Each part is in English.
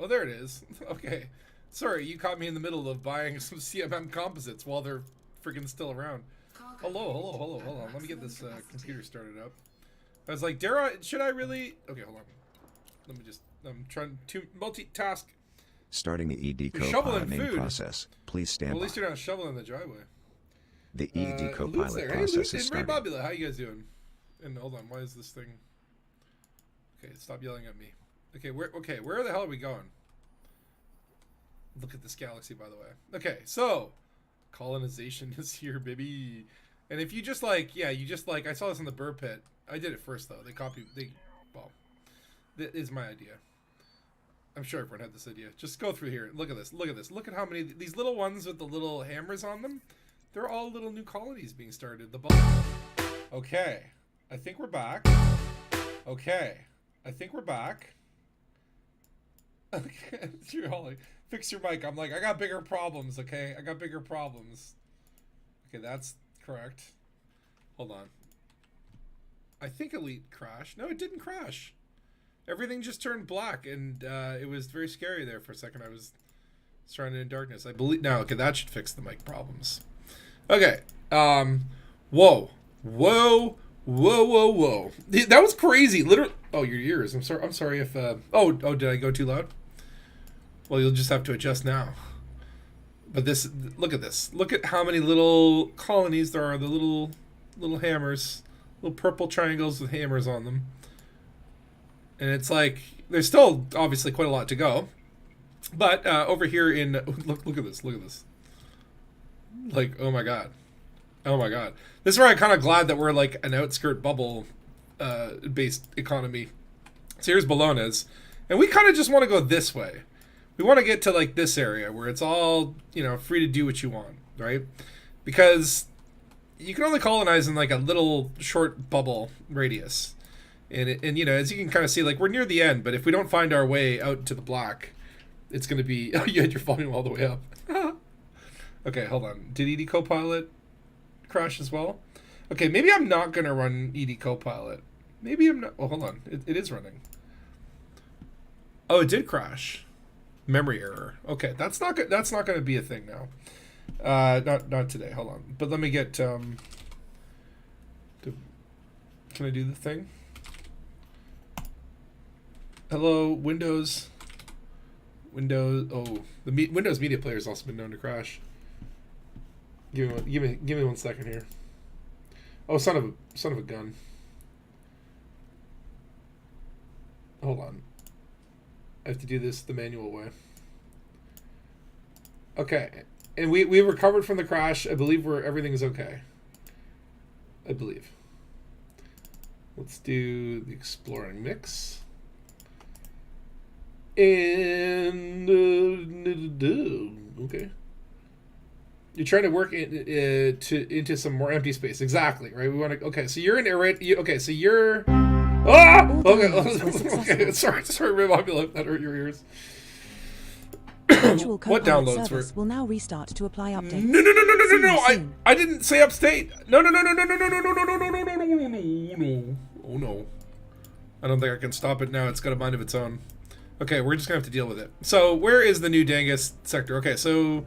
Oh, there it is. Okay. Sorry, you caught me in the middle of buying some CMM composites while they're freaking still around. Hello, hold on. Let me get this computer started up. I was like, should I really? Okay, hold on. Let me just, I'm trying to multitask. Starting the ED co-piloting process. Please stand by. Well, at least you're not shoveling the driveway. The ED co-pilot process is starting. Hey, Bobula, how you guys doing? And hold on, why is this thing? Okay, stop yelling at me. Okay, where the hell are we going? Look at this galaxy, by the way. Okay, so colonization is here, baby. And if you just like, yeah, you just like, I saw this in the burr pit. I did it first though. Well, that is my idea. I'm sure everyone had this idea. Just go through here. Look at this. Look at this. Look at how many these little ones with the little hammers on them. They're all little new colonies being started. Okay, I think we're back. Okay, I think we're back. Okay, you're all like, fix your mic. I'm like, I got bigger problems. Okay, I got bigger problems. Okay, that's correct. Hold on. I think Elite crashed. No, it didn't crash. Everything just turned black, and it was very scary there for a second. I was surrounded in darkness. I believe now. Okay, that should fix the mic problems. Okay. Whoa. That was crazy. Literally. Oh, your ears. I'm sorry if. Oh, did I go too loud? Well, you'll just have to adjust now. But this. Look at this. Look at how many little colonies there are. The little hammers, little purple triangles with hammers on them. And it's like there's still obviously quite a lot to go. But over here in look at this. Look at this. Like, oh my god. This is where I'm kind of glad that we're like an outskirt bubble based economy. So here's Bologna's, and we kind of just want to go this way. We want to get to like this area where it's all, you know, free to do what you want, right? Because you can only colonize in like a little short bubble radius. And you know, as you can kind of see, like we're near the end, but if we don't find our way out to the black, it's going to be, oh, you had your volume all the way up. Okay, hold on. Did ED Copilot crash as well? Okay, maybe I'm not going to run ED Copilot. Maybe I'm not. Oh, hold on. It is running. Oh, it did crash. Memory error. Okay, that's not going to be a thing now. Not today. Hold on. But let me get can I do the thing? Hello, Windows. Oh, the Windows Media Player has also been known to crash. Give me 1 second here. Oh, son of a gun. Hold on. I have to do this the manual way. Okay, and we recovered from the crash. I believe everything is okay. I believe. Let's do the exploring mix. And okay, you're trying to work into some more empty space. Exactly, right? We want to. Okay, so you're in okay, so you're. Ah! Okay, okay. Sorry, Remobula, that hurt your ears. What downloads were? Will now restart to apply updates. No! I didn't say upstate. No! Oh no! I don't think I can stop it now. It's got a mind of its own. Okay, we're just gonna have to deal with it. So, where is the new Dangus sector? Okay, so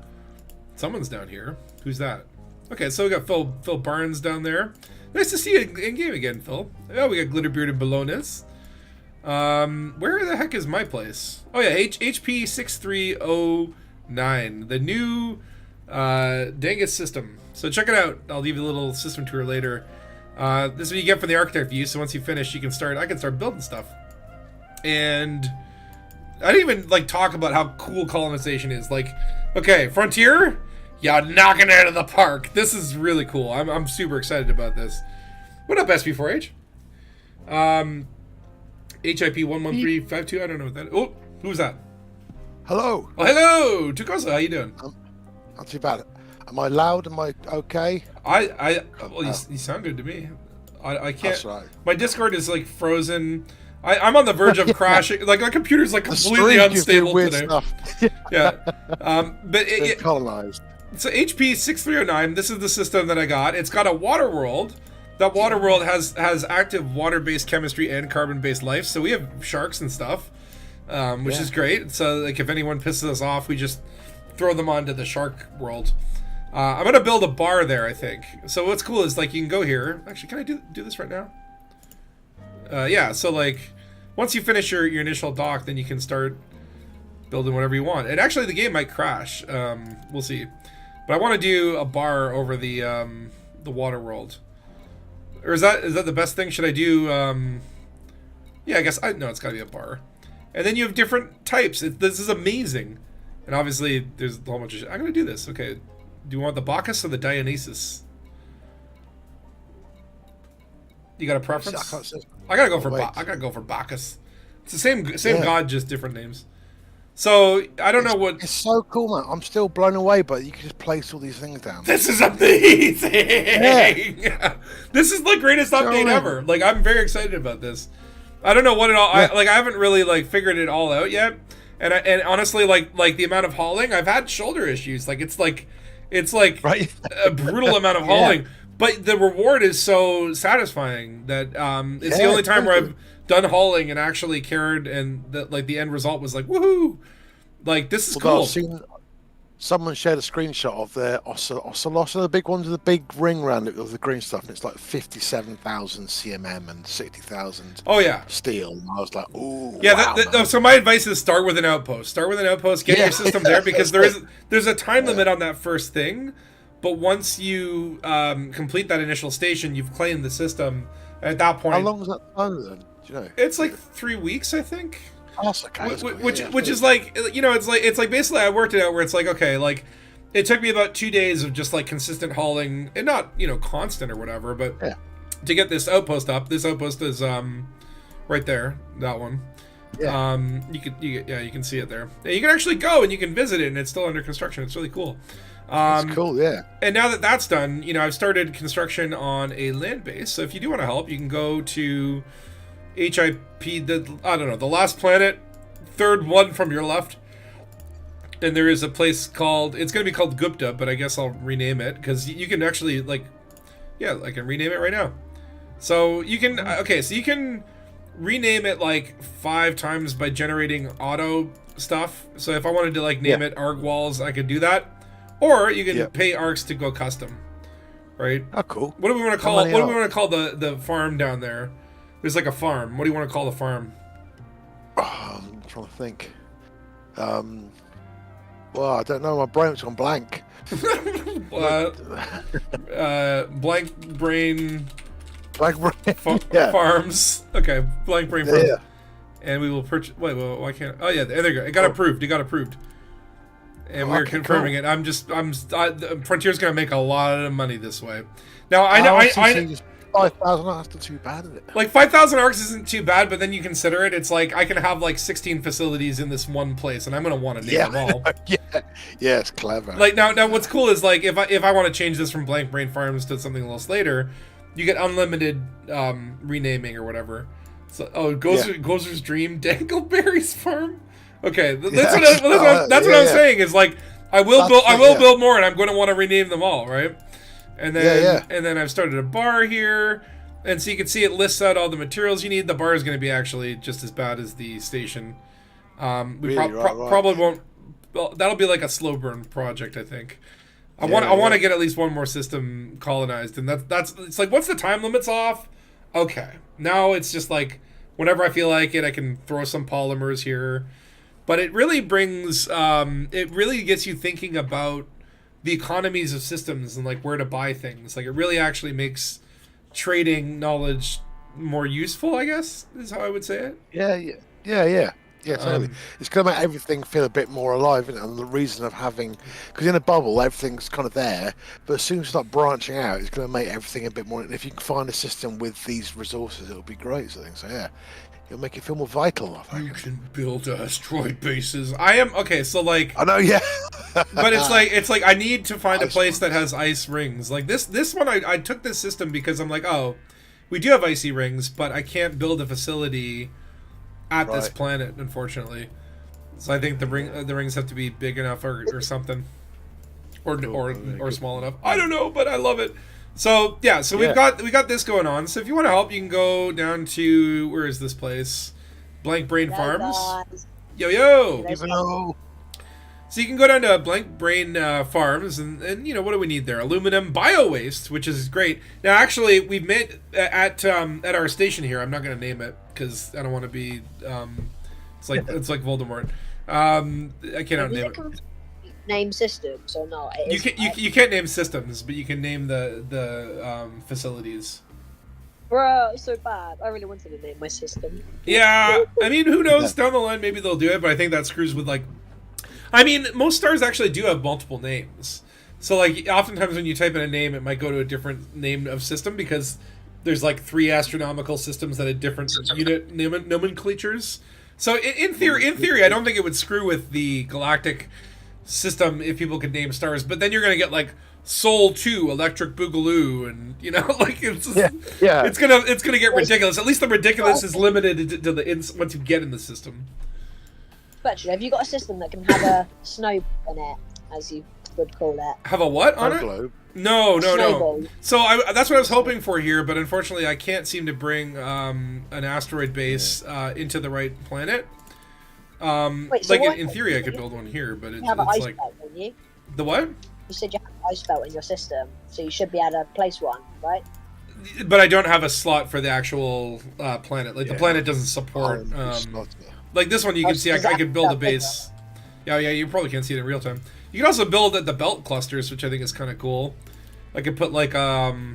someone's down here. Who's that? Okay, so we got Phil Barnes down there. Nice to see you in game again, Phil. Oh, we got Glitter Bearded Ballonis. Where the heck is my place? Oh yeah, HP 6309, the new Dangus system. So check it out. I'll leave you a little system tour later. This is what you get for the architect view. So once you finish, you can start. I can start building stuff. And I didn't even like talk about how cool colonization is. Like, okay, Frontier, yeah, knocking it out of the park. This is really cool. I'm super excited about this. What up, SP4H? HIP 11352. I don't know what that is. Oh, who's that? Hello. Oh, hello, Tukosa. How you doing? Not too bad. Am I loud? Am I okay? Well, you sound good to me. I can't. That's right. My Discord is like frozen. I'm on the verge of crashing. Like my computer's like completely unstable today. Stuff. Yeah. But it's colonized. So HP 6309. This is the system that I got. It's got a water world. That water world has active water-based chemistry and carbon-based life. So we have sharks and stuff, which is great. So like if anyone pisses us off, we just throw them onto the shark world. I'm gonna build a bar there, I think. So what's cool is like you can go here. Actually, can I do this right now? Yeah. So like once you finish your initial dock, then you can start building whatever you want. And actually, the game might crash. We'll see. But I want to do a bar over the water world. Or is that the best thing? Should I do? Yeah, I guess no. It's got to be a bar. And then you have different types. This is amazing. And obviously, there's a whole bunch of shit. I'm gonna do this. Okay. Do you want the Bacchus or the Dionysus? You got a preference? I gotta go for Bacchus. It's the same god, just different names. So I don't know what. It's so cool, man. I'm still blown away, but you can just place all these things down. This is amazing. Yeah. This is the greatest update ever. Like I'm very excited about this. I don't know what it all. I haven't really like figured it all out yet. And honestly, like the amount of hauling, I've had shoulder issues. Like it's like right? a brutal amount of hauling. But the reward is so satisfying that it's the only time where I've done hauling and actually cared, and the end result was like woohoo! Like this is cool. I've seen someone shared a screenshot of their Ocelos, the big ones with the big ring around it with the green stuff, and it's like 57,000 CMM and 60,000. Oh yeah, steel. And I was like, ooh. Yeah. Wow, so my advice is start with an outpost. Start with an outpost. Get your system there because there's a time limit on that first thing. But once you complete that initial station, you've claimed the system. At that point, how long was that time then? Do you know? It's like 3 weeks, I think. Oh, that's okay. Which is like, you know, it's like basically I worked it out where it's like, okay, like it took me about 2 days of just like consistent hauling and not, you know, constant or whatever, but to get this outpost up. This outpost is right there, that one. Yeah. You can see it there. Yeah, you can actually go and you can visit it, and it's still under construction. It's really cool. That's cool, yeah. And now that that's done, you know, I've started construction on a land base. So if you do want to help, you can go to HIP, the last planet, third one from your left. And there is a place called, it's going to be called Gupta, but I guess I'll rename it because you can actually I can rename it right now. So you can, so you can rename it like 5 times by generating auto stuff. So if I wanted to like name it Arg Walls, I could do that. Or you can pay arcs to go custom, right? Oh, cool. What do we want to call? What do we want to call the farm down there? There's like a farm. What do you want to call the farm? Oh, I'm trying to think. Well, I don't know. My brain's gone blank. Blank brain. Blank brain. Farms. Okay, blank brain farms. Yeah. And we will purchase. Wait, well, why can't? Oh yeah, there you go. It got approved. It got approved. And we're confirming it. Frontier's gonna make a lot of money this way. Now I 5,000 arcs, not too bad, is it? Like 5,000 arcs isn't too bad, but then you consider it, it's like I can have like 16 facilities in this one place, and I'm gonna want to name them all. Yeah, it's clever. Like now, what's cool is like if I want to change this from Blank Brain Farms to something a little later, you get unlimited renaming or whatever. So Gozer's Dream, Dangleberry's Farm. Okay, that's what I'm saying is like I will build more, and I'm going to want to rename them all, right? And then I've started a bar here, and so you can see it lists out all the materials you need. The bar is going to be actually just as bad as the station. Probably won't. Well, that'll be like a slow burn project, I think. I want to get at least one more system colonized, and that's it's like once the time limit's off, okay. Now it's just like whenever I feel like it, I can throw some polymers here. But it really brings, it really gets you thinking about the economies of systems and like where to buy things. Like it really actually makes trading knowledge more useful, I guess, is how I would say it. Yeah, totally. It's going to make everything feel a bit more alive, isn't it? And the reason of having, because in a bubble, everything's kind of there, but as soon as you start branching out, it's going to make everything a bit more. And if you can find a system with these resources, it'll be great. So I think so. Yeah, it'll make it feel more vital. I think. You can build asteroid bases. I am okay. So like, I know, yeah. But it's like I need to find a place that has ice rings. Like this one, I took this system because I'm like, oh, we do have icy rings, but I can't build a facility at this planet, unfortunately. So I think the rings have to be big enough or something, or small enough. I don't know, but I love it. So yeah, so we got this going on. So if you want to help, you can go down to where is this place? Blank Brain Farms. Yo. So you can go down to Blank Brain Farms, and you know, what do we need there? Aluminum bio waste, which is great. Now, actually, we've made at our station here. I'm not going to name it because I don't want to be. It's like Voldemort. I cannot name it. Name systems or not? You can't name systems, but you can name the facilities. Bro, it's so bad. I really wanted to name my system. Yeah, I mean, who knows? Down the line, maybe they'll do it, but I think that screws with like. I mean, most stars actually do have multiple names. So, like, oftentimes when you type in a name, it might go to a different name of system because there's, like, 3 astronomical systems that have different unit nomenclatures. So, in theory, I don't think it would screw with the galactic system if people could name stars. But then you're going to get, like, Sol 2, Electric Boogaloo, and, you know, like, it's gonna get ridiculous. At least the ridiculous is limited to the once you get in the system. But have you got a system that can have a snowball in it, as you would call it? Have a what on it? Globe. No. So that's what I was hoping for here, but unfortunately I can't seem to bring an asteroid base into the right planet. Wait, so like in theory I could build one here, but it's have an ice like belt, don't you? The what? You said you have an ice belt in your system, so you should be able to place one, right? But I don't have a slot for the actual planet. Like the planet doesn't support. Like this one, you can see I could build a base. Yeah, you probably can't see it in real time. You can also build at the belt clusters, which I think is kind of cool. I could put like a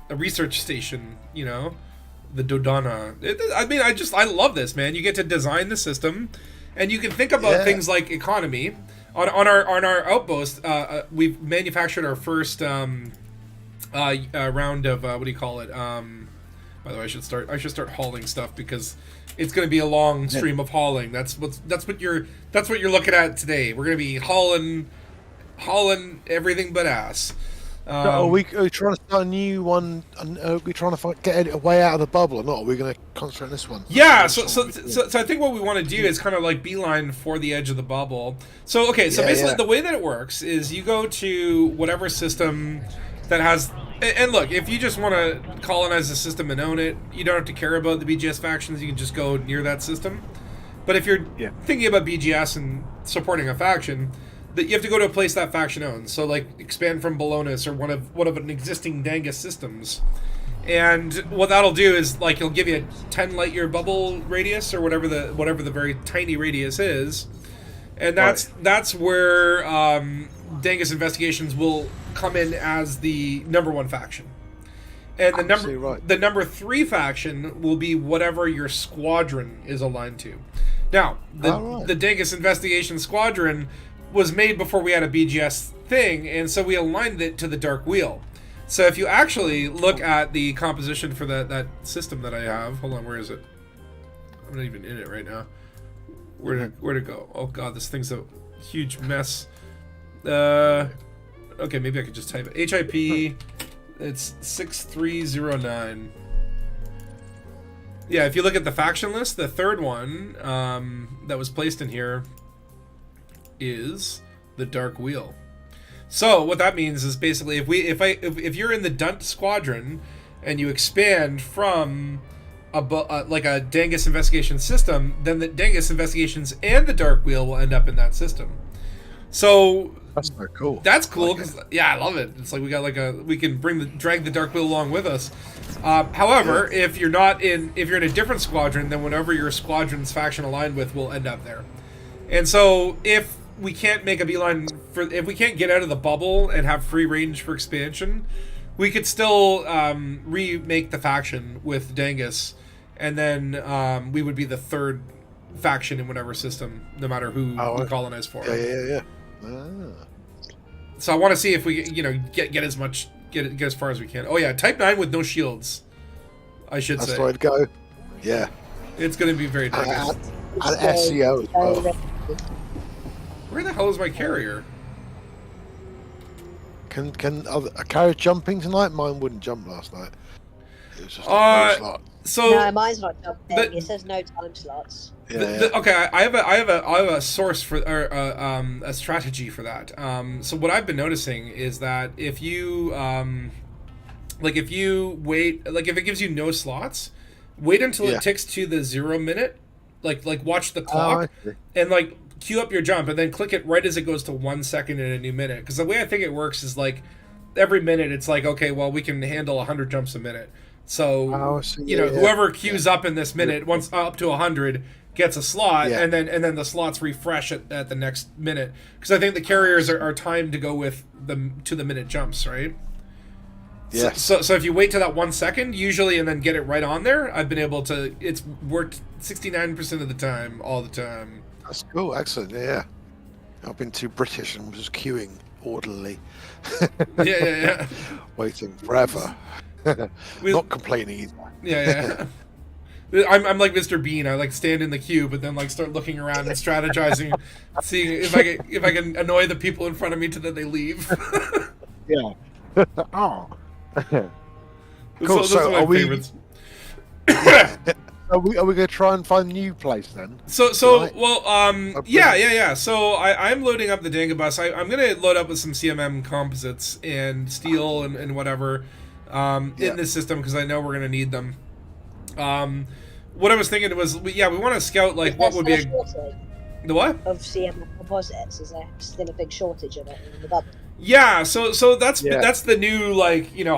research station, you know, the Dodana. I love this, man. You get to design the system, and you can think about things like economy. On our outpost, we've manufactured our first round of what do you call it? By the way, I should start hauling stuff because it's going to be a long stream of hauling. That's what you're looking at today. We're going to be hauling everything but ass. Are we trying to start a new one? Are we trying to get a way out of the bubble or not? Are we going to concentrate on this one? Yeah. So I think what we want to do is kind of like beeline for the edge of the bubble. So basically the way that it works is you go to whatever system that has. And look, if you just want to colonize the system and own it, you don't have to care about the BGS factions. You can just go near that system. But if you're thinking about BGS and supporting a faction, that you have to go to a place that faction owns. So, like, expand from Bolognas or one of an existing Dangus systems. And what that'll do is, like, it'll give you a 10 light year bubble radius or whatever the very tiny radius is. And that's where Dangus Investigations will come in as the number 1 faction. And the number 3 faction will be whatever your squadron is aligned to. Now, the Dangus Investigation Squadron was made before we had a BGS thing, and so we aligned it to the Dark Wheel. So if you actually look at the composition for that system that I have, hold on, where is it? I'm not even in it right now. Where'd it go? Oh god, this thing's a huge mess. Okay, maybe I could just type it. HIP, it's 6309. Yeah, if you look at the faction list, the third one that was placed in here is the Dark Wheel. So what that means is basically if you're in the Dunt Squadron and you expand from like a Dangus investigation system, then the Dangus investigations and the Dark Wheel will end up in that system. So that's so cool. That's cool because I love it. It's like we got we can drag the Dark Wheel along with us. However, if you're in a different squadron, then whatever your squadron's faction aligned with will end up there. And so if we can't make a beeline if we can't get out of the bubble and have free range for expansion, we could still remake the faction with Dangus, and then we would be the third faction in whatever system, no matter who we colonize for. Yeah. So I want to see if we, get as far as we can. Oh yeah, Type 9 with no shields, I should say. That's where I'd go. Yeah. It's going to be very Dangus. And SEO as well. Where the hell is my carrier? Can a carrier jumping tonight? Mine wouldn't jump last night. It was just no slot. So no, mine's not jumping. It says no time slots. Okay, I have a source for a strategy for that. So what I've been noticing is that if you if you wait, if it gives you no slots, wait until it ticks to the 0 minute, watch the clock and queue up your jump and then click it right as it goes to 1 second in a new minute. Because the way I think it works is every minute it's okay, well, we can handle 100 jumps a minute. So whoever queues up in this minute, once up to 100, gets a slot, and then the slots refresh at the next minute. Because I think the carriers are timed to go with the minute jumps, right? Yeah. So if you wait to that 1 second usually and then get it right on there, I've been able to. It's worked 69% of the time, all the time. That's cool. Excellent. Yeah. I've been too British and was queuing orderly. Yeah. Waiting forever. Not complaining either. Yeah. I'm like Mr. Bean. I stand in the queue, but then start looking around and strategizing, seeing if I can annoy the people in front of me to that they leave. Yeah. Oh. Cool. So are we? Favorites. Are we going to try and find a new place then? Yeah. So I'm loading up the Dangabus. I'm going to load up with some CMM composites and steel and whatever in this system because I know we're going to need them. What I was thinking was, we want to scout what would be the what of CMM composites. Is there still a big shortage of it in the bubble? Yeah, so that's the new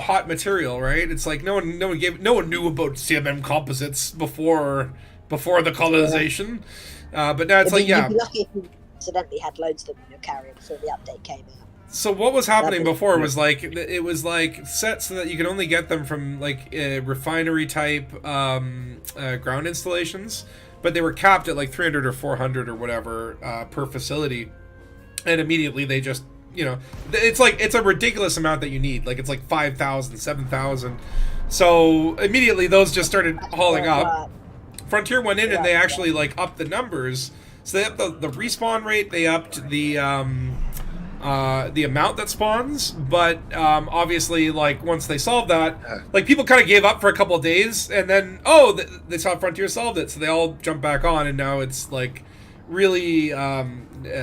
hot material, right? It's no one knew about CMM composites before the colonization, but now it's you'd be lucky if you accidentally had loads of them in your carrier before the update came out. So what was happening before was it was set so that you could only get them from refinery type ground installations, but they were capped at 300 or 400 or whatever per facility, and immediately they just. It's a ridiculous amount that you need. It's 5,000, 7,000. So immediately those just started hauling up. Frontier went in and they actually upped the numbers. So they upped the respawn rate. They upped the amount that spawns. But obviously, once they solved that, people kind of gave up for a couple of days, and then they saw Frontier solved it, so they all jumped back on, and now it's really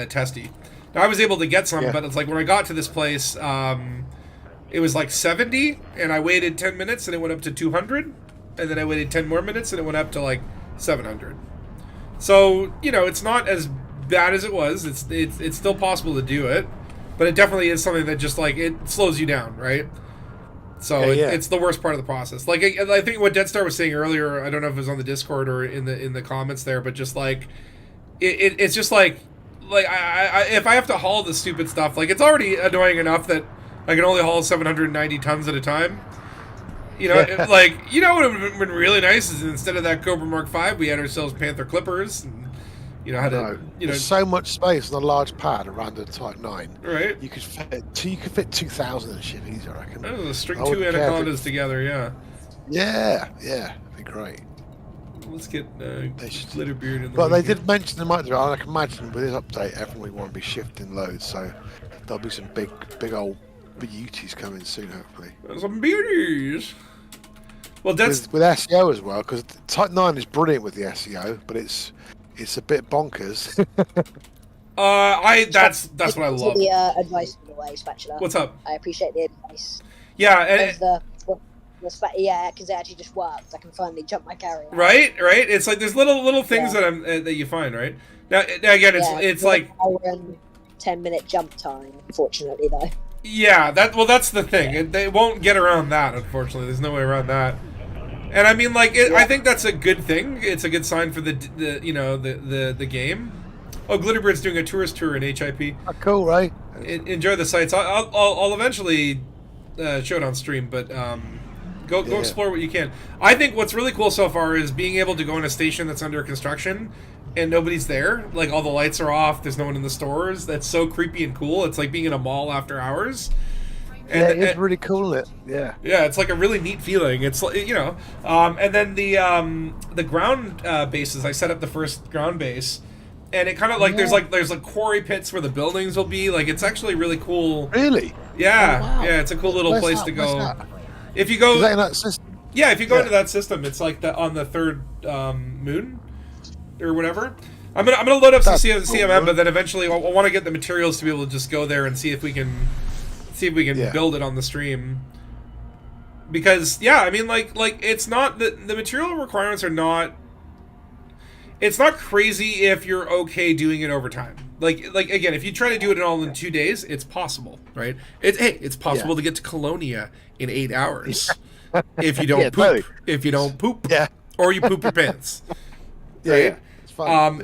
testy. Now, I was able to get some, but it's when I got to this place, it was 70, and I waited 10 minutes, and it went up to 200, and then I waited 10 more minutes, and it went up to 700. So, it's not as bad as it was. It's still possible to do it, but it definitely is something that just it slows you down, right? So it's the worst part of the process. I think what Dead Star was saying earlier, I don't know if it was on the Discord or in the comments there, but just it's just if I have to haul the stupid stuff, it's already annoying enough that I can only haul 790 tons at a time. What would have been really nice is instead of that Cobra Mark V, we had ourselves Panther Clippers. And, you know, how to, No, you know, there's so much space on a large pad around a Type 9. right? You could fit 2,000 in ship easy, I reckon. Oh, string I 2 wouldn't care if anacondas together, yeah. Yeah, it'd be great. Let's get should- Glitterbeard in the But they wing here. did mention they might do it. I can imagine with this update, everyone will want to be shifting loads, so there'll be some big old beauties coming soon, hopefully. Some beauties. Well, that's With SEO as well, because Type 9 is brilliant with the SEO, but it's a bit bonkers. that's what I love. The advice in the way, Spatula. What's up? I appreciate the advice. Yeah, and yeah, because it actually just worked. I can finally jump my carrier. right. It's like there's little things that you find, right? Now again, it's like hour and 10-minute jump time. Unfortunately, though. yeah, that's the thing. They won't get around that. Unfortunately, there's no way around that. And I mean, like, I think that's a good thing. It's a good sign for the game. Oh, Glitterbeard's doing a tourist tour in HIP. Oh, cool, right? Enjoy the sights. I'll eventually show it on stream, but go explore what you can. I think what's really cool so far is being able to go in a station that's under construction and nobody's there. Like, all the lights are off. There's no one in the stores. That's so creepy and cool. It's like being in a mall after hours. And, it's really cool, isn't it? Yeah. Yeah, it's like a really neat feeling. It's like, you know, and then the ground bases. I set up the first ground base, and it kind of like there's like quarry pits where the buildings will be. Like, it's actually really cool. Really? Yeah, Oh, wow. yeah, it's a cool little Where's place that? to Where's go. that? If you go, Is that in that system? yeah, if you go Yeah. into that system, it's like on the third moon or whatever. I'm gonna load up some That's CMM, cool, but then eventually I want to get the materials to be able to just go there and see if we can Yeah. build it on the stream. Because yeah, I mean, like it's not the material requirements are not. It's not crazy if you're okay doing it over time. Like again, if you try to do it all in 2 days, it's possible, right? It's possible to get to Colonia in 8 hours if you don't poop. totally. If you don't poop, Yeah. or you poop your pants. Yeah. Right? Yeah. It's fun.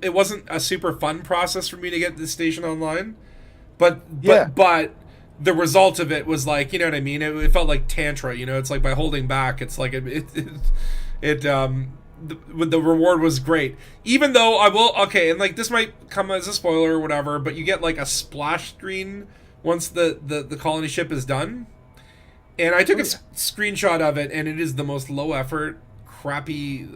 It wasn't a super fun process for me to get this station online, but Yeah. the result of it was like, you know what I mean? It felt like Tantra, you know. It's like by holding back, it's like the reward was great. Even though and like this might come as a spoiler or whatever, but you get like a splash screen once the colony ship is done. And I took a screenshot of it, and it is the most low effort, crappy.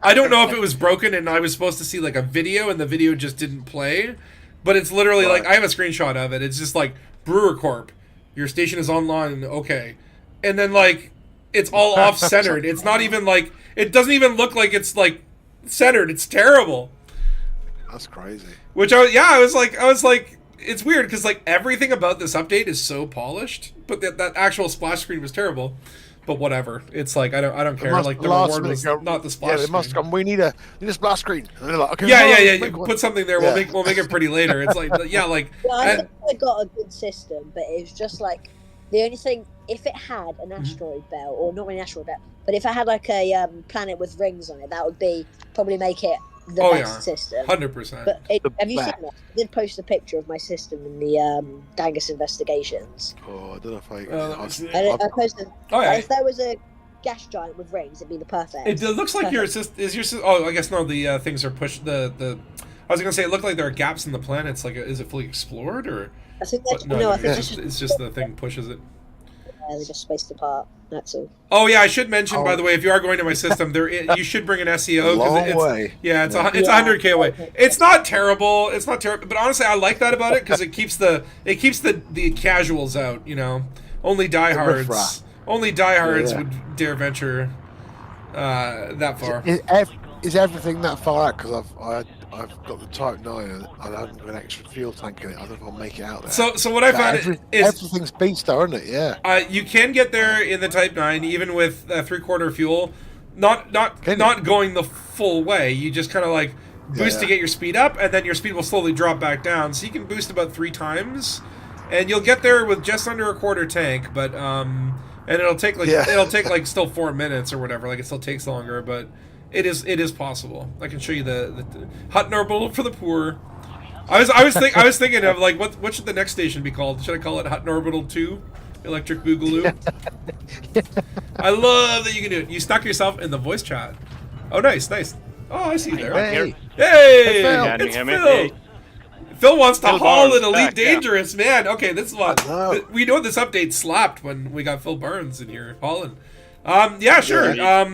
I don't know if it was broken and I was supposed to see like a video and the video just didn't play, but it's literally like, I have a screenshot of it. It's just like, Brewer Corp, your station is online, okay. And then like, it's all off-centered. It's not even like, it doesn't even look like it's like centered. It's terrible. That's crazy. Which I was like, it's weird because like everything about this update is so polished, but that actual splash screen was terrible. But whatever, it's like I don't care. Like the reward was not the splash. Yeah, screen. they must come. We need a splash screen. And they're like, okay, Yeah. You make one. put something there. Yeah. We'll make it pretty later. It's like like. Yeah, I think I got a good system, but it was just like the only thing. If it had an asteroid belt, or not really an asteroid belt, but if it had like a planet with rings on it, that would probably make it the best system. 100%. But have you seen that? I did post a picture of my system in the Dangus investigations. Oh, I don't know if I. I posted. Oh, yeah. If there was a gas giant with rings, it'd be the perfect. It looks like your system is your. Oh, I guess no. The things are pushed. The I was gonna say it looked like there are gaps in the planets. Like, is it fully explored or? I think that's, No, I think it's just the thing pushes it. they're just spaced apart. That's all. Oh yeah, I should mention by the way, if you are going to my system, you should bring an SEO. Long way. Yeah, it's 100K away. It's not terrible. It's not terrible, but honestly, I like that about it because it keeps the casuals out. You know, only diehards would dare venture that far. Is everything that far out? Because I've got the Type 9 and I haven't got an extra fuel tank in it. I don't know if I'll make it out there. So what I found is everything's beast, though, isn't it? Yeah. You can get there in the Type 9 even with 3/4 fuel. Not going the full way. You just kind of like boost to get your speed up, and then your speed will slowly drop back down. So you can boost about 3 times, and you'll get there with just under a quarter tank. But and it'll take like still 4 minutes or whatever. Like, it still takes longer, but it is possible. I can show you the hut and orbital for the poor. I was thinking of like what should the next station be called? Should I call it Hut and Orbital 2? Electric Boogaloo. I love that you can do it. You stuck yourself in the voice chat. Oh, nice. Oh, I see you there. Hey, Hey, Phil. Can you it's hear me? Phil. Hey. Phil wants to Phil haul Barnes an Elite back, yeah. Dangerous, man. Okay, this is what know. we know. This update slapped when we got Phil Barnes in here hauling. Yeah, sure. Yeah.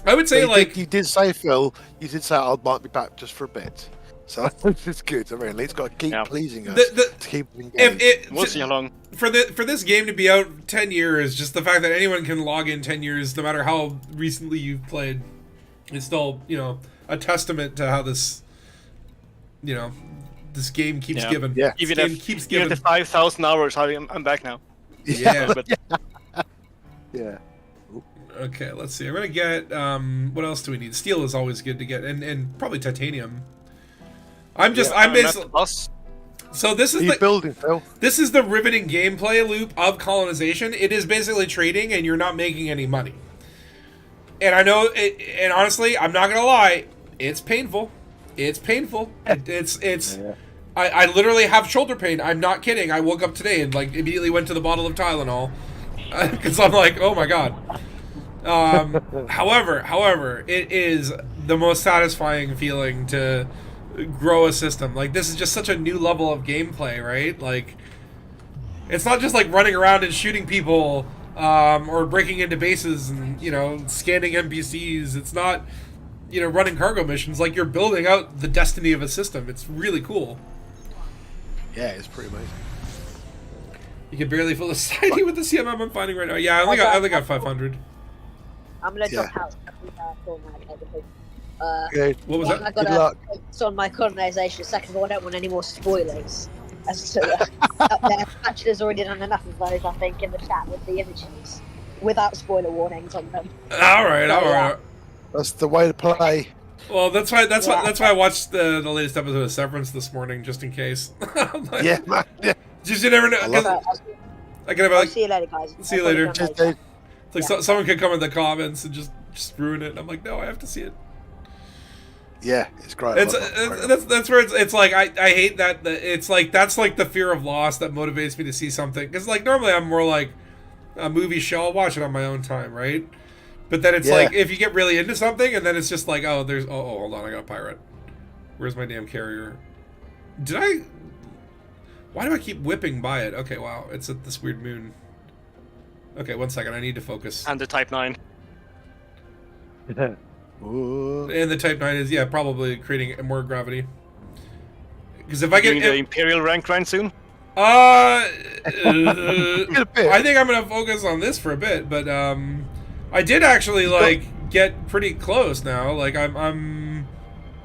I would say you did say, Phil, you did say I might be back just for a bit. So it's good. I mean, it's got to keep pleasing us to keep engaged. We'll see how long. For this game to be out 10 years, just the fact that anyone can log in 10 years, no matter how recently you've played, is still, a testament to how this, this game keeps giving. Yeah. This Even game if keeps even giving. the 5,000 hours, I'm back now. Yeah. But Yeah. Okay, let's see. I'm gonna get what else do we need? Steel is always good to get, and probably titanium. I'm basically. So this is the building, Phil. This is the riveting gameplay loop of colonization. It is basically trading, and you're not making any money. And I know, and honestly, I'm not gonna lie, it's painful. It's painful. It's. Yeah. I literally have shoulder pain. I'm not kidding. I woke up today and immediately went to the bottle of Tylenol because I'm like, oh my god. However, it is the most satisfying feeling to grow a system. This is just such a new level of gameplay, right? It's not just running around and shooting people, or breaking into bases and, scanning NPCs. It's not, running cargo missions. You're building out the destiny of a system. It's really cool. Yeah, it's pretty amazing. You can barely fill the society with the CMM I'm finding right now. Yeah, I only got 500. I'm gonna Yeah. drop out. What was I that? got Good luck. focus on my colonization. Second of all, I don't want any more spoilers. As to, up there, Bachelor's already done enough of those, I think, in the chat with the images, without spoiler warnings on them. All right. That's the way to play. Well, that's why I watched the latest episode of Severance this morning, just in case. Yeah, man. Yeah. Just you never know. I love it. I can I'll have see you later, guys. See you later. Just, Dave. someone could come in the comments and just ruin it. I'm like, no, I have to see it. Yeah, it's great. That's where it's like I hate that it's that's the fear of loss that motivates me to see something, because normally I'm more like a movie show. I'll watch it on my own time, right? But then it's if you get really into something and then it's just hold on, I got a pirate. Where's my damn carrier? Why do I keep whipping by it? Okay, wow, it's at this weird moon. Okay, 1 second, I need to focus. and the Type 9. Ooh. And the Type 9 is, probably creating more gravity. Because if I Doing get... the Imperial rank grind soon. I bit. think I'm going to focus on this for a bit, but I did actually, get pretty close now. I'm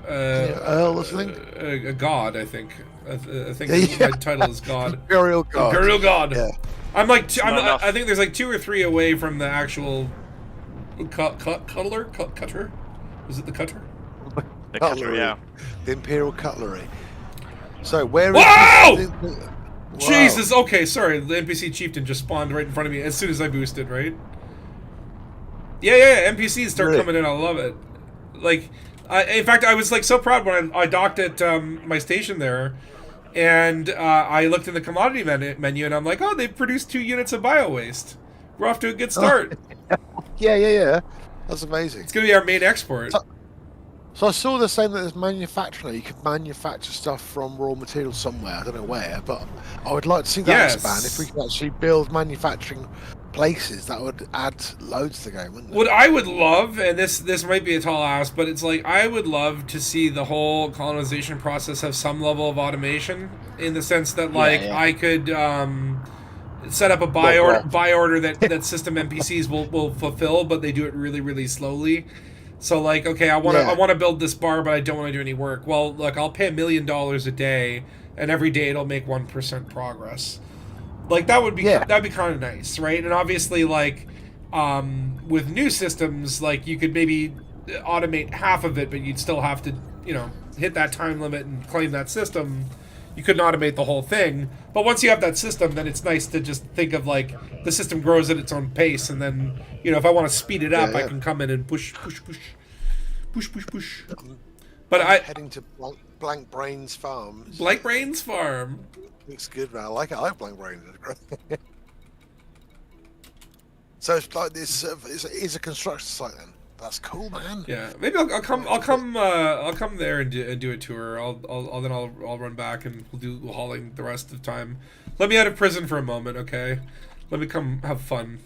a god, I think. I think my title is god. Imperial God. Imperial god. Yeah. I'm I think there's 2 or 3 away from the actual cutter. Is it the cutter? The Cutlery. cutter, yeah. The Imperial Cutlery. So where Whoa! is Wow. Jesus. Okay, sorry. The NPC chieftain just spawned right in front of me as soon as I boosted. Right? Yeah. NPCs start coming in. I love it. In fact, I was so proud when I docked at my station there, and I looked in the commodity menu, and I'm like, oh, they've produced 2 units of bio waste. We're off to a good start. Yeah. That's amazing. It's gonna be our main export. So I saw the same that there's manufacturing. You could manufacture stuff from raw materials somewhere. I don't know where, but I would like to see that expand. If we could actually build manufacturing places, that would add loads to the game, wouldn't it? What I would love, and this might be a tall ask, but it's I would love to see the whole colonization process have some level of automation, in the sense that I could set up a buy order that system NPCs will fulfill, but they do it really, really slowly. So okay, I want to build this bar, but I don't want to do any work. Well, look, I'll pay $1 million a day, and every day it'll make 1% progress. That would be that'd be kind of nice, right? And obviously, with new systems, you could maybe automate half of it, but you'd still have to, hit that time limit and claim that system. You couldn't automate the whole thing, but once you have that system, then it's nice to just think of the system grows at its own pace, and then if I want to speed it up, I can come in and push. But I'm heading to Blank Brains Farm. Blank Brains Farm looks good, man. I like it. I like Blank Brains. So it's this is a construction site then. That's cool, man. Yeah, maybe I'll come there and do a tour. I'll run back and we'll do hauling the rest of the time. Let me out of prison for a moment, okay? Let me come have fun.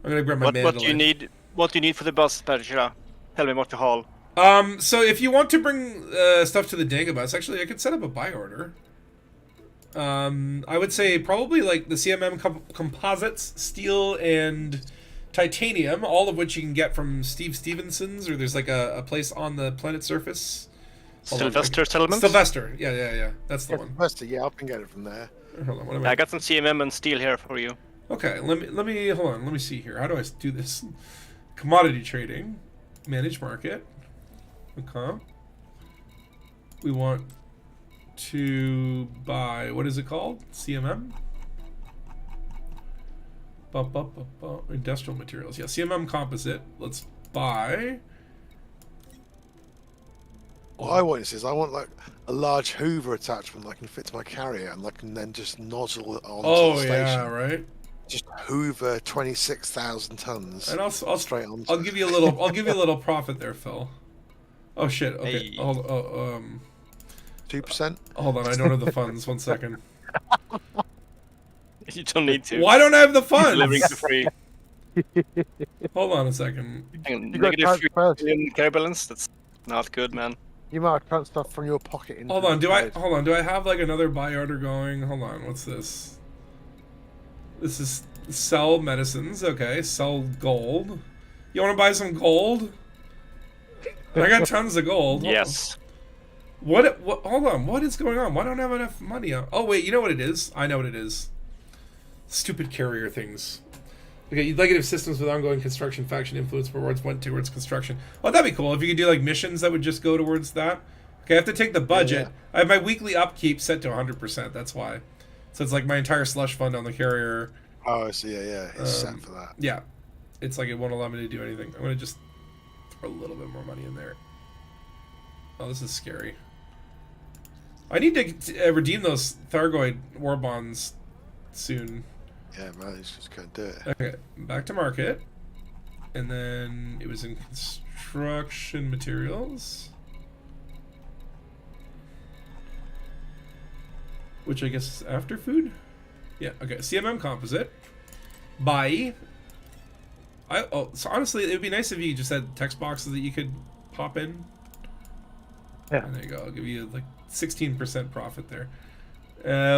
I'm gonna grab my mandolin. What do you need for the bus, Perchira? Tell me what to haul. So if you want to bring stuff to the Danga bus, actually I could set up a buy order. I would say probably like the CMM composites, steel, and titanium, all of which you can get from Steve Stevenson's, or there's like a place on the planet surface. Sylvester Settlements? Sylvester, yeah, that's the one. Sylvester, yeah, I can get it from there. Hold on, what am I? I got some CMM and steel here for you. Okay, let me hold on. Let me see here. How do I do this? Commodity trading, manage market. Okay. We want to buy, what is it called? CMM? Industrial materials. Yeah, CMM composite. Let's buy. What I want is I want like a large Hoover attachment that I can fit to my carrier, and I can then just nozzle it onto the station. Yeah, right. Just Hoover 26,000 tons. And I'll straight on. I'll give you a little profit there, Phil. Oh shit. Okay. Hey. 2%. Hold on. I don't have the funds. 1 second. You don't need to. Why don't I have the Delivering funds? for free. Hold on a second. Hang You got on, transfer. -3 carry balance. That's not good, man. You might have transfer from your pocket into Hold on. the trade. Do I have like another buy order going? Hold on. What's this? This is sell medicines. Okay. Sell gold. You want to buy some gold? I got tons of gold. Yes. What? Hold on. What is going on? Why don't I have enough money? Oh wait. You know what it is? I know what it is. Stupid carrier things. Okay, negative systems with ongoing construction faction influence rewards went towards construction. Oh, that'd be cool if you could do like missions that would just go towards that. Okay, I have to take the budget. Yeah. I have my weekly upkeep set to 100%. That's why. So it's like my entire slush fund on the carrier. Oh, I see. Yeah, it's set for that. Yeah, it's like it won't allow me to do anything. I'm gonna just throw a little bit more money in there. Oh, this is scary. I need to redeem those Thargoid war bonds soon. Yeah, man, he's just gonna do it. Okay, back to market. And then it was in construction materials. Which I guess is after food? Yeah, okay. CMM composite. Buy. So honestly, it would be nice if you just had text boxes that you could pop in. Yeah. And there you go. I'll give you like 16% profit there.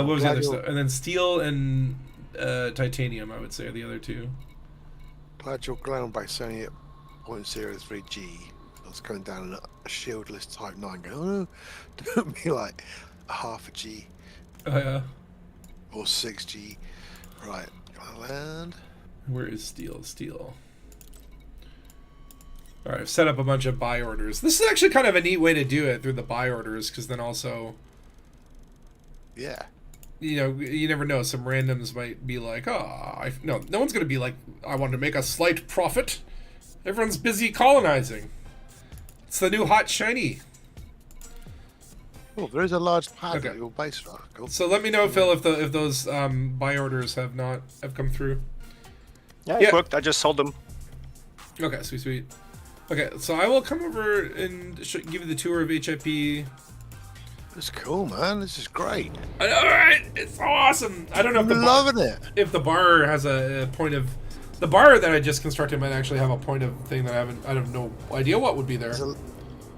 What was the other stuff? And then steel and titanium, I would say, are the other two. Glad you're ground by only at 0.03G. I was going down a shieldless Type 9 going, oh no, don't be like a half a G Oh, yeah. or 6G. Right, gonna land. Where is steel? Steel. Alright, I've set up a bunch of buy orders. This is actually kind of a neat way to do it through the buy orders, because then also, Yeah. you know, you never know. Some randoms might be like, no one's going to be like, I want to make a slight profit. Everyone's busy colonizing. It's the new hot shiny. Oh, there is a large pad Okay. at your base. Oh, cool. So let me know, Phil, if those buy orders have come through. Yeah, Yeah. it worked. I just sold them. Okay, sweet. Okay, so I will come over and give you the tour of HIP. It's cool, man. This is great. All right, it's awesome. I don't know if I'm loving it. if the bar has a point of, the bar that I just constructed might actually have a point of thing that I have no idea what would be there.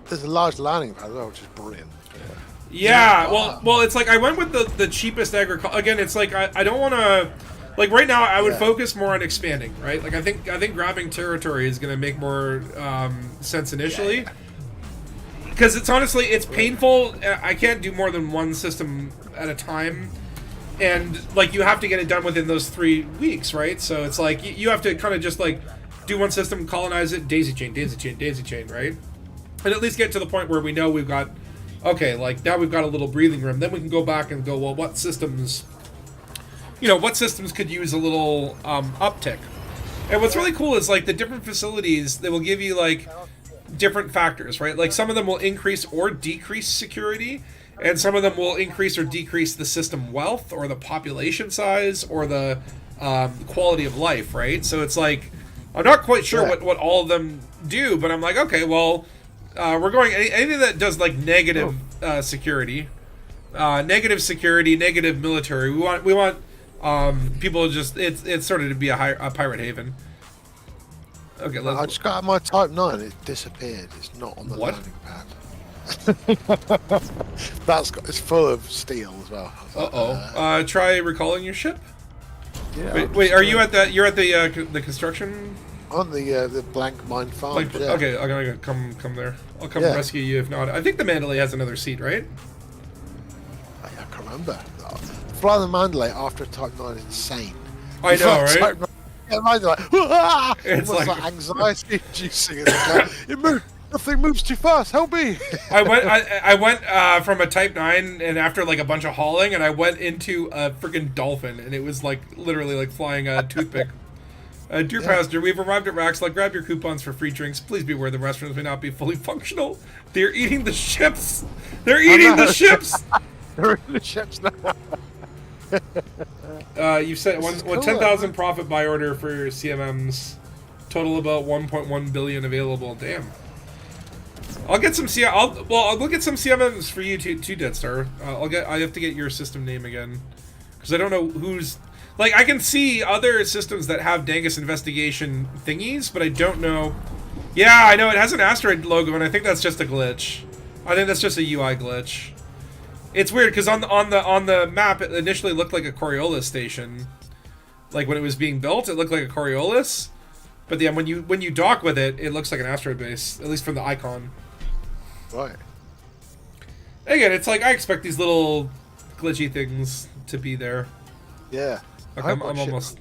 There's a large landing pad as well, which is brilliant. Yeah, well, it's like I went with the cheapest agriculture. Again, it's like I don't want to, like right now I would focus more on expanding, right? Like I think grabbing territory is going to make more sense initially. Because it's honestly, it's painful. I can't do more than one system at a time. And, like, you have to get it done within those 3 weeks, right? So it's like, you have to kind of just, like, do one system, colonize it, daisy chain, right? And at least get to the point where we know we've got, okay, like, now we've got a little breathing room. Then we can go back and go, well, what systems could use a little uptick? And what's really cool is, like, the different facilities, they will give you, like, different factors, right? Like some of them will increase or decrease security, and some of them will increase or decrease the system wealth or the population size or the quality of life, right? So it's like I'm not quite sure what all of them do, but I'm like, okay, well, we're going anything that does like negative security, negative military. We want people to just it's sort of to be a pirate haven. Okay, I just got my Type 9. It disappeared. It's not on the landing pad. It's full of steel as well. Try recalling your ship. Yeah. Wait, are you at that? You're at the construction. On the blank mine farm. Yeah. Okay, I'm gonna come there. I'll come rescue you if not. I think the Mandalay has another seat, right? I can't remember. Flying the Mandalay after a Type 9 is insane. I know, right? Mine's like, it's like anxiety inducing. It moved. Nothing moves too fast. Help me! I went from a Type 9 and after like a bunch of hauling, and I went into a freaking dolphin, and it was like literally like flying a toothpick. Dear passenger, we've arrived at Raxlock. Grab your coupons for free drinks. Please be aware the restrooms may not be fully functional. They're eating the ships. They're eating the ships. They're eating the ships now. You said one 10,000 profit buy order for CMMs. Total about 1.1 billion available. Damn. I'll get some I'll look at some CMMs for you too, Dead Star. I have to get your system name again because I don't know who's like I can see other systems that have Dangus investigation thingies, but I don't know. Yeah, I know it has an asteroid logo, and I think that's just a glitch. I think that's just a UI glitch. It's weird because on the map it initially looked like a Coriolis station, like when it was being built, it looked like a Coriolis. But then when you dock with it, it looks like an asteroid base, at least from the icon. Right. Again, it's like I expect these little glitchy things to be there. Yeah. Okay, I'm almost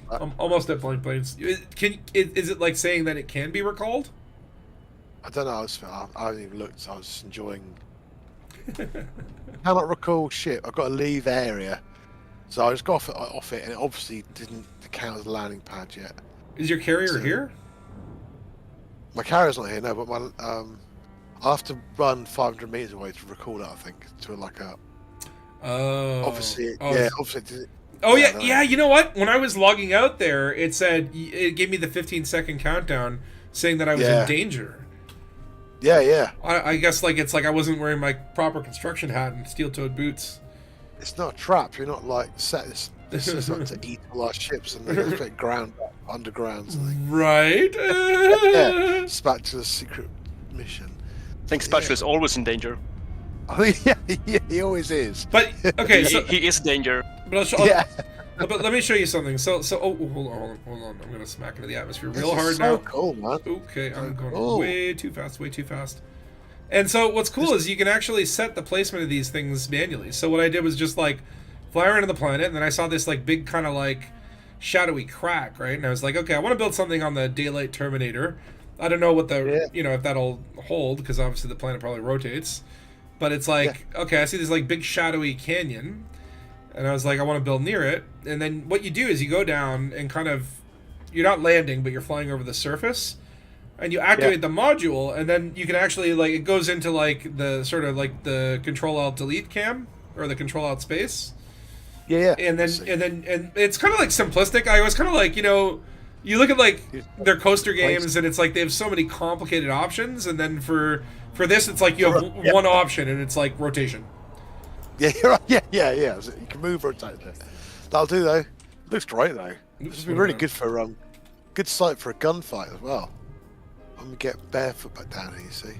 at blank planes. Is it like saying that it can be recalled? I don't know. I haven't even looked. I was just enjoying. Cannot recall ship. I've got to leave area, so I just got off it, and it obviously didn't count as a landing pad yet. Is your carrier here? My carrier's not here, no, but my I have to run 500 meters away to recall that. I think to like a. Oh. Obviously, yeah. Obviously. Oh yeah. You know what? When I was logging out there, it said it gave me the 15-second countdown, saying that I was in danger. Yeah, yeah. I guess like it's like I wasn't wearing my proper construction hat and steel-toed boots. It's not a trap. You're not like set this is up to eat all our ships and then get ground underground. Something. Right. Yeah. It's back to the secret mission. I think Spatula is always in danger. Oh yeah, he always is. But okay, he is danger. But but let me show you something. So hold on. I'm gonna smack into the atmosphere real hard now. So cool, man. Okay, I'm going way too fast. And so what's cool is you can actually set the placement of these things manually. So what I did was just like fly around the planet, and then I saw this like big kind of like shadowy crack, right? And I was like, okay, I want to build something on the Daylight Terminator. I don't know what the if that'll hold because obviously the planet probably rotates. But it's like, okay, I see this like big shadowy canyon, and I was like, I want to build near it. And then what you do is you go down and kind of, you're not landing, but you're flying over the surface, and you activate the module, and then you can actually like it goes into like the sort of like the Control-Alt-Delete cam or the Control-Alt space. Yeah. And then it's kind of like simplistic. I was kind of like, you know, you look at like their coaster games, and it's like they have so many complicated options, and then for this, it's like you have one option, and it's like rotation. Yeah, you're right. Yeah. So you can move, rotate there. That'll do though. Looks great though. This would be really good for good site for a gunfight as well. When we get barefoot back down here, you see.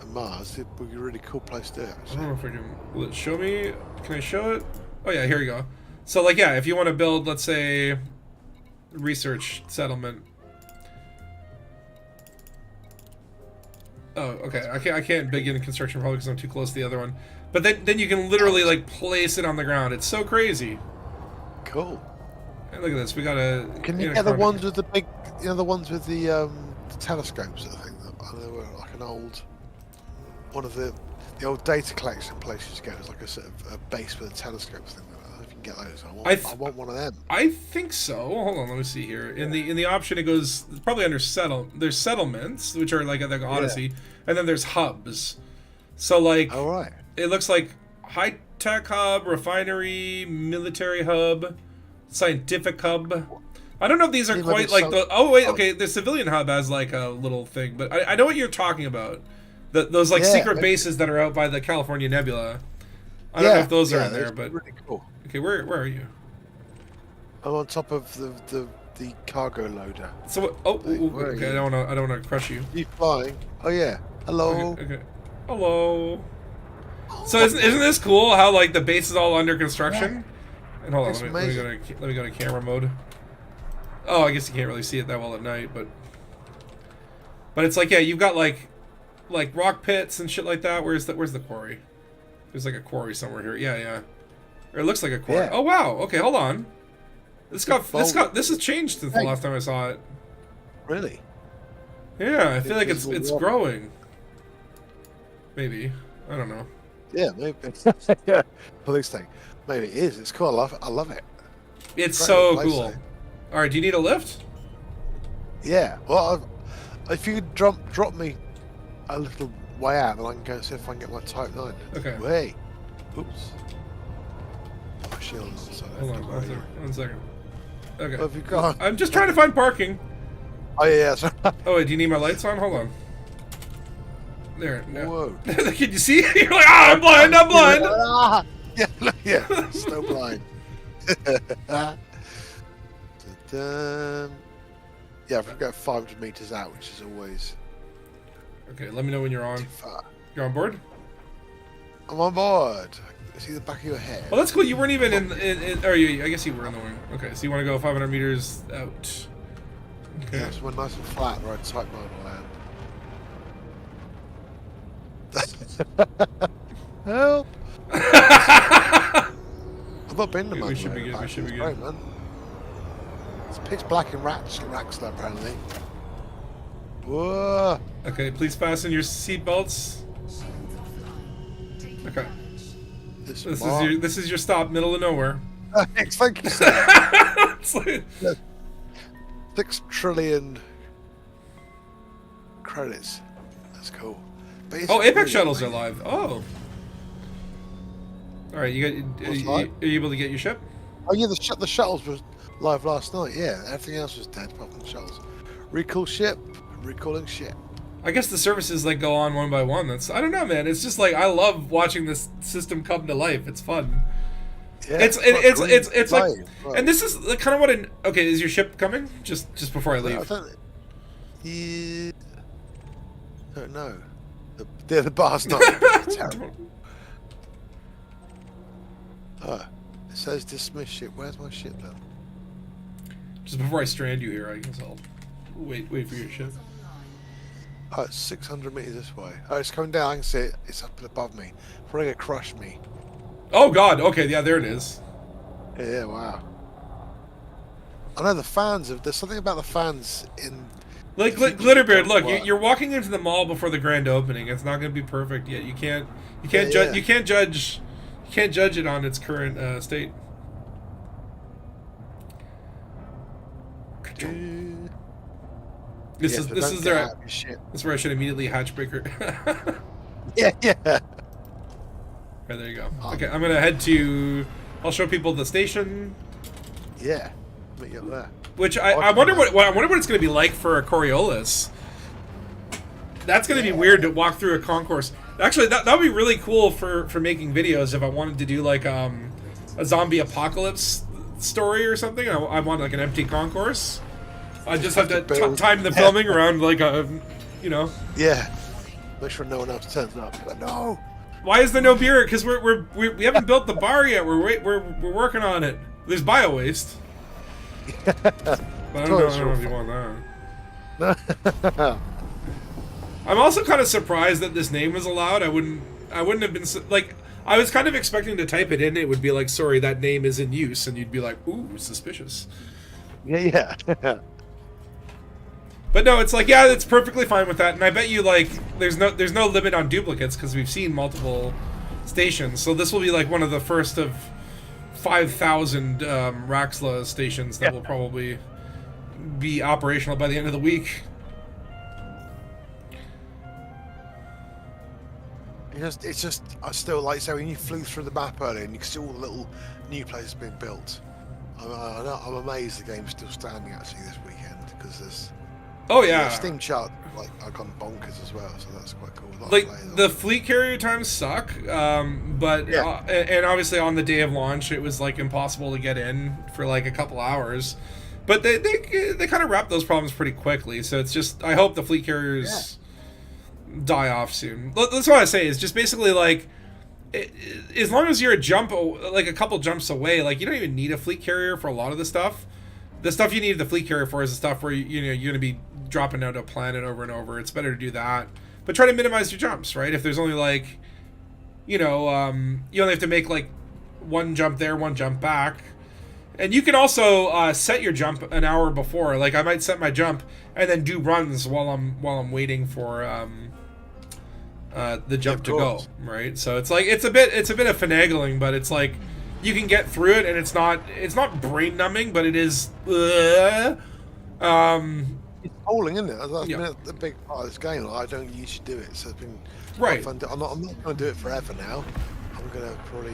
And Mars, it would be a really cool place to do it. I don't know if I can. Will it show me? Can I show it? Oh yeah, here you go. So like if you want to build, let's say, research settlement. Oh, okay. I can't begin construction probably because I'm too close to the other one. But then you can literally like place it on the ground. It's so crazy. Cool. And look at this. We got a. Can you get the ones with the big, the ones with the telescopes? I think they were like an old one of the old data collection places you go. It's like a sort of a base with a telescope thing. I don't know if you can get those. I want one of them. I think so. Hold on, let me see here. In the option, it goes probably under There's settlements, which are like Odyssey, and then there's hubs. So like, all right. It looks like high tech hub, refinery, military hub, scientific hub. I don't know if these are Yeah, quite maybe like the. Oh wait, okay. The civilian hub has like a little thing, but I know what you're talking about. Those like secret bases that are out by the California Nebula. I don't know if those are in there, but really cool. Okay, where are you? I'm on top of the cargo loader. So okay, I don't want to crush you. You flying? Oh yeah. Hello. Okay. Hello. So isn't this cool? How like the base is all under construction? And hold on, let me go to camera mode. Oh, I guess you can't really see it that well at night, but it's like, yeah, you've got like rock pits and shit like that. Where's the quarry? There's like a quarry somewhere here. Yeah. Or it looks like a quarry. Yeah. Oh wow. Okay, hold on. This has changed since the last time I saw it. Really? Yeah, I feel like it's growing. Maybe. I don't know. Yeah, maybe. Yeah. Police thing. Maybe it is. It's cool. I love it. It's so cool. All right, do you need a lift? Yeah. Well, if you could drop me a little way out, then I can go see if I can get my Type 9. Okay. Way. Oops. My shield. Hold on. One second. Okay. What have you got? I'm just trying to find parking. Oh yeah. Sorry. Oh wait, do you need my lights on? Hold on. There. No. Whoa. Can you see? You're like, I'm blind. Yeah. Still blind. Yeah, I've got 500 meters out, which is always Okay, let me know when you're on. too far. You're on board? I'm on board. I see the back of your head. Well, that's cool. You weren't even in or I guess you were in the wing. Okay, so you want to go 500 meters out. Okay. Yeah, so we're nice and flat where I Type 9 will land. Help! I've not been to We Mudland. should be good. We should be good. Great, man. It's pitch black in Raxler, apparently. Whoa! Okay, please fasten your seatbelts. Okay. This is your stop, middle of nowhere. Thanks, thank you, sir. It's like- 6 trillion credits. That's cool. But Oh, it's Apex really shuttles are amazing. live. Oh. All right, are you able to get your ship? Oh yeah, the shuttles was live last night. Yeah, everything else was dead apart from the shuttles. Recall ship, recalling ship. I guess the services like go on one by one. I don't know, man. It's just like I love watching this system come to life. It's fun. Yeah, It's like, right. and this is like kind of what okay, is your ship coming? Just before I leave. I don't know. The bar's not terrible. It says dismiss ship. Where's my ship then? Just before I strand you here, I guess I'll wait for your ship. Oh, it's 600 meters this way. Oh, it's coming down. I can see it. It's up above me. Probably gonna crush me. Oh God. Okay, yeah, there it is. Yeah, wow. I know the fans. There's something about the fans in. Like Glitterbeard, look, you're walking into the mall before the grand opening. It's not going to be perfect yet. You can't judge it on its current state. This is where I should immediately hatchbreaker. Yeah. Right, there you go. Okay, I'm gonna head to. I'll show people the station. Yeah, meet you up there. Which I wonder what it's gonna be like for a Coriolis. That's gonna be weird to walk through a concourse. Actually, that would be really cool for making videos if I wanted to do like a zombie apocalypse story or something. I want like an empty concourse. I just have to time the filming around like Yeah. Make sure no one else turns up. But no. Why is there no beer? Because we haven't built the bar yet. We're working on it. There's bio waste. But I don't know if you want that. I'm also kind of surprised that this name was allowed. I wouldn't have been like. I was kind of expecting to type it in. It would be like, sorry, that name is in use, and you'd be like, ooh, suspicious. Yeah. But no, it's like, yeah, it's perfectly fine with that. And I bet you like, there's no limit on duplicates because we've seen multiple stations. So this will be like one of the first of 5,000 Raxla stations that will probably be operational by the end of the week. It's just, I still like, so when you flew through the map earlier and you could see all the little new places being built. I'm amazed the game's still standing actually this weekend because there's Oh yeah. Steam chart like I've gone bonkers as well, so that's quite cool. Like the fleet carrier times suck, but Yeah. And obviously on the day of launch it was like impossible to get in for like a couple hours, but they kind of wrap those problems pretty quickly. So it's just I hope the fleet carriers die off soon. That's what I say is just basically like as long as you're a couple jumps away, like you don't even need a fleet carrier for a lot of the stuff. The stuff you need the fleet carrier for is the stuff where you're going to be dropping out a planet over and over. It's better to do that, but try to minimize your jumps, right? If there's only like, you only have to make like one jump there, one jump back, and you can also set your jump an hour before. Like I might set my jump and then do runs while I'm waiting for the jump to go, right? So it's like it's a bit of finagling, but it's like you can get through it, and it's not brain numbing, but it is. It's bowling, isn't it? That's been the big part of this game. Like, I don't usually do it, so it's been right. Fun. I'm not going to do it forever now. I'm going to probably.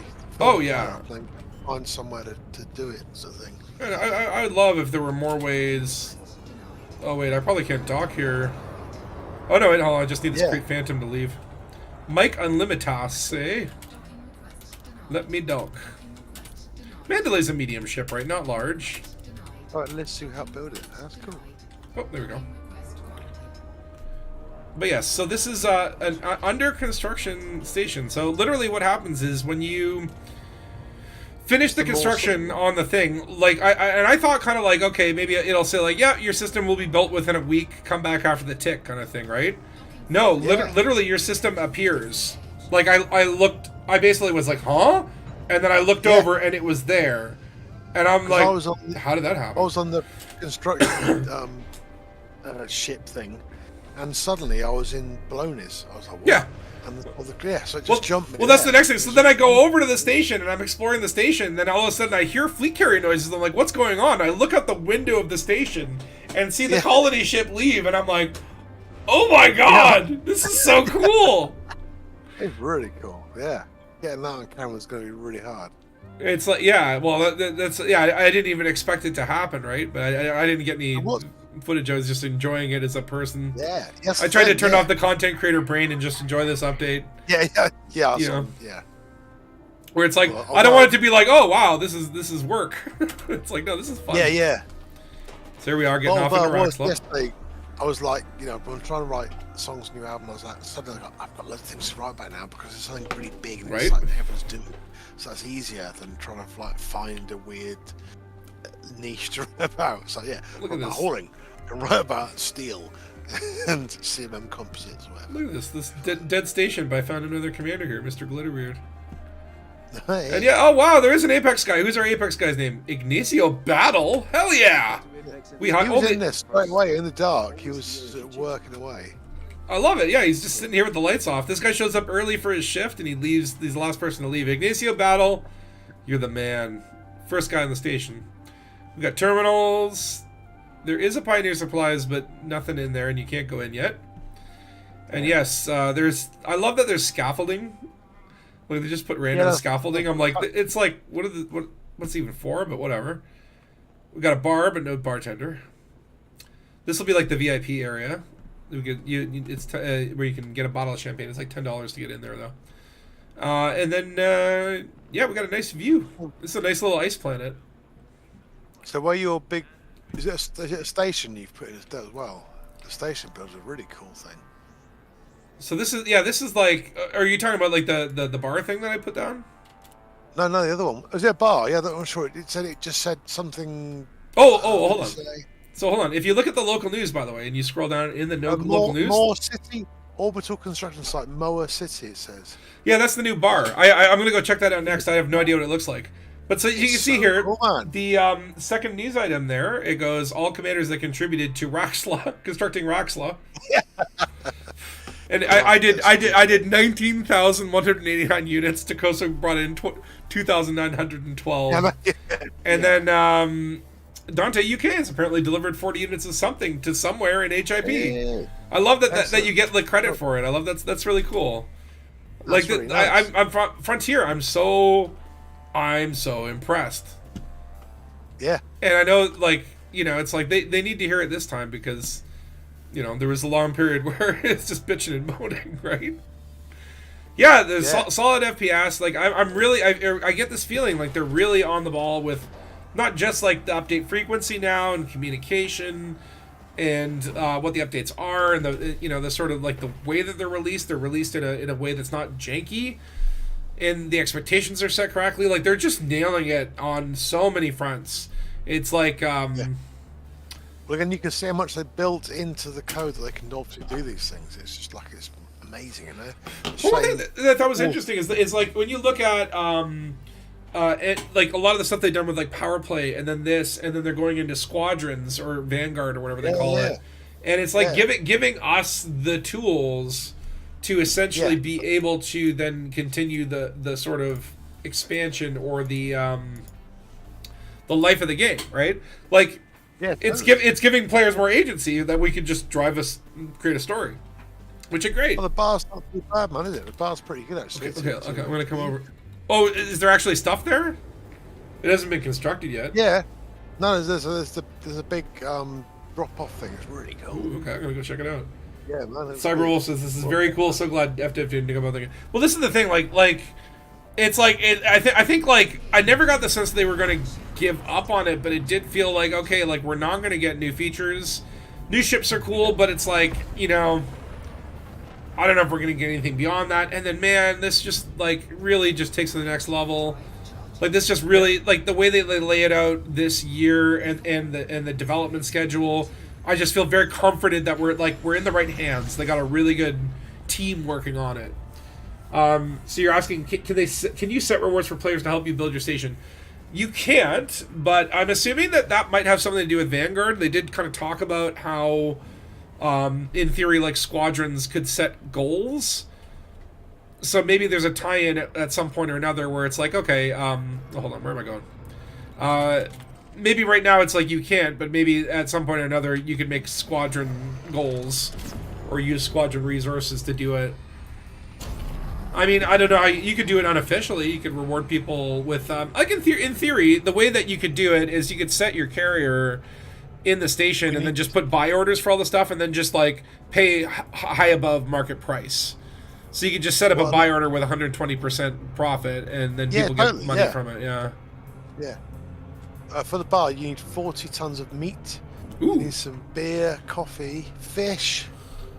Find somewhere to do it, sort of thing. And I'd love if there were more ways. Oh wait, I probably can't dock here. Oh no, wait, hold on. I just need this Great Phantom to leave. Mike Unlimitas, eh? Let me dock. Mandalay's a medium ship, right? Not large. Alright, let's see how build it. That's cool. Oh, there we go. But yes, so this is an under construction station. So literally what happens is when you finish the construction on the thing, like I thought kind of like, okay, maybe it'll say like, yeah, your system will be built within a week, come back after the tick kind of thing, right? No, literally your system appears. Like I basically was like, huh? And then I looked over and it was there. And I'm like, how did that happen? I was on the construction ship thing, and suddenly I was in Bologna's. I was like, what? Yeah. And so it just jumped me. Well, that's the next thing. So then I go over to the station, and I'm exploring the station, and then all of a sudden I hear fleet carrier noises. I'm like, what's going on? I look out the window of the station and see the colony ship leave, and I'm like, oh my god, this is so cool. It's really cool, yeah. Getting that on camera is going to be really hard. It's like, yeah, well, that's I didn't even expect it to happen, right? But I didn't get any footage. I was just enjoying it as a person. Yeah, yes. I tried to turn off the content creator brain and just enjoy this update. Yeah. Where it's like, I don't want it to be like, oh wow, this is work. It's like, no, this is fun. Yeah. So here we are getting off in the rocks. Yesterday, I was like, when I'm trying to write songs, new album, I was like, suddenly I've got loads of things to write about now because it's something pretty big and it's like everyone's doing. So that's easier than trying to like find a weird niche to write about. So look at this. Hauling, I can write about steel and CMM composites or whatever. Look at this dead station, but I found another commander here, Mr. Glitterweird. Hey. And oh wow, there is an Apex guy. Who's our Apex guy's name? Ignacio Battle? Hell yeah! He was in this straight away in the dark. He was working away. I love it. Yeah, he's just sitting here with the lights off. This guy shows up early for his shift, and he leaves. He's the last person to leave. Ignacio Battle, you're the man. First guy on the station. We got terminals. There is a Pioneer Supplies, but nothing in there, and you can't go in yet. And yes, there's. I love that there's scaffolding. Like they just put random scaffolding. I'm like, it's like, what's it even for? But whatever. We got a bar, but no bartender. This will be like the VIP area. We get where you can get a bottle of champagne. It's like $10 to get in there, though. And then we got a nice view. This is a nice little ice planet. So where your big is it a station you've put in as well? The station build's a really cool thing. So this is like. Are you talking about like the bar thing that I put down? No, the other one. Was it a bar? Yeah, I'm sure it just said something. Oh, hold on. So hold on. If you look at the local news, by the way, and you scroll down in the local news, Moore City orbital construction site, Moa City. It says. Yeah, that's the new bar. I'm gonna go check that out next. I have no idea what it looks like. But so you can see here the second news item there. It goes all commanders that contributed to Raxla constructing Raxla. And I did 19,189 units. Takoso brought in 2,912. And then Dante UK has apparently delivered 40 units of something to somewhere in HIP. I love that you get the credit for it. I love that's really cool. Like really nice. I'm Frontier. I'm so impressed. Yeah. And I know, like, it's like they need to hear it this time because, there was a long period where it's just bitching and moaning, right? Yeah, the solid FPS. Like, I'm really, I get this feeling like they're really on the ball with not just like the update frequency now and communication and what the updates are and the sort of like the way that they're released. They're released in a way that's not janky, and the expectations are set correctly. Like, they're just nailing it on so many fronts. It's like, Well, again, you can see how much they built into the code that they can obviously do these things. It's just like, it's amazing, Well, one thing that I thought was interesting is like when you look at like a lot of the stuff they've done with like power play and then they're going into squadrons or Vanguard or whatever they call it, and it's like giving us the tools to essentially be able to then continue the sort of expansion or the life of the game, right? Like, it's giving players more agency that we could just create a story, which is great. Well, the bar's not too bad, man, is it? The bar's pretty good, actually. Okay, I'm gonna come over. Oh, is there actually stuff there? It hasn't been constructed yet. Yeah. No, there's a big drop-off thing. It's really cool. Ooh, okay, I'm gonna go check it out. Yeah, man. Cyberwolf says this is very cool. So glad FDev didn't come out there. Well, this is the thing. Like, it's like I think like I never got the sense they were gonna give up on it, but it did feel like, okay, like we're not gonna get new features. New ships are cool, but it's like, I don't know if we're gonna get anything beyond that. And then, man, this just like really just takes to the next level. Like, this just really, like, the way they lay it out this year and the development schedule, I just feel very comforted that we're in the right hands. They got a really good team working on it. So you're asking, can you set rewards for players to help you build your station? You can't, but I'm assuming that might have something to do with Vanguard. They did kind of talk about how, in theory, like, squadrons could set goals. So maybe there's a tie-in at some point or another where it's like, okay, hold on, where am I going? Maybe right now it's like you can't, but maybe at some point or another you could make squadron goals or use squadron resources to do it. I mean, I don't know how you could do it unofficially. You could reward people with, like, in theory, the way that you could do it is you could set your carrier in the station and then just put buy orders for all the stuff and then just, like, pay high above market price. So you could just set up a buy order with 120% profit and then people get money from it, Yeah. For the bar, you need 40 tons of meat. Ooh. You need some beer, coffee, fish.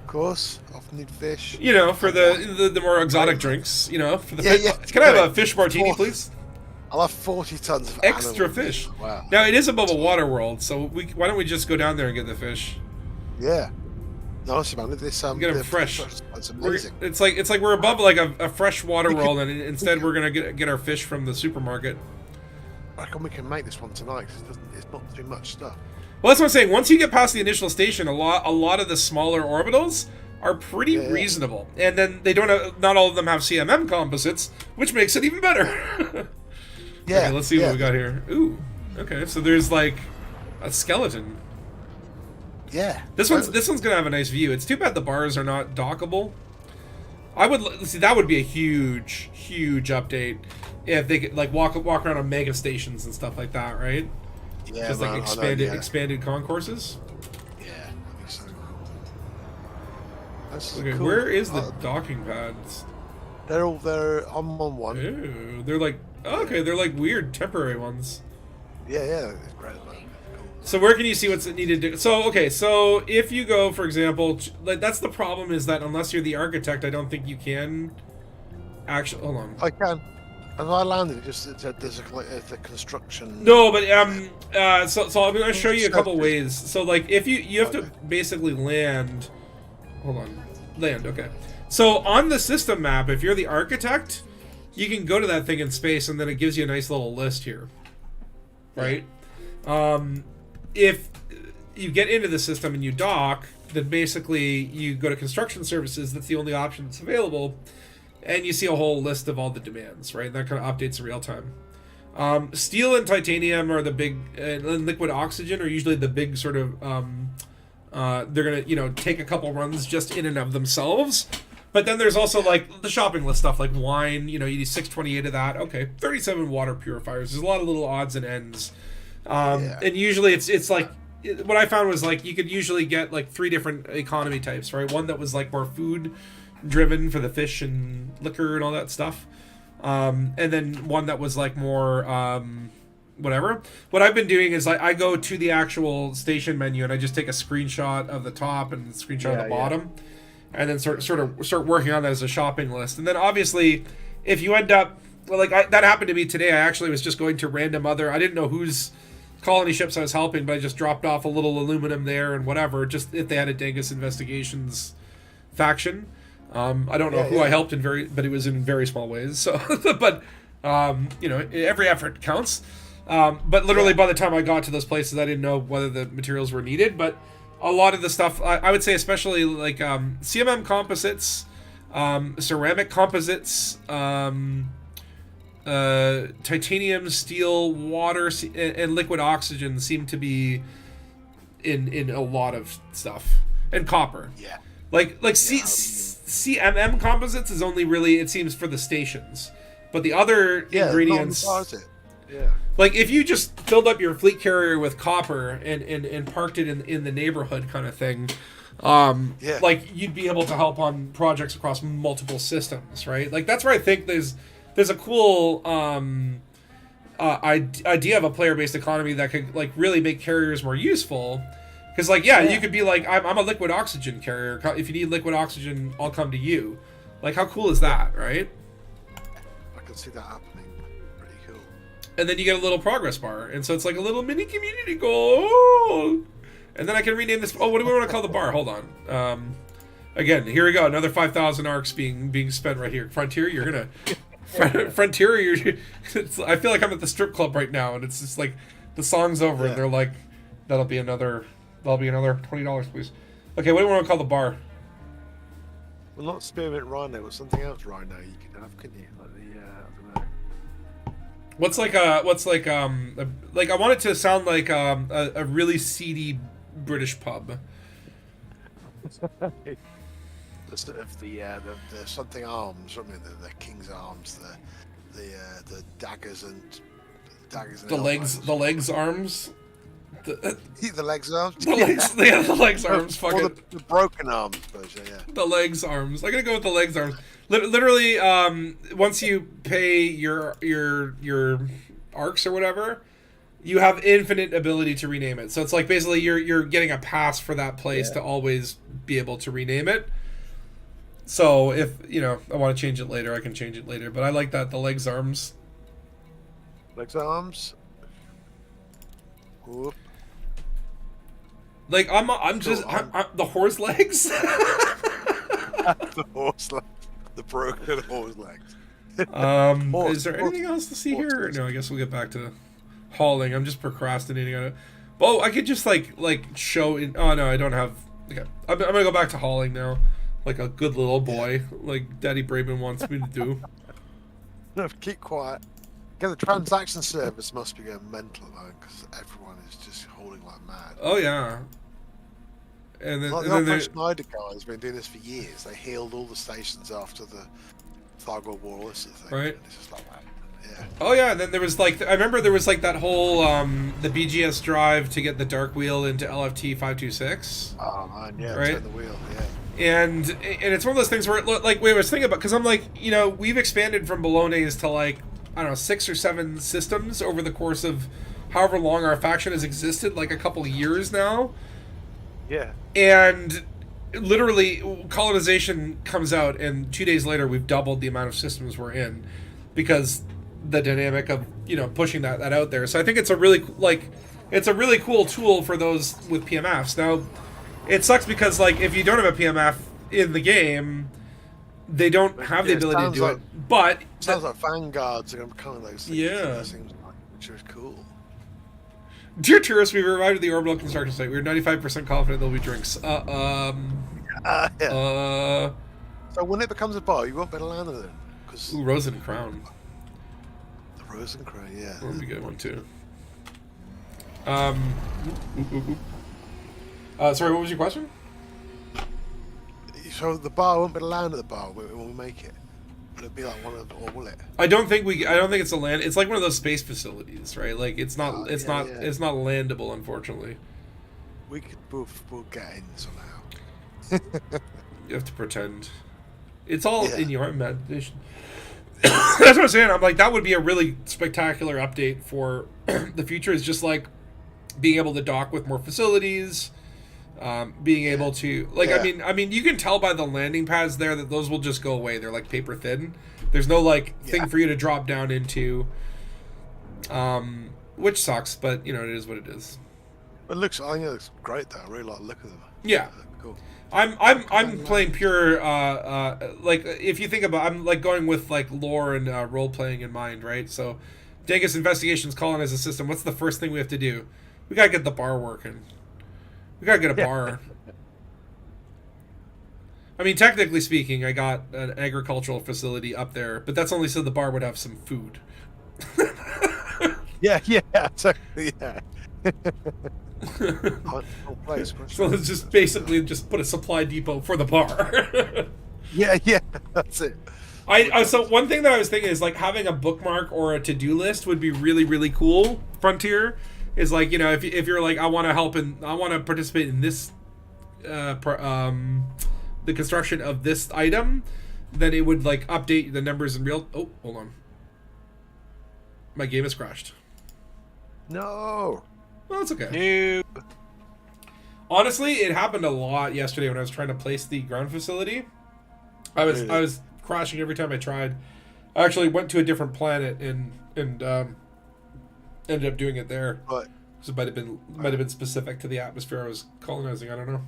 Of course, often need fish. For the more exotic drinks. For the fish. Can I have a fish martini, please? I'll have 40 tons of extra fish. Wow. Now it is above a water world, so why don't we just go down there and get the fish? Yeah. No, honestly, man, this get them fresh. It's amazing. It's like we're above like a fresh water world, and instead we're gonna get our fish from the supermarket. I reckon we can make this one tonight because it's not too much stuff. Well, that's what I'm saying. Once you get past the initial station, a lot of the smaller orbitals are pretty reasonable, and then they don't have, not all of them have CMM composites, which makes it even better. Okay, let's see what we got here. Ooh, okay, so there's like a skeleton. Yeah, this one's gonna have a nice view. It's too bad the bars are not dockable. I would see that would be a huge update if they could like walk around on mega stations and stuff like that, right? Yeah, just like expanded concourses. Yeah, that'd be so cool. Okay, cool. Where is the docking pads? They're all there. I'm on one. Ew, they're like they're like weird temporary ones. Yeah, it's great. Cool. So where can you see what's needed to? So if you go, for example, like that's the problem is that unless you're the architect, I don't think you can. Actually, hold on. I can. Have I landed? There's the construction. No, but so I'm gonna show you a couple ways. So like if you have to basically land. Hold on, land. Okay. So on the system map, if you're the architect, you can go to that thing in space, and then it gives you a nice little list here, right? If you get into the system and you dock, then basically you go to construction services. That's the only option that's available. And you see a whole list of all the demands, right? And that kind of updates in real time. Steel and titanium are the big, and liquid oxygen are usually the big sort of, they're going to, take a couple runs just in and of themselves. But then there's also like the shopping list stuff like wine, you need 628 of that. Okay, 37 water purifiers. There's a lot of little odds and ends. And usually it's like, what I found was like you could usually get like 3 different economy types, right? One that was like more food driven for the fish and liquor and all that stuff, and then one that was like more whatever. What I've been doing is I go to the actual station menu and I just take a screenshot of the top and a screenshot of the bottom, and then start working on that as a shopping list. And then obviously, if you end up that happened to me today. I actually was just going to random I didn't know whose colony ships I was helping, but I just dropped off a little aluminum there and whatever, just if they had a Dangus Investigations faction. I don't know who I helped but it was in very small ways. So, but every effort counts. But literally by the time I got to those places, I didn't know whether the materials were needed. But a lot of the stuff, I would say, especially like CMM composites, ceramic composites, titanium, steel, water, and liquid oxygen seem to be in a lot of stuff, and copper. Yeah. Like CMM composites is only really, it seems, for the stations, but the other ingredients. Yeah. Like if you just filled up your fleet carrier with copper and parked it in the neighborhood kind of thing, like you'd be able to help on projects across multiple systems, right? Like that's where I think there's a cool idea of a player-based economy that could like really make carriers more useful. Because you could be like, I'm a liquid oxygen carrier. If you need liquid oxygen, I'll come to you. Like, how cool is that, right? I can see that happening. Pretty cool. And then you get a little progress bar, and so it's like a little mini community goal. And then I can rename this. Oh, what do we want to call the bar? Hold on. Again, here we go. Another 5,000 arcs being spent right here. Frontier, you're gonna. Frontier, I feel like I'm at the strip club right now, and it's just like the song's over, and they're like, that'll be another $20, please. Okay, what do we want to call the bar? Well, not Spearmint Rhino, but something else Rhino you can have, couldn't you? Like the, I don't know. Like I want it to sound like a really seedy British pub. The sort of the something arms, the King's Arms, the daggers and the legs arms. The legs arms. The legs arms. Fuck it. The broken arms version. Yeah. The legs arms. I'm gonna go with the legs arms. Literally, once you pay your arcs or whatever, you have infinite ability to rename it. So it's like basically you're getting a pass for that place to always be able to rename it. So if I want to change it later, I can change it later. But I like that, the legs arms. Legs arms. Whoop. Like I'm the horse legs. The horse legs. The broken horse legs. Is there anything else to see here? No, I guess we'll get back to hauling. I'm just procrastinating on it. Oh, I could just like show in. Oh no, I don't have. Okay, I'm gonna go back to hauling now, like a good little boy, like Daddy Braben wants me to do. No, keep quiet. Yeah, the transaction service must be going mental, man, because everyone is just hauling like mad. Oh yeah. And then, the Schneider guy has been doing this for years. They healed all the stations after the Thargoid War, all this sort of thing. Right. It's just like that. Yeah. Oh yeah, and then there was like I remember there was like that whole the BGS drive to get the dark wheel into LFT 526. Oh man, yeah, right? Turn the wheel, yeah. And it's one of those things where like I was thinking about, because I'm like, we've expanded from Bolognese to like, I don't know, 6 or 7 systems over the course of however long our faction has existed, like a couple of years now. Yeah. And literally, Colonization comes out, and 2 days later, we've doubled the amount of systems we're in, because the dynamic of pushing that out there. So I think it's a really cool tool for those with PMFs. Now, it sucks because like if you don't have a PMF in the game, they don't have the ability to do it. But sounds like Vanguards are kind of like which is cool. Dear tourists, we've arrived at the orbital construction site. We're 95% confident there'll be drinks. So when it becomes a bar, you won't be able to land it then. Rose and Crown. The Rose and Crown, yeah. That would be a good one too. Sorry, what was your question? So the bar won't be able to land at the bar when we make it. Will it be like one of, or will it? I don't think it's a land. It's like one of those space facilities, right? Like it's not. It's not landable, unfortunately. We'll get in somehow. You have to pretend. It's all in your imagination. That's what I'm saying. I'm like, that would be a really spectacular update for the future. Is just like being able to dock with more facilities, being able to I mean, you can tell by the landing pads there that those will just go away. They're like paper thin. There's no like thing for you to drop down into, which sucks. But you know, it is what it is. It looks, it looks great though. I really like the look of them. Yeah. Cool. I'm playing pure like if you think about, I'm like going with like lore and role playing in mind, right? So Dangus investigations colonize the system. What's the first thing we have to do? We gotta get the bar working. We gotta get a bar. I mean, technically speaking, I got an agricultural facility up there, but that's only so the bar would have some food. yeah, exactly, yeah. So let's just basically just put a supply depot for the bar. yeah, that's it. So one thing that I was thinking is like having a bookmark or a to-do list would be really, really cool. Frontier is like, you know, if you're like, I want to help and I want to participate in this, the construction of this item, then it would like update the numbers in real. Oh, hold on. My game has crashed. No. Well, it's okay. No. Honestly, it happened a lot yesterday when I was trying to place the ground facility. I was crashing every time I tried. I actually went to a different planet and ended up doing it there. Right. So it might have been specific to the atmosphere I was colonizing. I don't know.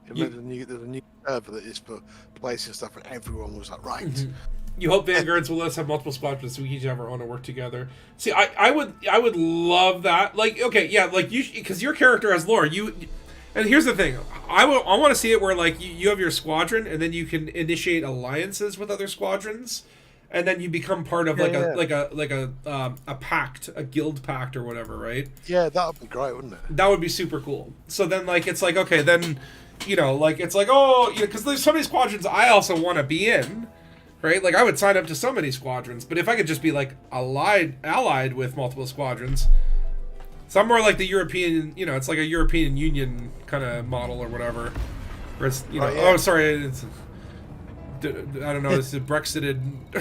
There's a new server that is for placing stuff, and everyone was like, right. Mm-hmm. You hope vanguards will let us have multiple squadrons so we each have our own to work together. See, I would love that. Like, okay, yeah, like you, because your character has lore. And here's the thing, I want to see it where like you have your squadron, and then you can initiate alliances with other squadrons, and then you become part of a pact, a guild pact or whatever, right? Yeah, that would be great, wouldn't it? That would be super cool. So then, like, it's like, okay, then, you know, like it's like, oh, you know, because there's so many squadrons I also want to be in. Right? Like, I would sign up to so many squadrons, but if I could just be, like, allied with multiple squadrons, so I'm more like the European, you know, it's like a European Union kind of model or whatever. Where it's, you know, oh, sorry, it's, I don't know, it's Brexited,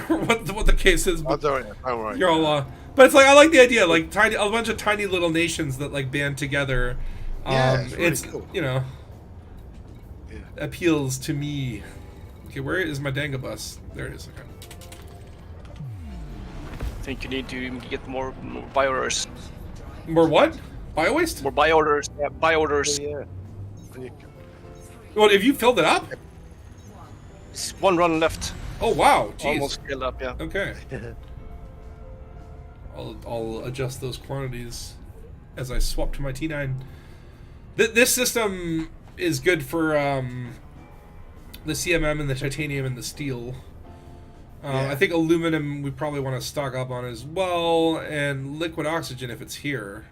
or what the case is. But don't worry. You're all, but it's like, I like the idea, like, a bunch of tiny little nations that, like, band together. It's really cool. You know, appeals to me. Okay, where is my Dangabus? There it is. Okay. I think you need to get more buy orders. More what? Bio waste? More buy orders. Yeah, buy orders. Yeah. Well, have you filled it up? It's one run left. Oh wow! Jeez. Almost filled up. Yeah. Okay. I'll adjust those quantities as I swap to my T9. This system is good for the CMM and the titanium and the steel. I think aluminum we probably want to stock up on as well, and liquid oxygen if it's here.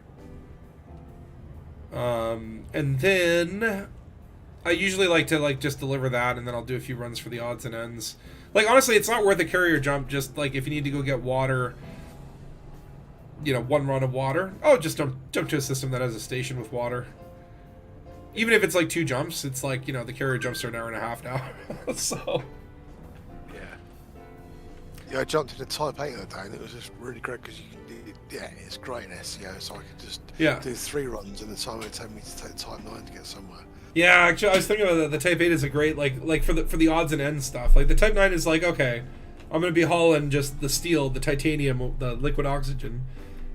And then I usually like to just deliver that, and then I'll do a few runs for the odds and ends. Like, honestly, it's not worth a carrier jump. Just like if you need to go get water, you know, one run of water. Oh, just jump to a system that has a station with water. Even if it's like 2 jumps, it's like, you know, the carrier jumps are an hour and a half now. So. Yeah, I jumped into Type 8 the other day, and it was just really great because you can do, it's great in SEO, so I could just do 3 runs, and the time it would take me to take Type 9 to get somewhere. Yeah, actually, I was thinking about the Type 8 is a great, like for the odds and ends stuff. Like, the Type 9 is like, okay, I'm going to be hauling just the steel, the titanium, the liquid oxygen.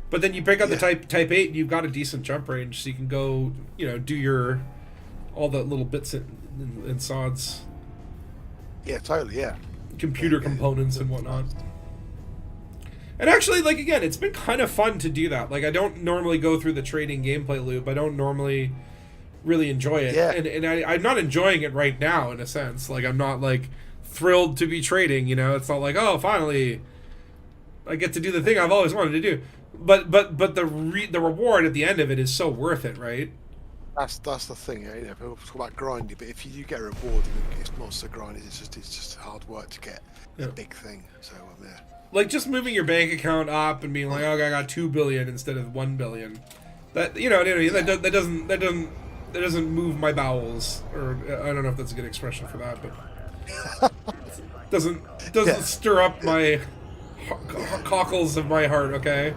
But then you pick up the Type 8, and you've got a decent jump range, so you can go, you know, do all the little bits and sods. Yeah, totally, yeah. Computer components and whatnot. And actually, like, again, it's been kind of fun to do that. Like, I don't normally go through the trading gameplay loop. I don't normally really enjoy it. Yeah. And I'm not enjoying it right now, in a sense. Like, I'm not, like, thrilled to be trading, you know? It's not like, oh, finally, I get to do the thing I've always wanted to do. But the reward at the end of it is so worth it, right? That's the thing. You know, people talk about grinding, but if you do get a reward, it's not so grindy. It's just hard work to get a big thing. So yeah. Like just moving your bank account up and being like, oh, I got 2 billion instead of 1 billion. That that doesn't move my bowels, or I don't know if that's a good expression for that, but doesn't stir up my cockles of my heart. Okay.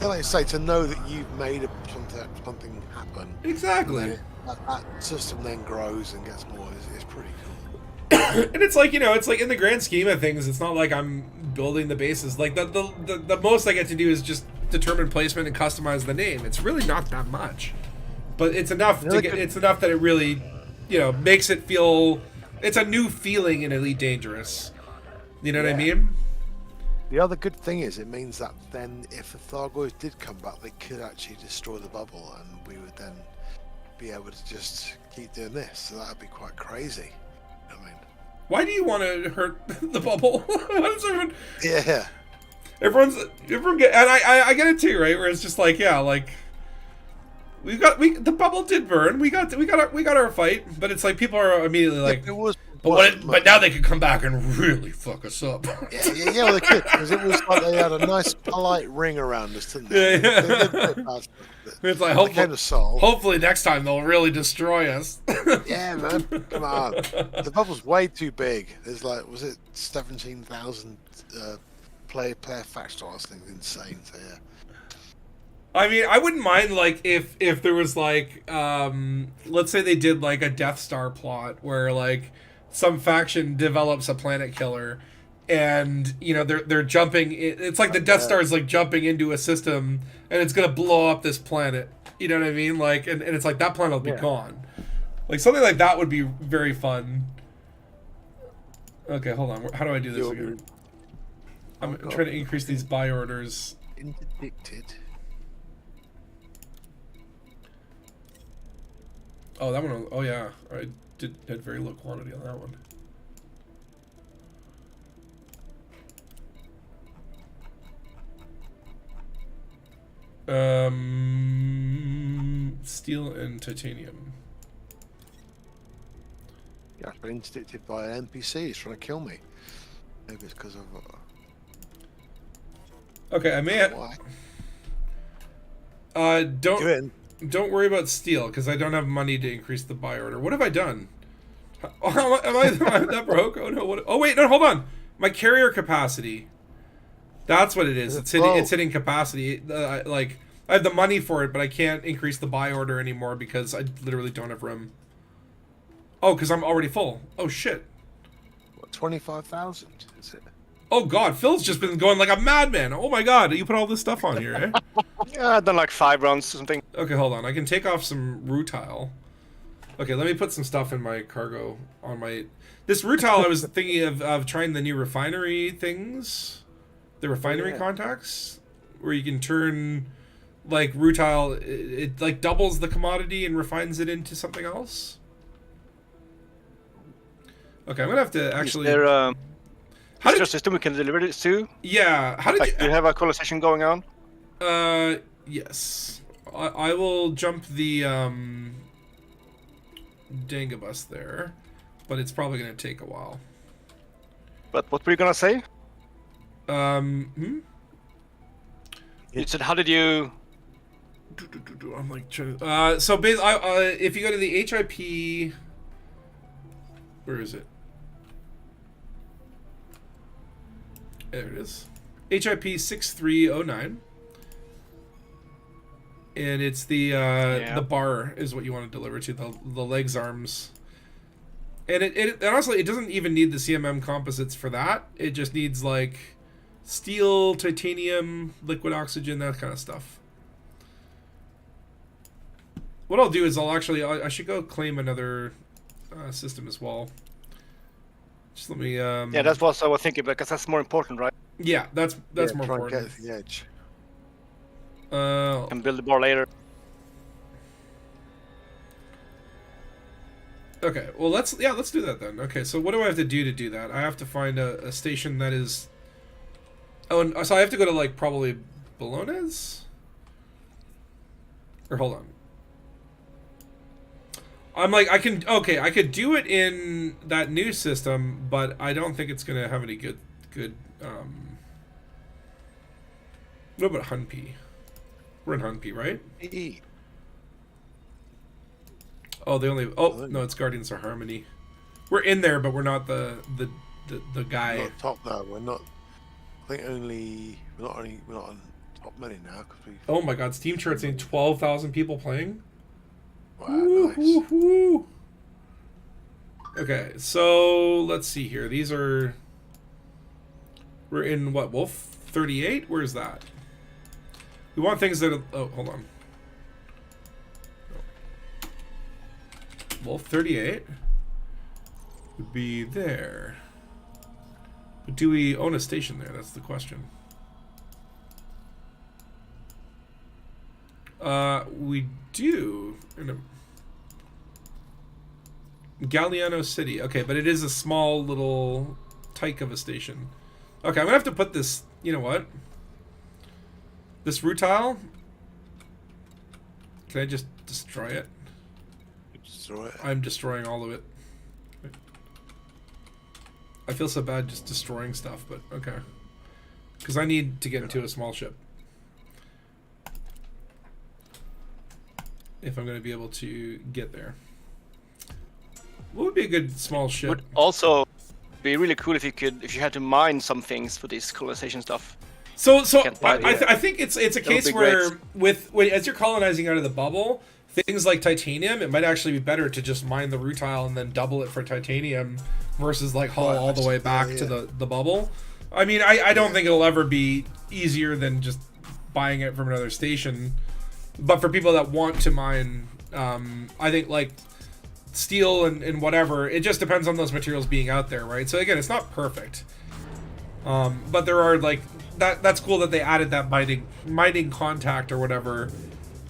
Like you say, to know that you've made something happen. Exactly. That system then grows and gets more. It's pretty cool. And it's like, it's like in the grand scheme of things, it's not like I'm building the bases. Like the most I get to do is just determine placement and customize the name. It's really not that much, but it's enough it's enough that it really, makes it feel. It's a new feeling in Elite Dangerous. You know what I mean? The other good thing is it means that then if the Thargoids did come back, they could actually destroy the bubble, and we would then be able to just keep doing this. So that'd be quite crazy. I mean, why do you want to hurt the bubble? What is everyone? Yeah. Everyone get, and I get it too, right? Where it's just like, the bubble did burn. We got our fight, but it's like people are immediately like, it was. But now they could come back and really fuck us up. Yeah, well, they could, because it was like they had a nice, polite ring around us, didn't they? It's like, hopefully next time they'll really destroy us. Yeah, man, come on. The bubble's way too big. There's like, was it 17,000 player faction? I think insane. So yeah. I mean, I wouldn't mind like if there was like, let's say they did like a Death Star plot where like some faction develops a planet killer, and they're jumping. It's like the Death Star is like jumping into a system, and it's gonna blow up this planet. You know what I mean? Like, and it's like that planet will be gone. Like something like that would be very fun. Okay, hold on. How do I do this again? I'm trying to increase these buy orders. Interdicted. Oh, that one. Oh yeah, I had very low quantity on that one. Steel and titanium. Yeah, I've been interdicted by an NPC. He's trying to kill me. Maybe it's because of. Okay, I may have. Why? Don't worry about steel, because I don't have money to increase the buy order. What have I done? Am I that broke? Oh no! Oh wait, no, hold on. My carrier capacity. That's what it is. It's hitting capacity. Like I have the money for it, but I can't increase the buy order anymore because I literally don't have room. Oh, because I'm already full. Oh shit. What, 25,000? Is it? Oh god, Phil's just been going like a madman. Oh my god, you put all this stuff on here, eh? Yeah, I've done like 5 rounds or something. Okay, hold on. I can take off some rutile. Okay, let me put some stuff in my cargo on my... This rutile, I was thinking of trying the new refinery things. The refinery contacts. Where you can turn, like, rutile... It like, doubles the commodity and refines it into something else. Okay, I'm gonna have to actually... Is there, is there a system we can deliver this to? Yeah, how did like, do you have a colonization going on? Yes. I will jump the, Dangus there, but it's probably going to take a while. But what were you going to say? You said, how did you... I'm like trying to... so if you go to the HIP... Where is it? There it is. HIP 6309. And it's the bar is what you want to deliver to, the legs, arms. And it honestly, it doesn't even need the CMM composites for that. It just needs like steel, titanium, liquid oxygen, that kind of stuff. What I'll do is I should go claim another system as well. Just let me. Yeah, that's what I was thinking, because that's more important, right? Yeah, that's more important. Get the edge. Can build the bar later. Okay, well let's do that then. Okay, so what do I have to do that? I have to find a station that is. Oh, and so I have to go to like probably Bolognese. Or hold on. I'm like, I could do it in that new system, but I don't think it's gonna have any good. What about Hunpy? We're in Hunpy, right? Oh, they only. Oh no, it's Guardians of Harmony. We're in there, but we're not the guy. Not top now. We're not. I think we're not on top many now because we. Oh my God! Steam chart's saying 12,000 people playing. Wow, Woo, nice. woo, woo. Okay, so let's see here. These are. We're in what, Wolf 38? Where's that? We want things that are. Oh, hold on. Wolf 38 would be there. But do we own a station there? That's the question. We do. In a Galliano City. Okay, but it is a small little tyke of a station. Okay, I'm gonna have to put this. You know what? This rutile. Can I just destroy it? Destroy it. I'm destroying all of it. I feel so bad just destroying stuff, but okay. Because I need to get into a small ship. If I'm going to be able to get there. What would be a good small ship? Would also be really cool if you had to mine some things for this colonization stuff. So buy the- I think it's a case be where as you're colonizing out of the bubble, things like titanium, it might actually be better to just mine the rutile and then double it for titanium versus like haul all the way back to the bubble. I mean, I don't think it'll ever be easier than just buying it from another station. But for people that want to mine, I think like steel and whatever, it just depends on those materials being out there, right? So again, it's not perfect. But there are like that's cool that they added that mining contact or whatever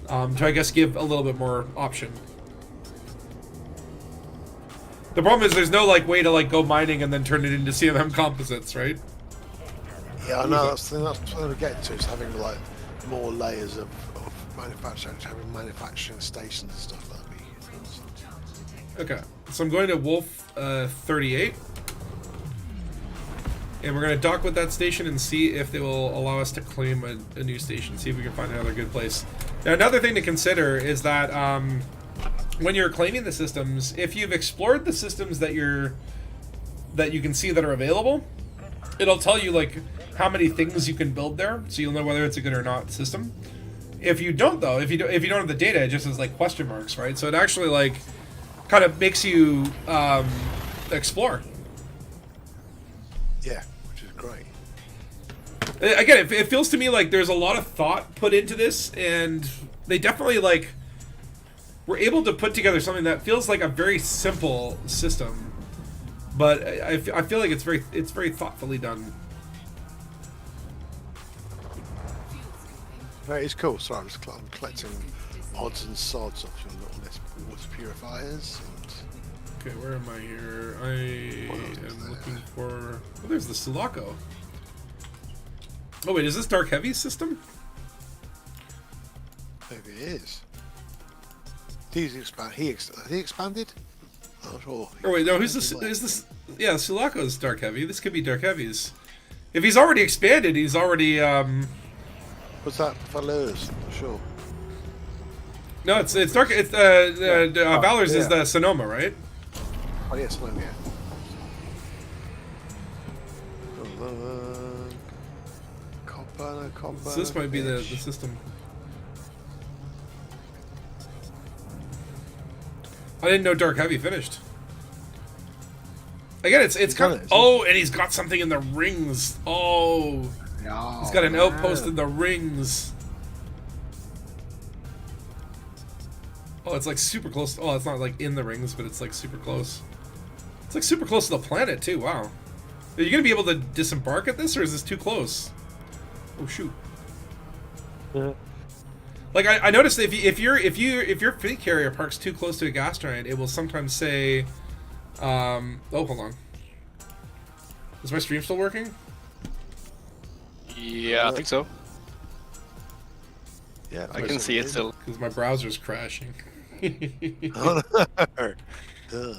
to I guess give a little bit more option. The problem is there's no like way to like go mining and then turn it into CMM composites, right? Yeah, I know. That's what we're getting to. Is having like more layers of manufacturing, having manufacturing stations and stuff. That'd be. Okay, so I'm going to Wolf 38. And we're going to dock with that station and see if they will allow us to claim a new station. See if we can find another good place. Now, another thing to consider is that when you're claiming the systems, if you've explored the systems that you can see that are available, it'll tell you like how many things you can build there, so you'll know whether it's a good or not system. If you don't, though, if you don't have the data, it just is like question marks, right? So it actually like kind of makes you explore. Yeah, which is great. Again, it feels to me like there's a lot of thought put into this, and they definitely like were able to put together something that feels like a very simple system, but I feel like it's very thoughtfully done. Right, it's cool. Sorry, I'm collecting odds and sods off your little list of water purifiers. Okay, where am I here? I am looking for. Oh, there's the Sulaco. Oh wait, is this Dark Heavy system? Maybe it is. He's expand. He expanded. I'm not sure. Oh wait, no. Who's this? Is this? Yeah, Sulaco's Dark Heavy. This could be Dark Heavy's. If he's already expanded, he's already. What's that? Valor's, not sure. No, it's Dark. It's Valor's is the Sonoma, right? Oh yes, no, yeah. Copper. So this might be the system. I didn't know Dark Heavy finished. Again, it's kind of. Oh, and he's got something in the rings. Oh, he's got an outpost in the rings. Oh, it's like super close. Oh, it's not like in the rings, but it's like super close. It's like super close to the planet too. Wow. Are you gonna be able to disembark at this, or is this too close? Oh shoot. Like I noticed if your fleet carrier parks too close to a gas giant, it will sometimes say, oh hold on. Is my stream still working? Yeah, I think so. Yeah, I can see it still. Because my browser's crashing. Oh, no.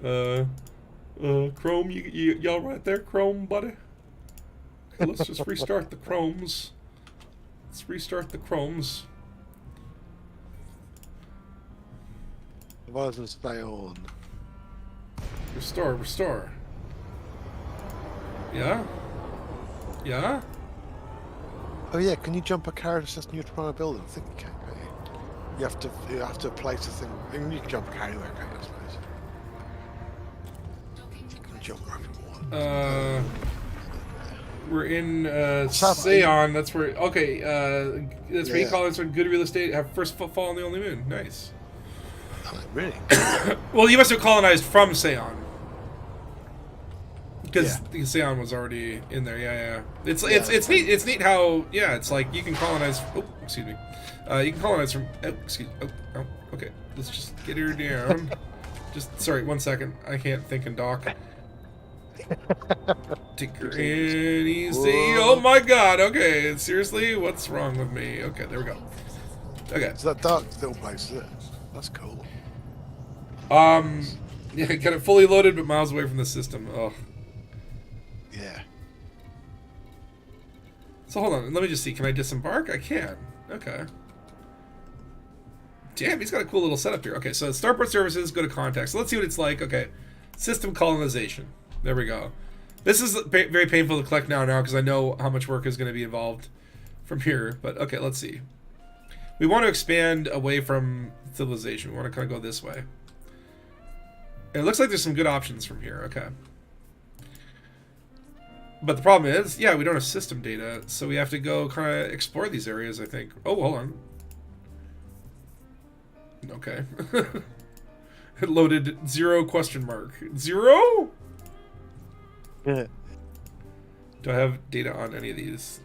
Ugh. Chrome, y'all right there, Chrome, buddy? Okay, let's just restart the Chromes. Let's restart the Chromes. Why doesn't stay on? Restore. Yeah? Yeah? Oh yeah, can you jump a carriage system you're trying to build? I think you can, can't you? You have to place a thing. I mean, you can jump a carriage anywhere, can't you, I suppose? You can jump wherever you want. We're in South Seon. That's where. Okay, that's where you Yeah. call it. Good real estate. Have first footfall on the only moon. Nice. Oh, really? Well, you must have colonized from Seon. Because Yeah. Seon was already in there. Yeah. It's Yeah, it's neat. It's neat how it's like you can colonize. Oh, excuse me. You can colonize from. Oh, excuse. Oh. Okay. Let's just get her down. Just sorry. 1 second. I can't think and dock. Take her in easy. Oh my God. Okay. Seriously, what's wrong with me? Okay. There we go. Okay. It's that dark little place, is it? That's cool. Yeah, got it fully loaded, but miles away from the system. Oh. Yeah. So hold on, let me just see. Can I disembark? I can. Okay. Damn, he's got a cool little setup here. Okay, so starport services, go to context. So let's see what it's like. Okay, system colonization. There we go. This is very painful to collect now because I know how much work is going to be involved from here. But okay, let's see. We want to expand away from civilization. We want to kind of go this way. And it looks like there's some good options from here. Okay. But the problem is, yeah, we don't have system data, so we have to go kind of explore these areas, I think. Oh, hold on. Okay. It loaded 0 question mark. 0? Yeah. Do I have data on any of these?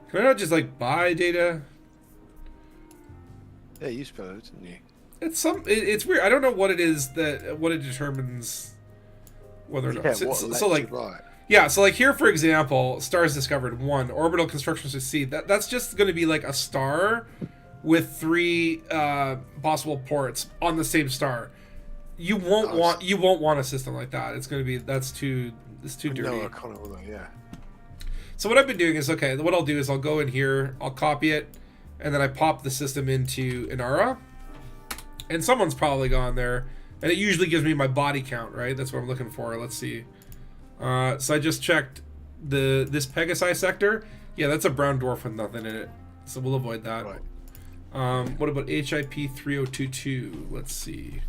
Can I not just, like, buy data? Yeah, you spelled it, didn't you? It's weird. I don't know what it is what it determines whether or not. Yeah, So like, yeah, so like here, for example, stars discovered 1, orbital construction succeed. That's just going to be like a star with 3 possible ports on the same star. You won't want a system like that. It's going to be it's too dirty. No, I can't remember, yeah. So what I've been doing is, okay, what I'll do is I'll go in here, I'll copy it, and then I pop the system into Inara. And someone's probably gone there. And it usually gives me my body count, right? That's what I'm looking for. Let's see. So I just checked this Pegasi sector. Yeah, that's a brown dwarf with nothing in it. So we'll avoid that. Right. What about HIP 3022? Let's see.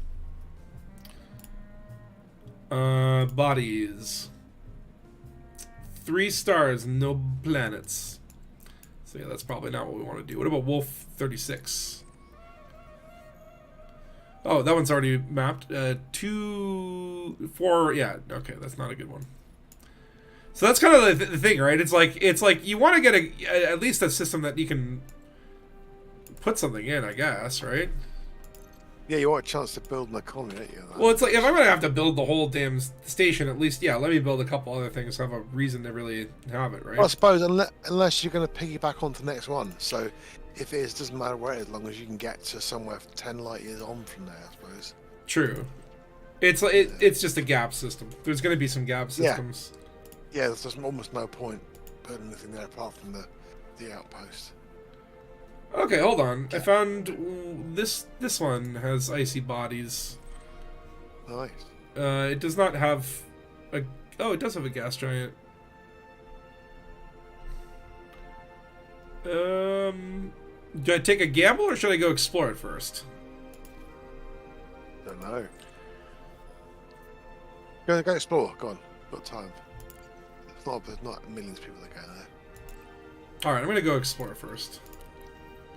Bodies. 3 stars, no planets. So yeah, that's probably not what we want to do. What about Wolf 36? Oh, that one's already mapped. 2, 4, yeah, okay, that's not a good one. So that's kind of the thing, right? It's like you want to get at least a system that you can put something in, I guess, right? Yeah, you want a chance to build an economy, don't you? Well, it's like if I'm gonna have to build the whole damn station, at least, yeah, let me build a couple other things to have a reason to really have it, right? Well, I suppose unless you're going to piggyback onto the next one. So if it is, doesn't matter where it is, as long as you can get to somewhere 10 light years on from there, I suppose. True. It's just a gap system. There's going to be some gap systems. Yeah, there's just almost no point putting anything there apart from the outpost. Okay, hold on. I found this one has icy bodies. Nice. It does not have a... Oh, it does have a gas giant. Do I take a gamble or should I go explore it first? Don't know. Go explore. Go on. Got time. There's not millions of people that go there. All right, I'm gonna go explore it first.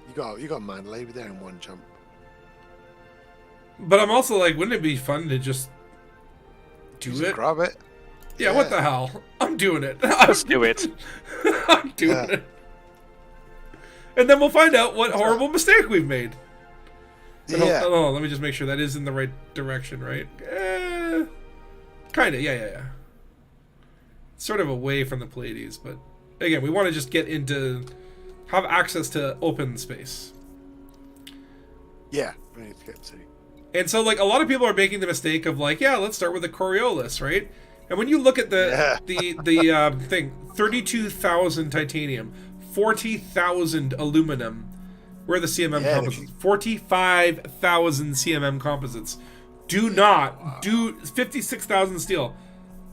You got Mandalay there in one jump. But I'm also like, wouldn't it be fun to just do it? Grab it. Yeah, what the hell? I'm doing it. Let's do it. I'm doing it. And then we'll find out what horrible mistake we've made. Yeah. Oh, let me just make sure that is in the right direction, right? Kind of, yeah. Sort of away from the Pleiades, but again, we want to just get into... have access to open space. Yeah, we need to get to. And so, like, a lot of people are making the mistake of like, yeah, let's start with the Coriolis, right? And when you look at the thing, 32,000 titanium, 40,000 aluminum, where are the CMM composites? 45,000 CMM composites. Do not 56,000 steel.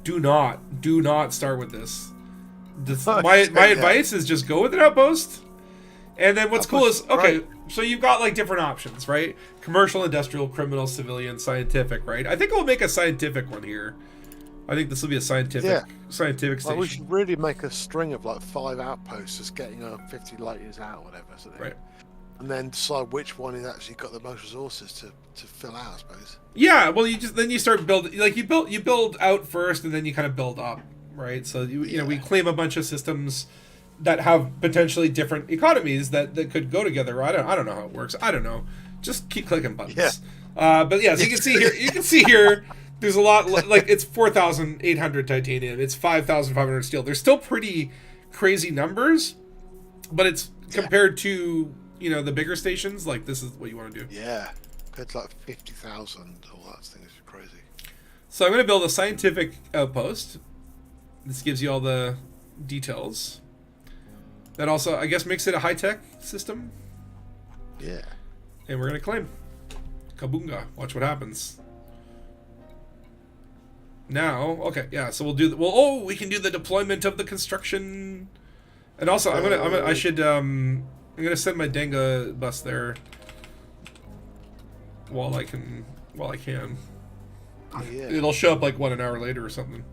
Do not start with this. My advice is just go with an outpost. And then what's cool is, okay, so you've got like different options, right? Commercial, industrial, criminal, civilian, scientific, right? I think we'll make a scientific one here. I think this will be a scientific station. We should really make a string of like 5 outposts, just getting 50 lighters out, or whatever. So right. And then decide which one has actually got the most resources to fill out, I suppose. Yeah, well, you start building, like you build out first, and then you kind of build up, right? So you know, we claim a bunch of systems that have potentially different economies that could go together. I don't know how it works. I don't know. Just keep clicking buttons. Yeah. But yeah, so you can see here. There's a lot, like it's 4,800 titanium. It's 5,500 steel. They're still pretty crazy numbers, but it's compared to, you know, the bigger stations. Like, this is what you want to do. Yeah, it's like 50,000. All that thing is crazy. So I'm going to build a scientific outpost. This gives you all the details. That also, I guess, makes it a high-tech system. Yeah. And we're going to claim. Kabunga. Watch what happens. Now, okay, yeah, so we'll do we can do the deployment of the construction. And also, I'm gonna send my Danga bus there while I can. Oh, yeah. It'll show up like an hour later or something.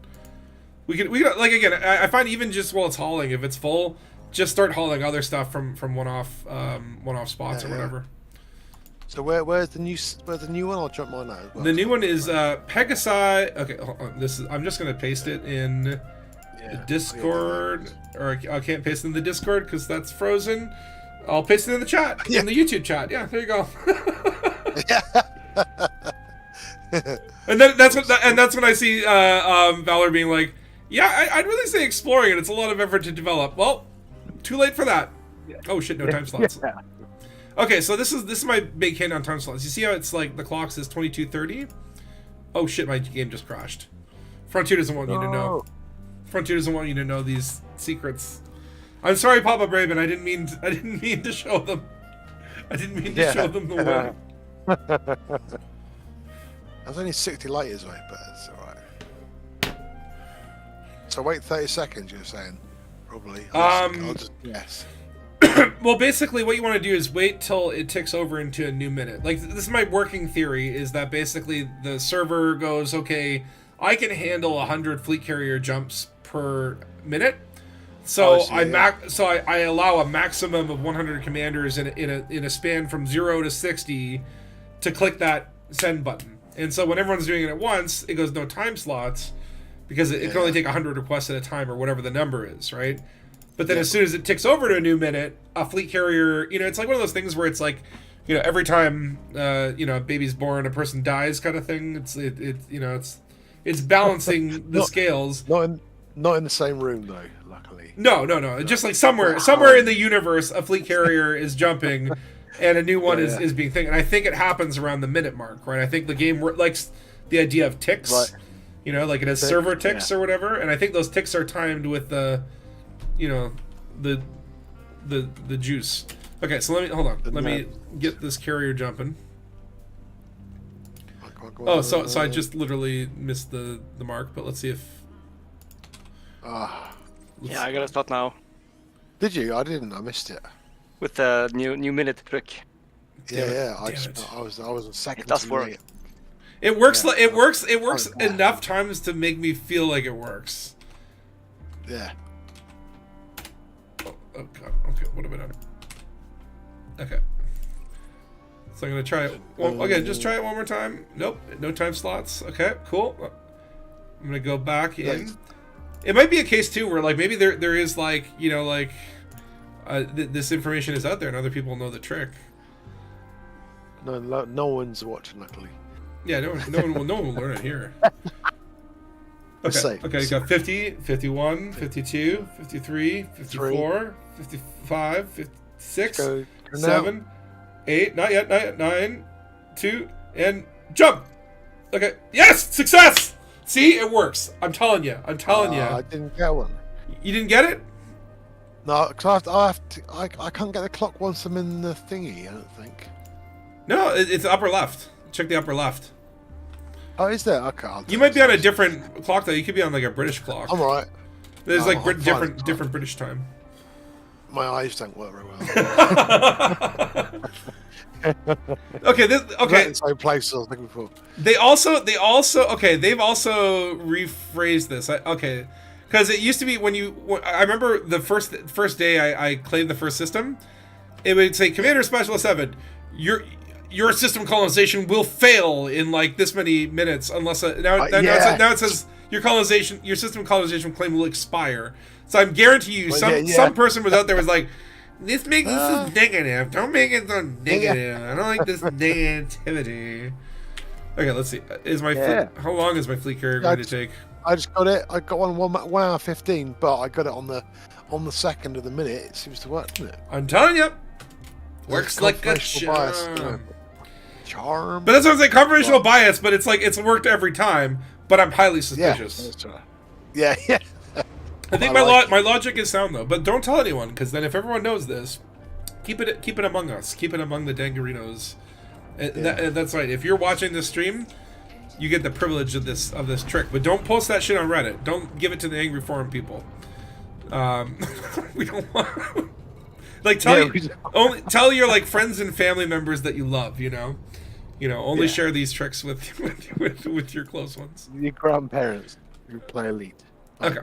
We can like, again, I find even just while it's hauling, if it's full, just start hauling other stuff from one-off spots or whatever. So where's the new one? I'll jump mine out. The new one is Pegasi. Okay, hold on. I'm just gonna paste it in the Discord, or I can't paste it in the Discord because that's frozen. I'll paste it in the chat, in the YouTube chat. Yeah, there you go. And then that's when I see Valor being like, "Yeah, I'd really say exploring it. It's a lot of effort to develop." Well, too late for that. Oh shit! No time slots. Okay, so this is my big hint on time slots. You see how it's like the clock says 22:30? Oh shit! My game just crashed. Frontier doesn't want you to know. Frontier doesn't want you to know these secrets. I'm sorry, Papa Braven. I didn't mean to show them. I didn't mean to show them the way. I was only 60 lighters away, but it's alright. So wait 30 seconds, you're saying? Probably. I'll just guess. Well, basically, what you want to do is wait till it ticks over into a new minute. Like, this is my working theory, is that basically the server goes, okay, I can handle 100 fleet carrier jumps per minute. So I allow a maximum of 100 commanders in a span from 0 to 60 to click that send button. And so when everyone's doing it at once, it goes no time slots because it can only take 100 requests at a time or whatever the number is, right? But then as soon as it ticks over to a new minute, a fleet carrier, you know, it's like one of those things where it's like, you know, every time, you know, a baby's born, a person dies kind of thing. It's balancing the scales. Not in the same room though, luckily. No. Just like somewhere in the universe, a fleet carrier is jumping, and a new one is being thing. And I think it happens around the minute mark, right? I think the game likes the idea of ticks. Right. You know, like it has server ticks or whatever, and I think those ticks are timed with the, you know, the juice. Okay, so let me get this carrier jumping. So I just literally missed the mark, but let's see if. Yeah, I gotta start now. Did you? I didn't. I missed it. With the new minute trick. I was a second. It does work. It works. It works enough times to make me feel like it works. Yeah. Oh god. Okay. What have I done? Okay. So I'm gonna try it. Okay, just try it one more time. Nope. No time slots. Okay. Cool. I'm gonna go back in. It might be a case too where like maybe there is like, you know, like this information is out there and other people know the trick. No one's watching, luckily. Yeah, no one will learn it here. Okay, you got 50, 51, 52, 53, 54, 55, 56, 7, 8, not yet, 9, 2, and jump. Okay, yes, success. See, it works. I'm telling you. I didn't get one. You didn't get it? No, because I can't get the clock once I'm in the thingy. I don't think. No, it's the upper left. Check the upper left. Oh, is there? Okay. You might be on a different clock though. You could be on like a British clock. I'm alright. There's like I'm fine. different British time. My eyes don't work very well. Okay, okay. Same place I was thinking before. They've also rephrased this. Okay, because it used to be I remember the first day I claimed the first system, it would say Commander Specialist 7, your system colonization will fail in like this many minutes unless now it says your system colonization claim will expire. So I'm guarantee you some person was out there was like, this makes this negative. Don't make it so negative. I don't like this negativity. Okay, let's see. How long is my fleet carrier going to take? I just got it. I got one hour 15, but I got it on the second of the minute. It seems to work, doesn't it? I'm telling you, works like a charm. Charm. But that's what I'm saying. Confirmational bias, but it's like it's worked every time. But I'm highly suspicious. Yeah. I think my logic is sound though, but don't tell anyone, because then if everyone knows this, keep it among us. Keep it among the Dangarinos. That's right. If you're watching this stream, you get the privilege of this trick. But don't post that shit on Reddit. Don't give it to the angry forum people. We don't want. Like tell your like friends and family members that you love. Only share these tricks with your close ones. Your grandparents who play Elite. Okay.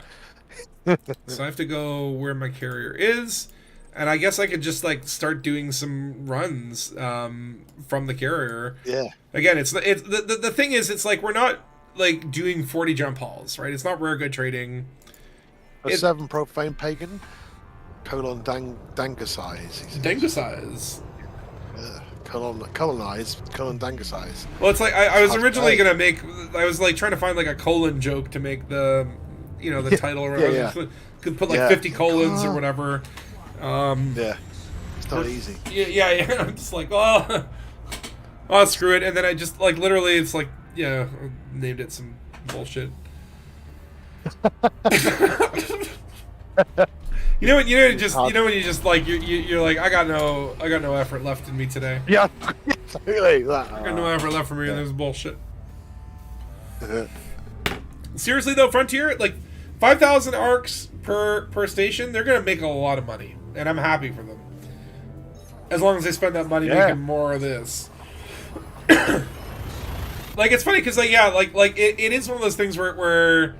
So I have to go where my carrier is, and I guess I could just like start doing some runs from the carrier. Yeah. Again, the thing is, it's like we're not like doing 40 jump hauls, right? It's not rare good trading. 7 profane pagan, Dangusize. Dangusize. Colonize, Dangusize. Well, it's like I was originally gonna I was like trying to find like a colon joke to make the the title or whatever. Could put like 50 colons or whatever. It's not easy. Yeah. I'm just like, oh, screw it. And then I just like literally, it's like, I named it some bullshit. When you just like you're like I got no effort left in me today. Yeah, really. I got no effort left for me, and there's bullshit. Seriously though, Frontier, like 5,000 arcs per station, they're gonna make a lot of money, and I'm happy for them. As long as they spend that money making more of this. Like it's funny because it is one of those things where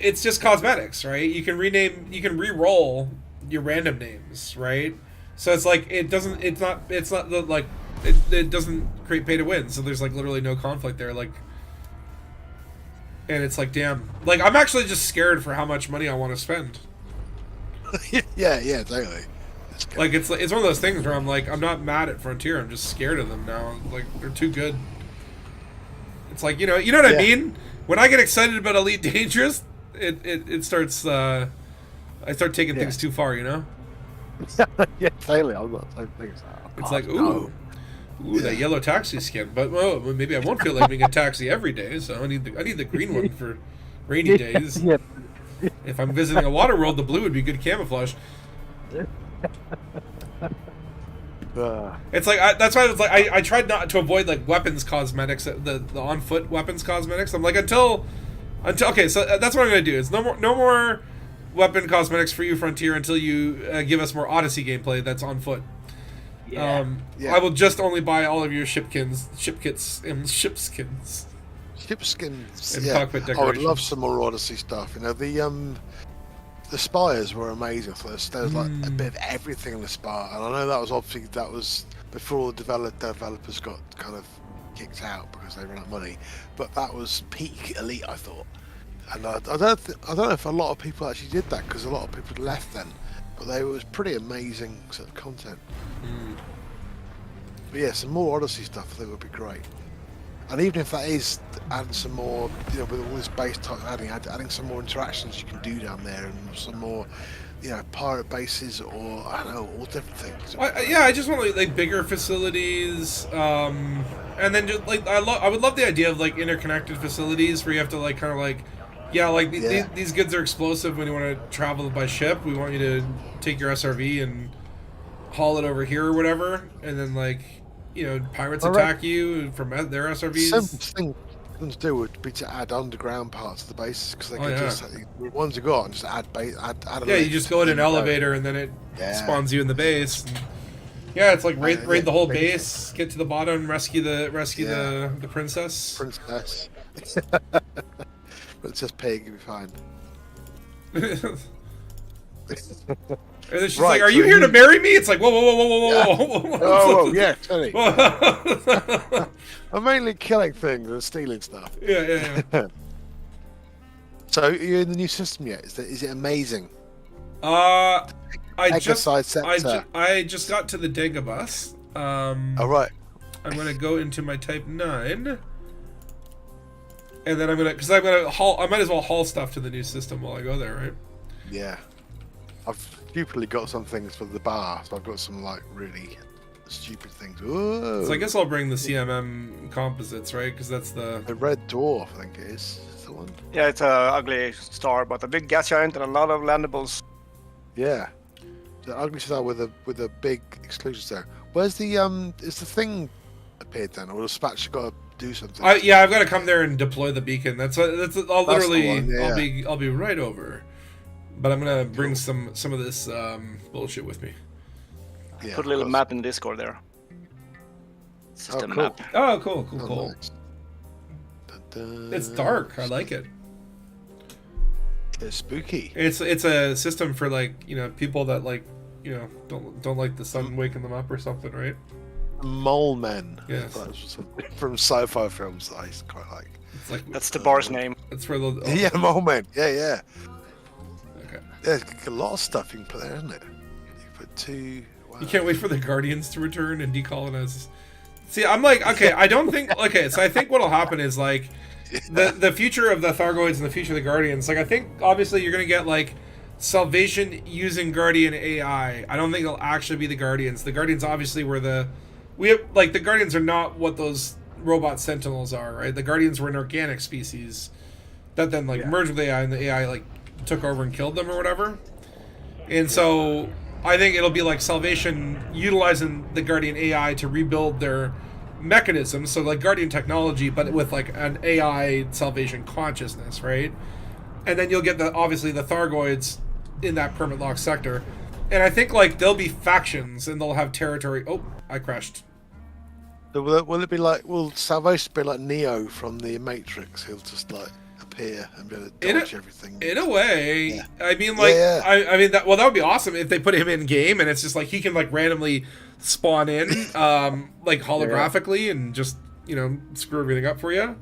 it's just cosmetics, right? You can re-roll your random names, right? So it's like it doesn't create pay to win. So there's like literally no conflict there, like. And it's like, damn. Like, I'm actually just scared for how much money I want to spend. yeah, totally. Like, it's one of those things where I'm like, I'm not mad at Frontier. I'm just scared of them now. Like, they're too good. It's like, you know what I mean? When I get excited about Elite Dangerous, it starts, I start taking things too far, Yeah, totally. I'm not thinking so. It's like, ooh, that yellow taxi skin. But maybe I won't feel like being a taxi every day, so I need the green one for rainy days. Yeah. If I'm visiting a water world, the blue would be good camouflage. It's like that's why it's like I tried not to avoid like weapons cosmetics, the on foot weapons cosmetics. I'm like until okay, so that's what I'm gonna do. It's no more weapon cosmetics for you, Frontier, until you give us more Odyssey gameplay that's on foot. I will just only buy all of your ship kits, and ship skins. Shipskins. And cockpit decoration. I would love some more Odyssey stuff. The spires were amazing. So there was like a bit of everything in the spire, and I know that was before the developers got kind of kicked out because they ran out of money. But that was peak Elite, I thought. And I don't know if a lot of people actually did that because a lot of people left then. But it was pretty amazing sort of content. But yeah, some more Odyssey stuff I think would be great. And even if that is adding some more, with all this base type adding some more interactions you can do down there, and some more pirate bases, or I don't know, all different things. Yeah, I just want like bigger facilities, and then just like I would love the idea of like interconnected facilities where you have to like kind of like, these goods are explosive when you want to travel by ship. We want you to take your SRV and haul it over here or whatever, and then like pirates attack you from their SRVs. Simple thing to do would be to add underground parts of the bases, because they could just the ones you got and just add you just go in an elevator and then it spawns you in the base. Yeah, it's like raid the whole base, get to the bottom, rescue the princess. Princess Pig, you'll be fine. And then she's like, "Are you here to marry me?" It's like, whoa. Oh, yeah, totally. I'm mainly killing things and stealing stuff. Yeah. So, are you in the new system yet? Is it amazing? I just got to the Dagobus. All right. I'm gonna go into my Type 9, and then I'm gonna haul. I might as well haul stuff to the new system while I go there, right? Yeah. I've stupidly got some things for the bar, so I've got some like really stupid things. Whoa. So I guess I'll bring the CMM composites, right? Because that's the red dwarf, I think it is. It's the one. Yeah, it's a ugly star, but a big gas giant and a lot of landables. Yeah, the ugly star with a big exclusion zone. Where's the is the thing appeared then, or the Spatch got to do something? I've got to come there and deploy the beacon. I'll be right over. But I'm gonna bring some of this bullshit with me. Yeah, put a little map in Discord there. System map. Oh, cool. Nice. It's dark. I like it. It's spooky. It's a system for like people that like don't like the sun waking them up or something, right? Mole men. Yes. From sci-fi films that I quite like. It's like that's the bar's name. That's where the yeah, mole men. Yeah. Okay. There's a lot of stuff you can put there, isn't it? You put two. Wow. You can't wait for the Guardians to return and decolonize. See, I'm like, okay, I don't think. Okay, so I think what'll happen is like the future of the Thargoids and the future of the Guardians. Like, I think obviously you're gonna get like Salvation using Guardian AI. I don't think it'll actually be the Guardians. The Guardians obviously were the Guardians are not what those robot Sentinels are, right? The Guardians were an organic species that then merged with AI, and the AI like took over and killed them or whatever. And so I think it'll be like Salvation utilizing the Guardian AI to rebuild their mechanism, so like Guardian technology, but with like an AI Salvation consciousness, right? And then you'll get obviously the Thargoids in that permit lock sector. And I think like there'll be factions and they'll have territory. Oh, I crashed. Will it be like? Will Salvation be like Neo from the Matrix? He'll just like appear and be able to dodge everything. In a way, yeah. I mean, like, I mean that. Well, that would be awesome if they put him in game and it's just like he can like randomly spawn in, like holographically and just screw everything up for you.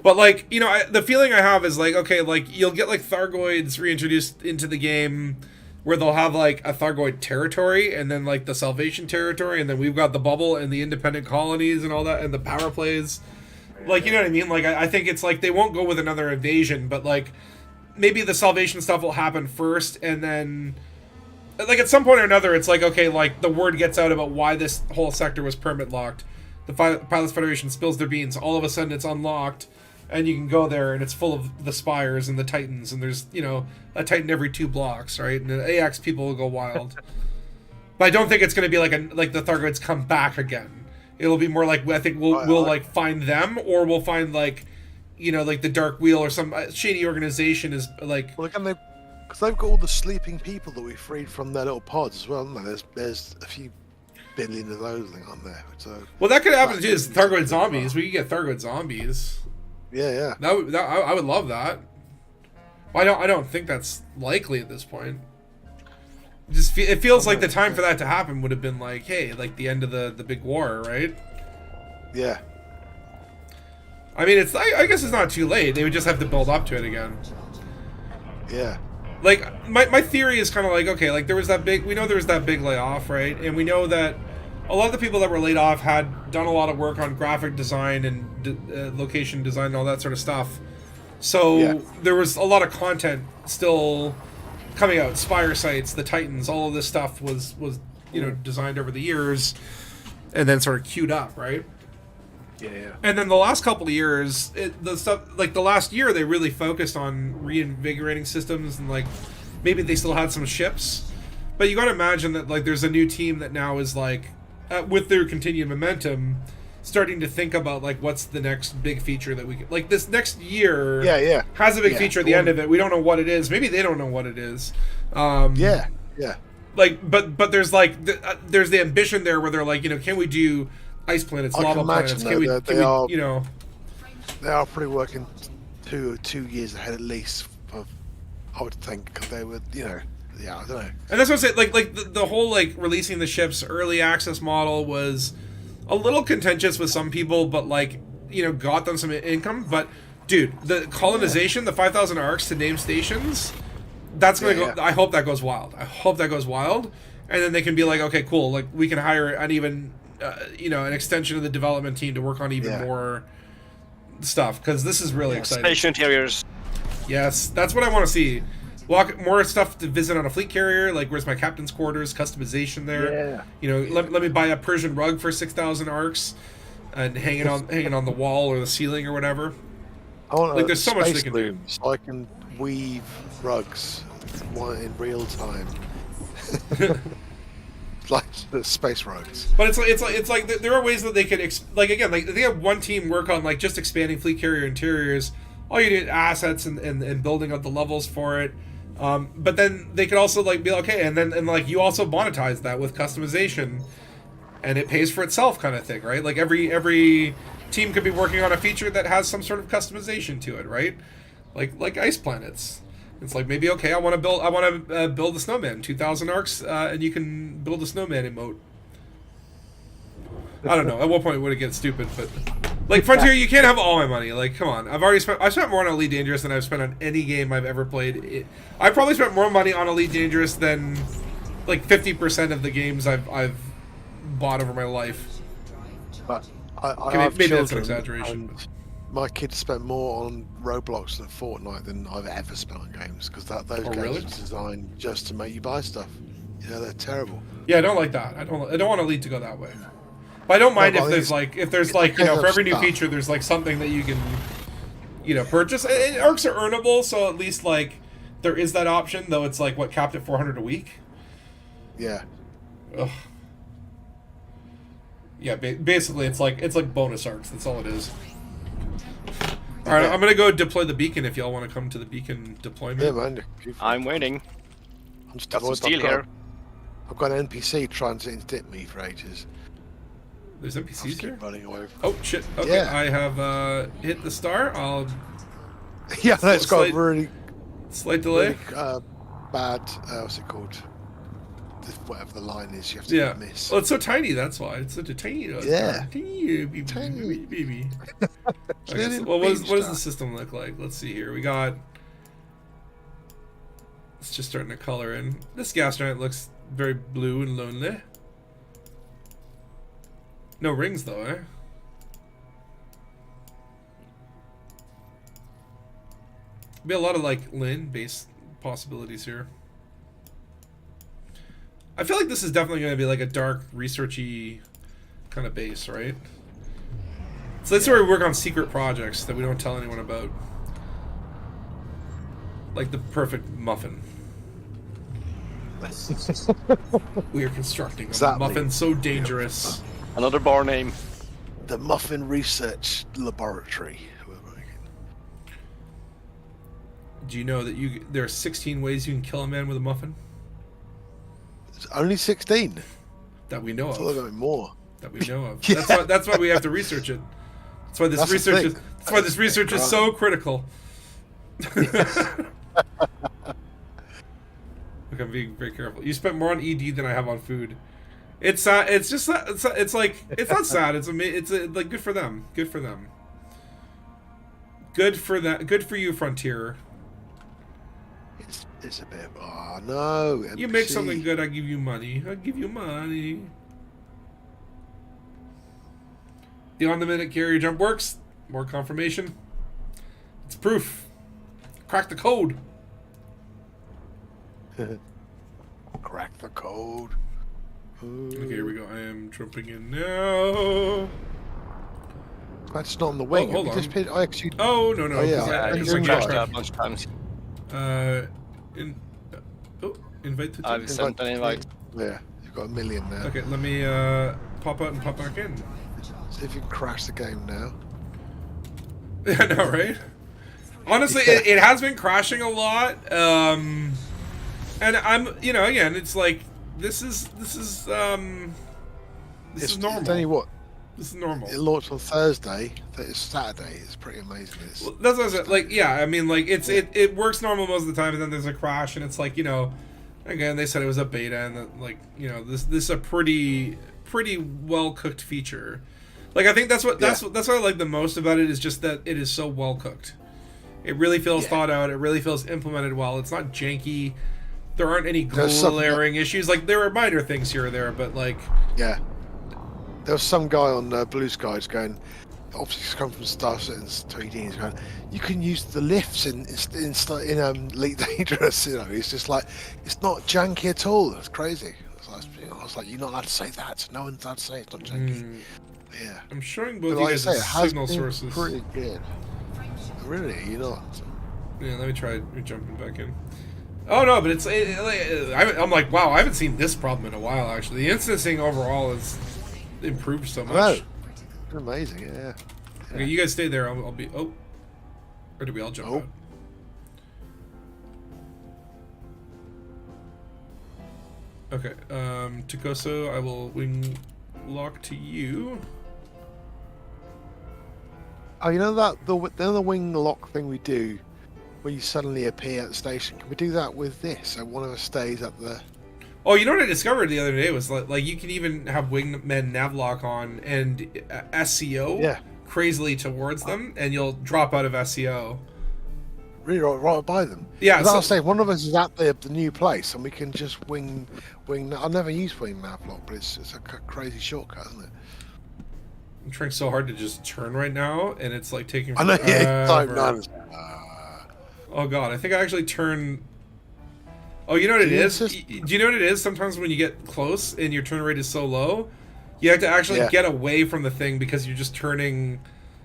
But like the feeling I have is like, okay, like you'll get like Thargoids reintroduced into the game, where they'll have like a Thargoid territory and then like the Salvation territory, and then we've got the bubble and the independent colonies and all that and the power plays. Like, you know what I mean? Like, I think it's like they won't go with another invasion, but like maybe the Salvation stuff will happen first, and then like at some point or another, it's like, okay, like the word gets out about why this whole sector was permit locked. The Pilots Federation spills their beans. All of a sudden, it's unlocked, and you can go there, and it's full of the Spires and the Titans, and there's a Titan every 2 blocks, right? And the AX people will go wild. But I don't think it's going to be like the Thargoids come back again. It'll be more like I think we'll like find them, or we'll find like like the Dark Wheel or some shady organization is like. Well, again, because they've got all the sleeping people that we freed from their little pods as well. Haven't they? There's a few billion of those, aren't there? So well, that could happen too. Is Thargoid zombies? We could get Thargoid zombies. Yeah. I would love that. I don't think that's likely at this point. It feels like the time for that to happen would have been like, hey, like the end of the big war, right? Yeah. I mean, I guess it's not too late. They would just have to build up to it again. Yeah. Like my theory is kind of like, okay, like there was that big layoff, right? And we know that a lot of the people that were laid off had done a lot of work on graphic design and location design and all that sort of stuff. So there was a lot of content still coming out. Spire sites, the Titans, all of this stuff was designed over the years, and then sort of queued up, right? Yeah. And then the last couple of years, the stuff like the last year, they really focused on reinvigorating systems, and like maybe they still had some ships, but you got to imagine that like there's a new team that now is like with their continued momentum, starting to think about like what's the next big feature that we can, like this next year has a big feature at the end of it. We don't know what it is. Maybe they don't know what it is. Like, but there's like there's the ambition there where they're like, can we do ice planets, lava planets? Can we, they are pretty working 2 years ahead at least. I would think they would, I don't know. And that's what I'm saying. Like the whole like releasing the ships early access model was a little contentious with some people, but like got them some income. But dude, the colonization, the 5,000 arcs to name stations, that's gonna go. I hope that goes wild. And then they can be like, okay, cool. Like we can hire an even. An extension of the development team to work on even more stuff, because this is really exciting. Station interiors. Yes, that's what I want to see. More stuff to visit on a fleet carrier. Like, where's my captain's quarters? Customization there. Let me buy a Persian rug for 6,000 arcs and hang it on the wall or the ceiling or whatever. I want like, there's so much they can do. So I can weave rugs in real time. Like the space rugs. But it's like there are ways that they could they have one team work on like just expanding fleet carrier interiors. All you need assets and building up the levels for it. But then they could also like be okay, and like you also monetize that with customization, and it pays for itself kind of thing, right? Like every team could be working on a feature that has some sort of customization to it, right? Like ice planets. It's like maybe I want to build a snowman, 2,000 arcs, and you can build a snowman emote. I don't know. At what point would it get stupid? But like Frontier, you can't have all my money. Like, come on. I spent more on Elite Dangerous than I've spent on any game I've ever played. I probably spent more money on Elite Dangerous than like 50% of the games I've bought over my life. But maybe that's an exaggeration. My kids spent more on Roblox and Fortnite than I've ever spent on games, because those games are designed just to make you buy stuff. They're terrible. Yeah, I don't like that. I don't want Elite to go that way. But I don't mind if there's for every new feature there's like something that you can purchase. And arcs are earnable, so at least like there is that option. Though it's like capped at 400 a week. Yeah. Ugh. Yeah, basically it's like bonus arcs. That's all it is. All right, I'm gonna go deploy the beacon. If y'all want to come to the beacon deployment. Yeah, man. I'm waiting. I'm just got some steel here. I've got an NPC trying to interdict me for ages. There's NPCs here? Running away Oh shit! Okay, I have hit the star. I'll. Yeah, that's got a really slight delay. Really, bad. What's it called? Whatever the line is, you have to miss. Well, it's so tiny. That's why it's such a tiny. Tiny baby. Okay, so, well, what does the system look like? Let's see here. We got. It's just starting to color in. This gas giant looks very blue and lonely. No rings though, eh? Be a lot of like land-based possibilities here. I feel like this is definitely going to be like a dark, researchy kind of base, right? So that's where we work on secret projects that we don't tell anyone about. Like the perfect muffin. We are constructing a muffin so dangerous. Another bar name. The Muffin Research Laboratory. Do you know that there are 16 ways you can kill a man with a muffin? It's only 16? That we know of. I thought there were more. That we know of. That's why we have to research it. That's why this research is so critical. Look, I'm being very careful. You spent more on ED than I have on food. It's it's just it's like it's not sad. It's like good for them. Good for them. Good for that. Good for you, Frontier. It's a bit. Oh no! NPC. You make something good, I give you money. I give you money. The on-the-minute carrier jump works. More confirmation. It's proof. Crack the code. Crack the code. Okay, here we go. I am jumping in now. That's not on the wing. hold on. I actually. Oh, no. Oh, yeah. 'cause Yeah, I he's just in crashed right. out a bunch of times. Invite to I've team. sent an invite. Yeah, you've got a million now. Okay, let me pop out and pop back in. See if you can crash the game now. I know, right? Honestly, it has been crashing a lot. And I'm, again, it's like this is normal. It's only what? This is normal. It launched on Thursday. It's Saturday. It's pretty amazing. Well, that's what I said. Like, yeah, I mean, like it works normal most of the time, and then there's a crash, and it's like, again, they said it was a beta, and this is a pretty well cooked feature. Like, I think that's what I like the most about it, is just that it is so well cooked. It really feels thought out. It really feels implemented well. It's not janky. There aren't any glaring issues. Like, there are minor things here or there, but like, yeah. There was some guy on Blue Skies going, obviously he's come from Star Citizen's 3D, he's going, you can use the lifts in Elite Dangerous, It's just like, it's not janky at all. It's crazy. I was like, you're not allowed to say that. No one's allowed to say it's not janky. Yeah. I'm showing both But you guys as signal been sources. pretty good. Really, you're not. Yeah, let me try jumping back in. Oh no, but I'm like, wow, I haven't seen this problem in a while. Actually, the instancing overall has improved so much. It's amazing, yeah. Okay, you guys stay there. I'll be. Oh, or do we all jump out? Okay, Takoso, I will wing lock to you. Oh, you know that the wing lock thing we do, where you suddenly appear at the station. Can we do that with this? So one of us stays at the. Oh, you know what I discovered the other day was like you can even have wingmen navlock on and SCO crazily towards them, and you'll drop out of SCO. Really, right by them. Yeah, so, I'll say one of us is at the new place, and we can just wing. I've never used wing navlock, but it's a crazy shortcut, isn't it? I'm trying so hard to just turn right now, and it's like taking. I know. forever. Oh god, I think I actually turn. Oh, you know what it is? Do you know what it is? Sometimes when you get close and your turn rate is so low, you have to actually get away from the thing because you're just turning.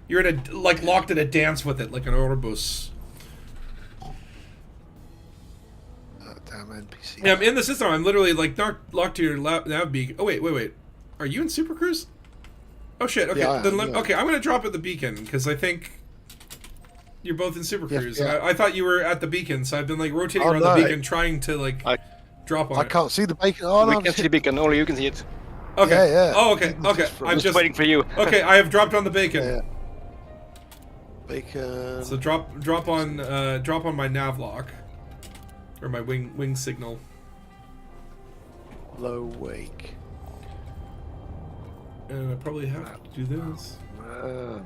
You're in a locked in a dance with it, like an Ouroboros. Damn NPC. Yeah, I'm in the system. I'm literally like locked to your nav beacon. Oh wait. Are you in Super Cruise? Oh shit. Okay, okay. I'm gonna drop at the beacon because I think you're both in Super Cruise. Yeah. I thought you were at the beacon, so I've been like rotating around the beacon, trying to drop on it. I can't see the beacon. Oh no, we can see the beacon. Only you can see it. Okay. Yeah. Oh, okay. I'm just waiting for you. Okay, I have dropped on the beacon. Yeah. Beacon. So drop on my nav lock, or my wing signal. Low wake. And I probably have to do this. Man.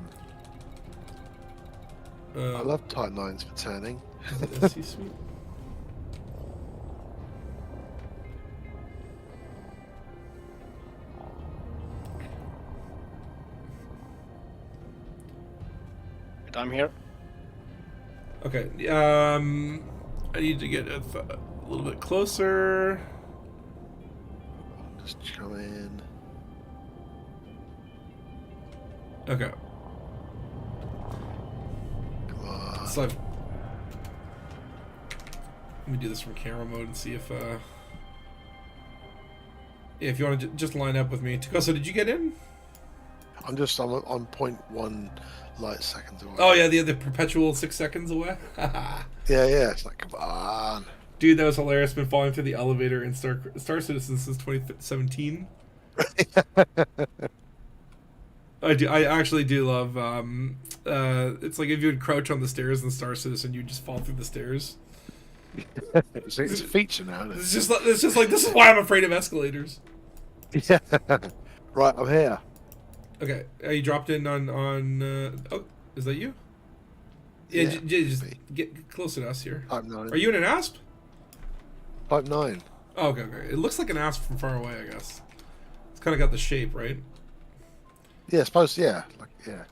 I love Type 9s for turning. Is it SC suite? I'm here. Okay. I need to get a little bit closer. Just come in. Okay. Come on. So let me do this from camera mode and see if you want to just line up with me. Takoso, did you get in? I'm on 0.1 light seconds away. Oh yeah, the perpetual 6 seconds away. Yeah. It's like, come on. Dude, that was hilarious. Been falling through the elevator in Star Citizen since 2017. I actually do love. It's like if you would crouch on the stairs in Star Citizen, you'd just fall through the stairs. It's a feature now. Isn't it? It's just like this is why I'm afraid of escalators. Yeah. Right, I'm here. Okay, you dropped in on. Oh, is that you? Yeah, just get closer to us here. Type 9. Are you in an asp? Type 9. Oh, okay. It looks like an asp from far away, I guess. It's kind of got the shape, right? Yeah, I suppose. Yeah. Yeah.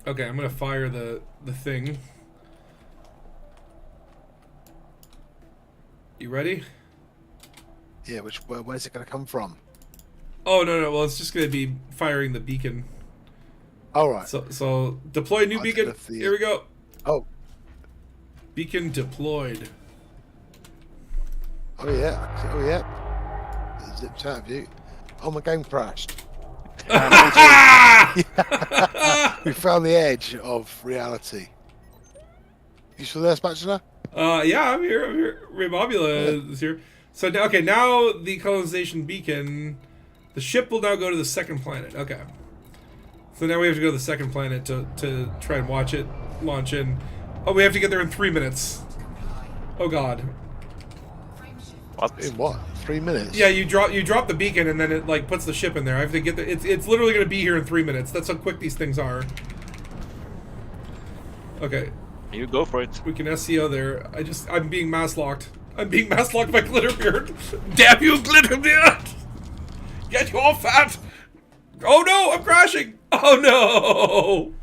Okay, I'm gonna fire the thing. You ready? Yeah, where's it going to come from? Oh no. Well, it's just gonna be firing the beacon. All right. So deploy new beacon. Here we go. Oh. Beacon deployed. Oh yeah. Zipped out of you. Oh, my game crashed. We found the edge of reality. You still there, Spatula? Yeah, I'm here. Remobula is here. So now, okay, now the colonization beacon, the ship will now go to the second planet. Okay. So now we have to go to the second planet to try and watch it launch in. Oh, we have to get there in 3 minutes. Oh God. What? In what? 3 minutes? Yeah, you drop the beacon and then it like puts the ship in there. I have to get there. It's literally gonna be here in 3 minutes. That's how quick these things are. Okay. You go for it. We can SEO there. I'm being mass locked. I'm being mass locked by Glitterbeard. Damn you, Glitterbeard! Get your fat! Oh no, I'm crashing! Oh no!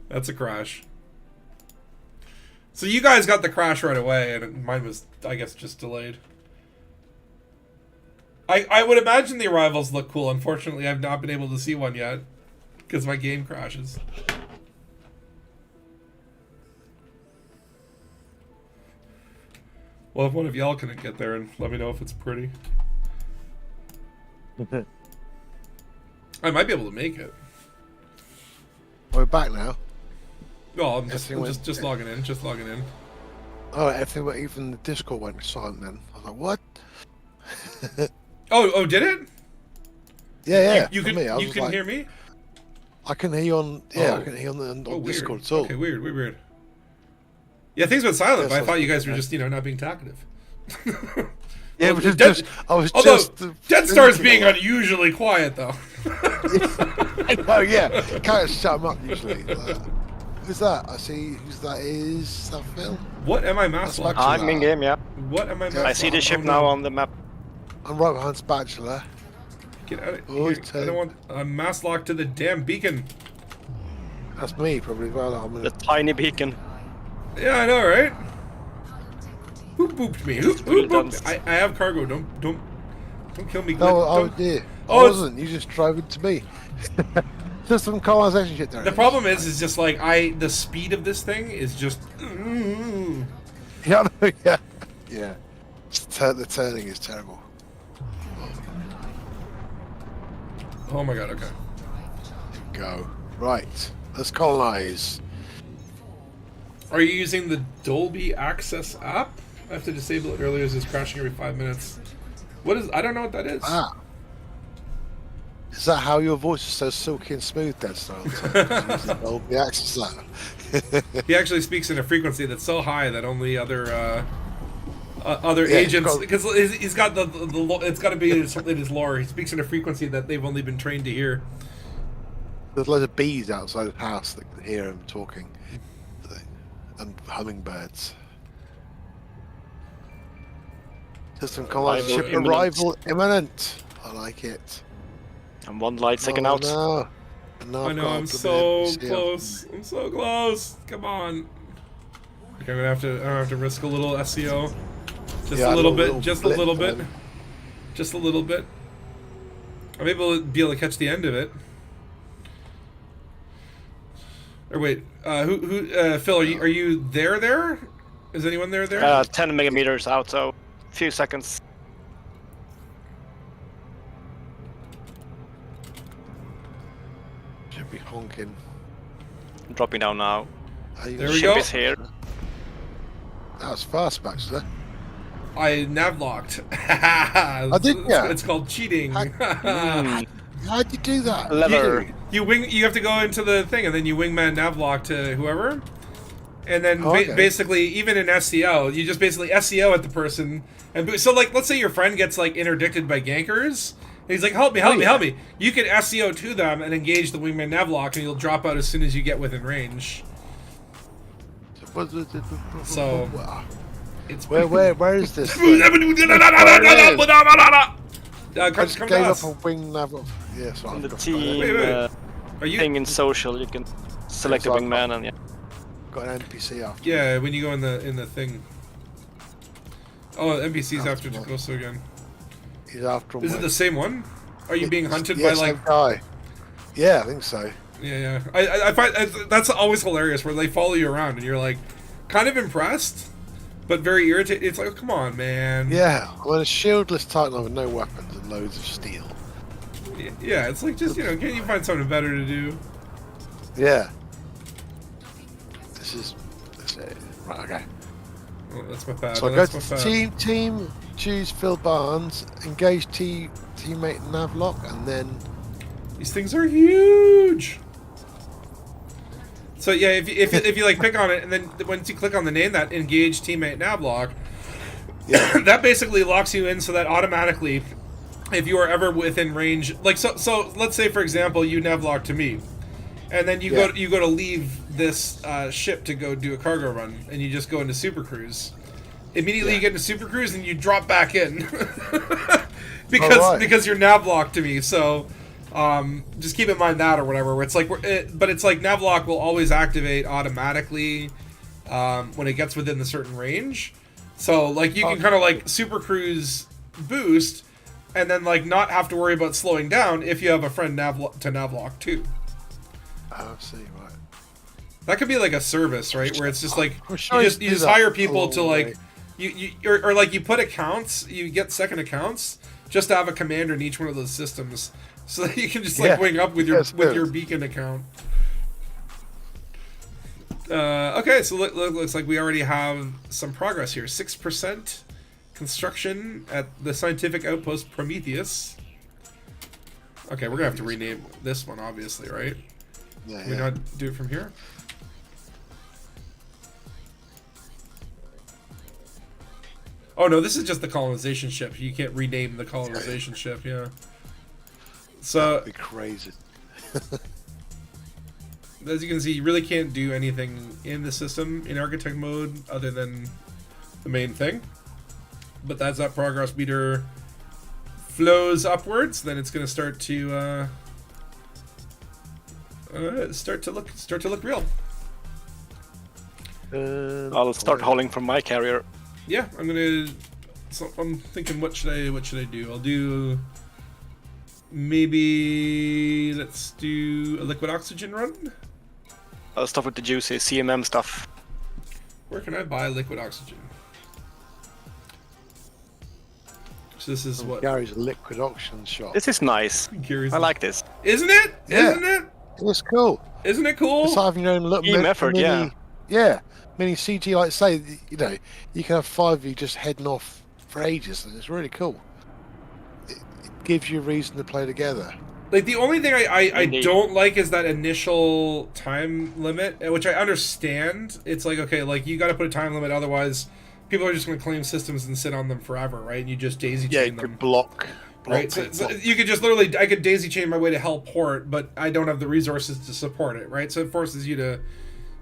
That's a crash. So you guys got the crash right away, and mine was, I guess, just delayed. I would imagine the arrivals look cool. Unfortunately, I've not been able to see one yet because my game crashes. Well, if one of y'all can get there and let me know if it's pretty. I might be able to make it. We're back now. Well, I'm just logging in. Just logging in. Oh, everything went, even the Discord went silent then. I was like, what? Oh, did it? Yeah. You can hear me? I can hear you on. Yeah, Oh. I can hear you on Weird. Discord too. Okay, weird. Yeah, things went silent, but I thought you guys were just, not being talkative. Yeah, Well, Dead Star's being unusually quiet, though. Oh yeah, can't shut him up usually. Who's that? I see. Who's that? Is that Phil? What am I mass locked? I'm in game, yeah. What am I mass I see the locked? ship Oh, now no. on the map. I'm right behind Spatula. Get out of Oh, here. he's I don't want. I'm mass locked to the damn beacon. That's me probably. Well, I'm The tiny beacon. Yeah, I know, right? Who booped me? Who booped me? I have cargo. Don't kill me. No, Don't- dear. Oh, I it's- wasn't. You just drove into me. There's some colonization shit there. The problem is just like the speed of this thing is just. Yeah, yeah. The turning is terrible. Oh my god. Okay. Go. Right. Let's colonize. Are you using the Dolby Access app? I have to disable it earlier as it's crashing every 5 minutes. What is? I don't know what that is. Ah. Is that how your voice is so silky and smooth, Dead Style? The access that. He actually speaks in a frequency that's so high that only other Yeah, agents, because he's got the it's got to be in his lore. He speaks in a frequency that they've only been trained to hear. There's loads of bees outside the house that can hear him talking. And hummingbirds. System colonization ship imminent. arrival imminent. I like it. And one light second out. No. No, I know, I'm so close. I'm so close. Come on. Okay, I'm gonna have to risk a little SEO. Just Yeah, a little bit. little Just a blip, little bit. man. Just a little bit. I'm able to catch the end of it. Or wait, Phil, are you there? There? Is anyone there? 10 megameters out, so a few seconds. Should be honking. I'm dropping down now. There we Ship go. is here. That was fast, actually. I nav locked. did ya? It's called cheating. How'd you do that? Lever. You have to go into the thing and then you wingman navlock to whoever, and then Okay. basically even in SEO you just basically SEO at the person, and so like let's say your friend gets like interdicted by gankers and he's like help me, you can SEO to them and engage the wingman navlock and you'll drop out as soon as you get within range. So it's Where is this? come I just to gave up us. a wing nav. Yeah, so On I've the got- team Wait. Are you? thing in social, you can select a so I've wingman and yeah. got an NPC after. Yeah, when you go in the thing. Oh, NPCs have to go so again. He's after him. Is it the same one? Are you being hunted yeah, by like? same guy. Yeah, I think so. Yeah. I find that's always hilarious where they follow you around and you're like, kind of impressed, but very irritated. It's like, oh, come on, man. Yeah, well, a shieldless Titan with no weapons and loads of steel. Yeah, it's like just can't you find something better to do? Yeah. This is it. Right, okay. Oh, that's my bad. So I go to team, choose Phil Barnes, engage teammate Navlock, and then... These things are huge! So yeah, if you like pick on it, and then once you click on the name, that engage teammate Navlock, yeah. that basically locks you in so that automatically, if you are ever within range, like so let's say for example you Navlock to me, and then you go to leave this ship to go do a cargo run, and you just go into Super Cruise. Immediately you get into Super Cruise and you drop back in because you're Navlock to me. So just keep in mind that or whatever. Where it's like, but it's like Navlock will always activate automatically when it gets within the certain range. So like you can kind of like Super Cruise boost, and then like not have to worry about slowing down if you have a friend to Navlock too. I see, right. That could be like a service, right? Where it's just like you just hire people to like or like you put accounts, you get second accounts just to have a commander in each one of those systems, so that you can just like wing up with your beacon account. Okay, so looks like we already have some progress here. 6% construction at the scientific outpost Prometheus. Okay, we're gonna have to rename this one, obviously, right? Yeah, Can we not do it from here? Oh no, this is just the colonization ship. You can't rename the colonization ship, yeah. So that'd be crazy. As you can see, you really can't do anything in the system in architect mode other than the main thing. But as that progress meter flows upwards, then it's going to start to look real. I'll start hauling from my carrier. Yeah, I'm thinking, what should I do? I'll do maybe, let's do a liquid oxygen run. I'll start with the juicy CMM stuff. Where can I buy liquid oxygen? So this is what Gary's liquid oxygen shop. This is nice. I like this. Isn't it? Yeah. Isn't it? It's cool. Isn't it cool? It's having your own little Team effort, mini CG. Like say, you can have 5 of you just heading off for ages, and it's really cool. It gives you a reason to play together. Like the only thing I don't like is that initial time limit, which I understand. It's like, okay, like you got to put a time limit, otherwise people are just going to claim systems and sit on them forever, right? And you just daisy chain them. You could block. Right, so you could just literally, I could daisy chain my way to Hellport, but I don't have the resources to support it, right? So it forces you to,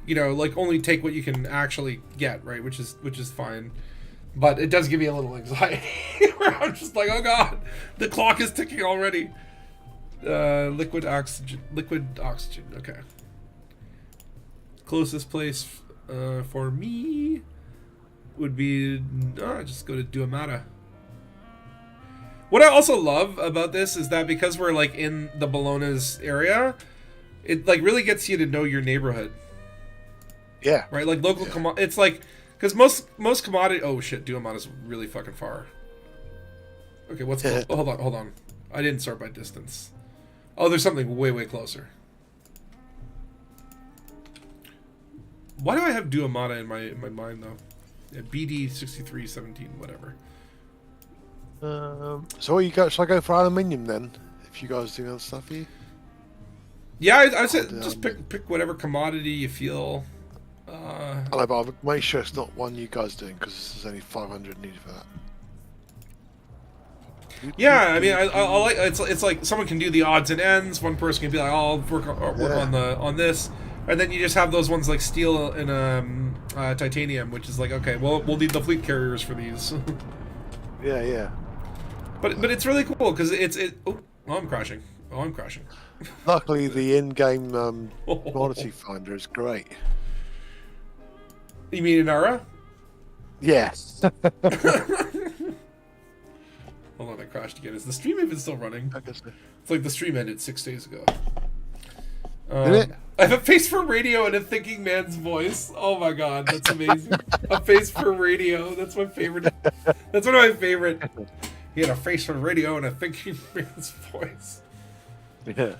like only take what you can actually get, right? Which is fine, but it does give me a little anxiety where I'm just like, oh god, the clock is ticking already. Liquid oxygen, okay. Closest place for me would be, just go to Duamata. What I also love about this is that because we're like in the Bologna's area, it like really gets you to know your neighborhood. Yeah. Right, like local it's like, because most commodity. Oh shit, Duamata's really fucking far. Okay, what's hold on. I didn't sort by distance. Oh, there's something way closer. Why do I have Duamata in my mind though? Yeah, BD 6317, whatever. So what you go? Shall I go for aluminium then? If you guys do other stuff here. Yeah, I said just pick whatever commodity you feel. I know, but I'll make sure it's not one you guys doing because there's only 500 needed for that. Yeah, I mean, I like it's like someone can do the odds and ends. One person can be like, oh, I'll work on this, and then you just have those ones like steel and titanium, which is like, okay, well, we'll need the fleet carriers for these. Yeah. But it's really cool because I'm crashing. Luckily, the in-game commodity finder is great. You mean Inara? Yes. Hold on, I crashed again. Is the stream even still running? I guess so. It's like the stream ended 6 days ago. Did it? I have a face for radio and a thinking man's voice. Oh my god, that's amazing. A face for radio. That's my favorite. That's one of my favorite. He had a face for radio and a thinking man's voice. Yeah.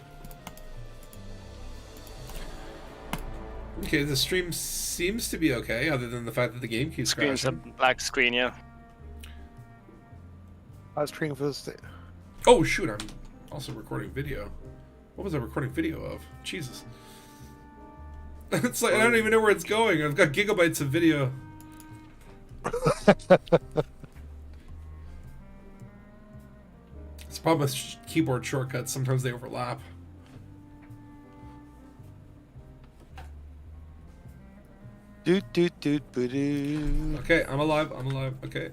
Okay, the stream seems to be okay, other than the fact that the game keeps Screen's a crashing. black screen, yeah. I was streaming for this. Oh shoot, I'm also recording video. What was I recording video of? Jesus. It's like I don't even know where it's going. I've got gigabytes of video. It's a problem with keyboard shortcuts. Sometimes they overlap. Doot doot doot boo doo. Okay, I'm alive. I'm alive. Okay.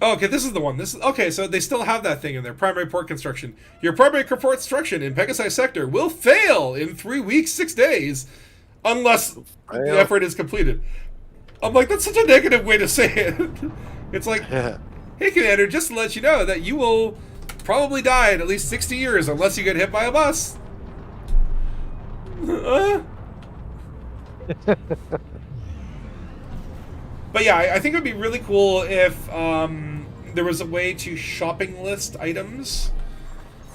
Oh, okay, this is the one. This is okay. So they still have that thing in there. Primary port construction. Your primary port construction in Pegasi sector will fail in 3 weeks, 6 days, unless the effort is completed. I'm like, that's such a negative way to say it. It's like, Yeah. hey, Commander, just to let you know that you will probably die in at least 60 years unless you get hit by a bus. But yeah, I think it would be really cool if there was a way to shopping list items.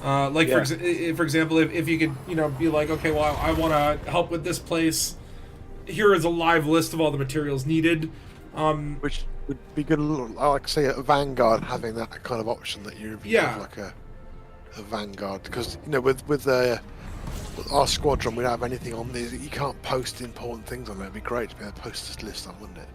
Like, Yeah. for example, if you could, be like, okay, well, I want to help with this place. Here is a live list of all the materials needed. Which would be good. I like to say a Vanguard having that kind of option that you Yeah. have like a Vanguard, because with our squadron we don't have anything on these. You can't post important things on there. It'd be great to be able to post this list on, wouldn't it?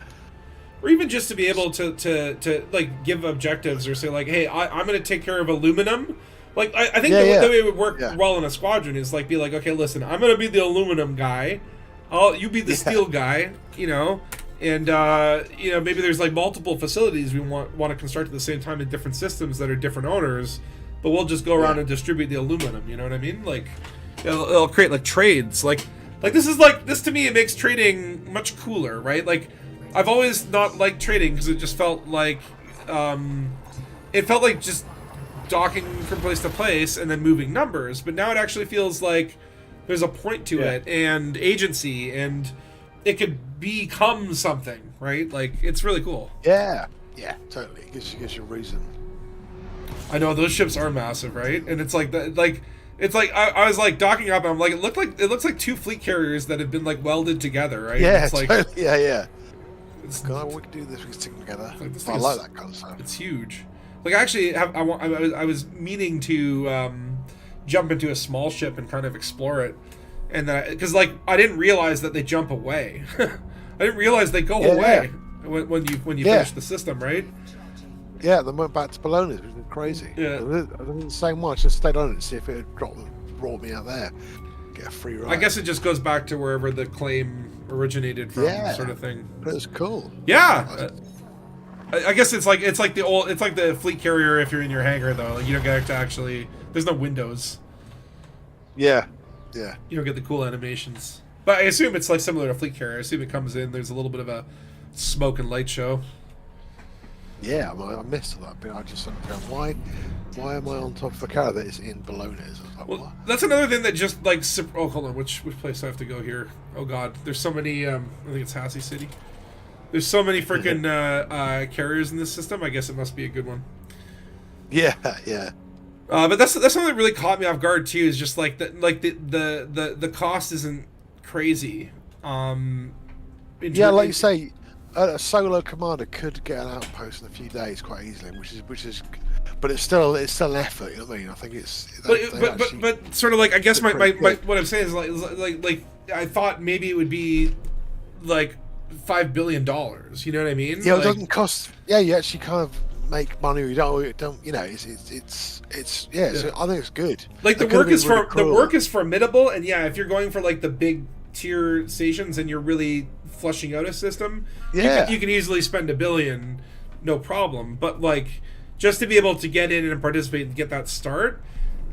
Or even just to be able to like give objectives or say like, hey, I'm going to take care of aluminum. Like I think the way it would work well in a squadron is like be like, okay, listen, I'm going to be the aluminum guy. You be the steel guy, and maybe there's like multiple facilities we want to construct at the same time in different systems that are different owners, but we'll just go around and distribute the aluminum. You know what I mean? Like it'll create like trades. Like this to me, it makes trading much cooler, right? Like I've always not liked trading because it just felt like just docking from place to place and then moving numbers. But now it actually feels like there's a point to it and agency, and it could become something, right? Like it's really cool. Yeah, totally. It gives you a reason. I know those ships are massive, right? And it's like I was like docking up, and I'm like, it looks like two fleet carriers that have been like welded together, right? Yeah, it's like, totally. Yeah. It's, God, we can do this. We can stick them together. like, this I thing like is- that kind of stuff. It's huge. Like actually, I was meaning to jump into a small ship and kind of explore it, and because like I didn't realize that they jump away. I didn't realize they go away when you finish the system, right? Yeah, then went back to Bologna, which was crazy. Yeah. I did the same one. I just stayed on it to see if it had brought me out there. Get a free ride. I guess it just goes back to wherever the claim originated from, sort of thing. But it was cool. Yeah. I guess it's like the fleet carrier if you're in your hangar though. Like you don't get to actually. There's no windows. Yeah. You don't get the cool animations. But I assume it's like similar to fleet carrier. I assume it comes in. There's a little bit of a smoke and light show. Yeah, I missed that bit. I just sort of going, why am I on top of a car that is in Bologna? I was like, Well, what? that's another thing that just like. Oh, hold on. Which place do I have to go here? Oh God, there's so many. I think it's Hassie City. There's so many freaking carriers in this system. I guess it must be a good one. Yeah. But that's something that really caught me off guard too. Is just like the cost isn't crazy. Like you say, a solo commander could get an outpost in a few days quite easily, which is, but it's still an effort. You know what I mean? I think it's. But sort of like I guess my pretty what I'm saying is like I thought maybe it would be like $5 billion. You know what I mean? Yeah, like, it doesn't cost. Yeah, you actually kind of make money. You don't. It's. I think it's good. Like the It could've work been is really the cool. work is formidable, and yeah, if you're going for like the big tier stations and you're really flushing out a system, you can easily spend $1 billion, no problem. But like just to be able to get in and participate and get that start,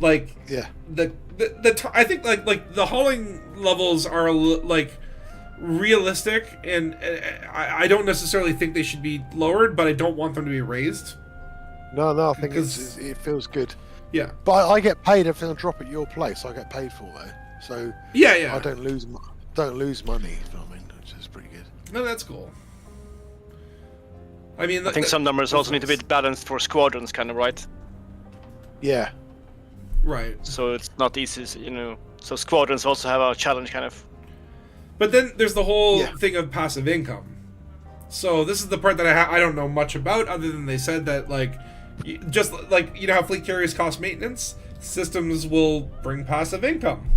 like I think like the hauling levels are like realistic, and I don't necessarily think they should be lowered, but I don't want them to be raised. No, I think it feels good. Yeah. But I get paid everything I drop at your place. I get paid for that. So Yeah. I don't lose money. You know what I mean? Which is pretty good. No, that's cool. I mean, I think some numbers also need to be balanced for squadrons, kind of, right? Yeah. Right. So it's not easy, So squadrons also have a challenge, kind of. But then there's the whole thing of passive income. So this is the part that I don't know much about, other than they said that, like, just like, you know how fleet carriers cost maintenance, systems will bring passive income.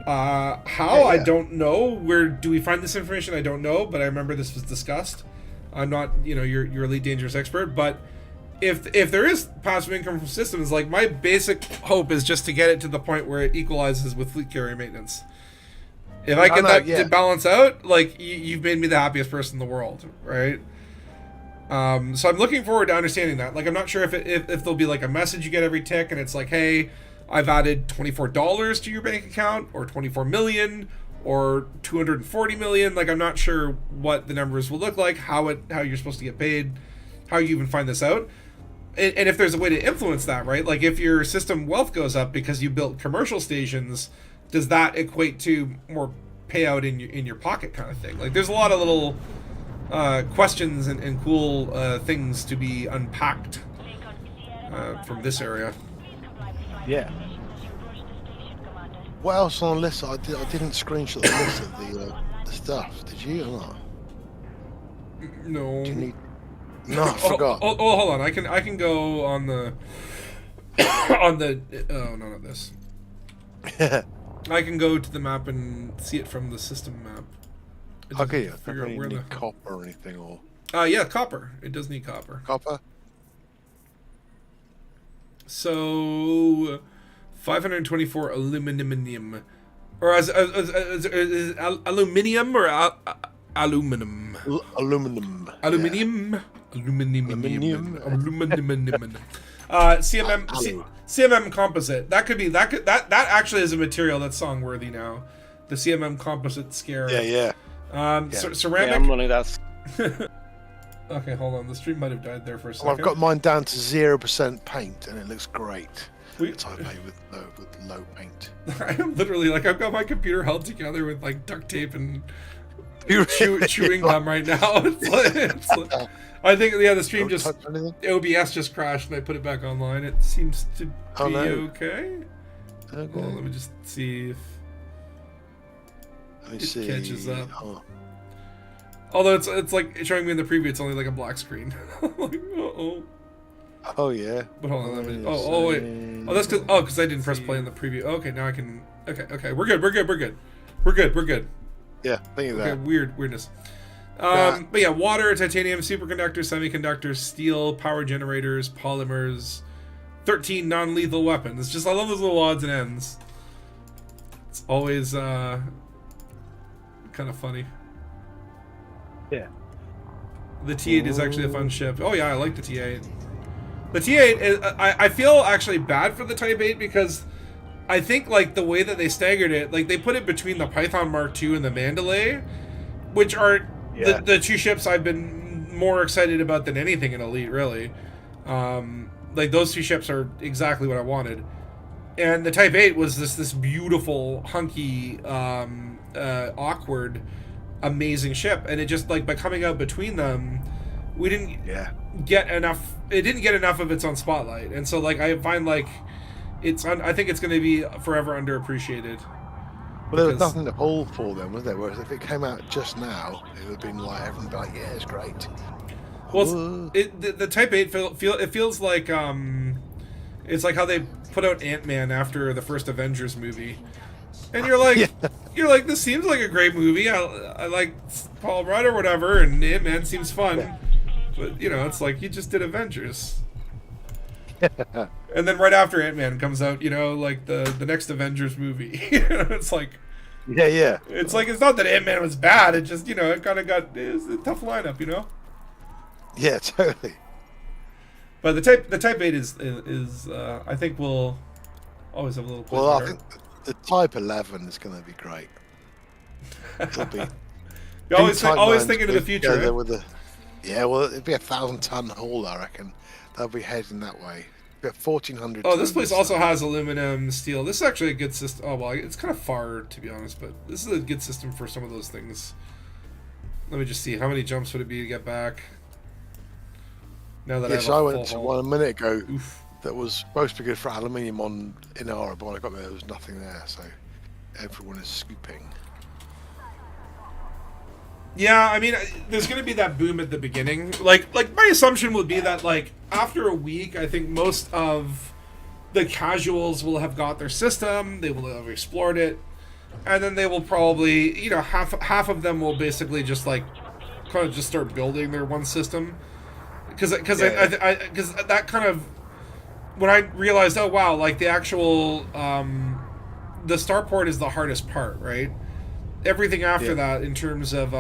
How? I don't know. Where do we find this information? I don't know, but I remember this was discussed. I'm not, your Elite Dangerous expert, but if there is passive income from systems, like, my basic hope is just to get it to the point where it equalizes with fleet carrier maintenance. If I get that to balance out, like, you've made me the happiest person in the world, right? So I'm looking forward to understanding that. Like, I'm not sure if there'll be like a message you get every tick, and it's like, hey, I've added $24 to your bank account, or 24 million, or 240 million. Like, I'm not sure what the numbers will look like, how you're supposed to get paid, how you even find this out, and if there's a way to influence that, right? Like, if your system wealth goes up because you built commercial stations, does that equate to more payout in your pocket, kind of thing? Like, there's a lot of little questions and cool things to be unpacked from this area. Yeah. What else on the list? I didn't screenshot the list of the stuff. Did you or not? No. Do you need... No, I forgot. Oh, hold on. I can go on the on the. Oh no, not this. I can go to the map and see it from the system map. Okay, I figure don't out where need copper or anything, or... Yeah, copper. It does need copper. Copper? So, 524 aluminum. Or as aluminium or aluminum? Aluminum. Aluminium? Aluminium. Aluminum. CMM composite. That actually is a material that's song worthy now. The CMM composite scare. Yeah. Ceramic. Yeah, I'm running that. Okay, hold on. The stream might have died there for a second. Well, I've got mine down to 0% paint, and it looks great. I play with low paint. I am literally like, I've got my computer held together with like duct tape and chewing gum right now. It's like, I think the stream just OBS just crashed and I put it back online. It seems to be okay. Well, let me just see if it catches up. Although it's like showing me in the preview, it's only like a black screen. Like, uh-oh. Oh yeah. But hold on, let me. Oh wait. Oh, that's because I didn't press play in the preview. Okay, now I can. Okay. We're good. Yeah, think of that. Okay, weirdness. But yeah, water, titanium, superconductors, semiconductors, steel, power generators, polymers, 13 non-lethal weapons. Just I love those little odds and ends. It's always kind of funny. Yeah. The T8 is actually a fun ship. Oh yeah, I like the T8. The T8 is, I feel actually bad for the Type 8 because I think like the way that they staggered it, like they put it between the Python Mark II and the Mandalay, which are the two ships I've been more excited about than anything in Elite, really. Like those two ships are exactly what I wanted. And the Type 8 was this beautiful, hunky, awkward, amazing ship, and it just like by coming out between them, we didn't get enough. It didn't get enough of its own spotlight, and so like I find like I think it's going to be forever underappreciated. Well, there was nothing to pull for them, was there? Whereas if it came out just now, it would have been like everyone would be like, yeah, it's great. Well, the Type 8 it feels like it's like how they put out Ant-Man after the first Avengers movie. And you're like, this seems like a great movie. I like Paul Rudd or whatever, and Ant-Man seems fun. But, it's like, you just did Avengers. And then right after Ant-Man comes out, like the next Avengers movie. It's like... Yeah. It's like, it's not that Ant-Man was bad, it just, it kind of it's a tough lineup, Yeah, totally. But the Type 8 is I think will always have a little... Well, I think the Type 11 is going to be great. It'll be You're always, Two always timelines thinking of the put future. together Eh? with yeah, well, it'd be 1,000-ton haul, I reckon. They'll be heading that way. Be 1,400. Oh, this place tons, also has aluminum, steel. This is actually a good system. Oh, well, it's kind of far, to be honest, but this is a good system for some of those things. Let me just see. How many jumps would it be to get back? Now that Yes, I have I a went full to haul. one a minute ago. Oof. That was supposed to be good for aluminium in Europa, but when I got there was nothing there, so everyone is scooping. Yeah, I mean, there's going to be that boom at the beginning. Like my assumption would be that, like, after a week, I think most of the casuals will have got their system, they will have explored it, and then they will probably, you know, half of them will basically just, like, kind of just start building their one system. Because that kind of, when I realized, oh, wow, like, the actual, the starport is the hardest part, right? Everything after that, in terms of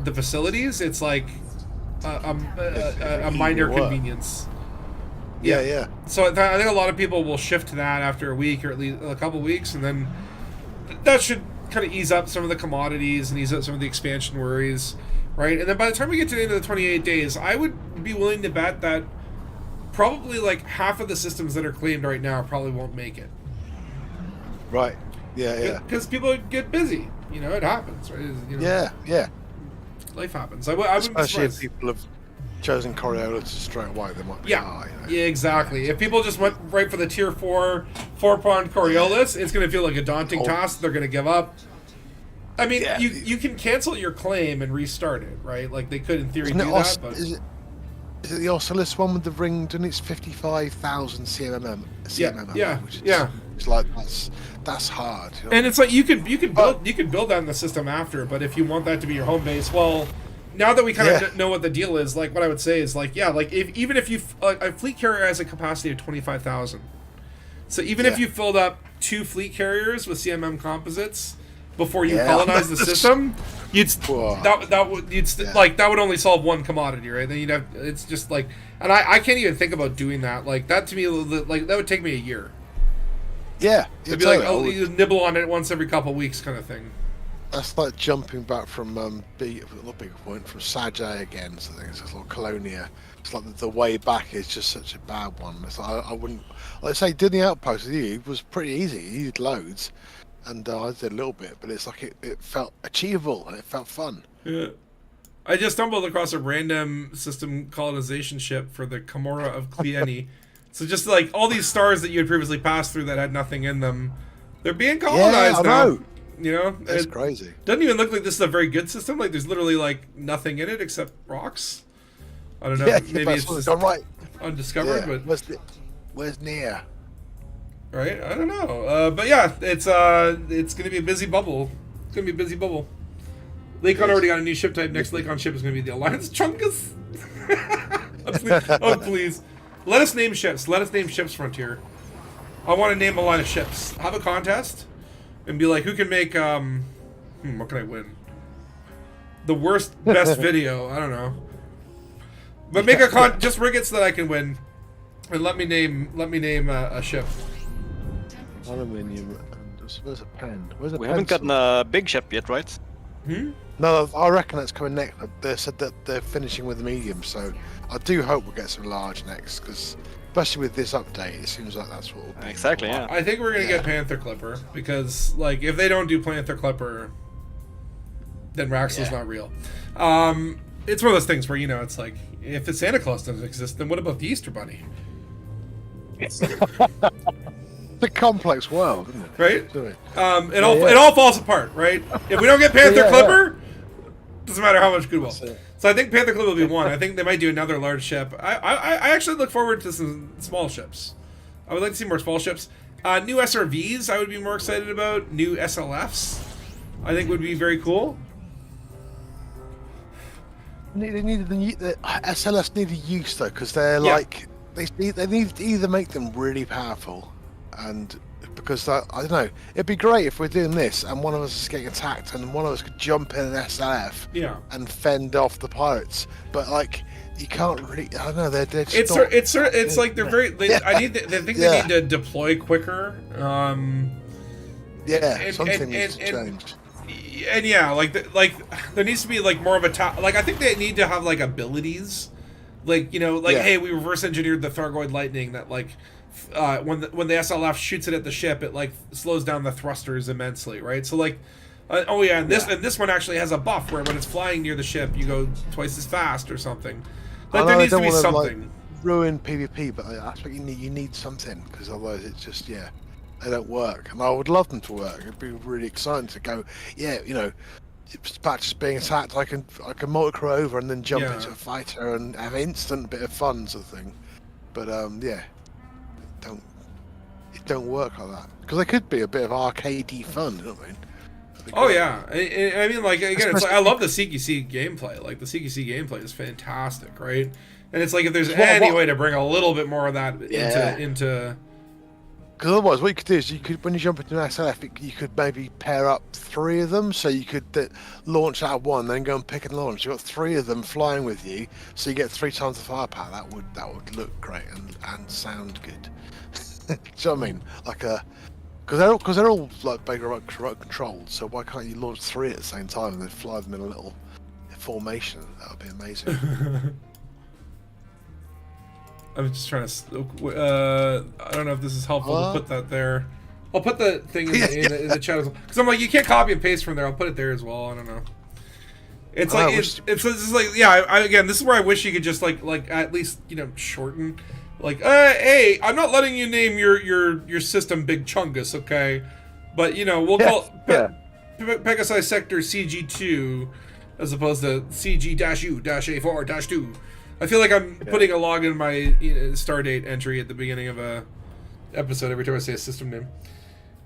the facilities, it's like a minor convenience. Yeah. So I think a lot of people will shift to that after a week or at least a couple weeks, and then that should kind of ease up some of the commodities and ease up some of the expansion worries, right? And then by the time we get to the end of the 28 days, I would be willing to bet that probably like half of the systems that are claimed right now probably won't make it. Right. Yeah. Because people get busy. You know, it happens, right? You know, Yeah. life happens. I wouldn't be Especially if surprised. people have chosen Coriolis straight away, they might be. Yeah, you know. yeah, exactly. If people just went right for the tier 4-pronged Coriolis, it's going to feel like a daunting task. They're going to give up. I mean, Yeah. you can cancel your claim and restart it, right? Like they could in theory Isn't do it that, but is it the Oculus one with the ring? Doesn't it's 55,000 CMM? Yeah. Which is, Yeah. It's like that's hard. You know? and it's like you could build that in the system after, but if you want that to be your home base, well, now that we kind of know what the deal is, like what I would say is like, yeah, like even if you a fleet carrier has a capacity of 25,000, so even if you filled up 2 fleet carriers with CMM composites before you colonize the system, that would only solve one commodity, right? Then you'd have, it's just like, and I can't even think about doing that. Like that to me, like that would take me a year. Yeah, It'd be like, oh, you nibble on it once every couple of weeks, kind of thing. that's like jumping back from not Big Point from Sajay again. So I think it's just like Colonia. It's like the way back is just such a bad one. It's like I wouldn't, like I say, doing the outpost with you was pretty easy. You did loads, and I did a little bit, but it's like it felt achievable and it felt fun. Yeah. I just stumbled across a random system colonization ship for the Camorra of Clieni. So just like all these stars that you had previously passed through that had nothing in them, they're being colonized I now. know. You know, It's it crazy. doesn't even look like this is a very good system. Like there's literally like nothing in it except rocks. I don't know. Yeah, maybe that's it's what just gone right. undiscovered, Yeah. but Where's Nia? right. I don't know. But yeah, it's gonna be a busy bubble. It's gonna be a busy bubble. Lakon already got a new ship type. Next Lakon ship is gonna be the Alliance Chungus. Oh please. Let us name ships. Let us name ships, Frontier. I want to name a line of ships. Have a contest, and be like, who can make what can I win? The best video. I don't know. But make a just rig it so that I can win, and let me name a ship. Aluminium and where's a pen? Where's a We haven't pencil? gotten a big ship yet, right? No, I reckon that's coming next. They said that they're finishing with the medium, so I do hope we'll get some large next, because especially with this update, it seems like that's what will be. Exactly, yeah. I think we're gonna get Panther Clipper, because like if they don't do Panther Clipper, then Raxel's not real. It's one of those things where, you know, it's like, if the Santa Claus doesn't exist, then what about the Easter Bunny? It's a complex world, isn't it? Right? Isn't it? It all falls apart, right? If we don't get Panther Clipper, doesn't matter how much goodwill. So I think Panther Clipper will be one. I think they might do another large ship. I actually look forward to some small ships. I would like to see more small ships. New SRVs I would be more excited about. New SLFs I think would be very cool. They need the SLS need a use though, because they're like they need to either make them really powerful, and because I don't know, it'd be great if we're doing this and one of us is getting attacked and one of us could jump in an SLF and fend off the pirates, but like you can't really. I don't know. They're just it's like they're very. They think they need to deploy quicker. Something needs to change. And yeah, like there needs to be like more of a like I think they need to have like abilities, like hey, we reverse engineered the Thargoid lightning that like when the SLF shoots it at the ship, it like slows down the thrusters immensely, right? So like and this one actually has a buff where when it's flying near the ship, you go twice as fast or something. Like there needs to be something. Like, ruin PvP, but that's what you need. You need something because otherwise it's just they don't work. And I would love them to work. It'd be really exciting to go. Yeah, it's back to being attacked. I can multi-crew over and then jump into a fighter and have instant bit of fun sort of thing. But it don't work like that because it could be a bit of arcadey fun. You know what I mean? Oh yeah, I mean, like again, it's like I love the CQC gameplay. Like the CQC gameplay is fantastic, right? And it's like if there's any way to bring a little bit more of that into. Because otherwise, what you could do is when you jump into an SLF, you could maybe pair up 3 of them, so you could launch out of one, then go and pick and launch. You've got 3 of them flying with you, so you get 3 times the firepower. That would look great and sound good. Do you know what I mean? Like because they're all like big remote controlled, so why can't you launch 3 at the same time and then fly them in a little formation? That would be amazing. I'm just trying to. I don't know if this is helpful to put that there. I'll put the thing in the chat as well because I'm like you can't copy and paste from there. I'll put it there as well. I don't know. It's like it's like again this is where I wish you could just like at least shorten. Like, hey, I'm not letting you name your system Big Chungus, okay? But we'll call Pegasus Sector CG2 as opposed to CG-U-A4-2. I feel like I'm putting a log in my stardate entry at the beginning of a episode every time I say a system name.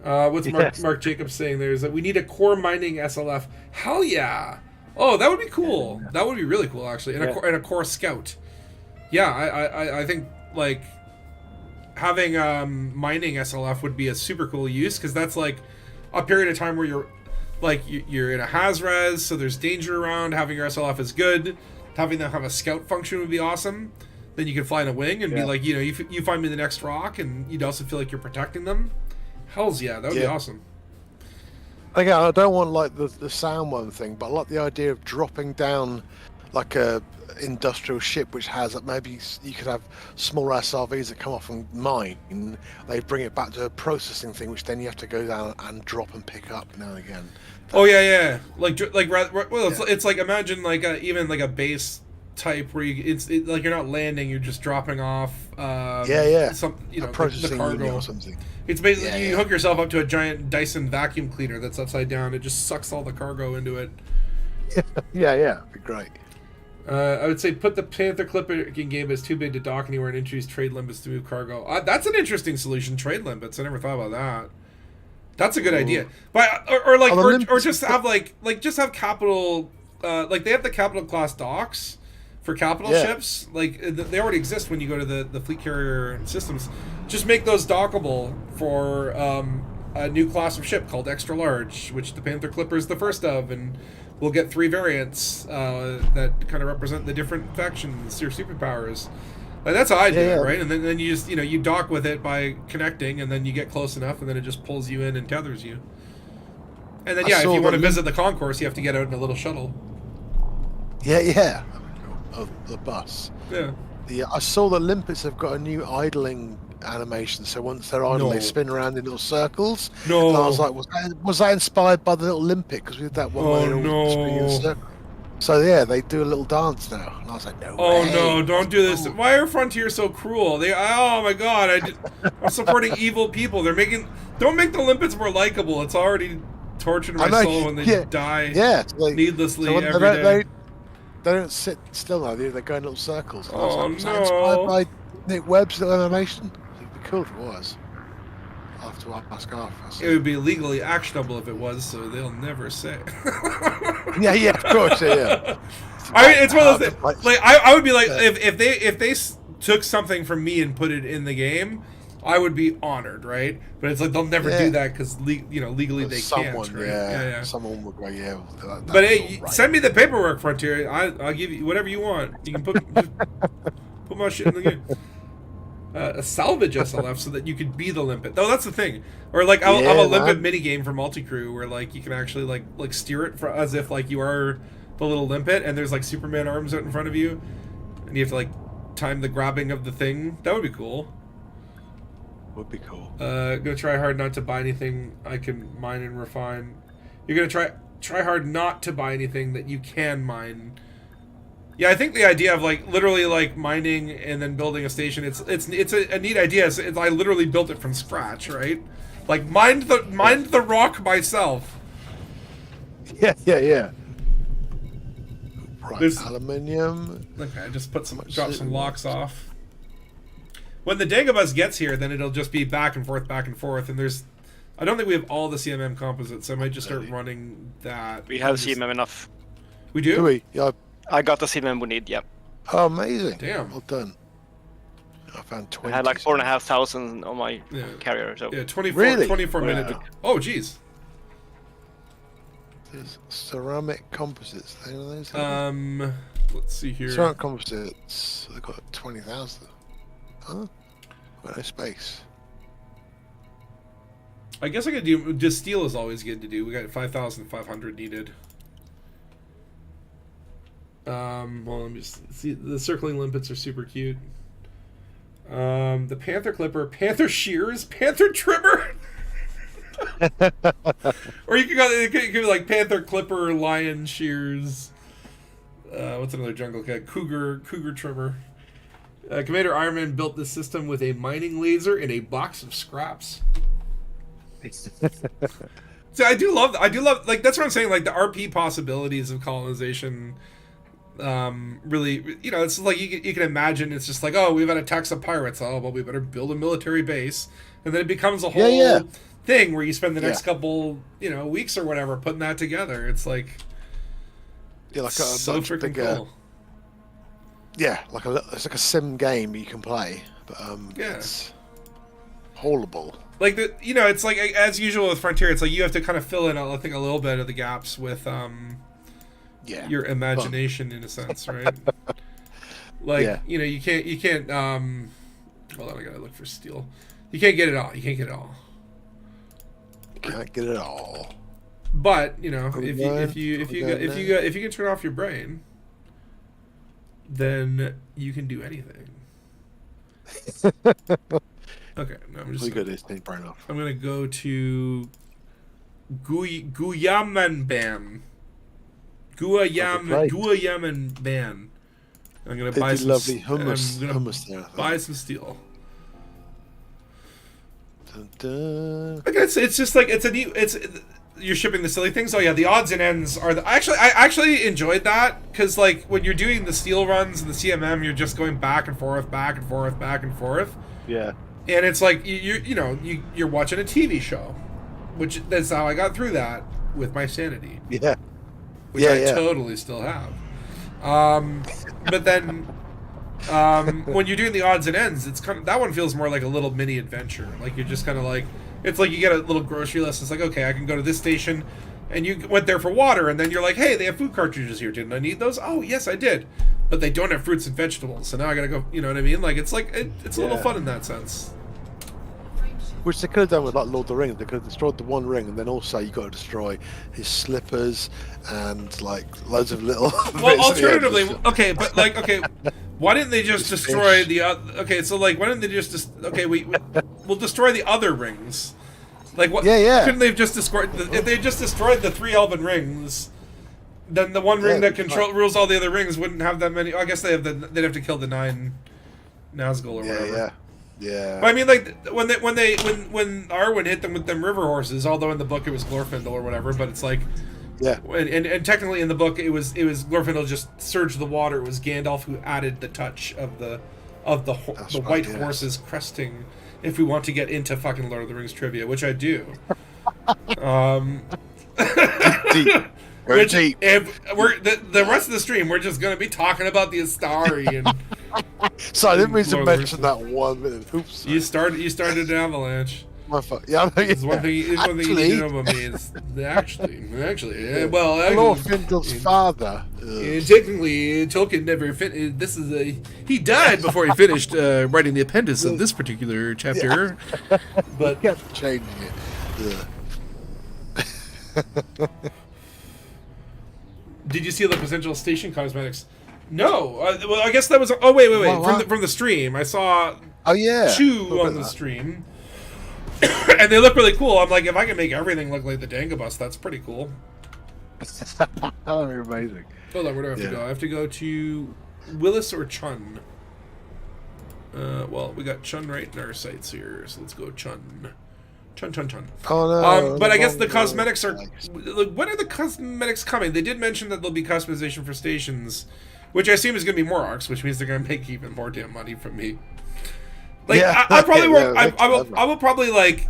What's Mark Jacobs saying there is that we need a core mining SLF. Hell yeah! Oh, that would be cool. That would be really cool actually. And a core scout. Yeah, I think like having mining SLF would be a super cool use because that's like a period of time where you're in a Haz-Res, so there's danger around. Having your SLF is good. Having them have a scout function would be awesome. Then you can fly in a wing and be like, you find me the next rock, and you'd also feel like you're protecting them. Hells yeah, that would be awesome. Again, I don't want like the sound one thing, but I like the idea of dropping down like a industrial ship which has maybe you could have smaller SRVs that come off and mine. They bring it back to a processing thing, which then you have to go down and drop and pick up now and again. It's like imagine like even like a base type where it's like you're not landing, you're just dropping off. Some processing the cargo or something. It's basically you hook yourself up to a giant Dyson vacuum cleaner that's upside down. It just sucks all the cargo into it. It'd be great. I would say put the Panther Clipper in game as too big to dock anywhere and introduce trade limbits to move cargo. That's an interesting solution, trade limbits. I never thought about that. That's a good idea. But or just have just have capital like they have the capital class docks for capital ships. Like they already exist when you go to the fleet carrier systems. Just make those dockable for a new class of ship called extra large, which the Panther Clipper is the first of, and we'll get 3 variants that kind of represent the different factions or superpowers. Like that's how I do it, right? And then you just you dock with it by connecting, and then you get close enough, and then it just pulls you in and tethers you. And then if you want to visit the concourse, you have to get out in a little shuttle. Of the bus. Yeah. I saw that Limpets have got a new idling animation, so once they're idle, they spin around in little circles. No. And I was like, was that inspired by the little Limpet? Because we did that one where they all spin in a circle. So they do a little dance now, and I was like, no way. No, don't do this. Why are Frontier so cruel? Oh my god, I'm supporting evil people. Don't make the Limpets more likable. It's already torturing my soul when they die needlessly every day. They don't sit still now, they go in little circles. Was that inspired by Nick Webb's little animation? It'd be cool if it was. I'll have to ask Arthur. It would be legally actionable if it was, so they'll never say. Of course, yeah. I mean, it's one of those things. Like, I would be like, if they took something from me and put it in the game, I would be honored, right? But it's like they'll never do that because legally they can't. Right? Someone would go, but hey, send me the paperwork, Frontier. I'll give you whatever you want. You can put my shit in the game. a salvage SLF so that you could be the limpet. No, that's the thing. Or like I'll have a limpet mini game for multi-crew where like you can actually like steer it as if like you are the little limpet, and there's like Superman arms out in front of you, and you have to like time the grabbing of the thing. That would be cool. Would be cool. Gonna try hard not to buy anything I can mine and refine. You're gonna try hard not to buy anything that you can mine. Yeah, I think the idea of like literally like mining and then building a station, it's a neat idea. I literally built it from scratch, right? Like mined the rock myself. Yeah. Right, aluminium. Okay, I just drop some locks off. When the Dagobus gets here, then it'll just be back and forth, and I don't think we have all the CMM composites, so I might just start running that. We have CMM enough. We do? Do we? Yeah. I got the CMM we need, yep. Oh, amazing. Damn. Well done. I found 20. I had like 4,500 on my carrier, so... Yeah, 24 minutes. Wow. Oh, jeez. There's ceramic composites. Are those? Let's see here. Ceramic composites. They've got 20,000. Huh? Got no space. I guess I could do... Just steel is always good to do. We got 5,500 needed. Well, let me just see. The circling limpets are super cute. The Panther Clipper, Panther Shears, Panther Trimmer. Or you could go, it could be like Panther Clipper, Lion Shears. What's another jungle cat? Cougar Trimmer. Commander Ironman built this system with a mining laser and a box of scraps. So I do love, like, that's what I'm saying, like, the RP possibilities of colonization, really, you know, it's like, you can imagine, it's just like, oh, we've had attacks of pirates, oh, well, we better build a military base, and then it becomes a whole thing where you spend the next couple, you know, weeks or whatever putting that together. It's like, like so freaking cool. Yeah, it's like a sim game you can play, but it's haulable. Like you know, it's like as usual with Frontier. It's like you have to kind of fill in, I think, a little bit of the gaps with your imagination in a sense, right? Like you know, you can't. Hold on, I gotta look for steel. You can't get it all. You can't get it all. Can't get it all. But you know, if you can turn off your brain, then you can do anything. Okay, no, I'm just good. It's brain off. I'm gonna go to Guyamanban. Guyamanban. I'm gonna buy some lovely hummus there. Buy some steel. Dun, dun. Like it's just like you're shipping the silly things. Oh yeah, the odds and ends are I actually enjoyed that because like when you're doing the steel runs and the CMM, you're just going back and forth. Yeah. And it's like you're watching a TV show, which that's how I got through that with my sanity. Yeah. Which I totally still have. But then when you're doing the odds and ends, it's kind of, that one feels more like a little mini adventure. Like you're just kind of like, it's like you get a little grocery list. It's like, okay, I can go to this station, and you went there for water, and then you're like, hey, they have food cartridges here. Didn't I need those? Oh, yes, I did. But they don't have fruits and vegetables, so now I gotta go. You know what I mean? Like it's a little fun in that sense. Which they could have done with like Lord of the Rings. They could have destroyed the one ring, and then also you got to destroy his slippers and like loads of little. Well, alternatively, why didn't they just destroy the? Okay, so like, why didn't they just? We'll destroy the other rings. Like what? Yeah. Couldn't they have just destroyed? If they just destroyed the 3 Elven rings, then the one ring that rules all the other rings wouldn't have that many. I guess they'd have to kill the 9 Nazgul or whatever. Yeah. But I mean, like when Arwen hit them with them river horses, although in the book it was Glorfindel or whatever, but it's like, and technically in the book it was Glorfindel just surged the water. It was Gandalf who added the touch of the white horses cresting. If we want to get into fucking Lord of the Rings trivia, which I do, deep. Deep. If we're the rest of the stream, we're just gonna be talking about the Astari and. So I didn't mean to mention that 1 minute. Oops. You started an avalanche. my fault. Yeah, I know, It's one thing. It's one thing you need to know about me. Is Lord Findel's father. Technically, Tolkien never finished. This is he died before he finished writing the appendix of this particular chapter. But kept changing it. Did you see the potential station cosmetics? No. Well, I guess that was. Oh wait. From the stream, I saw. Oh yeah. 2 on the stream, and they look really cool. I'm like, if I can make everything look like the Dangabus, that's pretty cool. That'd be amazing. Hold on, where do I have to go? I have to go to Willis or Chun. Well, we got Chun right in our sights here, so let's go Chun. Chun. Oh no. But I guess the cosmetics are. When are the cosmetics coming? They did mention that there'll be customization for stations, which I assume is going to be more arcs, which means they're going to make even more damn money from me. Like I probably won't. I will probably like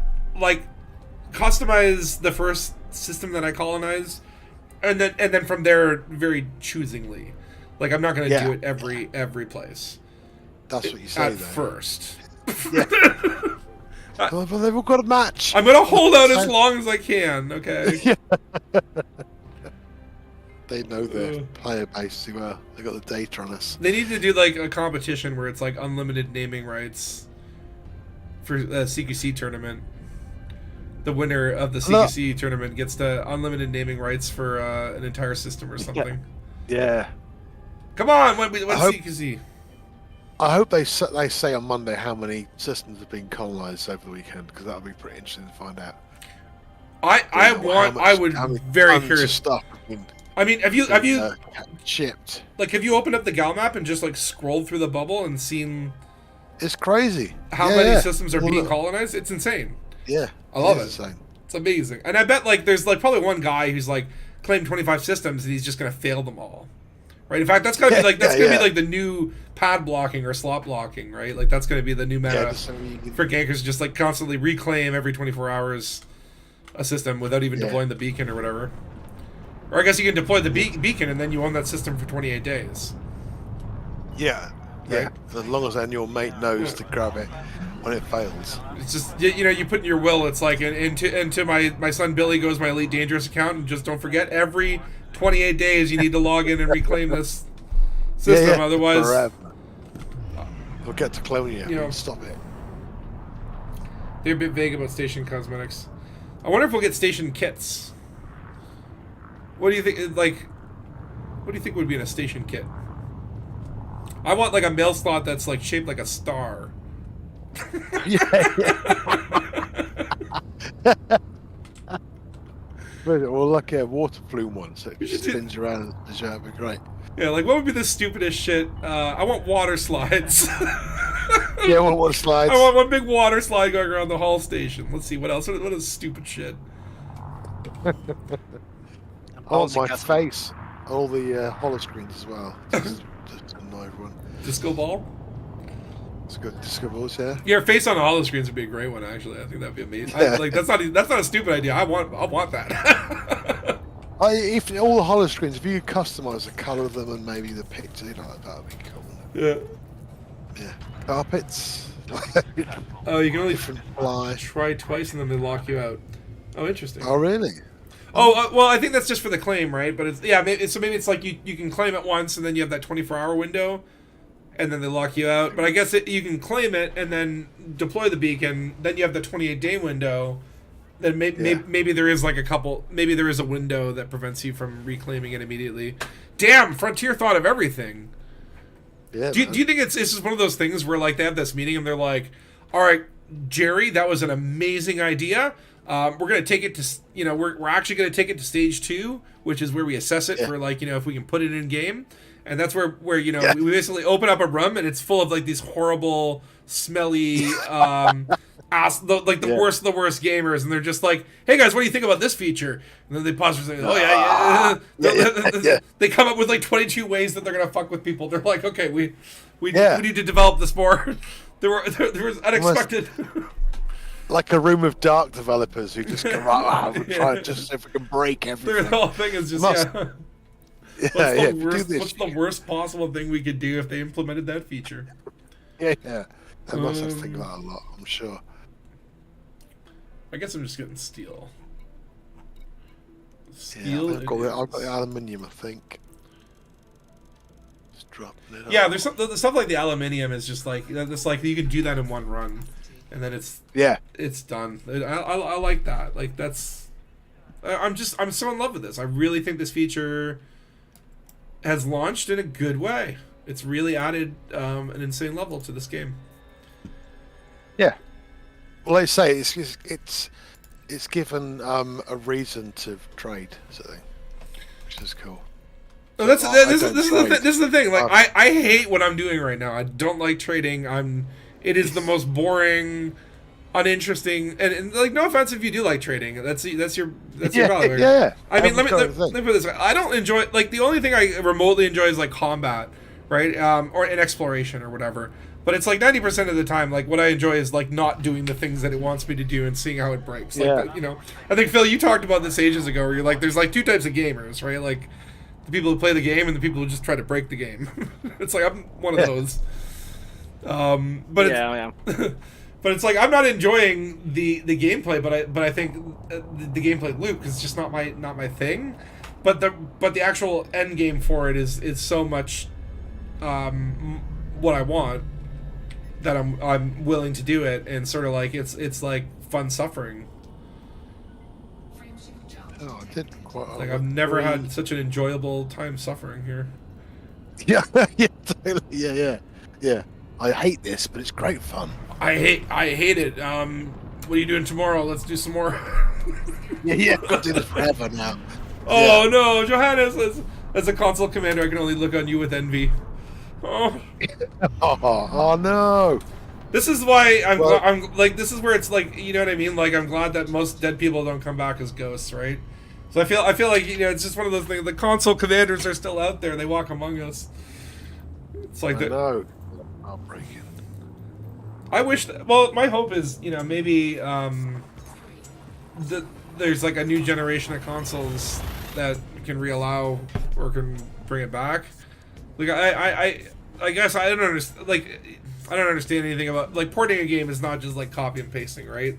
customize the first system that I colonize, and then from there very choosingly. Like I'm not going to do it every place. That's what you say at though. First. But they've all got a match. I'm gonna hold out as long as I can. Okay. They know their player base too well. They got the data on us. They need to do like a competition where it's like unlimited naming rights for a CQC tournament. The winner of the CQC tournament gets the unlimited naming rights for an entire system or something. Yeah. Come on, what's CQC? I hope they say on Monday how many systems have been colonized over the weekend, because that would be pretty interesting to find out. I would very curious stuff. I mean, have you shipped? Like, have you opened up the Gal map and just like scrolled through the bubble and seen? It's crazy. How many systems are being colonized? It's insane. Yeah, I love it. Insane. It's amazing, and I bet like there's like probably one guy who's like claimed 25 systems and he's just gonna fail them all. Right. In fact, that's gonna be like be like the new pad blocking or slot blocking, right? Like that's gonna be the new meta for gankers, just like constantly reclaim every 24 hours a system without even deploying the beacon or whatever. Or I guess you can deploy the beacon and then you own that system for 28 days. Yeah. Right? Yeah. As long as then your mate knows to grab it when it fails. It's just you put in your will. It's like into my son Billy goes my Elite Dangerous account, and just don't forget every 28 days you need to log in and reclaim this system, otherwise forever. We'll get to clone you and stop it. They're a bit vague about station cosmetics. I wonder if we'll get station kits. What do you think? Like, what do you think would be in a station kit? I want like a mail slot that's like shaped like a star. Or like a water plume one, so it just spins around and that'd be great. Yeah, like what would be the stupidest shit? I want water slides. I want water slides. I want one big water slide going around the Hall station. Let's see what else. What is stupid shit? My face. All the holo screens as well. Just to annoy everyone. Disco ball? Disco balls, yeah. Your face on the holo screens would be a great one, actually. I think that'd be amazing. Like that's not a stupid idea. I want that. If all the holo screens, if you could customize the color of them and maybe the picture, that would be cool. Yeah. Yeah. Carpets. Oh, you can only fly. Try twice and then they lock you out. Oh, interesting. Oh, really? Oh, well, I think that's just for the claim, right? But it's maybe it's like you can claim it once and then you have that 24-hour window, and then they lock you out. But I guess you can claim it and then deploy the beacon. Then you have the 28-day window. Then maybe there is like maybe there is a window that prevents you from reclaiming it immediately. Damn, Frontier thought of everything. Yeah. Do you think it's just one of those things where like they have this meeting and they're like, all right, Jerry, that was an amazing idea. We're gonna take it to we're actually gonna take it to stage 2, which is where we assess it for like if we can put it in game, and that's where we basically open up a room and it's full of like these horrible, smelly, the worst gamers, and they're just like, hey guys, what do you think about this feature? And then they pause for a second. They come up with like 22 ways that they're gonna fuck with people. They're like, okay, we need to develop this more. there was unexpected. Like a room of dark developers who just go, we'll try just if we can break everything. The whole thing is just, what's the worst possible thing we could do if they implemented that feature? Yeah. They must have to think about a lot, I'm sure. I guess I'm just getting steel. Yeah, Steel. I've got the aluminium, I think. Just dropping it. Yeah, there's the stuff like the aluminium is just like it's like you can do that in one run, and then it's done. I like that. Like that's I'm so in love with this. I really think this feature has launched in a good way. It's really added an insane level to this game. Yeah. Well, like I say, it's given a reason to trade, sort of thing, which is cool. No, this is the thing. Like I hate what I'm doing right now. I don't like trading. It is the most boring, uninteresting, and like no offense if you do like trading. That's your value. Yeah. I mean, let me put it this way. I don't enjoy like the only thing I remotely enjoy is like combat, right? Or an exploration or whatever. But it's like 90% of the time, like what I enjoy is like not doing the things that it wants me to do and seeing how it breaks. Like, you know, I think Phil, you talked about this ages ago, where you're like, there's like two types of gamers, right? Like the people who play the game and the people who just try to break the game. It's like I'm one of those. But but it's like I'm not enjoying the gameplay, but I think the gameplay loop is just not my thing. But the actual end game for it is so much what I want, that I'm willing to do it, and sort of like it's like fun suffering. Oh, I did quite. Like I've never had such an enjoyable time suffering here. Yeah, yeah, totally. Yeah. I hate this, but it's great fun. I hate it. What are you doing tomorrow? Let's do some more. Yeah, I'll do this forever now. Oh no, Johannes, as a console commander, I can only look on you with envy. Oh. Oh no. This is why I'm like, this is where it's like, you know what I mean? Like, I'm glad that most dead people don't come back as ghosts, right? So I feel like, you know, it's just one of those things. The console commanders are still out there. They walk among us. It's like that. No, I'll break it. I wish that, well, my hope is, you know, maybe there's like a new generation of consoles that can reallow or can bring it back. Like I guess I don't understand. Like I don't understand anything about like porting a game is not just like copy and pasting, right?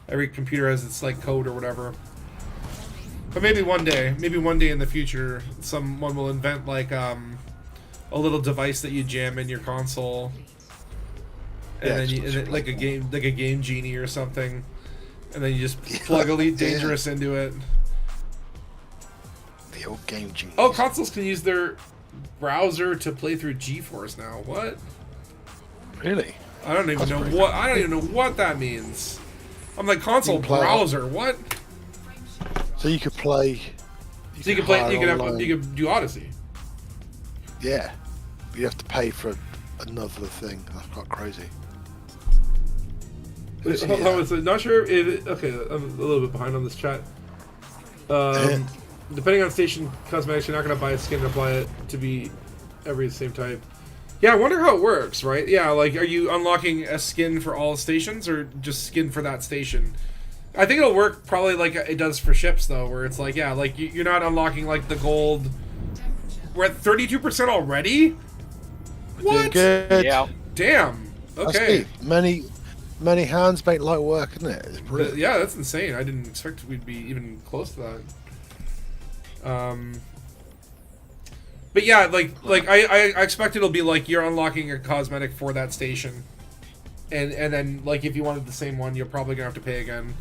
Every computer has its like code or whatever. But maybe one day in the future, someone will invent like a little device that you jam in your console, and then like a game genie or something, and then you just plug Elite Dangerous into it. The old game genie. Oh, consoles can use their browser to play through GeForce now. What? Really? I don't even know what that means. I'm like, console browser. What? So you could play. You could do Odyssey. Yeah, but you have to pay for another thing. That's quite crazy. Not sure if okay, I'm a little bit behind on this chat. Depending on station cosmetics, you're not going to buy a skin and apply it to be every same type. Yeah, I wonder how it works, right? Yeah, like, are you unlocking a skin for all stations or just skin for that station? I think it'll work probably like it does for ships, though, where it's like, yeah, like, you're not unlocking, like, the gold. We're at 32% already? What? Good. Yeah. Damn. Okay. Many hands make light work, isn't it? It's brilliant. Yeah, that's insane. I didn't expect we'd be even close to that. But yeah, like I expect it'll be like you're unlocking a cosmetic for that station, and then like if you wanted the same one, you're probably gonna have to pay again.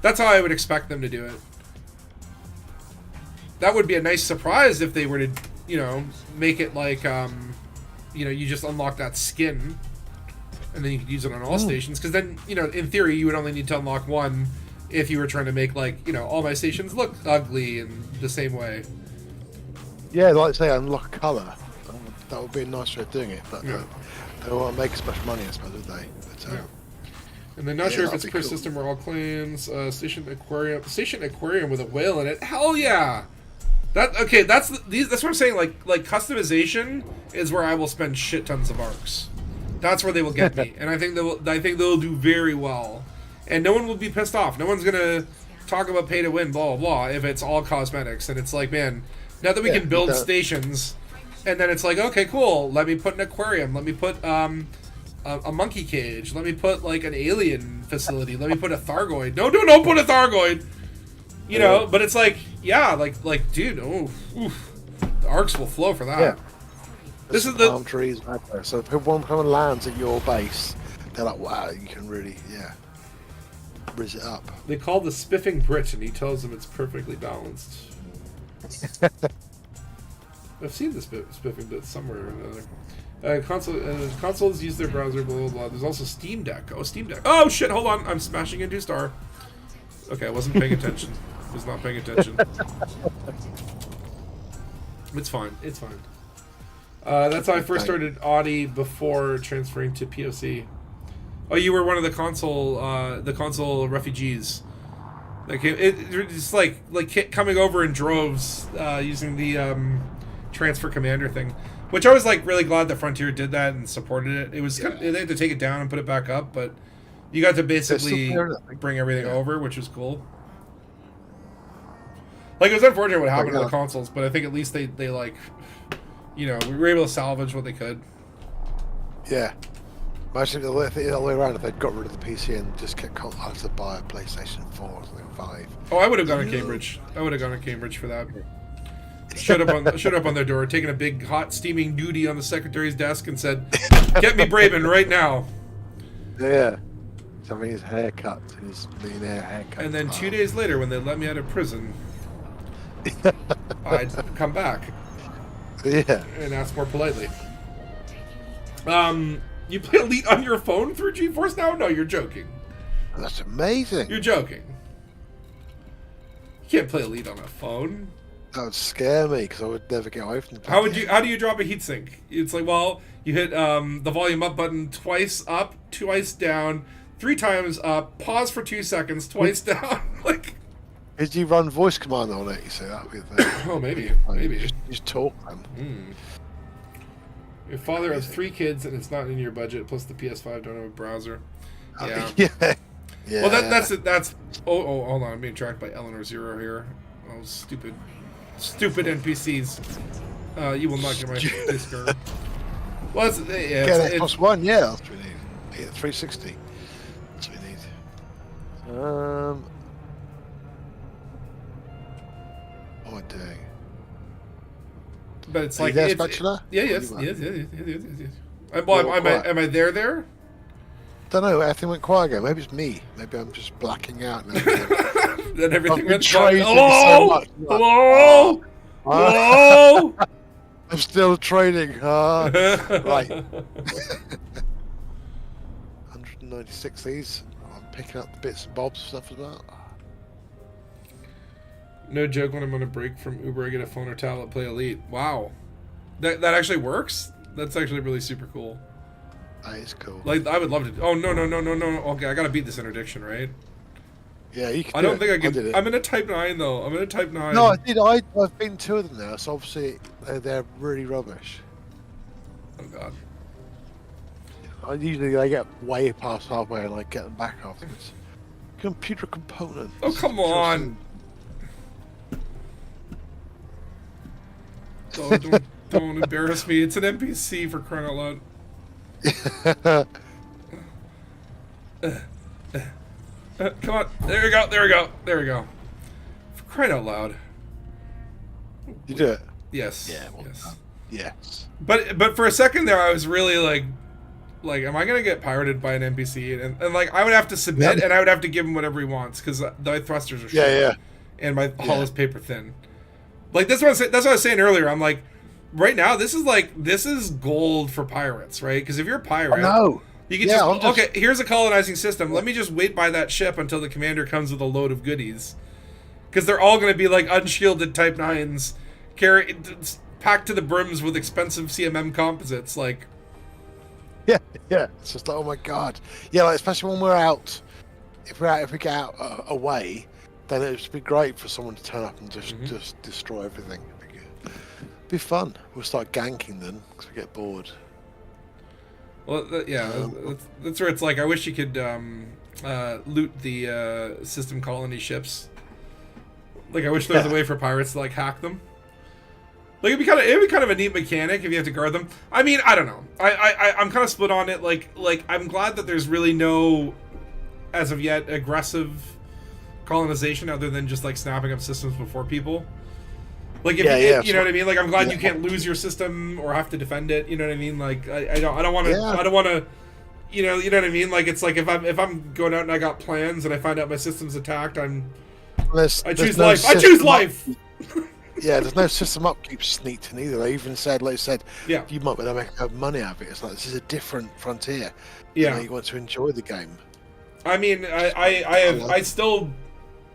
That's how I would expect them to do it. That would be a nice surprise if they were to, you know, make it like you know, you just unlock that skin, and then you could use it on all stations. Because then, you know, in theory, you would only need to unlock one if you were trying to make like, you know, all my stations look ugly in the same way. Yeah, like I say, unlock a colour. That would be a nice way of doing it, but Yeah. they won't make as much money, I suppose, would they? But, Yeah. And then not sure if it's that'd per be cool. system or all claims. Station aquarium with a whale in it. Hell yeah! That's what I'm saying. Like customization is where I will spend shit tons of arcs. That's where they will get me, and I think they'll do very well, and no one will be pissed off. No one's gonna talk about pay to win, blah blah blah, if it's all cosmetics. And it's like, man, now that we can build stations, and then it's like, okay, cool. Let me put an aquarium. Let me put a monkey cage. Let me put like an alien facility. Let me put a Thargoid. No, don't put a Thargoid. You know, but it's like, yeah, like, dude, oof. The arcs will flow for that. Yeah. This is palm trees right there. So if one someone lands at your base, they're like, wow, you can really, brizz it up. They call the spiffing Brit, and he tells them it's perfectly balanced. I've seen the spiffing bit somewhere or another. Consoles use their browser, blah, blah, blah. There's also Steam Deck. Oh, Steam Deck. Oh, shit, hold on. I'm smashing into a star. Okay, I wasn't paying attention. Was not paying attention. It's fine. It's fine. That's how I first started Audi before transferring to POC. Oh, you were one of the console refugees. Like it's like coming over in droves using the transfer commander thing, which I was like really glad that Frontier did that and supported it. It was they had to take it down and put it back up, but you got to basically bring everything over, which was cool. Like, it was unfortunate what happened to the consoles, but I think at least they like, you know, we were able to salvage what they could. Yeah. Imagine the other way around if they'd got rid of the PC and just kept had to buy a PlayStation 4 or something, 5. Oh, I would have gone to Cambridge. I would have gone to Cambridge for that. Showed up on their door, taking a big, hot, steaming duty on the secretary's desk and said, "Get me Braben right now." Yeah. Having his haircut, his millionaire haircut. And then 2 days later, when they let me out of prison, I'd come back. Yeah. And ask more politely. You play Elite on your phone through GeForce now? No, you're joking. That's amazing. You're joking. You can't play Elite on a phone. That would scare me because I would never get away from the How do you drop a heatsink? It's like, well, you hit the volume up button twice up, twice down, 3 times up, pause for 2 seconds, twice down. Like, did you run voice command on it? You say that with oh, maybe. Just talk them. Your father has 3 kids and it's not in your budget. Plus the PS5 don't have a browser. Yeah. Yeah. Well, that's. Oh, hold on. I'm being tracked by Eleanor Zero here. Oh, stupid NPCs. You will not get my discard. Well, it's +1. Yeah, that's what we need. Yeah, 360. That's what we need. Oh, dang. But it's Are like you there, Spatula? Yes. Well, am I there? Don't know. Everything went quiet again. Maybe it's me. Maybe I'm just blacking out now. Then everything went trading quiet. so Hello. Hello. I'm still trading. Right. 196 these. I'm picking up the bits and bobs stuff as well. No joke, when I'm on a break from Uber, I get a phone or tablet, play Elite. Wow. That actually works? That's actually really super cool. That is cool. Like, I would love to. Oh, no. Okay, I gotta beat this interdiction, right? Yeah, you can. I don't think I can. I'm gonna type 9, though. I'm gonna type 9. No, I did. I've been 2 of them now, so obviously they're really rubbish. Oh, God. Usually they get way past halfway and I get them back afterwards. Computer component. Oh, come on. Don't embarrass me. It's an NPC, for crying out loud. Come on. There we go. For crying out loud. You do it? Yes. Yeah. Well, yes. But for a second there, I was really like, am I gonna get pirated by an NPC? And like, I would have to submit, and I would have to give him whatever he wants because the thrusters are short. Yeah. And my hull is paper thin. Like, that's what I was saying earlier. I'm like, right now, this is gold for pirates, right? Because if you're a pirate, you can okay, here's a colonizing system. Let me just wait by that ship until the commander comes with a load of goodies. Because they're all going to be like unshielded Type 9s, packed to the brims with expensive CMM composites. Like, yeah. It's just like, oh my god. Yeah, like, especially when we're out. If we get out away, then it would be great for someone to turn up and just destroy everything. It'd be fun. We'll start ganking then because we get bored. Well, that's where it's like, I wish you could loot the system colony ships. Like, I wish there was a way for pirates to like hack them. Like it'd be kind of a neat mechanic if you have to guard them. I mean, I don't know. I'm kind of split on it. Like I'm glad that there's really no, as of yet, aggressive colonization other than just like snapping up systems before people. Like if you know what I mean. Like I'm glad you can't lose your system or have to defend it. You know what I mean. Like I don't want to. You know what I mean. Like it's like if I'm going out and I got plans and I find out my system's attacked, I choose life. I choose life. Yeah, there's no system upkeep sneaked in either. They even said, like you said, yeah, you might be able to make money out of it. It's like this is a different frontier. Yeah, you want to enjoy the game. I mean, I still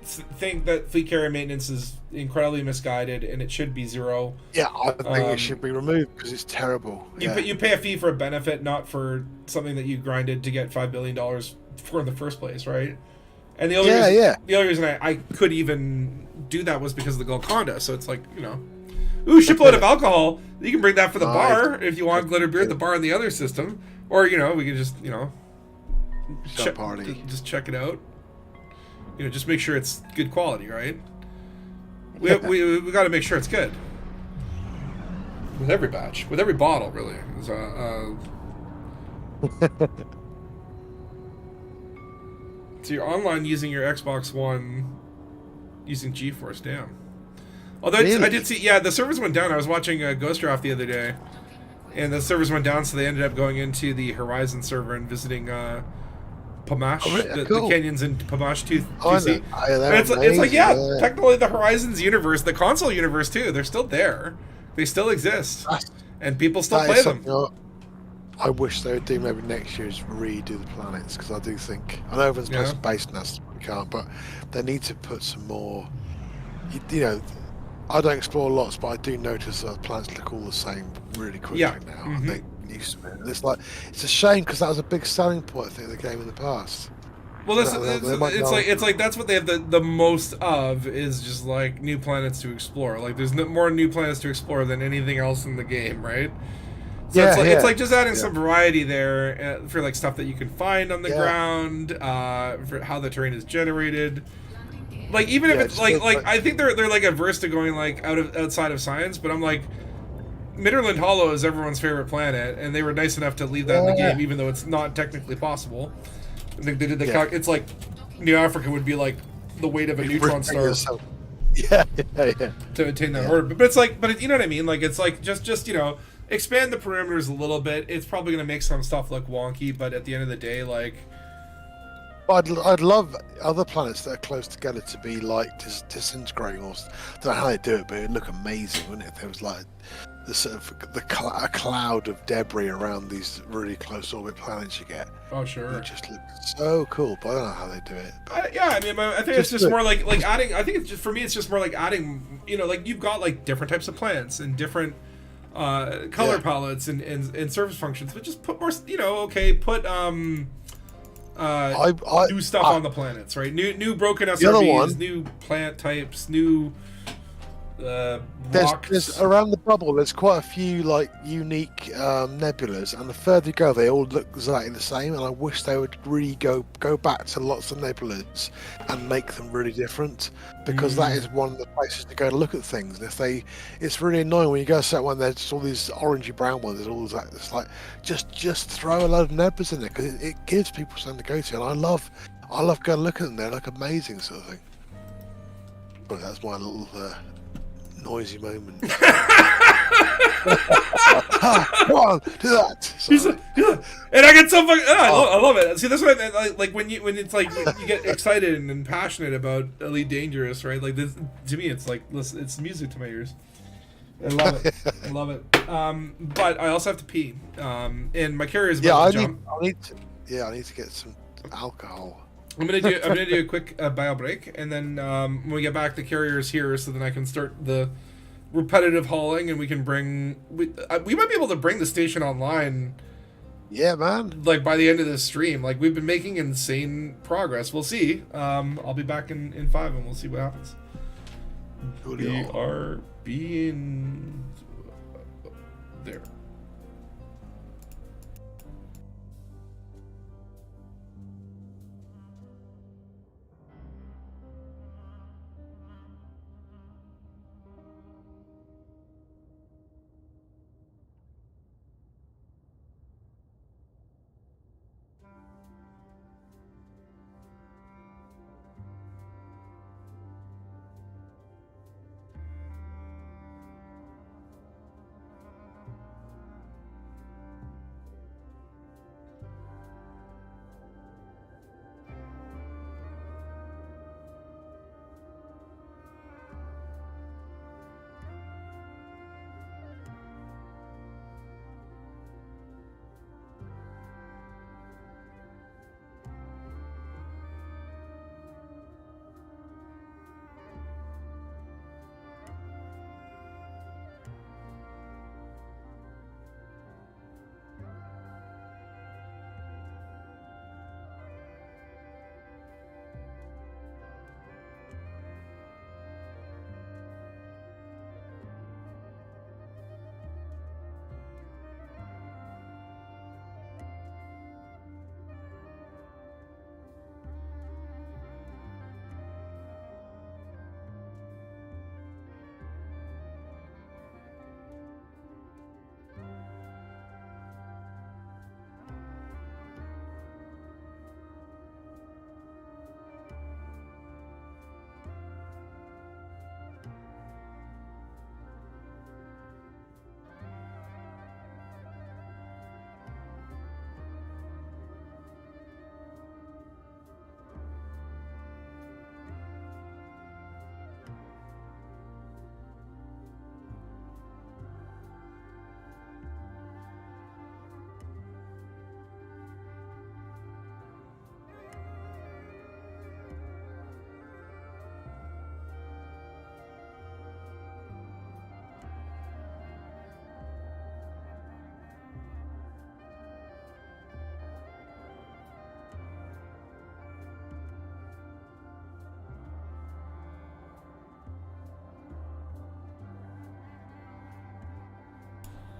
think that fleet carrier maintenance is incredibly misguided, and it should be 0. Yeah, I think it should be removed because it's terrible. You pay a fee for a benefit, not for something that you grinded to get $5 billion for in the first place, right? And the only reason I could even do that was because of the Golconda. So it's like, you know, ooh, shipload of alcohol. You can bring that for the bar if you want glitter beer at the bar in the other system, or you know, we can just just check it out. You know, just make sure it's good quality, right? We got to make sure it's good with every batch, with every bottle, really. So you're online using your Xbox One using GeForce, damn. Although I did see, the servers went down. I was watching Ghost Draft the other day, and the servers went down, so they ended up going into the Horizon server and visiting Pamash, the canyons in Pamash 2C. It's like, technically the Horizons universe, the console universe too, they're still there. They still exist. And people still play them. I wish they would do maybe next year's redo the planets, because I do think, I know everyone's playing Space Nest, we can't, but they need to put some more, you know, I don't explore lots, but I do notice that the planets look all the same really quickly now. They used to be. It's like, it's a shame because that was a big selling point, I think, of the game in the past. Well, it's like that's what they have the most of, is just like new planets to explore. Like there's more new planets to explore than anything else in the game, right? So it's like just adding some variety there for like stuff that you can find on the ground, for how the terrain is generated. Like even if it's like I think they're like averse to going like outside of science, but I'm like, Midderland Hollow is everyone's favorite planet, and they were nice enough to leave that in the game, even though it's not technically possible. I think they did it's like New Africa would be like the weight of a neutron star. To attain that orbit, but it's like, you know what I mean? Like it's like just you know, expand the perimeters a little bit. It's probably going to make some stuff look wonky, but at the end of the day, like, I'd love other planets that are close together to be like disintegrating, or I don't know how they do it, but it'd look amazing, wouldn't it? If there was like the sort of a cloud of debris around these really close orbit planets you get. Oh sure, it just looks so cool, but I don't know how they do it. I mean, I think it's just more like adding. I think it's just, for me, it's just more like adding. You know, like you've got like different types of plants and different color palettes and surface functions, but just put more. You know, put new stuff on the planets, right? New broken SRVs, new plant types, new rocks. There's around the bubble. There's quite a few like unique nebulas, and the further you go, they all look exactly the same. And I wish they would really go back to lots of nebulas and make them really different, because that is one of the places to go to look at things. And it's really annoying when you go to set one. There's all these orangey brown ones. There's all that. It's like just throw a load of nebulas in there, because it gives people something to go to. And I love going to look at them. They're like amazing sort of thing. But that's my little noisy moment. Come on, do that. And I get so fucking. I love it. See, that's what I like when it's like you get excited and passionate about Elite Dangerous, right? Like this, to me, it's like, listen, it's music to my ears. I love it. I love it. But I also have to pee. And my carrier is about to jump. I need to get some alcohol. I'm gonna do a quick bio break, and then when we get back, the carrier is here, so then I can start the repetitive hauling, and we can bring. We might be able to bring the station online. Yeah, man. Like by the end of this stream, like we've been making insane progress. We'll see. I'll be back in 5, and we'll see what happens. We are being there.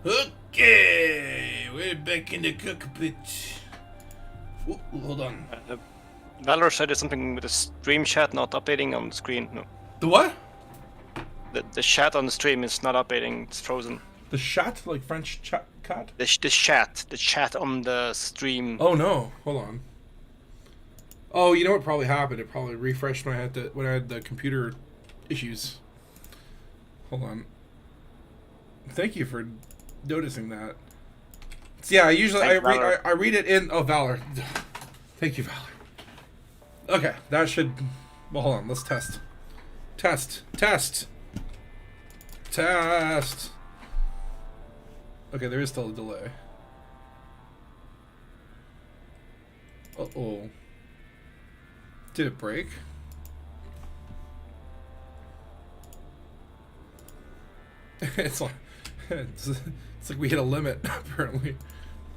Okay, we're back in the cockpit. Ooh, hold on. Valor said there's something with the stream chat not updating on the screen. No, The what? the chat on the stream is not updating. It's frozen. The chat, like French chat? The chat on the stream. Oh no! Hold on. Oh, you know what probably happened? It probably refreshed when I had the computer issues. Hold on. Thank you for noticing that. So yeah, I read it in Valor. Thank you, Valor. Okay, that should. Well, hold on. Let's test. Test. Okay, there is still a delay. Uh-oh. Did it break? it's like we hit a limit apparently.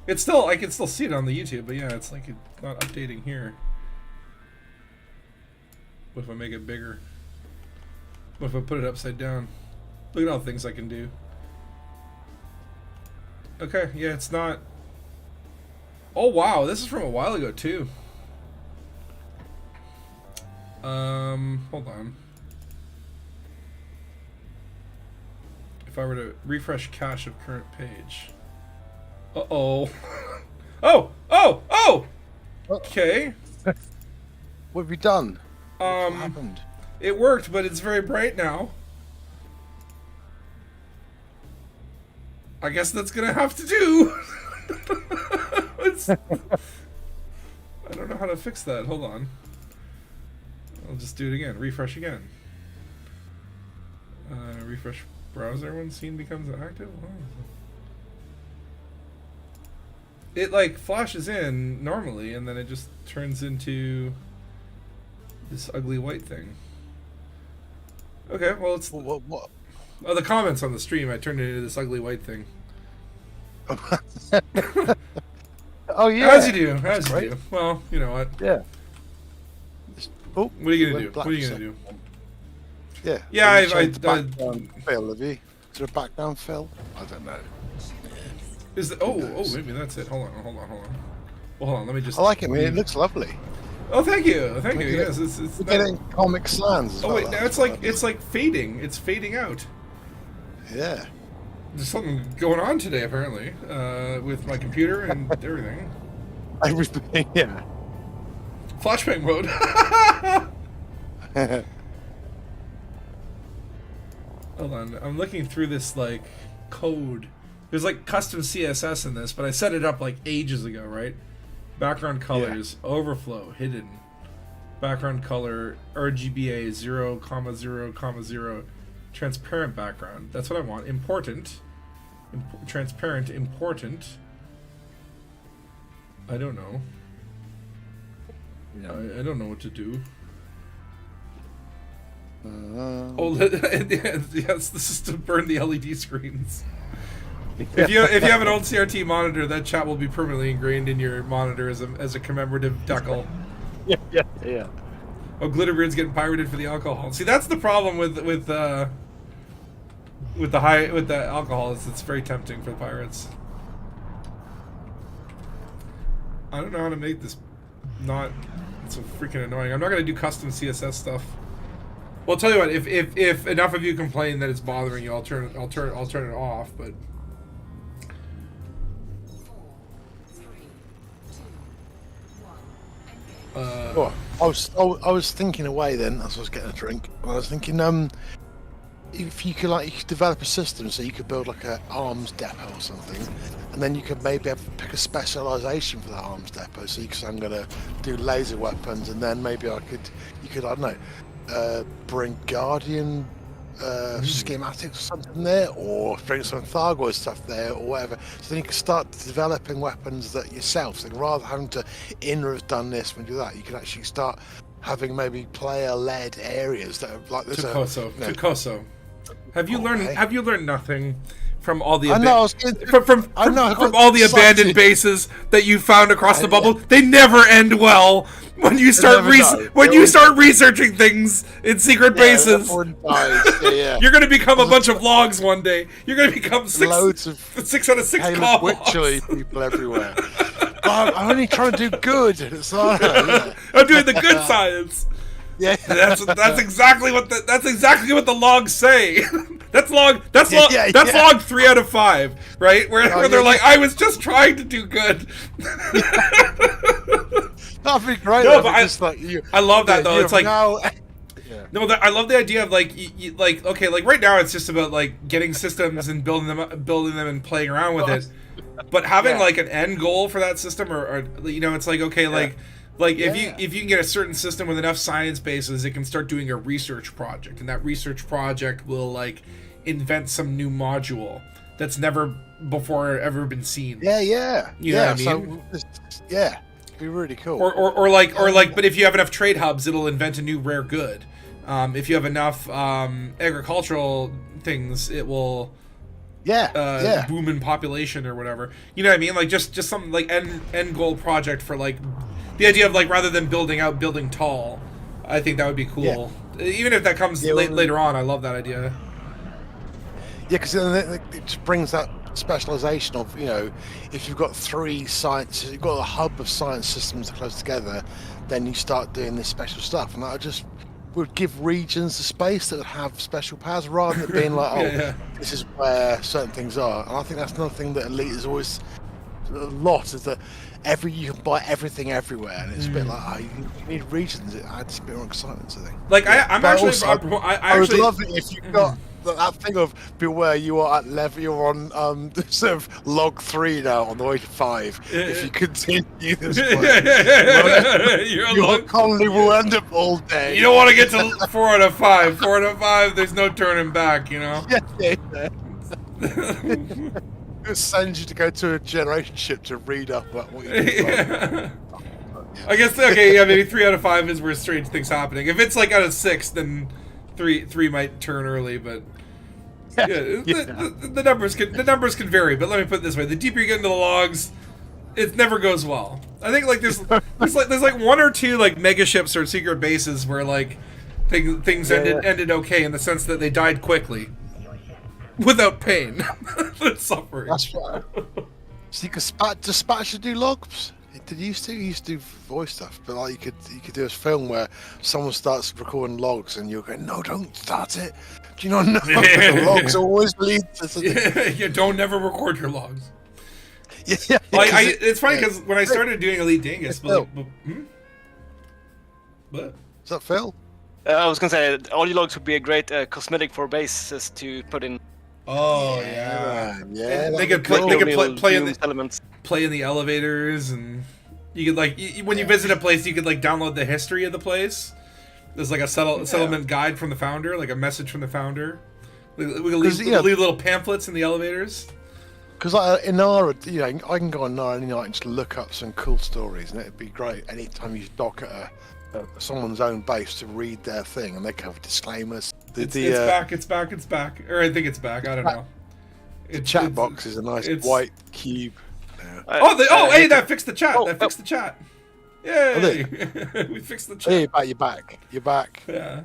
It's still, I can still see it on the YouTube, but yeah, it's like it's not updating here. What if I make it bigger? What if I put it upside down? Look at all the things I can do. Okay, yeah, it's not. Oh wow, this is from a while ago too. Hold on. If I were to refresh cache of current page. Uh-oh. Oh! Okay. What have you done? What happened? It worked, but it's very bright now. I guess that's gonna have to do. I don't know how to fix that. Hold on. I'll just do it again. Refresh again. Refresh browser when scene becomes active. It like flashes in normally, and then it just turns into this ugly white thing. Okay, well it's What? Oh, the comments on the stream. I turned it into this ugly white thing. Oh yeah. As you do. Well, you know what? Yeah. Oh, what are you gonna do? What are you gonna do? Yeah. Yeah, I background fill, have you? Is there a background fill? I don't know. Is the, oh, maybe that's it. Hold on. Well, hold on. Let me just. I like it, man. It looks lovely. Oh, thank you. Yes, it's We're getting Comic Sans. Oh wait, now it's like fading. It's fading out. Yeah. There's something going on today apparently with my computer and everything. Everything, yeah. Flashbang mode. Hold on, I'm looking through this like code. There's like custom CSS in this, but I set it up like ages ago, right? Background colors, overflow, hidden. Background color, RGBA 0,0,0, transparent background. That's what I want. Important. Transparent, important. I don't know. Yeah. I don't know what to do. Oh, yes, this is to burn the LED screens. If you have an old CRT monitor, that chat will be permanently ingrained in your monitor as a commemorative decal. Yeah. Oh, Glitterbeard's getting pirated for the alcohol. See, that's the problem with the alcohol is it's very tempting for the pirates. I don't know how to make this not so freaking annoying. I'm not gonna do custom CSS stuff. Well, I'll tell you what. If enough of you complain that it's bothering you, I'll turn it off. But I was thinking away then as I was getting a drink. I was thinking, if you could develop a system so you could build like a arms depot or something, and then you could maybe pick a specialization for that arms depot. So you could say, I'm gonna do laser weapons, and then maybe you could I don't know, bring Guardian schematics or something there, or bring some Thargoid stuff there, or whatever. So then you can start developing weapons that yourself. So rather than having to Inra has done this and do that, you can actually start having maybe player-led areas that are like this. Tukoso. Have you learned nothing from all the I know, I was from all the excited. abandoned bases that you found across the bubble. They never end well when you start never die. when you start researching things in secret bases. Everyone dies. Yeah. You're gonna become a bunch of logs one day. You're gonna become Loads of 6 out of 6 Caleb logs. Wycherley people everywhere. I'm only trying to do good. It's like, I'm doing the good science. yeah. That's exactly what the logs say. That's log 3 out of 5, right? Where they're like, I was just trying to do good. That'd be great. No, but I love that though. It's like no, I love the idea of like like okay, like right now it's just about like getting systems and building them and playing around with it. But having like an end goal for that system, or you know, it's like okay, like if you can get a certain system with enough science bases, it can start doing a research project, and that research project will like invent some new module that's never before ever been seen. Yeah. You know what I mean? So, yeah, it'd be really cool. Or like, but if you have enough trade hubs, it'll invent a new rare good. If you have enough agricultural things, it will boom in population or whatever. You know what I mean? Like just something like end goal project for like the idea of like rather than building tall. I think that would be cool. Yeah. Even if that comes later on, I love that idea. Yeah, because it just brings that specialization of, you know, if you've got 3 science, you've got a hub of science systems close together, then you start doing this special stuff, and that just would give regions the space that would have special powers rather than being like, this is where certain things are. And I think that's another thing that Elite is always a lot, is that you can buy everything everywhere, and it's a bit like, you need regions. It adds a bit more excitement, I think. Like I would love it if you got that thing of beware, you are at level, you're on sort of log 3 now on the way to 5. If you continue this way, your colony will end up all day. You don't want to get to 4 out of 5. 4 out of 5, there's no turning back, you know? Yeah. It sends you to go to a generation ship to read up about what you're doing. I guess, maybe 3 out of 5 is where strange things happening. If it's like out of 6, then 3 might turn early, but the numbers can vary. But let me put it this way: the deeper you get into the logs, it never goes well. I think like there's like 1 or 2 like mega ships or secret bases where like things ended okay in the sense that they died quickly, without pain, suffering. That's right. So you could Dispatch should do logs. Did you used to do voice stuff, but like you could do a film where someone starts recording logs and you're going, no, don't start it. Do you not know? The logs always lead to something. You don't never record your logs. Yeah. It's funny because when I started doing Elite Dangus, What? What? Is that Phil? I was gonna say audio logs would be a great cosmetic for bases to put in. Oh yeah. They could play in the elements. Play in the elevators, and you could like when you visit a place, you could like download the history of the place. There's like a settlement guide from the founder, like a message from the founder. We could leave little pamphlets in the elevators. Because like in Nara, you know, I can go on Nara any night and just look up some cool stories, and it'd be great anytime you dock at someone's own base to read their thing, and they can have disclaimers. It's back. Or I think it's back. I don't know. The chat box is a nice white cube. Hey, that fixed the chat. Fixed the chat. Yay! We fixed the chat. Hey, you're back. You're back. Yeah.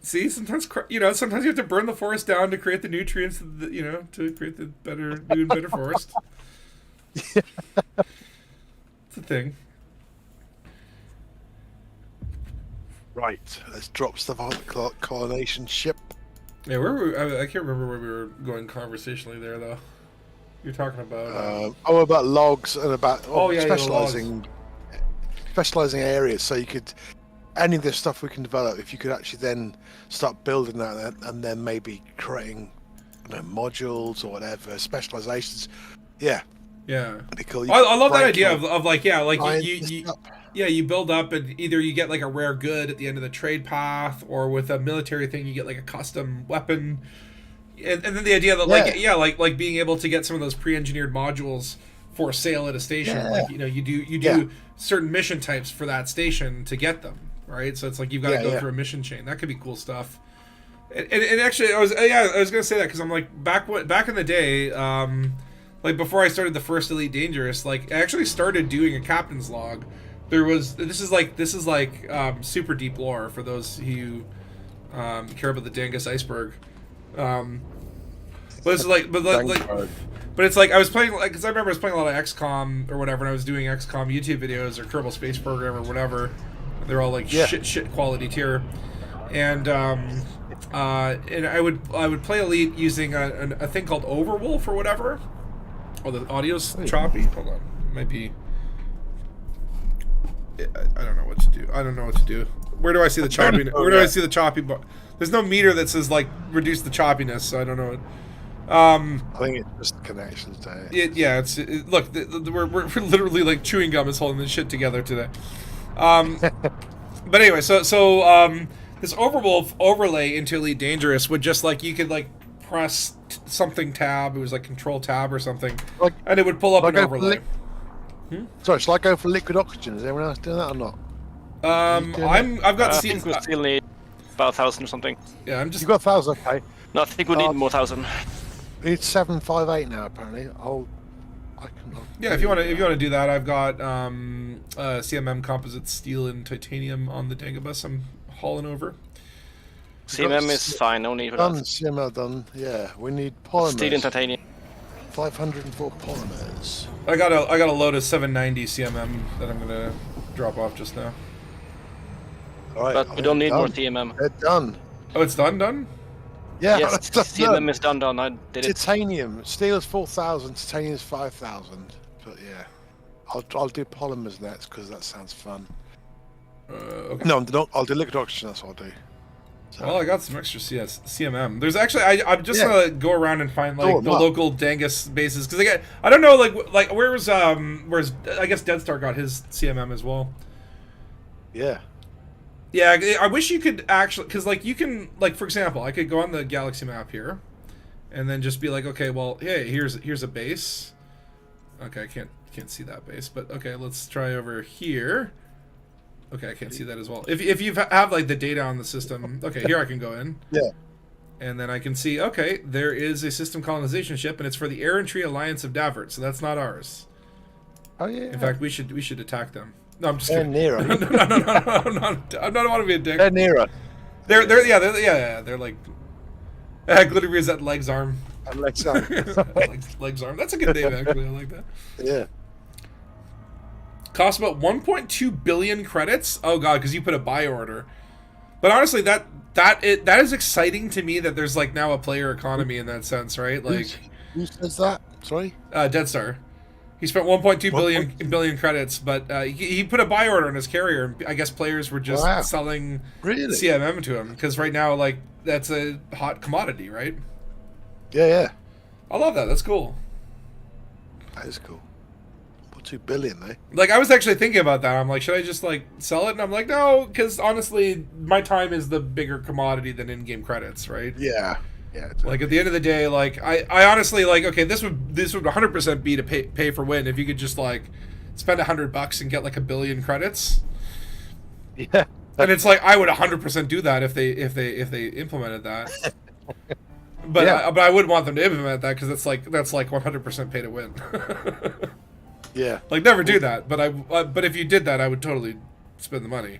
See, sometimes you have to burn the forest down to create the nutrients, to create the new and better forest. It's a thing. Right, let's drop stuff on the colonization ship. Yeah, I can't remember where we were going conversationally there, though. You're talking about about logs and about specializing areas. So you could any of the stuff we can develop. If you could actually then start building that, and then maybe creating modules or whatever specializations. Yeah. Cool. I love that idea of like you build up, and either you get like a rare good at the end of the trade path, or with a military thing you get like a custom weapon, and then the idea that like being able to get some of those pre-engineered modules for sale at a station, like you do certain mission types for that station to get them, right? So it's like you've got to go through a mission chain. That could be cool stuff. And actually, I was gonna say that because I'm like back in the day, like before I started the first Elite Dangerous, like I actually started doing a captain's log. This is like super deep lore for those who care about the Dangus iceberg. But it's like but it's like I was playing like because I remember I was playing a lot of XCOM or whatever, and I was doing XCOM YouTube videos or Kerbal Space Program or whatever. They're all like shit quality tier, and I would play Elite using a thing called Overwolf or whatever. Oh, the audio's choppy. Hold on, it might be. I don't know what to do. Where do I see the choppy? Where do I see the choppy? There's no meter that says like reduce the choppiness, so I don't know. I think it's just connections to it. Look, we're literally like chewing gum is holding this shit together today. But anyway, so this Overwolf overlay into Elite Dangerous would just like you could like press something tab. It was like Control Tab or something, and it would pull up an overlay. Sorry, shall I go for liquid oxygen? Is anyone else doing that or not? I've got. I think we still need about 1,000 or something. Yeah, I'm just. You've got 1,000, okay. No, I think we need more 1,000. We need 758 now, apparently. Yeah, if you want to do that, I've got CMM composite steel and titanium on the Dangabus. I'm hauling over. CMM is fine. No need for done, that. CMM done. Yeah, we need polymers. Steel and titanium. 504 polymers. I got a load of 790 CMM that I'm gonna drop off just now. All right, But we don't need more CMM. They're done. Oh, it's done? Yeah, yes, CMM is done. I did it. Titanium. Steel is 4,000. Titanium is 5,000. But yeah, I'll do polymers next because that sounds fun. Okay. No, I'll do liquid oxygen. That's what I'll do. So. Well, I got some extra CMM. There's actually I'm just gonna go around and find like the local Dangus bases because I don't know like where's I guess Dead Star got his CMM as well. Yeah. Yeah, I wish you could actually because like you can like for example I could go on the galaxy map here, and then just be like okay well hey here's a base. Okay, I can't see that base, but okay let's try over here. Okay, I can't see that as well. If you have like the data on the system, okay, here I can go in. Yeah. And then I can see, okay, there is a system colonization ship, and it's for the Errantry Alliance of Davert, so that's not ours. Oh yeah. In fact, we should attack them. No, I'm just They're kidding. near us. no, I don't want to be a dick. They're near us. They're like Glittery is that legs arm. And legs arm. legs arm. That's a good name actually. I like that. Yeah. Cost about 1.2 billion credits. Oh god, because you put a buy order. But honestly, that is exciting to me that there's like now a player economy in that sense, right? Like, who says that? Sorry. Dead Star. He spent 1.2 billion credits, but he put a buy order on his carrier. And I guess players were just selling CMM to him because right now, like that's a hot commodity, right? Yeah. I love that. That's cool. That is cool. 2 billion, eh? Like I was actually thinking about that. I'm like, should I just like sell it? And I'm like, no, because honestly, my time is the bigger commodity than in-game credits, right? Yeah. Totally. Like at the end of the day, like I honestly like okay, this would 100% be to pay for win if you could just like spend $100 and get like 1 billion credits. Yeah. And it's like I would 100% do that if they implemented that. But but I wouldn't want them to implement that because that's like 100% pay to win. Yeah. Like never do that, but if you did that, I would totally spend the money.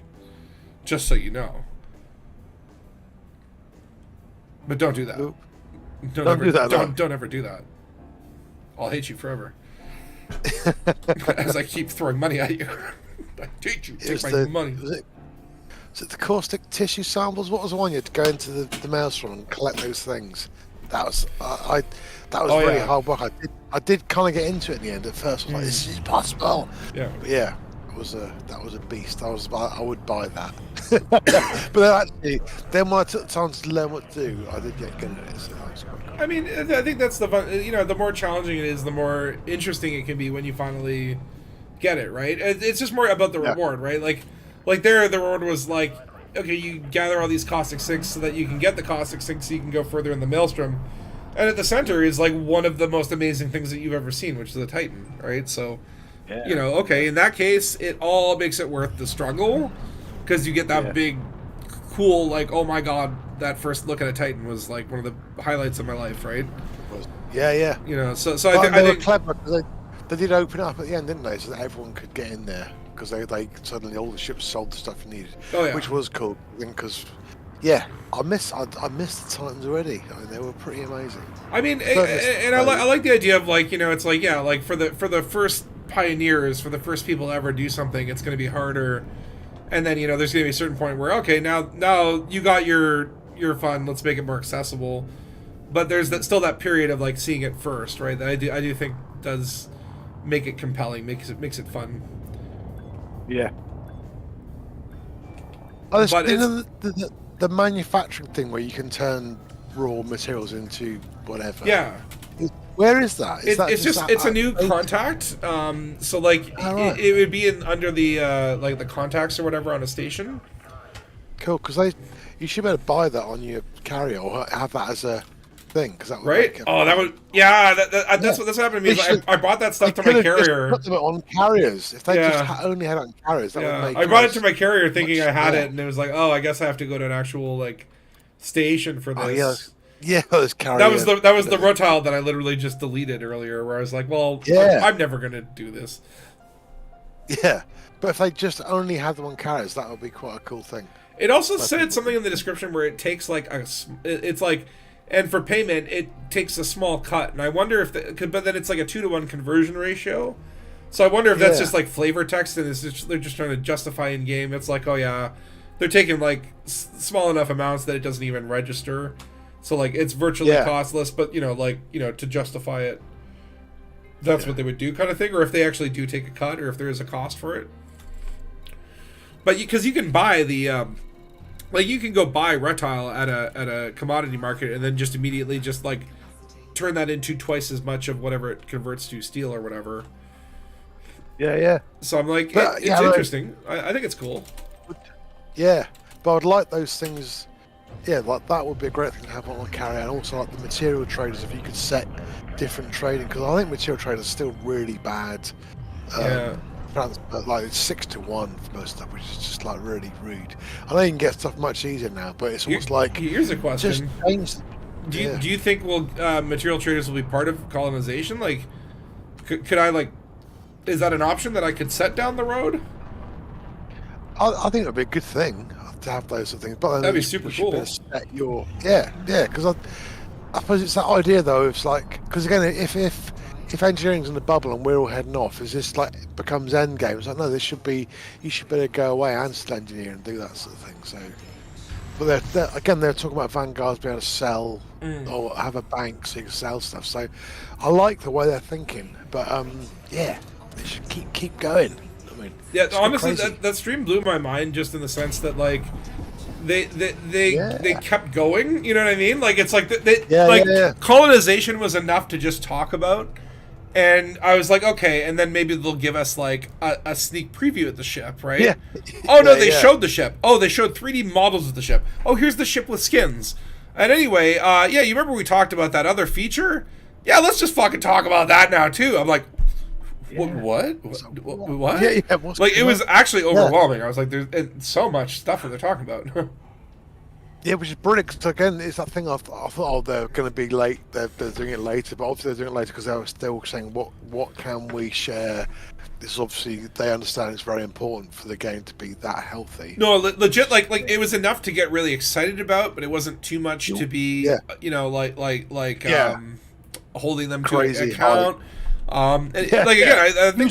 Just so you know. But don't do that. Don't ever do that. I'll hate you forever. As I keep throwing money at you. I hate you. Take my money. Was it the caustic tissue samples? What was the one you had to go into the maelstrom and collect those things? That was really hard work. I did kind of get into it in the end. At first, I was like, "This is impossible." Yeah. But yeah, that was a beast. I would buy that. But then actually, when I took the time to learn what to do, I did get good at it. So that was quite cool. I mean, I think that's the fun. The more challenging it is, the more interesting it can be when you finally get it. Right? It's just more about the reward, right? Like there, the reward was like, okay, you gather all these caustic sinks so that you can get the caustic sinks so you can go further in the maelstrom. And at the center is like one of the most amazing things that you've ever seen, which is a Titan, right? So, okay, in that case, it all makes it worth the struggle because you get that big, cool, like, oh my god, that first look at a Titan was like one of the highlights of my life, right? Yeah. You know, so But I they were think clever because they did open up at the end, didn't they? So that everyone could get in there because they suddenly all the ships sold the stuff you needed, Oh, yeah. which was cool. Because I miss the Titans already. I mean, they were pretty amazing. I mean, and I like the idea of like, you know, it's like, yeah, like for the first pioneers, for the first people to ever do something, it's going to be harder. And then, you know, there's going to be a certain point where, okay, now you got your fun, let's make it more accessible. But there's still that period of like seeing it first, right? That I do think does make it compelling, makes it fun. Yeah. Oh, but the manufacturing thing where you can turn raw materials into whatever. Yeah. Where is that? It's a new contact. So like right. it would be under the like the contacts or whatever on a station. Cool, because you should be able to buy that on your carrier or have that as a thing. Cause that would right? That would that's what happened to me. I bought that stuff to my carrier. Just put them on carriers. If they just only had it on carriers, that would make. I brought it to my carrier thinking I had it, and it was like, oh, I guess I have to go to an actual like station for this. Oh, yeah. Yeah, those carrier. That was the rotile that I literally just deleted earlier, where I was like, well, I'm never gonna do this. Yeah, but if they just only had them on carriers, that would be quite a cool thing. It also said something in the description where it takes like it's like, and for payment it takes a small cut, and I wonder if but then it's like a 2-to-1 conversion ratio. So I wonder if that's just like flavor text, and they're just trying to justify in game. It's like, oh yeah, they're taking like small enough amounts that it doesn't even register. So like it's virtually costless, but to justify it, that's what they would do, kind of thing. Or if they actually do take a cut, or if there is a cost for it. But because you can buy the, like you can go buy rutile at a commodity market and then just immediately just like turn that into twice as much of whatever it converts to steel or whatever. Yeah. So I'm like, it's interesting. I think it's cool. Yeah, but I'd like those things. Yeah, like that would be a great thing to have on a carrier, and also like the material traders, if you could set different trading, because I think material traders are still really bad. Like it's 6-to-1 for most stuff, which is just like really rude. I know you can get stuff much easier now, but it's almost like here's a question: just change. Do you think material traders will be part of colonization? Like, could I like? Is that an option that I could set down the road? I think it would be a good thing to have those sort of things, but that'd be super cool. Set your because I suppose it's that idea though. It's like, because again, if engineering's in the bubble and we're all heading off, is this like becomes end game? It's like, no, this should be, you should better go away and still engineer and do that sort of thing. So, but they're talking about Vanguard's being able to sell or have a bank so you can sell stuff. So, I like the way they're thinking, but they should keep going. I mean, honestly, that stream blew my mind just in the sense that like they kept going. You know what I mean? Like it's like colonization was enough to just talk about, and I was like, okay, and then maybe they'll give us like a sneak preview of the ship, right? Yeah. Oh no, they showed the ship. Oh, they showed 3D models of the ship. Oh, here's the ship with skins. And anyway, you remember we talked about that other feature? Yeah, let's just fucking talk about that now too. I'm like, what? Yeah. Like it was actually overwhelming. I was like, there's so much stuff that they're talking about. Yeah, which is brilliant. Because again, it's that thing I thought, they're going to be late. They're doing it later, but obviously they're doing it later because they were saying what can we share. This is obviously, they understand it's very important for the game to be that healthy. No, legit, like it was enough to get really excited about, but it wasn't too much to be, holding them crazy to account. I think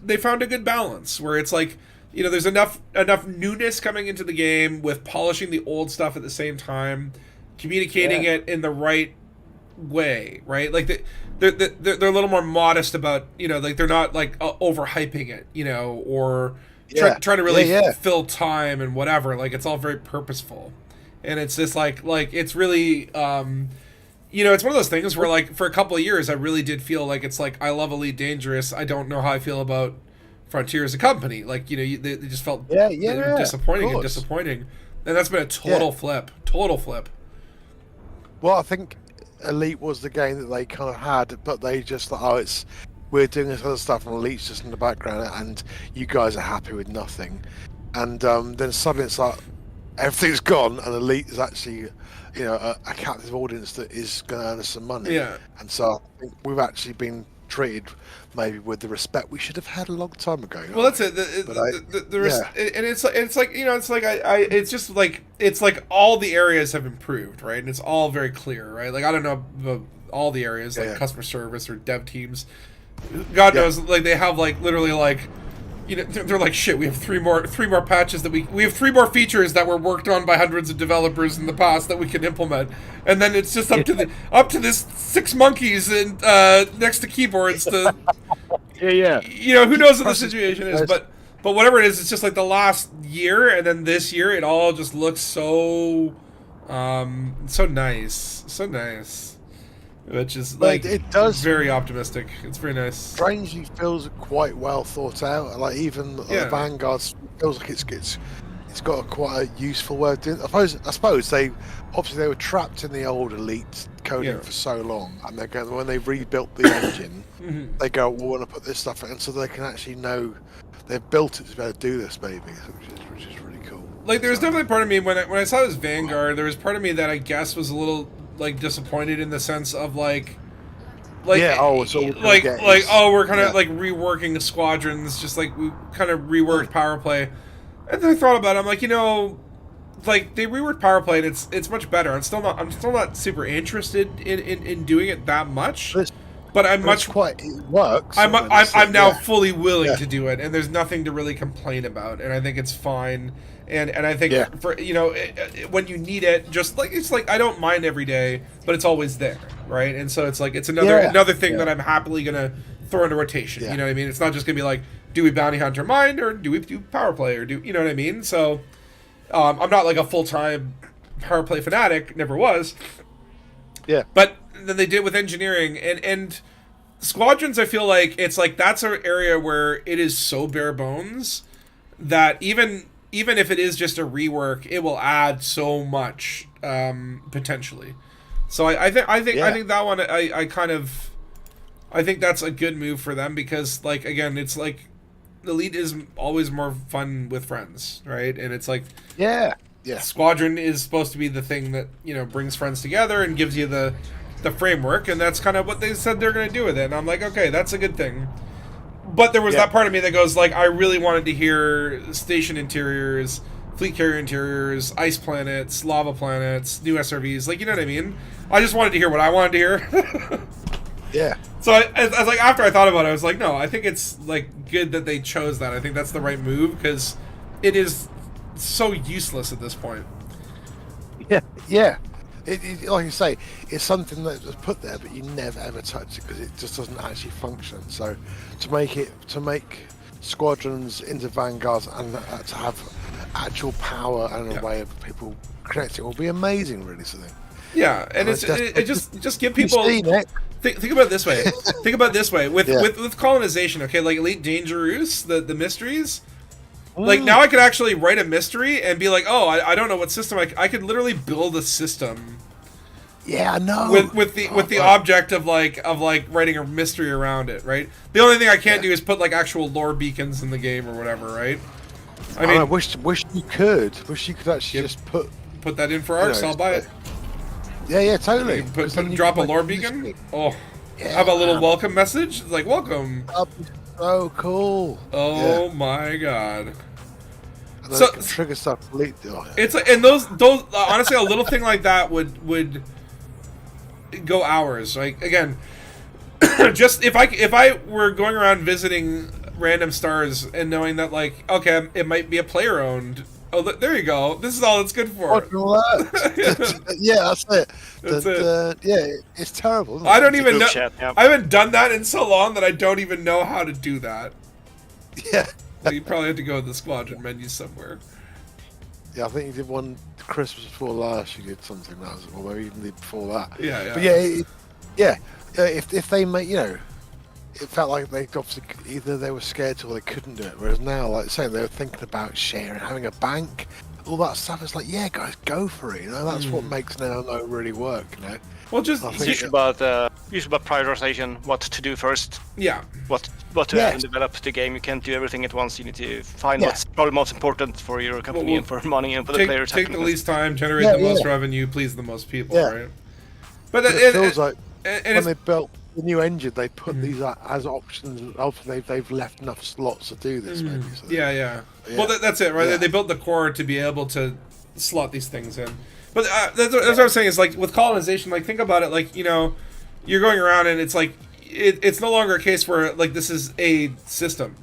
they found a good balance where it's like, there's enough newness coming into the game with polishing the old stuff at the same time, communicating it in the right way, right? Like they're a little more modest about, like they're not like overhyping it, or trying to really fill time and whatever. Like it's all very purposeful, and it's just like it's really. It's one of those things where, like, for a couple of years, I really did feel like it's like, I love Elite Dangerous. I don't know how I feel about Frontier as a company. Like, they just felt disappointing. And that's been a total flip. Total flip. Well, I think Elite was the game that they kind of had, but they just thought, we're doing this other stuff, and Elite's just in the background, and you guys are happy with nothing. And then suddenly it's like, everything's gone, and Elite is actually, a captive audience that is going to earn us some money. Yeah. And so I think we've actually been treated maybe with the respect we should have had a long time ago. Well, that's it. And it's just like it's like all the areas have improved, right? And it's all very clear, right? Like I don't know about all the areas like customer service or dev teams. God knows, like they have like literally like, they're like shit. We have three more patches that we have 3 more features that were worked on by hundreds of developers in the past that we can implement, and then it's just up to this 6 monkeys and next to keyboards to who knows what the situation is, but whatever it is, it's just like the last year and then this year it all just looks so nice. Which is like it does very optimistic. It's very nice. Strangely feels quite well thought out. Like even the Vanguard feels like it's got quite a useful way of doing. I suppose they were trapped in the old Elite coding for so long, and they're going, when they rebuilt the engine, they go, "We want to put this stuff in," so they can actually know they've built it to be able to do this, maybe, which is really cool. Like there was definitely part of me when I saw this Vanguard, there was part of me that I guess was a little like disappointed in the sense of we're kind of like reworking the squadrons, just like we kind of reworked power play. And then I thought about it, I'm like, like they reworked power play and it's much better. I'm still not super interested in doing it that much. But it works. I'm now fully willing to do it, and there's nothing to really complain about, and I think it's fine. And I think for when you need it, just like it's like I don't mind every day, but it's always there, right? And so it's like it's another thing that I'm happily gonna throw into rotation. You know what I mean? It's not just gonna be like, do we bounty hunter mind or do we do power play or do you know what I mean? So I'm not like a full-time power play fanatic, never was. Yeah. But then they did with engineering and squadrons. I feel like it's like that's an area where it is so bare bones that even if it is just a rework, it will add so much potentially. So I think that one I think that's a good move for them because like again it's like Elite is always more fun with friends, right? And it's like Squadron is supposed to be the thing that brings friends together and gives you the framework, and that's kind of what they said they're going to do with it. And I'm like, okay, that's a good thing. But there was that part of me that goes like, I really wanted to hear station interiors, fleet carrier interiors, ice planets, lava planets, new SRVs. Like, you know what I mean? I just wanted to hear what I wanted to hear. Yeah. So I was like, after I thought about it, I was like, no, I think it's like good that they chose that. I think that's the right move because it is so useless at this point. Yeah. It, like you say, it's something that was put there, but you never ever touch it because it just doesn't actually function. So to make squadrons into vanguards and to have actual power and a way of people connecting will be amazing, really. So yeah, and it just give people. Think about it this way. Think about it this way with colonization. Okay, like Elite Dangerous, the mysteries. Like now I could actually write a mystery and be like, oh, I don't know what system I could literally build a system. Yeah, I know. With the object of like writing a mystery around it, right? The only thing I can't do is put like actual lore beacons in the game or whatever, right? I mean, I wish you could. Wish you could actually just put that in for Arcs. I'll buy it. Yeah, totally. Drop a lore beacon. Oh, have a little welcome message. It's like welcome. Oh, cool. Oh my god. And so trigger stuff. It's like, and those honestly, a little thing like that would go hours. Like again, just if I were going around visiting random stars and knowing that like okay, it might be a player owned. Oh, there you go. This is all it's good for. Yeah, that's it. That's it. Yeah, it's terrible. Isn't it? I don't even know. I haven't done that in so long that I don't even know how to do that. Yeah. So you probably have to go to the squadron menu somewhere. Yeah, I think you did one Christmas before last. You did something that was, or maybe even before that. Yeah. But if they make, it felt like they obviously either they were scared to or they couldn't do it. Whereas now, like saying they were thinking about sharing, having a bank, all that stuff. It's like, yeah, guys, go for it. You know, that's what makes Now No really work. You know. Well, just I It's think usually about prioritization, what to do first, yeah. what to develop the game. You can't do everything at once. You need to find what's probably most important for your company and for money and for the players. Take the least time, generate the most revenue, please the most people, right? But it feels like and when they built the new engine, they put these as options. Hopefully, they've left enough slots to do this. Maybe. So yeah. Well, that's it, right? Yeah. They built the core to be able to slot these things in. But that's what I'm saying is, like, with colonization, like, think about it, like, you know, you're going around and it's like, it's no longer a case where, like, this is a system,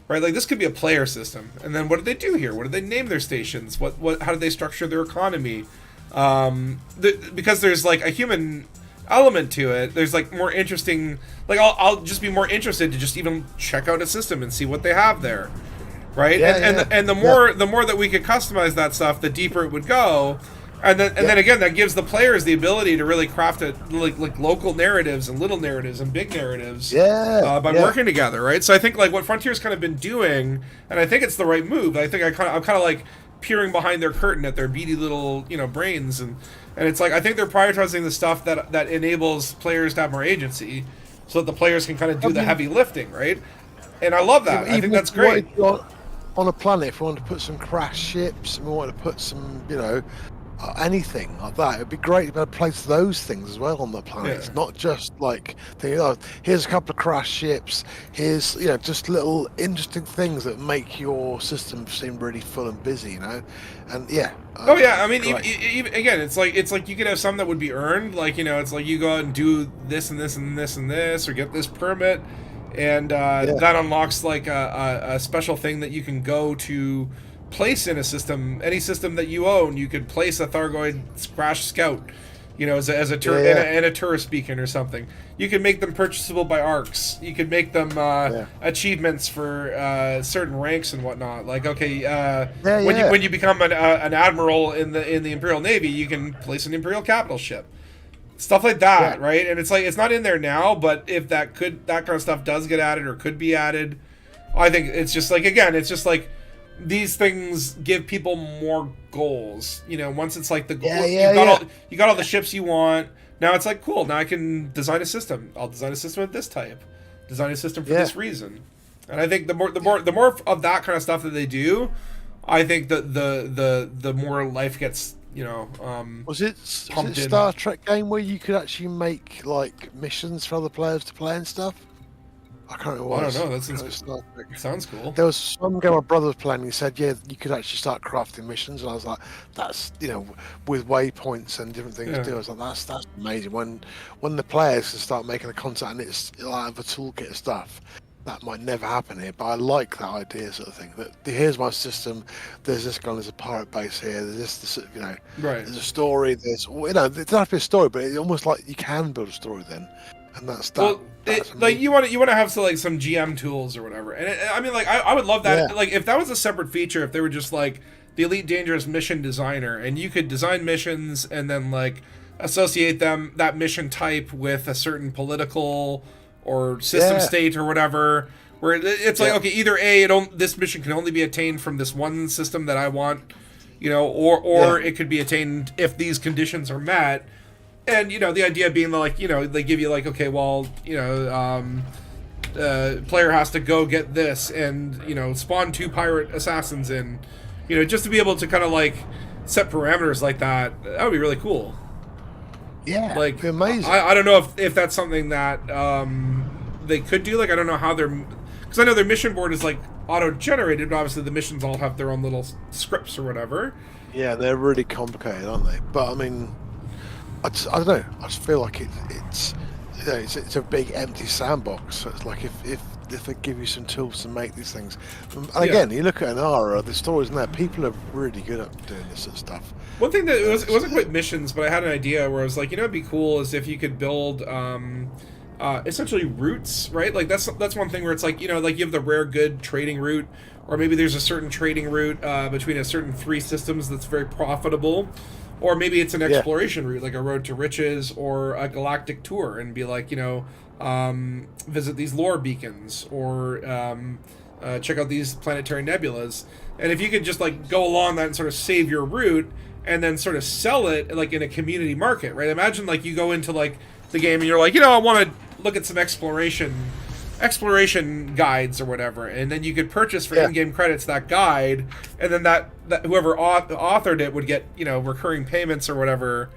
right? Like, this could be a player system. And then what did they do here? What did they name their stations? How did they structure their economy? Because there's, like, a human element to it, there's, like, more interesting, like, I'll just be more interested to just even check out a system and see what they have there, right? And the more that we could customize that stuff, the deeper it would go. And then again, that gives the players the ability to really craft it, like local narratives and little narratives and big narratives. By working together, right? So I think, like, what Frontier's kind of been doing, and I think it's the right move. I think I'm kind of like peering behind their curtain at their beady little, you know, brains, and it's like, I think they're prioritizing the stuff that enables players to have more agency, so that the players can kind of do the heavy lifting, right? And I love that. I think that's great. On a planet, if we want to put some crash ships, and we want to put some, you know, anything like that, it'd be great to be able to place those things as well on the planet. It's not just like, here's a couple of crash ships, here's, you know, just little interesting things that make your system seem really full and busy, you know. And I mean, even again, it's like you could have some that would be earned, like, you know, it's like you go out and do this and this and this and this, or get this permit, and that unlocks, like, a special thing that you can go to place in a system, any system that you own. You could place a Thargoid crash scout, you know, as a tourist beacon or something. You can make them purchasable by arcs. You could make them achievements for certain ranks and whatnot. Like, okay, when you become an admiral in the Imperial Navy, you can place an Imperial capital ship. Stuff like that, right? And it's like, it's not in there now, but if that kind of stuff does get added or could be added, I think it's just like, again, it's just like, these things give people more goals. You know, once it's like the goal, you got all the ships you want. Now it's like, cool. Now I can design a system. I'll design a system of this type. Design a system for this reason. And I think the more of that kind of stuff that they do, I think that the more life gets, you know. Was it Star Trek game where you could actually make, like, missions for other players to play and stuff? I can't remember what I don't know. That sounds cool. There was some game my brother was playing. He said, "Yeah, you could actually start crafting missions," and I was like, "That's, you know, with waypoints and different things to do." I was like, "That's amazing." When the players can start making the content and it's like a toolkit of stuff, that might never happen here. But I like that idea, sort of thing. That here's my system. There's this guy. There's a pirate base here. There's this, you know, there's a story. There's, you know, it doesn't have to be a story, but it's almost like you can build a story then. And that's that. Well, like, you want to have some GM tools or whatever. And I mean, like, I would love that. Like, if that was a separate feature, if they were just like the Elite Dangerous mission designer, and you could design missions and then, like, associate that mission type with a certain political or system state or whatever, where it's like, okay, either this mission can only be attained from this one system that I want, you know, or it could be attained if these conditions are met. And, you know, the idea being, like, you know, they give you, like, okay, well, you know, player has to go get this and, you know, spawn 2 pirate assassins in, you know, just to be able to kind of, like, set parameters like that. That would be really cool. Yeah, like, amazing. I don't know if that's something that they could do. Like, I don't know how because I know their mission board is, like, auto-generated, but obviously the missions all have their own little scripts or whatever. Yeah, they're really complicated, aren't they? But, I mean, I don't know. I just feel like it's you know, it's a big empty sandbox. So it's like if they give you some tools to make these things, and again, you look at an Ara, the stories in there. People are really good at doing this sort of stuff. One thing that it wasn't quite missions, but I had an idea where I was like, you know, it'd be cool is if you could build essentially routes, right? Like that's one thing where it's like, you know, like you have the rare good trading route, or maybe there's a certain trading route between a certain 3 systems that's very profitable. Or maybe it's an exploration route, like a road to riches or a galactic tour, and be like, you know, visit these lore beacons or check out these planetary nebulas. And if you could just like go along that and sort of save your route and then sort of sell it like in a community market, right? Imagine like you go into like the game and you're like, I want to look at some exploration guides or whatever, and then you could purchase for in-game credits that guide, and then that whoever authored it would get recurring payments or whatever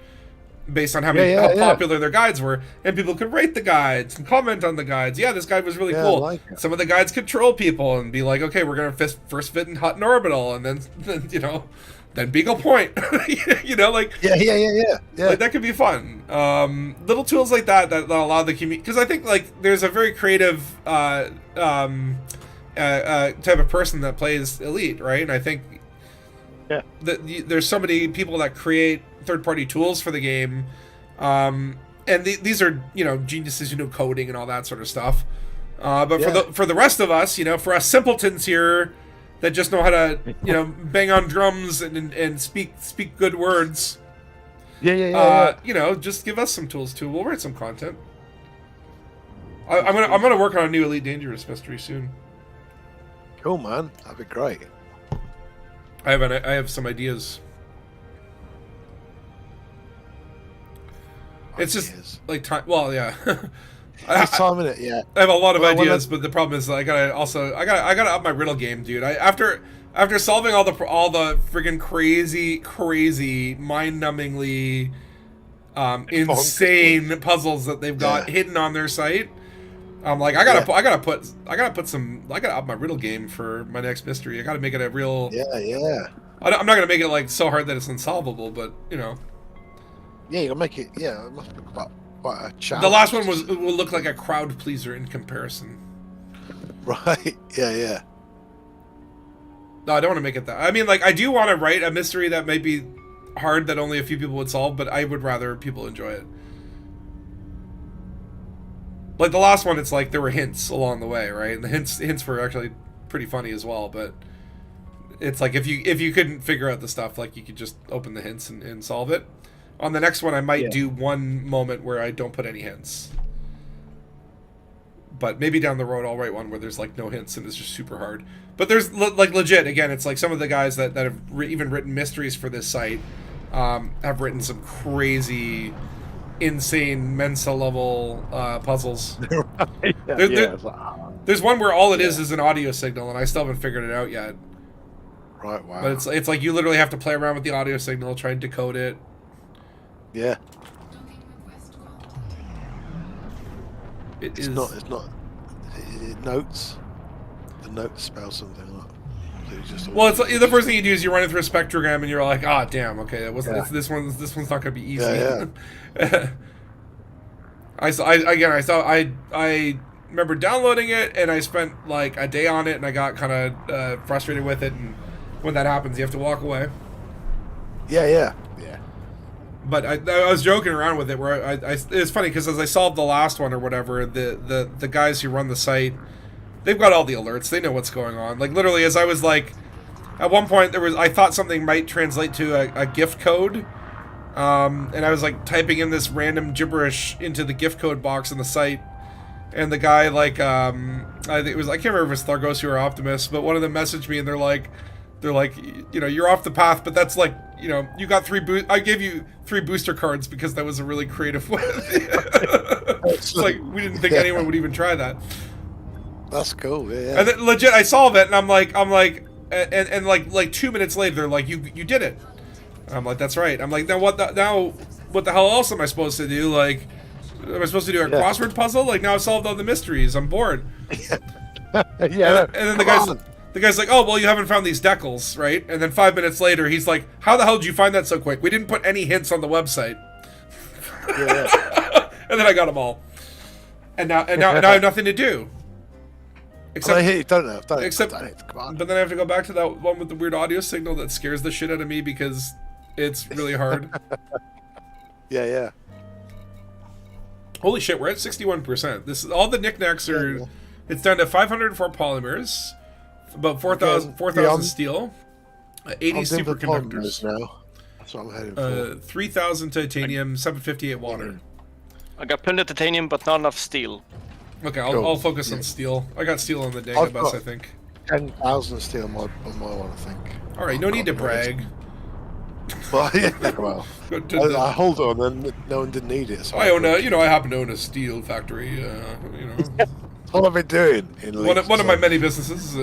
based on how popular their guides were, and people could rate the guides and comment on the guides. Yeah, this guide was really cool. Like some of the guides could troll people and be like, okay, we're gonna first fit in Hut and Orbital, and then Beagle Point. Like like that could be fun. Little tools like that allow the community, because I think like there's a very creative type of person that plays Elite, right? And I think there's so many people that create third-party tools for the game, and these are geniuses who know coding and all that sort of stuff. But for the rest of us, for us simpletons here that just know how to bang on drums and speak good words, just give us some tools too. We'll write some content. I'm gonna work on a new Elite Dangerous mystery soon. Cool, man. That'd be great. I have some ideas. It's just like time. Well, yeah. It's time in it, yeah. I have a lot of ideas, but the problem is I gotta up my riddle game, dude. After solving all the friggin' crazy, mind-numbingly, insane puzzles that they've got hidden on their site, I'm like, I gotta up my riddle game for my next mystery. I gotta make it a real. I'm not gonna make it like so hard that it's unsolvable, but Yeah, you gotta make it. Yeah, it must be quite a challenge. The last one will look like a crowd pleaser in comparison. Right. Yeah. No, I don't want to make it that. I mean, like, I do want to write a mystery that might be hard that only a few people would solve, but I would rather people enjoy it. Like the last one, it's like there were hints along the way, right? And the hints were actually pretty funny as well. But it's like if you couldn't figure out the stuff, like you could just open the hints and solve it. On the next one, I might do one moment where I don't put any hints. But maybe down the road, I'll write one where there's like no hints and it's just super hard. But there's like legit, again, it's like some of the guys that have even written mysteries for this site have written some crazy, insane Mensa level puzzles. There's one where all it is an audio signal, and I still haven't figured it out yet. Right, wow. But it's like you literally have to play around with the audio signal, try and decode it. Yeah. It's not. It notes. The notes spell something like. Well, it's like, the first thing you do is you run it through a spectrogram, and you're like, ah, damn, okay, that wasn't. This one's not gonna be easy. I remember downloading it, and I spent like a day on it, and I got kind of frustrated with it, and when that happens, you have to walk away. Yeah. But I was joking around with it, where it's funny because as I solved the last one or whatever, the guys who run the site, they've got all the alerts. They know what's going on. Like literally, as I was like, at one point I thought something might translate to a gift code, and I was like typing in this random gibberish into the gift code box on the site, and the guy like I think it was, I can't remember if it's Thargosi or Optimus, but one of them messaged me and they're like, you're off the path, but that's like, you got I gave you 3 booster cards because that was a really creative way. It's like, we didn't think anyone would even try that. That's cool, yeah. And then legit, I solve it, and I'm like, and like 2 minutes later, they're like, you did it. And I'm like, that's right. I'm like, now what the hell else am I supposed to do? Like, am I supposed to do a crossword puzzle? Like, now I've solved all the mysteries. I'm bored. And then the guy's like, oh, well, you haven't found these decals, right? And then 5 minutes later, he's like, how the hell did you find that so quick? We didn't put any hints on the website. And then I got them all. And now I have nothing to do. Except, Come on. But then I have to go back to that one with the weird audio signal that scares the shit out of me because it's really hard. Yeah. Holy shit, we're at 61%. This is all the knickknacks are. It's down to 504 polymers, about 4,000 steel, 80 superconductors. Now. That's what I'm heading for. 3,000 titanium, 758 water. I got plenty of titanium, but not enough steel. Okay, I'll focus on steel. I got steel on the Dangus, I think. 10,000 steel on my one, I think. All right, no need to brag. Well, yeah, well, I hold on, and no one didn't need it. So I own I happen to own a steel factory. That's what I've been doing in one of my many businesses.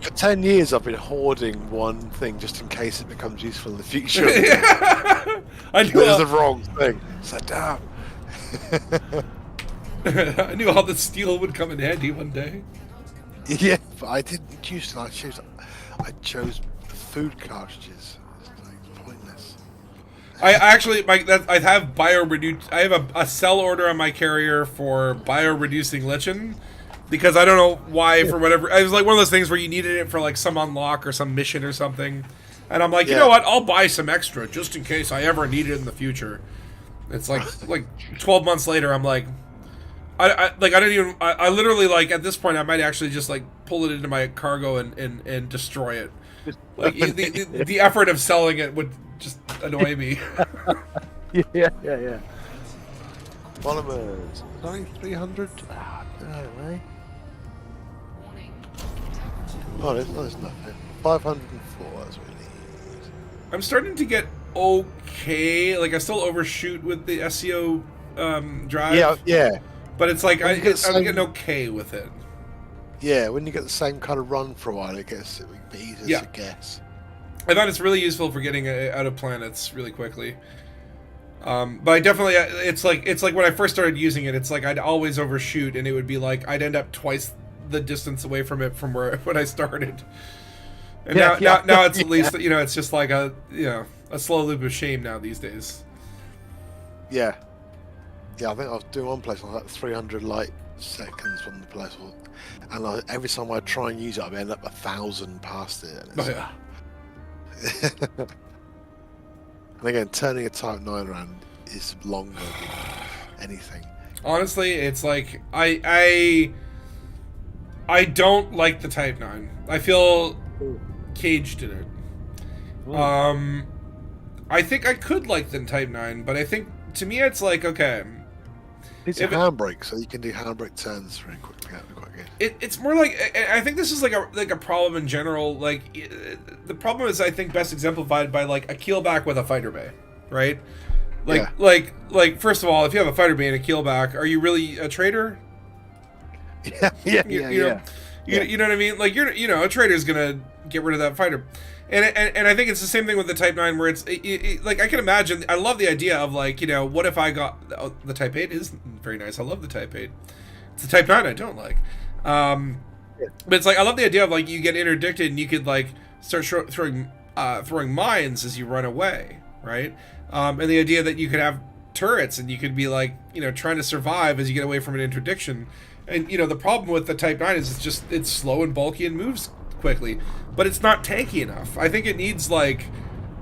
For 10 years, I've been hoarding one thing just in case it becomes useful in the future. I knew it was the wrong thing. So damn. I knew all the steel would come in handy one day. Yeah, but I didn't choose it. I chose the food cartridges. It's like pointless. I actually, I have I have a sell order on my carrier for bio-reducing lichen, because I don't know why, for whatever. It was like one of those things where you needed it for like some unlock or some mission or something, and I'm like, you know what? I'll buy some extra just in case I ever need it in the future. It's like 12 months later, I'm like, I literally, like, at this point I might actually just like pull it into my cargo and destroy it. Like the effort of selling it would just annoy me. Yeah. Polymers. Only 300. No way. Oh, there's nothing. 504. That's what we need. I'm starting to get okay. Like, I still overshoot with the SEO drive. Yeah. But it's like I'm getting okay with it. Yeah, when you get the same kind of run for a while, it gets a bit easier to guess. I thought it's really useful for getting out of planets really quickly. But I definitely, it's like when I first started using it, it's like I'd always overshoot, and it would be like I'd end up twice the distance away from it from when I started. And now it's at least, it's just like a slow loop of shame now these days. Yeah, I think I was doing one place, I was like 300 light seconds from the place, and every time I try and use it, I end up 1,000 past it. And and again, turning a Type 9 around is longer than anything. Honestly, it's like I don't like the Type 9. I feel caged in it. I think I could like the Type 9, but I think to me it's like, okay, it's a handbrake, so you can do handbrake turns very quickly. It's more like, I think this is like a problem in general. Like, the problem is, I think, best exemplified by like a keelback with a fighter bay, right? Like first of all, if you have a fighter bay and a keelback, are you really a trader? Yeah. You know what I mean? Like, a trader's gonna get rid of that fighter. And I think it's the same thing with the Type 9, where it's like, I can imagine, I love the idea of like, what if I got, the Type 8 is very nice. I love the Type 8. It's the Type 9 I don't like. But it's like, I love the idea of like, you get interdicted and you could like start throwing mines as you run away, right? And the idea that you could have turrets and you could be like, trying to survive as you get away from an interdiction. And the problem with the Type 9 is it's slow and bulky and moves quickly, but it's not tanky enough. I think it needs like,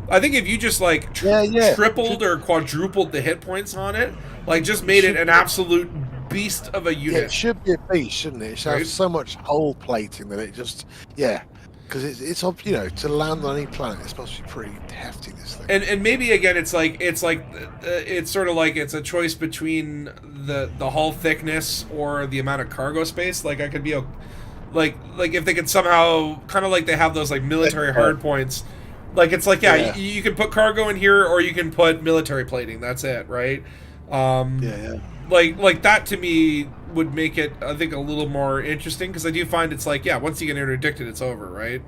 if you just like tripled or quadrupled the hit points on it, like just made it an absolute beast of a unit. Yeah, it should be a beast, shouldn't it? It should have so much hull plating that it just, because it's to land on any planet, it's supposed to be pretty hefty, this thing. And maybe again, it's sort of like it's a choice between the hull thickness or the amount of cargo space. Like, I could be like if they could somehow, kind of like they have those like military hard points. Like, it's like, you can put cargo in here, or you can put military plating. That's it, right? Like that to me would make it, I think, a little more interesting, because I do find it's like, once you get interdicted, it's over, right?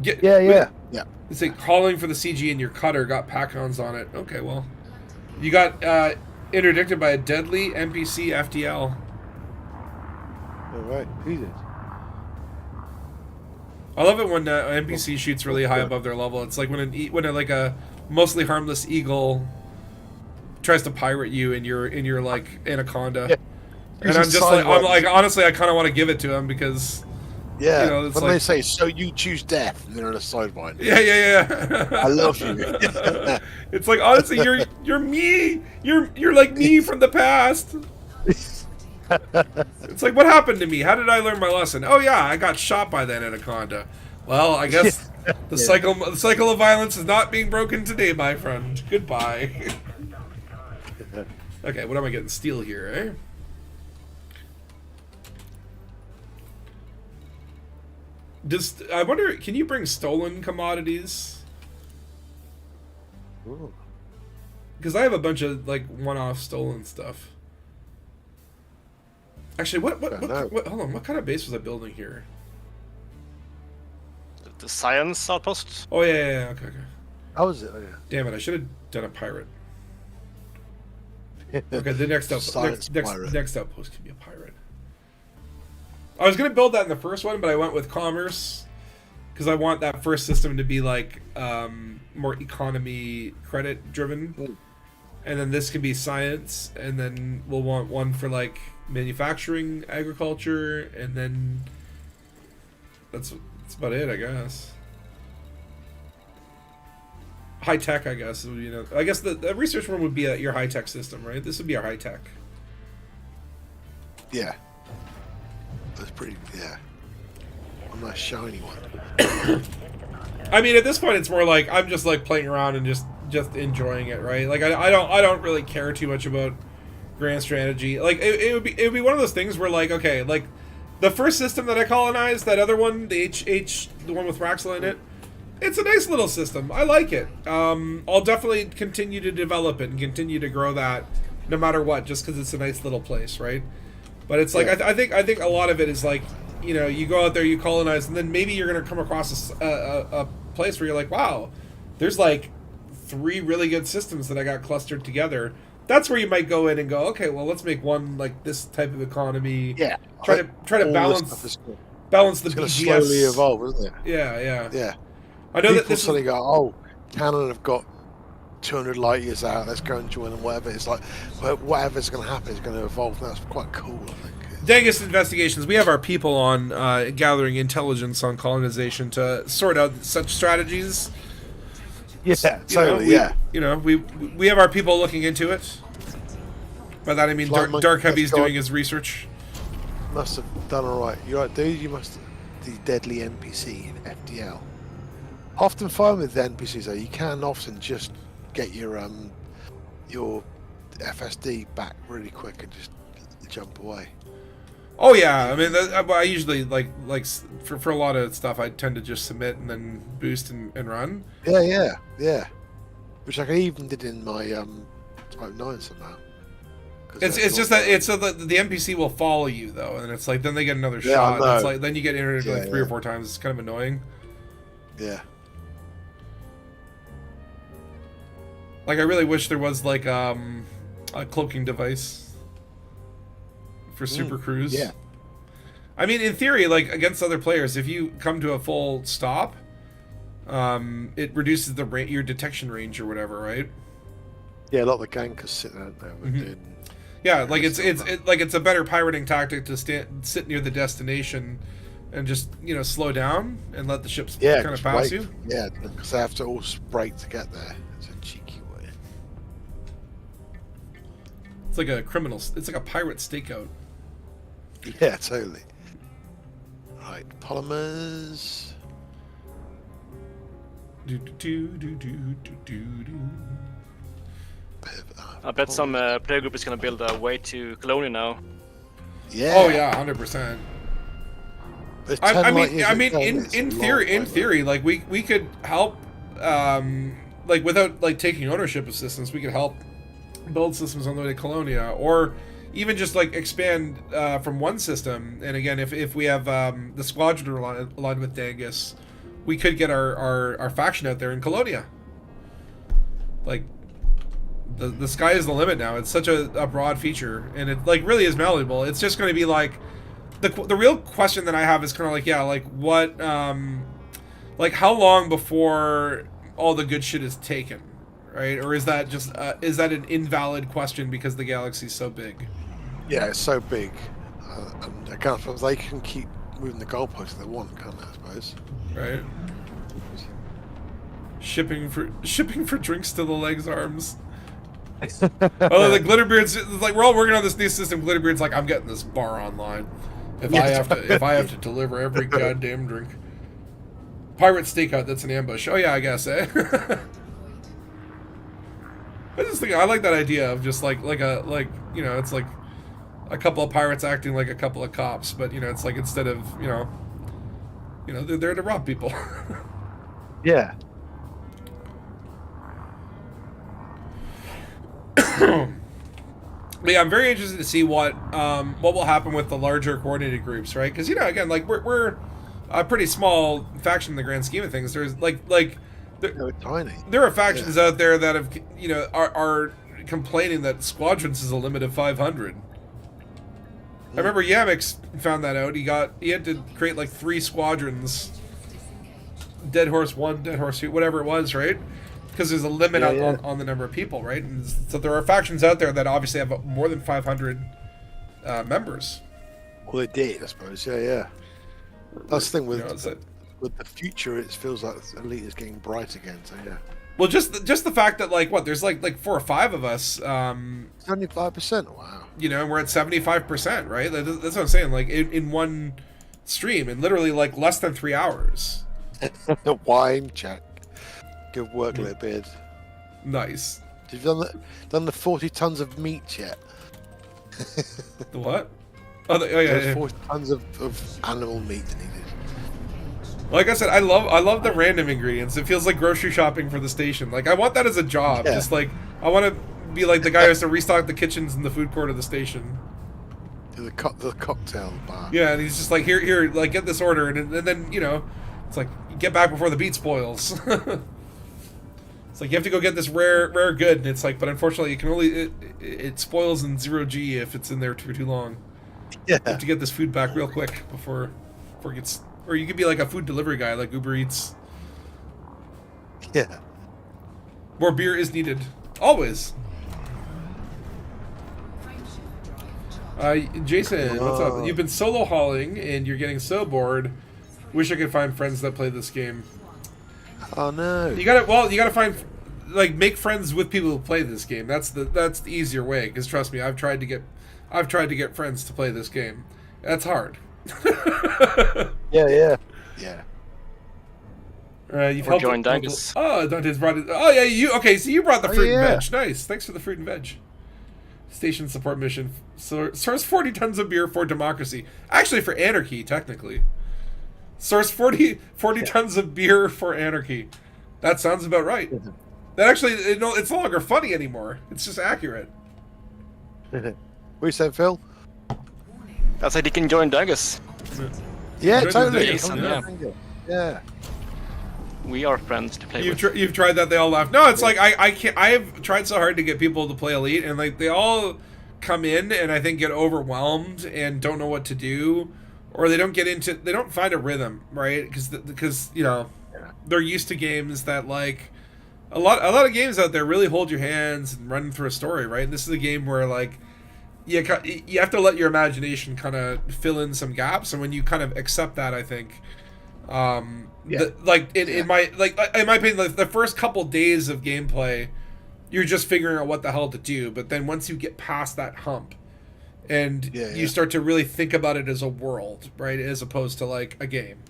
It's like calling for the CG and your cutter got pack-ons on it. Okay, well, you got interdicted by a deadly NPC FDL. All right, who's it? I love it when an NPC shoots really high above their level. It's like when a mostly harmless eagle tries to pirate you and you're like Anaconda, and I'm just like, honestly, I kind of want to give it to him, because it's when like, they say, so you choose death, and they're in a sidewind. Yeah. I love you. It's like, honestly, you're me. You're like me from the past. It's like, what happened to me? How did I learn my lesson? Oh yeah, I got shot by that Anaconda. Well, I guess the cycle of violence is not being broken today, my friend. Goodbye. Okay, what am I getting? Steel here, eh? I wonder, can you bring stolen commodities? Ooh. Because I have a bunch of like one-off stolen stuff. Actually, what hold on, what kind of base was I building here? The science outpost. Oh yeah, okay. How was it? Oh, yeah. Damn it, I should have done a pirate. Okay, the next outpost can be a pirate. I was gonna build that in the first one, but I went with commerce because I want that first system to be like more economy credit driven, and then this can be science, and then we'll want one for like manufacturing, agriculture, and then that's about it, I guess. High tech, I guess. You know, I guess the research one would be your high tech system, right? This would be our high tech. Yeah. That's pretty. Yeah. A nice shiny one. I mean, at this point, it's more like I'm just like playing around and just enjoying it, right? Like I don't really care too much about grand strategy. Like it would be one of those things where like, okay, like the first system that I colonized, that other one, the the one with Raxel in it, it's a nice little system. I like it. I'll definitely continue to develop it and continue to grow that, no matter what, just because it's a nice little place, right? But it's like I think a lot of it is like, you know, you go out there, you colonize, and then maybe you're gonna come across a place where you're like, wow, there's like 3 really good systems that I got clustered together. That's where you might go in and go, okay, well, let's make one like this type of economy. Yeah. Try to balance the it's gonna BGS. slowly evolve, isn't it? Yeah. Yeah. I know People that this suddenly go, oh, Canon have got 200 light years out. Let's go and join them. Whatever. It's like, well, whatever's going to happen is going to evolve. That's quite cool, I think. Dangus Investigations. We have our people on gathering intelligence on colonization to sort out such strategies. Yeah, totally. You know, we have our people looking into it. By that I mean Dark Heavy's doing his research. Must have done all right. You're right, dude. You must have the deadly NPC in FDL. Often fine with the NPCs though. You can often just get your FSD back really quick and just jump away. Oh yeah, I mean, I usually like for a lot of stuff, I tend to just submit and then boost and run. Yeah. Which I even did in my Type 9 somehow. It's just that it's so that the NPC will follow you though, and it's like then they get another shot. And it's like then you get entered like 3 or 4 times. It's kind of annoying. Yeah. Like I really wish there was like a cloaking device for Super Cruise. Yeah. I mean, in theory, like against other players, if you come to a full stop, it reduces your detection range or whatever, right? Yeah, a lot of the gankers sit out there with it. Yeah, like it's a better pirating tactic to sit near the destination and just slow down and let the ships kind of pass you. Yeah, because they have to all break to get there. It's a cheeky way. It's like a criminal. It's like a pirate stakeout. Yeah, totally. Right, polymers. I bet some player group is gonna build a way to Colonia now. Yeah. Oh yeah, 100%. I mean, in theory, like we could help, like without like taking ownership of systems, we could help build systems on the way to Colonia, or even just like expand from one system. And again, if we have the squadron aligned with Dangus, we could get our faction out there in Colonia. Like the sky is the limit now. It's such a broad feature, and it like really is malleable. It's just going to be like the real question that I have is kind of like, yeah, like what, like how long before all the good shit is taken, right? Or is that just is that an invalid question because the galaxy's so big? Yeah, it's so big, and I can't suppose they can keep moving the goalposts if they want, can't they? I suppose. Right. Shipping for drinks to the legs arms. Oh, the Glitterbeard's like, we're all working on this new system. Glitterbeard's like, I'm getting this bar online. If I have to deliver every goddamn drink. Pirate stakeout, that's an ambush. Oh yeah, I guess, eh? I just think I like that idea of just like it's like a couple of pirates acting like a couple of cops, but it's like instead of You know, they're there to rob people. Yeah. But yeah, I'm very interested to see what will happen with the larger coordinated groups, right? Because, you know, again, like we're a pretty small faction in the grand scheme of things. There's They're tiny. there are factions out there that have, you know, are complaining that squadrons is a limit of 500. I remember Yamix found that out. He had to create like 3 squadrons. Dead Horse 1, Dead Horse 2, whatever it was, right? Because there's a limit on the number of people, right? And so there are factions out there that obviously have more than 500 members. Well, they did, I suppose. Yeah. That's the thing with You know, with the future. It feels like Elite is getting bright again. So yeah. well, just the fact that like there's like 4 or 5 of us. 75%. Wow. You know, and we're at 75%, right? That's what I'm saying. Like in one stream, in literally like less than 3 hours. Wine check. Good work, little beard. Nice. Have you done the 40 tons of meat yet? The what? Oh, yeah. There's 40 tons of animal meat needed. Like I said, I love the random ingredients. It feels like grocery shopping for the station. Like I want that as a job. Yeah. Just like I want to be like the guy who has to restock the kitchens in the food court of the station. The cocktail bar. Yeah, and he's just like here, like get this order, and then you know, it's like get back before the beat spoils. It's like you have to go get this rare good, and it's like, but unfortunately, you can only it spoils in 0G if it's in there for too long. Yeah. You have to get this food back real quick before it gets. Or you could be like a food delivery guy, like Uber Eats. Yeah. More beer is needed, always. Jason, what's up? You've been solo hauling, and you're getting so bored. Wish I could find friends that play this game. Oh no. You gotta find, like, make friends with people who play this game. That's the easier way. Because trust me, I've tried to get friends to play this game. That's hard. Yeah. You've Or helped join Dangus. Oh, Dante's brought it. Oh yeah, okay. So you brought the fruit yeah. and veg. Nice. Thanks for the fruit and veg. Station support mission. Source 40 tons of beer for democracy. Actually, for anarchy, technically. Source 40 tons of beer for anarchy. That sounds about right. That actually, it's no longer funny anymore. It's just accurate. What you said, Phil? That's like he can join Dangus. Yeah, Good totally. Jason, Yeah. We are friends to play with. You've tried that. They all laugh. No, it's like I can't. I have tried so hard to get people to play Elite, and like they all come in and I think get overwhelmed and don't know what to do, or they don't find a rhythm, right? Because you know they're used to games that like a lot of games out there really hold your hands and run through a story, right? And this is a game where like you have to let your imagination kind of fill in some gaps, and when you kind of accept that, I think. In my opinion, like, the first couple days of gameplay, you're just figuring out what the hell to do. But then once you get past that hump, and you start to really think about it as a world, right, as opposed to like a game,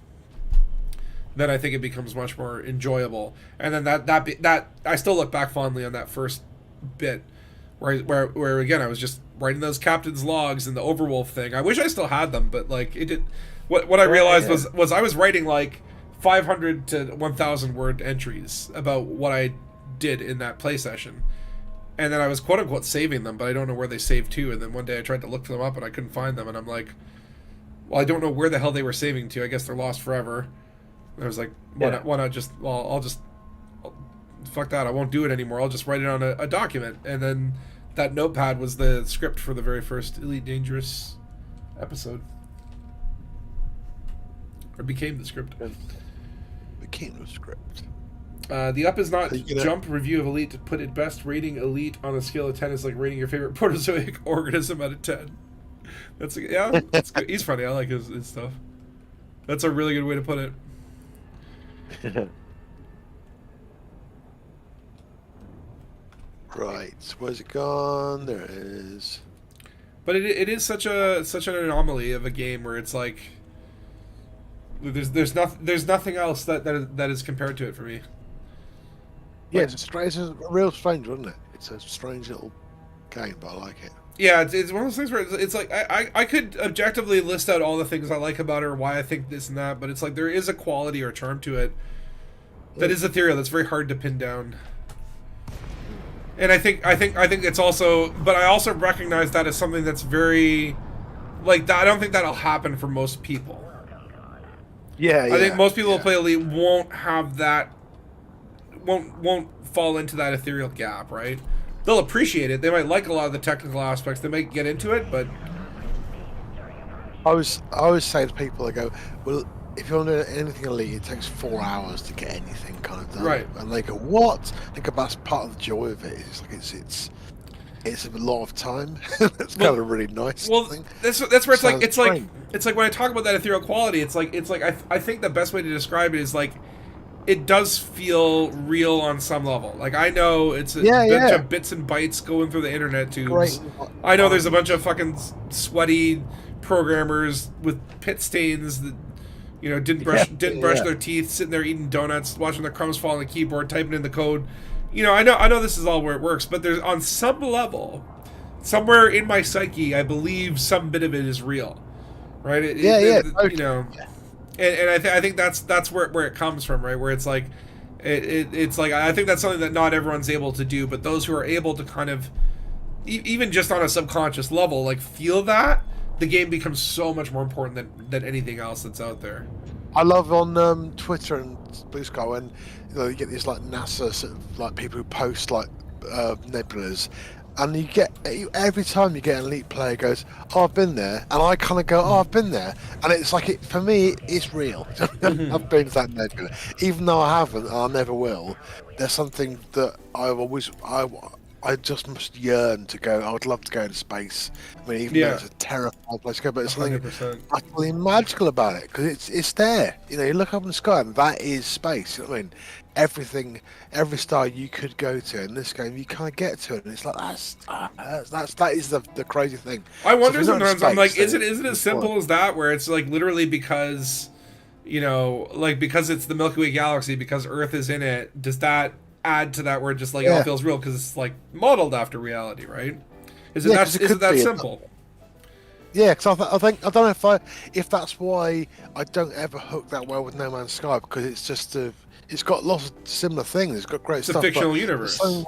then I think it becomes much more enjoyable. And then that I still look back fondly on that first bit, where again I was just writing those captain's logs and the Overwolf thing. I wish I still had them, but like it did. What I realized was I was writing like 500 to 1,000 word entries about what I did in that play session, and then I was quote unquote saving them, but I don't know where they saved to. And then one day I tried to look them up and I couldn't find them, and I'm like, well, I don't know where the hell they were saving to. I guess they're lost forever. And I was like, why not just? Well, I'll fuck that. I won't do it anymore. I'll just write it on a document, and then that notepad was the script for the very first Elite Dangerous episode. Or became the script. Became the script. The up is not jump review of Elite to put it best. Rating Elite on a scale of 10 is like rating your favorite protozoic organism out of 10. That's good. He's funny. I like his stuff. That's a really good way to put it. Right. Where's it gone? There it is. But it is such an anomaly of a game where it's like there's nothing else that is compared to it for me. Yeah, it's a real strange, wasn't it? It's a strange little game, but I like it. Yeah, it's one of those things where it's like I could objectively list out all the things I like about it or why I think this and that, but it's like there is a quality or charm to it that is ethereal that's very hard to pin down. And I think it's also, but I also recognize that as something that's very, like, I don't think that'll happen for most people. Yeah, I think most people who play Elite won't have that, won't fall into that ethereal gap, right? They'll appreciate it. They might like a lot of the technical aspects. They might get into it, but I always say to people, I go, well, if you want to do anything Elite, it takes 4 hours to get anything kind of done. Right. And they go, what? I think that's part of the joy of it. It's like it's a lot of time. It's kind of a really nice thing. That's where it's like great. it's like when I talk about that ethereal quality, it's like I think the best way to describe it is like it does feel real on some level. Like I know it's a bunch of bits and bytes going through the internet tubes. Great. I know there's a bunch of fucking sweaty programmers with pit stains that didn't brush their teeth, sitting there eating donuts, watching the crumbs fall on the keyboard, typing in the code. I know this is all where it works, but there's on some level, somewhere in my psyche, I believe some bit of it is real, right? And I think that's where it comes from, right? Where it's like, it's like I think that's something that not everyone's able to do, but those who are able to kind of, even just on a subconscious level, like feel that, the game becomes so much more important than anything else that's out there. I love on Twitter and Blue Sky when you get these like NASA sort of, like people who post like nebulas, and you get every time you get an Elite player goes, "Oh, I've been there," and I kind of go, "Oh, I've been there," and it's like for me, it's real. I've been to that nebula, even though I haven't, and I never will. There's something that I just must yearn to go. I would love to go into space. I mean, even though it's a terrifying place to go, but there's something 100%. utterly magical about it because it's there. You look up in the sky and that is space. You know what I mean? Everything, every star you could go to in this game, you can't get to it, and it's like that is the crazy thing. I wonder So if you're not in sometimes. I'm like, space, is it as simple as that? Where it's like literally because, because it's the Milky Way galaxy, because Earth is in it. Does that add to that where it just like it all feels real because it's like modeled after reality, right? Is it that simple? Yeah, because I think I don't know if that's why I don't ever hook that well with No Man's Sky, because it's just it's got lots of similar things. It's got great stuff. It's a fictional universe. And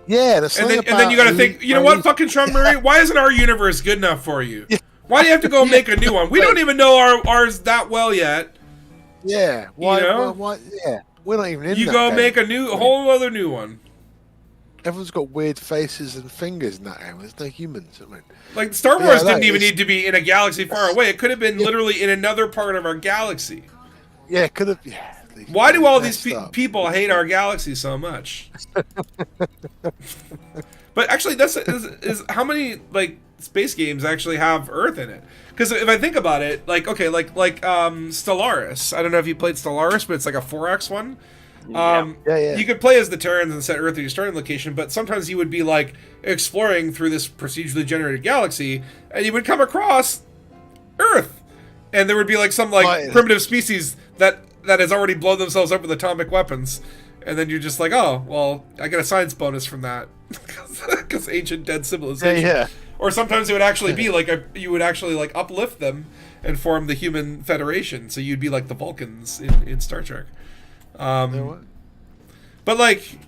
then you got to think, what, fucking Sean Murray? Why isn't our universe good enough for you? Yeah. Why do you have to go make a new one? We don't even know ours that well yet. Yeah. Why? Yeah. We're not even in. You go make a whole other new one. Everyone's got weird faces and fingers in that game. There's no humans. I mean, like Star Wars didn't even need to be in a galaxy far away. It could have been literally in another part of our galaxy. Yeah, it could have. Yeah. Why do all these people hate our galaxy so much? But actually, that's is how many like space games actually have Earth in it? Because if I think about it, like Stellaris. I don't know if you played Stellaris, but it's like a 4X one. You could play as the Terrans and set Earth as your starting location, but sometimes you would be like exploring through this procedurally generated galaxy, and you would come across Earth, and there would be like some like primitive species that has already blown themselves up with atomic weapons, and then you're just like, oh well, I get a science bonus from that because ancient dead civilization. Yeah. Or sometimes it would actually be like you would actually like uplift them and form the Human Federation, so you'd be like the Vulcans in Star Trek. But like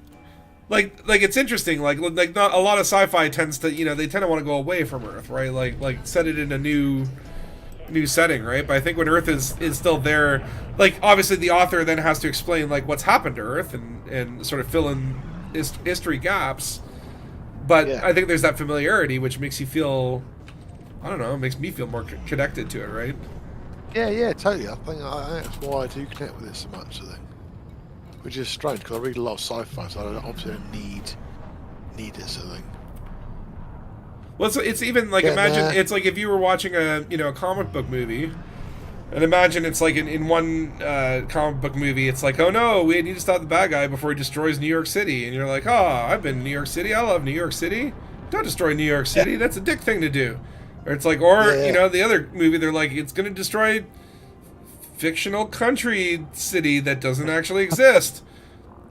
it's interesting. Like not a lot of sci-fi tends to they tend to want to go away from Earth, right? Like set it in a new setting, right? But I think when Earth is still there, like obviously the author then has to explain like what's happened to Earth and sort of fill in history gaps. But I think there's that familiarity which makes you feel, I don't know, makes me feel more connected to it, right? Yeah, totally. I think that's why I do connect with it so much. I think, which is strange because I read a lot of sci-fi, so I obviously don't need it. I think. Well, it's even like imagine it's like if you were watching a comic book movie, and imagine it's like in one comic book movie, it's like, oh no, we need to stop the bad guy before he destroys New York City, and you're like, oh, I've been to New York City, I love New York City. Don't destroy New York City, that's a dick thing to do. Or it's like, the other movie, they're like, it's gonna destroy fictional country city that doesn't actually exist.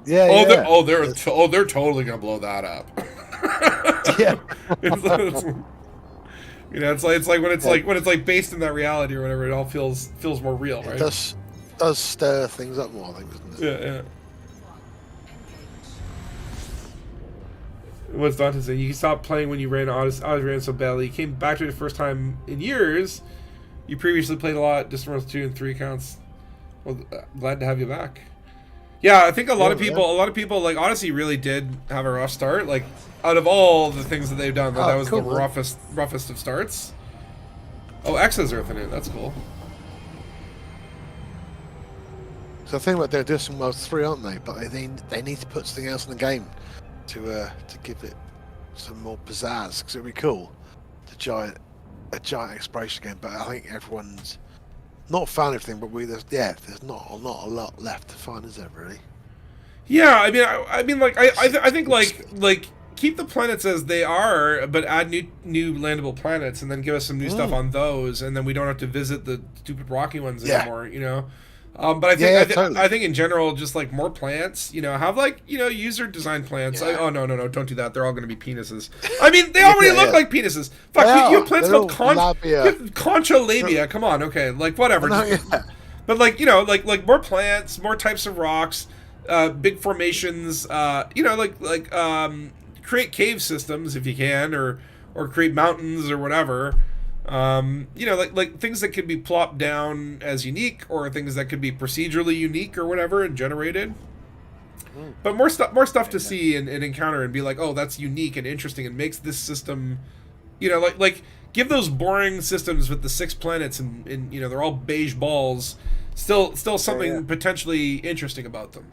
They're totally gonna blow that up. Yeah. You know, it's like when it's like based in that reality or whatever, it all feels more real, right? It does stir things up more, I think, doesn't it? Yeah. What's Dante saying? You stopped playing when you ran ran so badly. You came back to it the first time in years. You previously played a lot, Distant 2 and 3 accounts. Well, glad to have you back. Yeah, I think a lot of people like Odyssey really did have a rough start. Like out of all the things that they've done, that was cool, the roughest of starts. Oh, X has Earth in it. That's cool. So I think what they're doing World 3, aren't they? But they need to put something else in the game to give it some more pizzazz, because it'd be cool. A giant exploration game, but I think everyone's not found everything. But there's not a lot left to find, is there really? Yeah, I mean, like I think like keep the planets as they are, but add new landable planets, and then give us some new stuff on those, and then we don't have to visit the stupid rocky ones anymore. You know. But I think totally. I think in general, just like more plants, you know, have like, you know, user designed plants. Yeah. Oh no, don't do that. They're all going to be penises. I mean, they already look like penises. Fuck, you have plants called concha labia. Come on, okay, like whatever. But like, you know, like more plants, more types of rocks, big formations. You know, like create cave systems if you can, or create mountains or whatever. You know, like things that could be plopped down as unique, or things that could be procedurally unique or whatever and generated. But more stuff to see and encounter and be like, oh, that's unique and interesting and makes this system, you know, like give those boring systems with the 6 planets and you know, they're all beige balls, still something potentially interesting about them.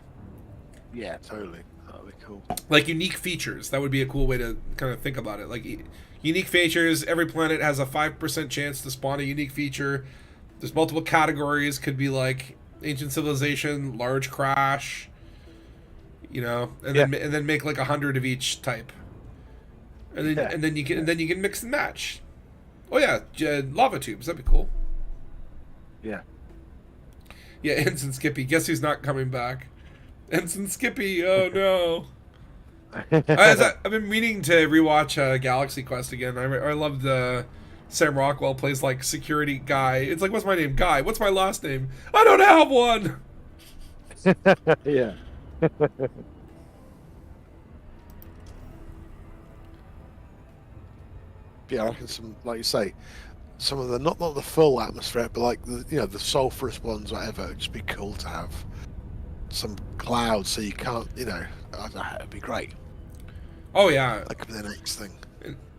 Yeah, totally. That'd be cool. Like unique features. That would be a cool way to kind of think about it. Like unique features. Every planet has a 5% chance to spawn a unique feature. There's multiple categories. Could be like ancient civilization, large crash. You know, and then make like 100 of each type. And then you can mix and match. Oh yeah, lava tubes. That'd be cool. Yeah. Yeah, Ensign Skippy. Guess who's not coming back? Ensign Skippy. Oh no. I've been meaning to rewatch Galaxy Quest again. I loved Sam Rockwell plays like security guy. It's like, what's my name? Guy. What's my last name? I don't have one. Yeah. Yeah, I reckon some, like you say, some of the not the full atmosphere, but like the the sulphurous ones, whatever. It'd just be cool to have some clouds, so you can't, it'd be great. Oh yeah, like the next thing.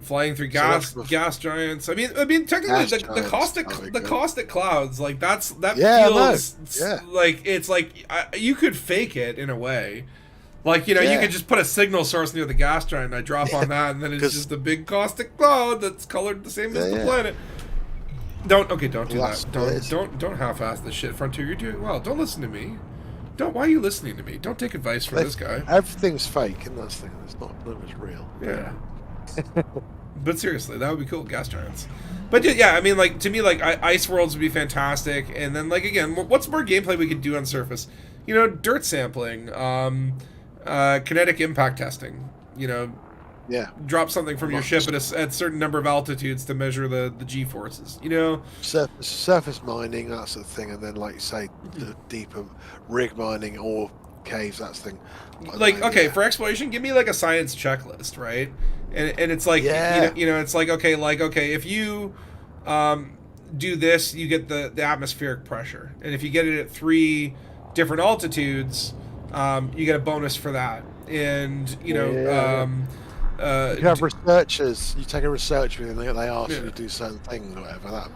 Flying through gas giants. I mean, technically the caustic clouds, like that feels like it's like you could fake it in a way. Like, you could just put a signal source near the gas giant and I drop on that, and then it's just a big caustic cloud that's colored the same as the planet. Don't do that. Don't half-ass this shit, Frontier. You're doing well. Don't listen to me. Why are you listening to me? Don't take advice from this guy. Everything's fake in this thing. It's not real. Yeah. But seriously, that would be cool, gas giants. But yeah, I mean, like, to me, like, ice worlds would be fantastic. And then, like, again, what's more gameplay we could do on surface? Dirt sampling, kinetic impact testing. Drop something from your ship at a certain number of altitudes to measure the G forces. Surface mining, that's the thing, and then, like you say, the deeper rig mining or caves, that's the thing. For exploration, give me like a science checklist, right? And it's like, it's like, okay, if you do this, you get the atmospheric pressure, and if you get it at 3 different altitudes, you get a bonus for that. And you have researchers. You take a researcher and they ask you to do certain things or whatever.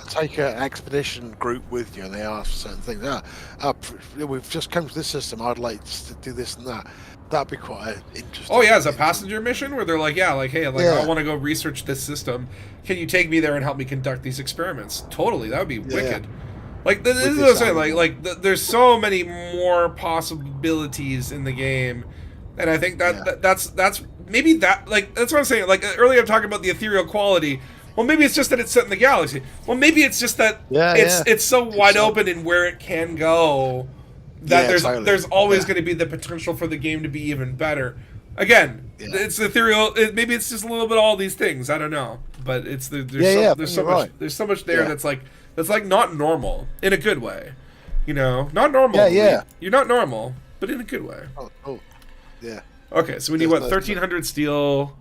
Take an expedition group with you and they ask for certain things. We've just come to this system. I'd like to do this and that. That'd be quite interesting. Oh yeah, as a passenger mission where they're like, I want to go research this system. Can you take me there and help me conduct these experiments? Totally, that would be wicked. Like, this is what I'm saying. Like, there's so many more possibilities in the game, and I think that's maybe that. Like, that's what I'm saying. Like earlier, I'm talking about the ethereal quality. Well, maybe it's just that it's set in the galaxy. Well, maybe it's just that it's so wide open in where it can go that there's always going to be the potential for the game to be even better. Again, it's ethereal. Maybe it's just a little bit of all these things. I don't know, but it's there's there's so much there that's like not normal in a good way, you know, not normal. Yeah. You're not normal, but in a good way. Oh, yeah. Okay, so we need what 1,300 steel,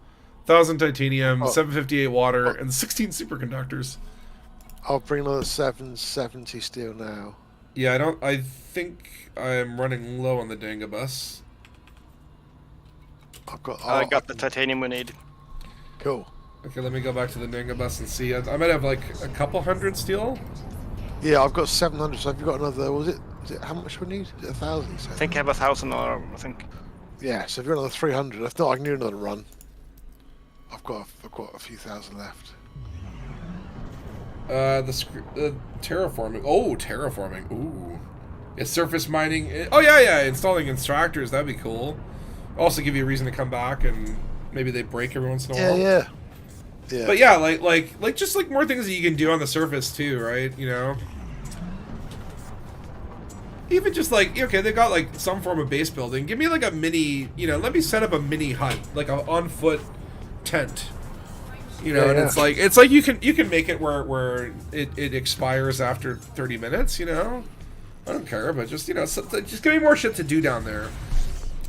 1,000 titanium, 758 water, and 16 superconductors. I'll bring another 770 steel now. Yeah, I think I'm running low on the Dangabus. I got the titanium we need. Cool. Okay, let me go back to the Dangabus and see. I might have like a couple hundred steel. Yeah, I've got 700. So have you got another? Was it how much we need? Is it 1,000? I think I have 1,000 or I think. Yeah, so if you're another 300, if not, I can do another run. I've got a few thousand left. The terraforming. Oh, terraforming. Ooh, it's surface mining. Oh yeah, installing extractors. That'd be cool. Also give you a reason to come back, and maybe they break every once in a while. Yeah. But yeah, like just like more things that you can do on the surface too, right? You know. Even just like, okay, they got like some form of base building. Give me like a mini, you know, let me set up a mini hut, like a on foot tent. You know, and it's like you can make it where it expires after 30 minutes, you know? I don't care, but just, you know, just give me more shit to do down there.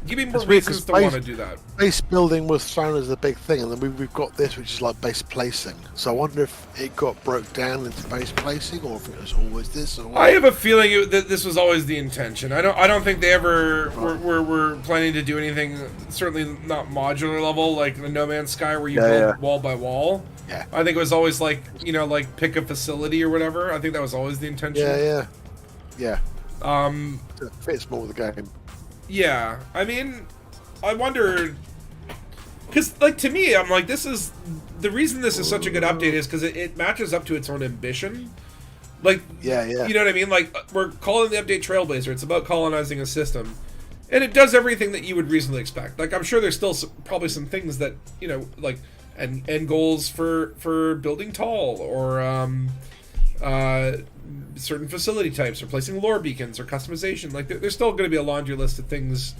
Give me more reasons to want to do that. Base building was found as a big thing, and then we've got this, which is like base placing. So I wonder if it got broke down into base placing, or if it was always this. Or I have a feeling that this was always the intention. I don't think they ever were planning to do anything. Certainly not modular level like the No Man's Sky, where you build wall by wall. Yeah. I think it was always like, you know, like pick a facility or whatever. I think that was always the intention. Yeah. It fits more with the game. Yeah, I mean, I wonder, because like to me, I'm like, this is the reason this is such a good update is because it matches up to its own ambition. Like, yeah, you know what I mean? Like, we're calling the update Trailblazer. It's about colonizing a system, and it does everything that you would reasonably expect. Like, I'm sure there's still probably some things that, you know, like end goals for building tall or certain facility types, or placing lore beacons, or customization. Like, there's still going to be a laundry list of things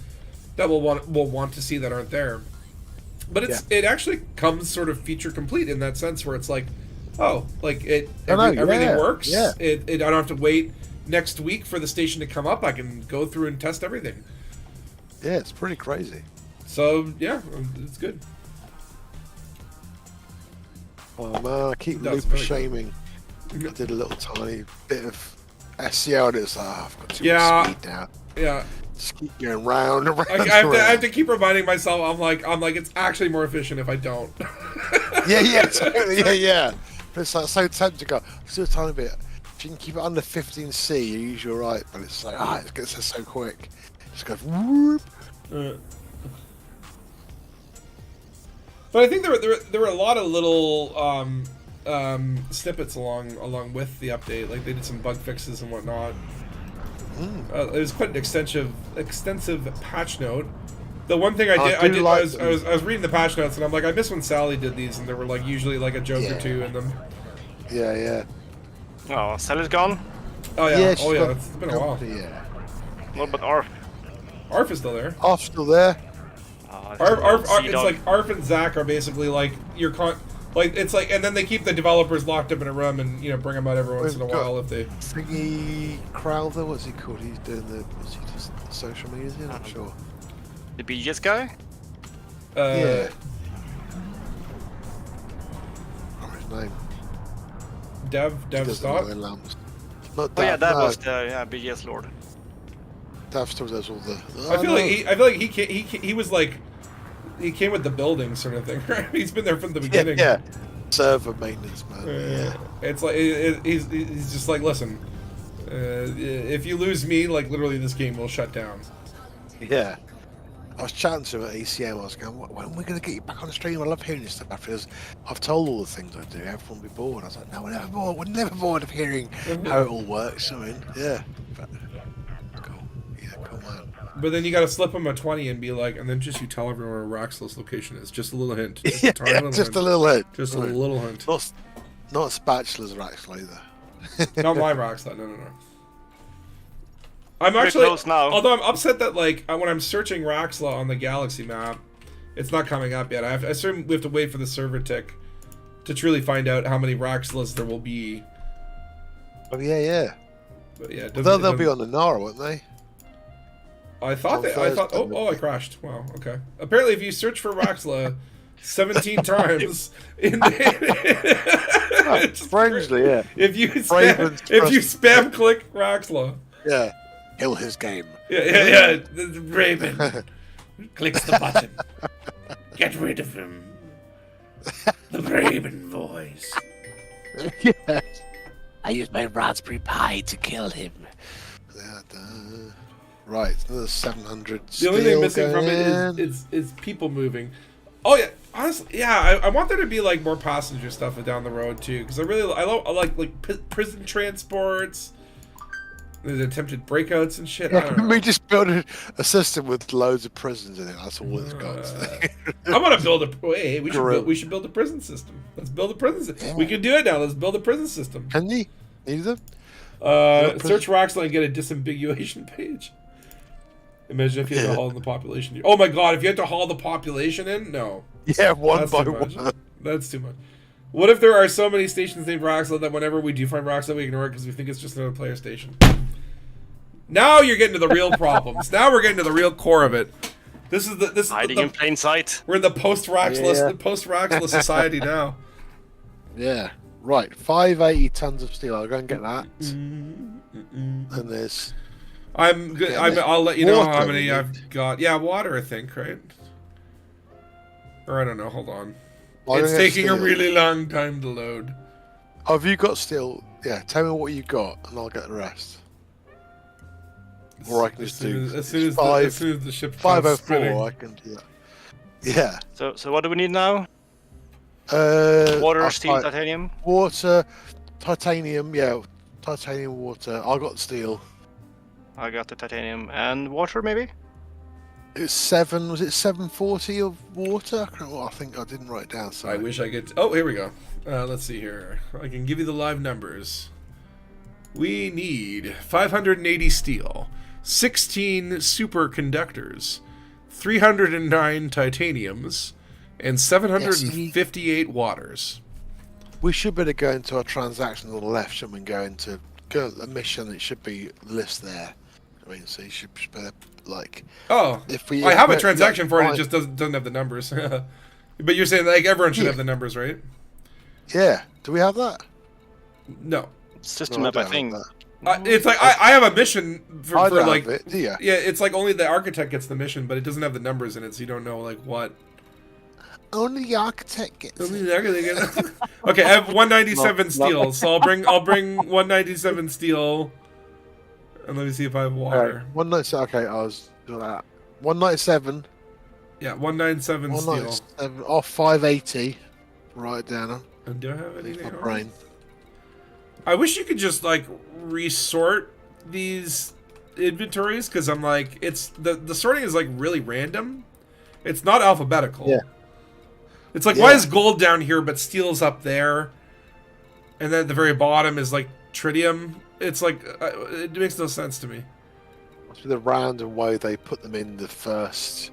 that we'll want to see that aren't there. But it actually comes sort of feature complete in that sense, where it's like, oh, like everything works. Yeah. I don't have to wait next week for the station to come up. I can go through and test everything. Yeah, it's pretty crazy. So yeah, it's good. Oh man, I keep loop shaming. I did a little tiny bit of SEO and it's I've got too much speed now. Yeah. Just keep going round and round. I have to keep reminding myself. I'm like, it's actually more efficient if I don't. Totally, yeah. But it's like so tempting to go. Still a tiny bit. If you can keep it under 15C, you're usually right. But it's like it gets there so quick. It just goes whoop. But I think there were a lot of little snippets along with the update. Like they did some bug fixes and whatnot. It was quite an extensive patch note. The one thing I was reading the patch notes and I'm like, I miss when Sally did these and there were like usually like a joke or two in them. Yeah. Oh, Sally's gone? Oh yeah. Yeah, It's been a while. Yeah. What about Arf? Arf is still there. Arf's still there. Arf, it's like Arf and Zach are basically like it's like, and then they keep the developers locked up in a room and, you know, bring them out every once in a while if they. Thingy Crowther, what's he called? He's doing what's he just social media? I'm not sure. The BGS guy? Yeah. What's his name? Dev Stock. That was the BGS Lord. Dev still does all the. I feel like he was like. He came with the building sort of thing, right? He's been there from the beginning. Yeah. Server maintenance, man. It's like he's just like, listen, if you lose me, like literally this game will shut down. Yeah. I was chatting to him at ECM. I was going, when are we going to get you back on the stream? I love hearing this stuff because I've told all the things I do. Everyone will be bored. I was like, no, we're never bored. We're never bored of hearing how it all works. I mean, yeah. But, cool. Yeah, cool, man. But then you got to slip them a 20 and be like, and then just you tell everyone where Raxlow's location is. Just a little hint. Just a little hint. Just a little hint. Not Spatula's Raxlow either. Not my Raxlow. No. I'm actually close now. Although I'm upset that like when I'm searching Raxlaw on the Galaxy map, it's not coming up yet. I assume we have to wait for the server tick to truly find out how many Raxlas there will be. Oh yeah. But yeah, it They'll doesn't- be on the Nara, won't they? I thought oh, I crashed. Wow, okay. Apparently if you search for Raxla 17 times Strangely, yeah. if you spam click Raxla. Yeah. Kill his game. Yeah. The Raven clicks the button. Get rid of him. The Raven voice. Yeah. I used my Raspberry Pi to kill him. Right, another 700. The only thing missing from it is people moving. Oh yeah, honestly, yeah. I want there to be like more passenger stuff down the road too, because I like prison transports. There's attempted breakouts and shit. I don't know. We just built a system with loads of prisons in it. That's all it's got. I want to build a. Hey, we should build a prison system. Let's build a prison system. Yeah. We can do it now. Let's build a prison system. Can you? Either? Search Roxley and get a disambiguation page. Imagine if you had to haul in the population. Oh my god, if you had to haul the population in? No. Yeah, one by one. one. That's too much. What if there are so many stations named Roxley that whenever we do find Roxley, we ignore it because we think it's just another player station? Now you're getting to the real problems. Now we're getting to the real core of it. This is hiding in plain sight. We're in the post-Roxless society now. Yeah. Right. 580 tons of steel. I'll go and get that. And there's. I'm good. I'll let you know how many I've got. Yeah, water. I think, right? Or I don't know. Hold on. It's taking a really long time to load. Oh, have you got steel? Yeah. Tell me what you got, and I'll get the rest. Or I can just do as soon as the ship 504. I can do that. Yeah. So what do we need now? Water, steel, titanium. Water, titanium. Yeah, titanium, water. I got steel. I got the titanium and water, maybe. It's 7. Was it 740 of water? I think I didn't write it down. So I wish I could. Oh, here we go. Let's see here. I can give you the live numbers. We need 580 steel, 16 superconductors, 309 titaniums, and 758 waters. We should better go into our transactions on the left, shouldn't we? Go into a mission. It should be list there. I mean, so you should better like. Oh, I have a transaction for it. It just doesn't have the numbers. But you're saying like everyone should have the numbers, right? Yeah. Do we have that? No. System map, I think. It's like I have a mission for like yeah. It's like only the architect gets the mission, but it doesn't have the numbers in it, so you don't know like what. Only the architect gets it. Okay, I have 197 steel, so I'll bring 197 steel, and let me see if I have water. Right. 197. Okay, I was doing that. 197. Yeah, 197 steel. 197 off 580. Write it down. And do I have anything? My brain. I wish you could just like resort these inventories because I'm like it's the sorting is like really random. It's not alphabetical. Yeah. It's like why is gold down here but steel's up there, and then at the very bottom is like tritium. It's like it makes no sense to me. Must be the random way they put them in the first,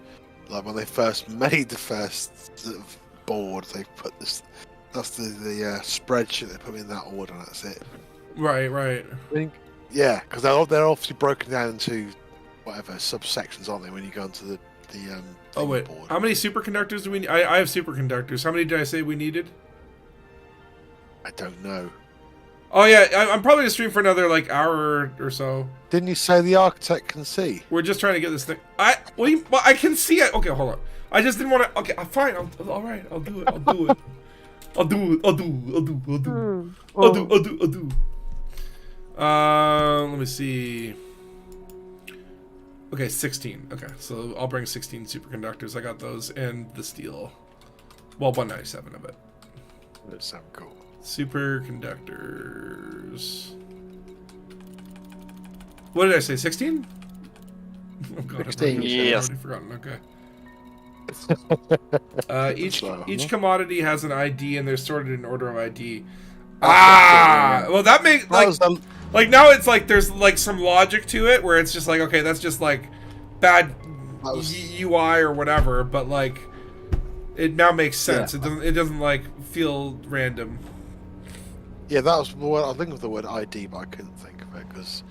like when they first made the first sort of board. They put this. That's the spreadsheet. They put them in that order. And that's it. Right. I think, yeah, because they're obviously broken down into whatever subsections, aren't they? When you go into the oh wait, board. How many superconductors do we need? I have superconductors. How many did I say we needed? I don't know. Oh yeah, I'm probably gonna stream for another like hour or so. Didn't you say the architect can see? We're just trying to get this thing. I can see it. Okay, hold on. I just didn't want to. Okay, fine. All right. I'll do it. I'll do it. Let me see. Okay, 16. Okay, so I'll bring 16 superconductors. I got those and the steel. Well, 197 of it. That sounds cool. Superconductors. What did I say? 16? Oh god, 16. Yes. I've already forgotten. Okay. Each commodity has an ID and they're sorted in order of ID. Well that makes like now it's like there's like some logic to it where it's just like okay that's just like bad UI or whatever, but like It now makes sense. Yeah. It doesn't like feel random. Yeah, that was what I was thinking of the word ID, but I couldn't think of it because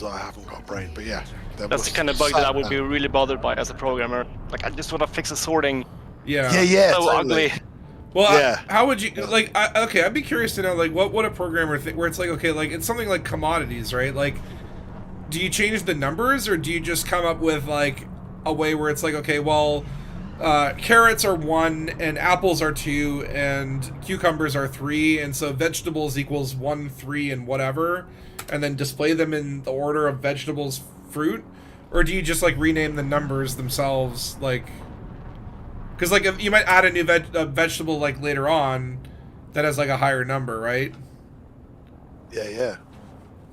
I haven't got a brain. But yeah, That's the kind of bug that I would be really bothered by as a programmer. Like, I just want to fix the sorting. Yeah. Yeah, So totally. ugly. Well, Yeah. how would you like? Okay, I'd be curious to know like what would a programmer think? Where it's like, okay, like it's something like commodities, right? Like, do you change the numbers or do you just come up with like a way where it's like, okay, well, carrots are 1 and apples are 2 and cucumbers are 3, and so vegetables equals 1, 3, and whatever, and then display them in the order of vegetables, fruit, or do you just like rename the numbers themselves, like? Because like if you might add a new vegetable like later on that has like a higher number, right? Yeah.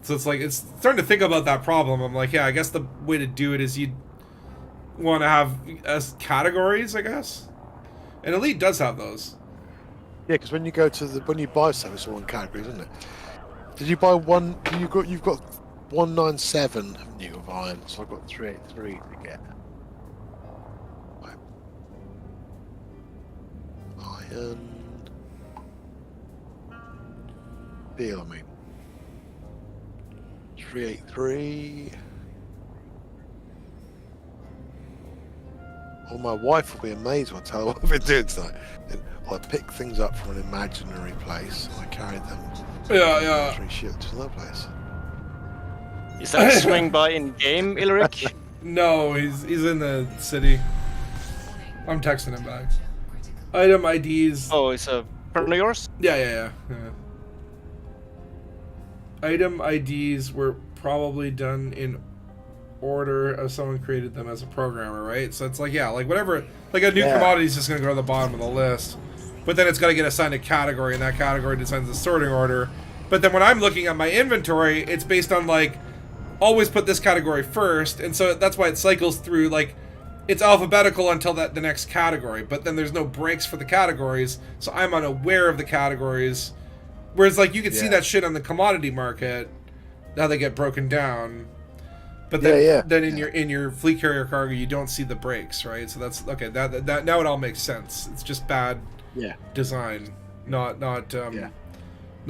So it's like it's starting to think about that problem. I'm like, yeah, I guess the way to do it is you'd want to have as categories, I guess. And Elite does have those. Yeah, because when you go to when you buy something, it's all in categories, isn't it? Did you buy one? You've got 197, haven't you, of iron? So I've got 383 to get. Iron. Steel, I mean. 383. Oh, my wife will be amazed when I tell her what I've been doing tonight. I pick things up from an imaginary place and I carried them. Yeah. 3 ships to another place. Is that a swing by in game, Ilric? No, he's in the city. I'm texting him back. Item IDs. Oh, it's a friend of yours? Yeah. Item IDs were probably done in order of someone created them as a programmer, right? So it's like, yeah, like whatever, like a new commodity is just going to go to the bottom of the list, but then it's got to get assigned a category, and that category decides the sorting order. But then when I'm looking at my inventory, it's based on like, always put this category first, and so that's why it cycles through, like, it's alphabetical until the next category, but then there's no breaks for the categories, so I'm unaware of the categories. Whereas, like, you could see that shit on the commodity market, how they get broken down. But then, then in your fleet carrier cargo, you don't see the breaks, right? So that's okay. That now it all makes sense. It's just bad design, not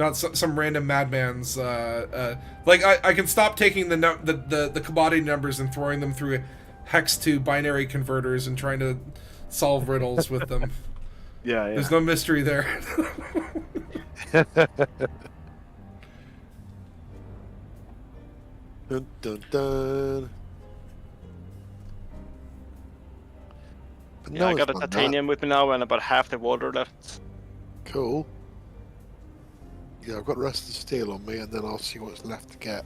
some random madman's. Like I can stop taking the commodity numbers and throwing them through hex to binary converters and trying to solve riddles with them. Yeah. There's no mystery there. Dun, dun, dun. But Yeah, I got a it's not titanium with me now and about half the water left. Cool. Yeah, I've got the rest of the steel on me, and then I'll see what's left to get.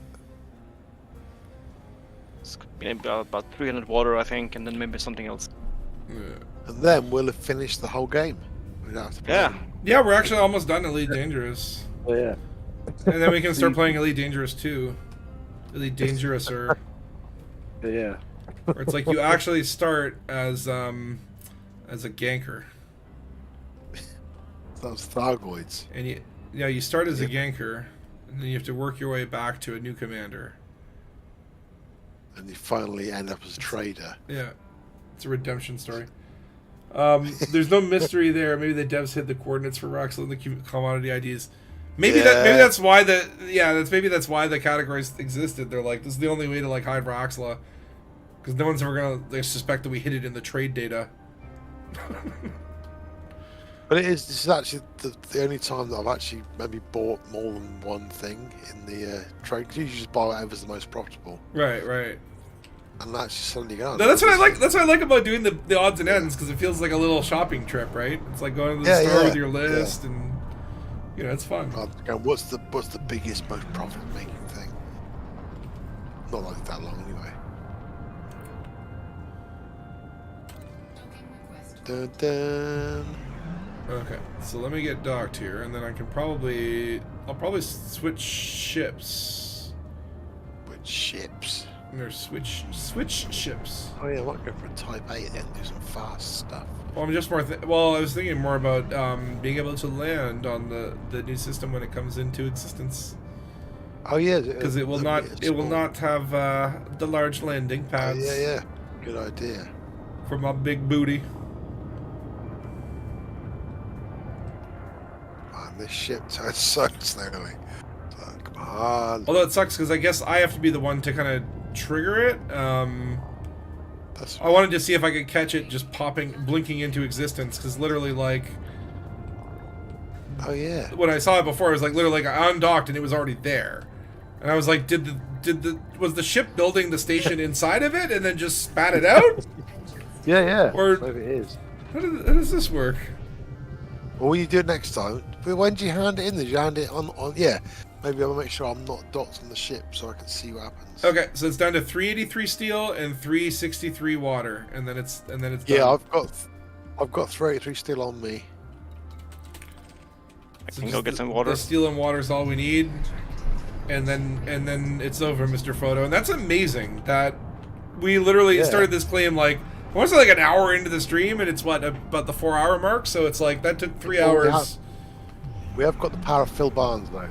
It's been about 300 water, I think, and then maybe something else. And then we'll have finished the whole game. We don't have to play Yeah. anymore. Yeah, we're actually almost done Elite Dangerous. Oh, yeah. And then we can start playing Elite Dangerous 2. Elite Dangerous-er. Yeah. Where it's like you actually start as a ganker. Those Thargoids. And you start as a ganker, and then you have to work your way back to a new commander. And you finally end up as a trader. Yeah. It's a redemption story. There's no mystery there. Maybe the devs hid the coordinates for Roxel and the commodity IDs. Maybe that's why that's why the categories existed. They're like, this is the only way to like hide Roxla, because no one's ever gonna suspect that we hid it in the trade data. But this is actually the only time that I've actually maybe bought more than one thing in the trade. Cause you just buy whatever's the most profitable. Right. And that's just suddenly gone. No, that's what I like. That's what I like about doing the odds and ends, because it feels like a little shopping trip, right? It's like going to the store with your list, and it's fun. What's the biggest, most profit-making thing? Not like that long, anyway. Dun, dun. Okay, so let me get docked here, and then I'll probably switch ships. Which ships? There's switch ships. Oh yeah, I might go for a Type 8 then, do some fast stuff. Well, I'm just more. I was thinking more about being able to land on the new system when it comes into existence. Oh yeah, because it will not have the large landing pads. Oh, yeah, good idea. For my big booty. this ship turns so slowly. So, come on. Although it sucks because I guess I have to be the one to kind of trigger it. I wanted to see if I could catch it just blinking into existence, because literally, like... Oh, yeah. When I saw it before, it was like, literally, like, I undocked and it was already there. And I was like, was the ship building the station inside of it and then just spat it out? Yeah. Or Maybe it is. How does this work? Well, when you do it next time, when do you hand it in? Did you hand it on? Yeah. Maybe I'll make sure I'm not dots on the ship so I can see what happens. Okay, so it's down to 383 steel and 363 water, and then it's done. Yeah, I've got 383 steel on me. I can go get some water. The steel and water is all we need, and then it's over, Mr. Photo. And that's amazing that we literally started this claim like I want to say like an hour into the stream, and it's what about the 4-hour mark. So it's like that took 3 hours. We have got the power of Phil Barnes now.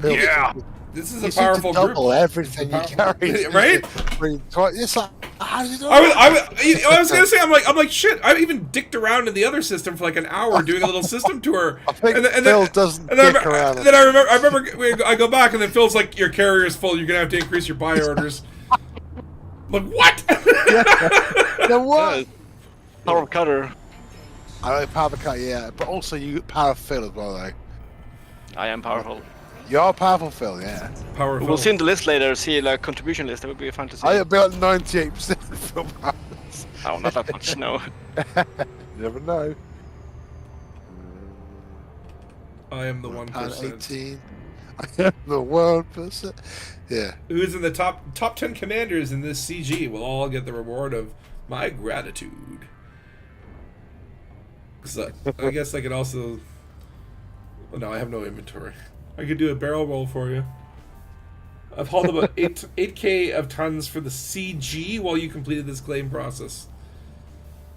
Yeah, this is a powerful group. Double everything you carry, right? It's like, how did you do I was gonna say, I'm like shit. I even dicked around in the other system for like an hour doing a little system tour. I think and Phil doesn't dick around. Then I remember I go back and then Phil's like, your carrier's full. You're gonna have to increase your buy orders. I'm like, what? The what? Power of cutter. I know power of cutter, yeah, but also you power of Phil as well, though. I am powerful. You're powerful, Phil, yeah. Powerful. We'll see in the list later, see like contribution list, that would be fun to see. I'll be like 98% Phil Barnes. Oh, not that much, no. You never know. I am the 1%. 18. I am the 1%. Yeah. Who's in the top 10 commanders in this CG will all get the reward of my gratitude. So, I guess I could also... Oh, no, I have no inventory. I could do a barrel roll for you. I've hauled about 8K of tons for the CG while you completed this claim process.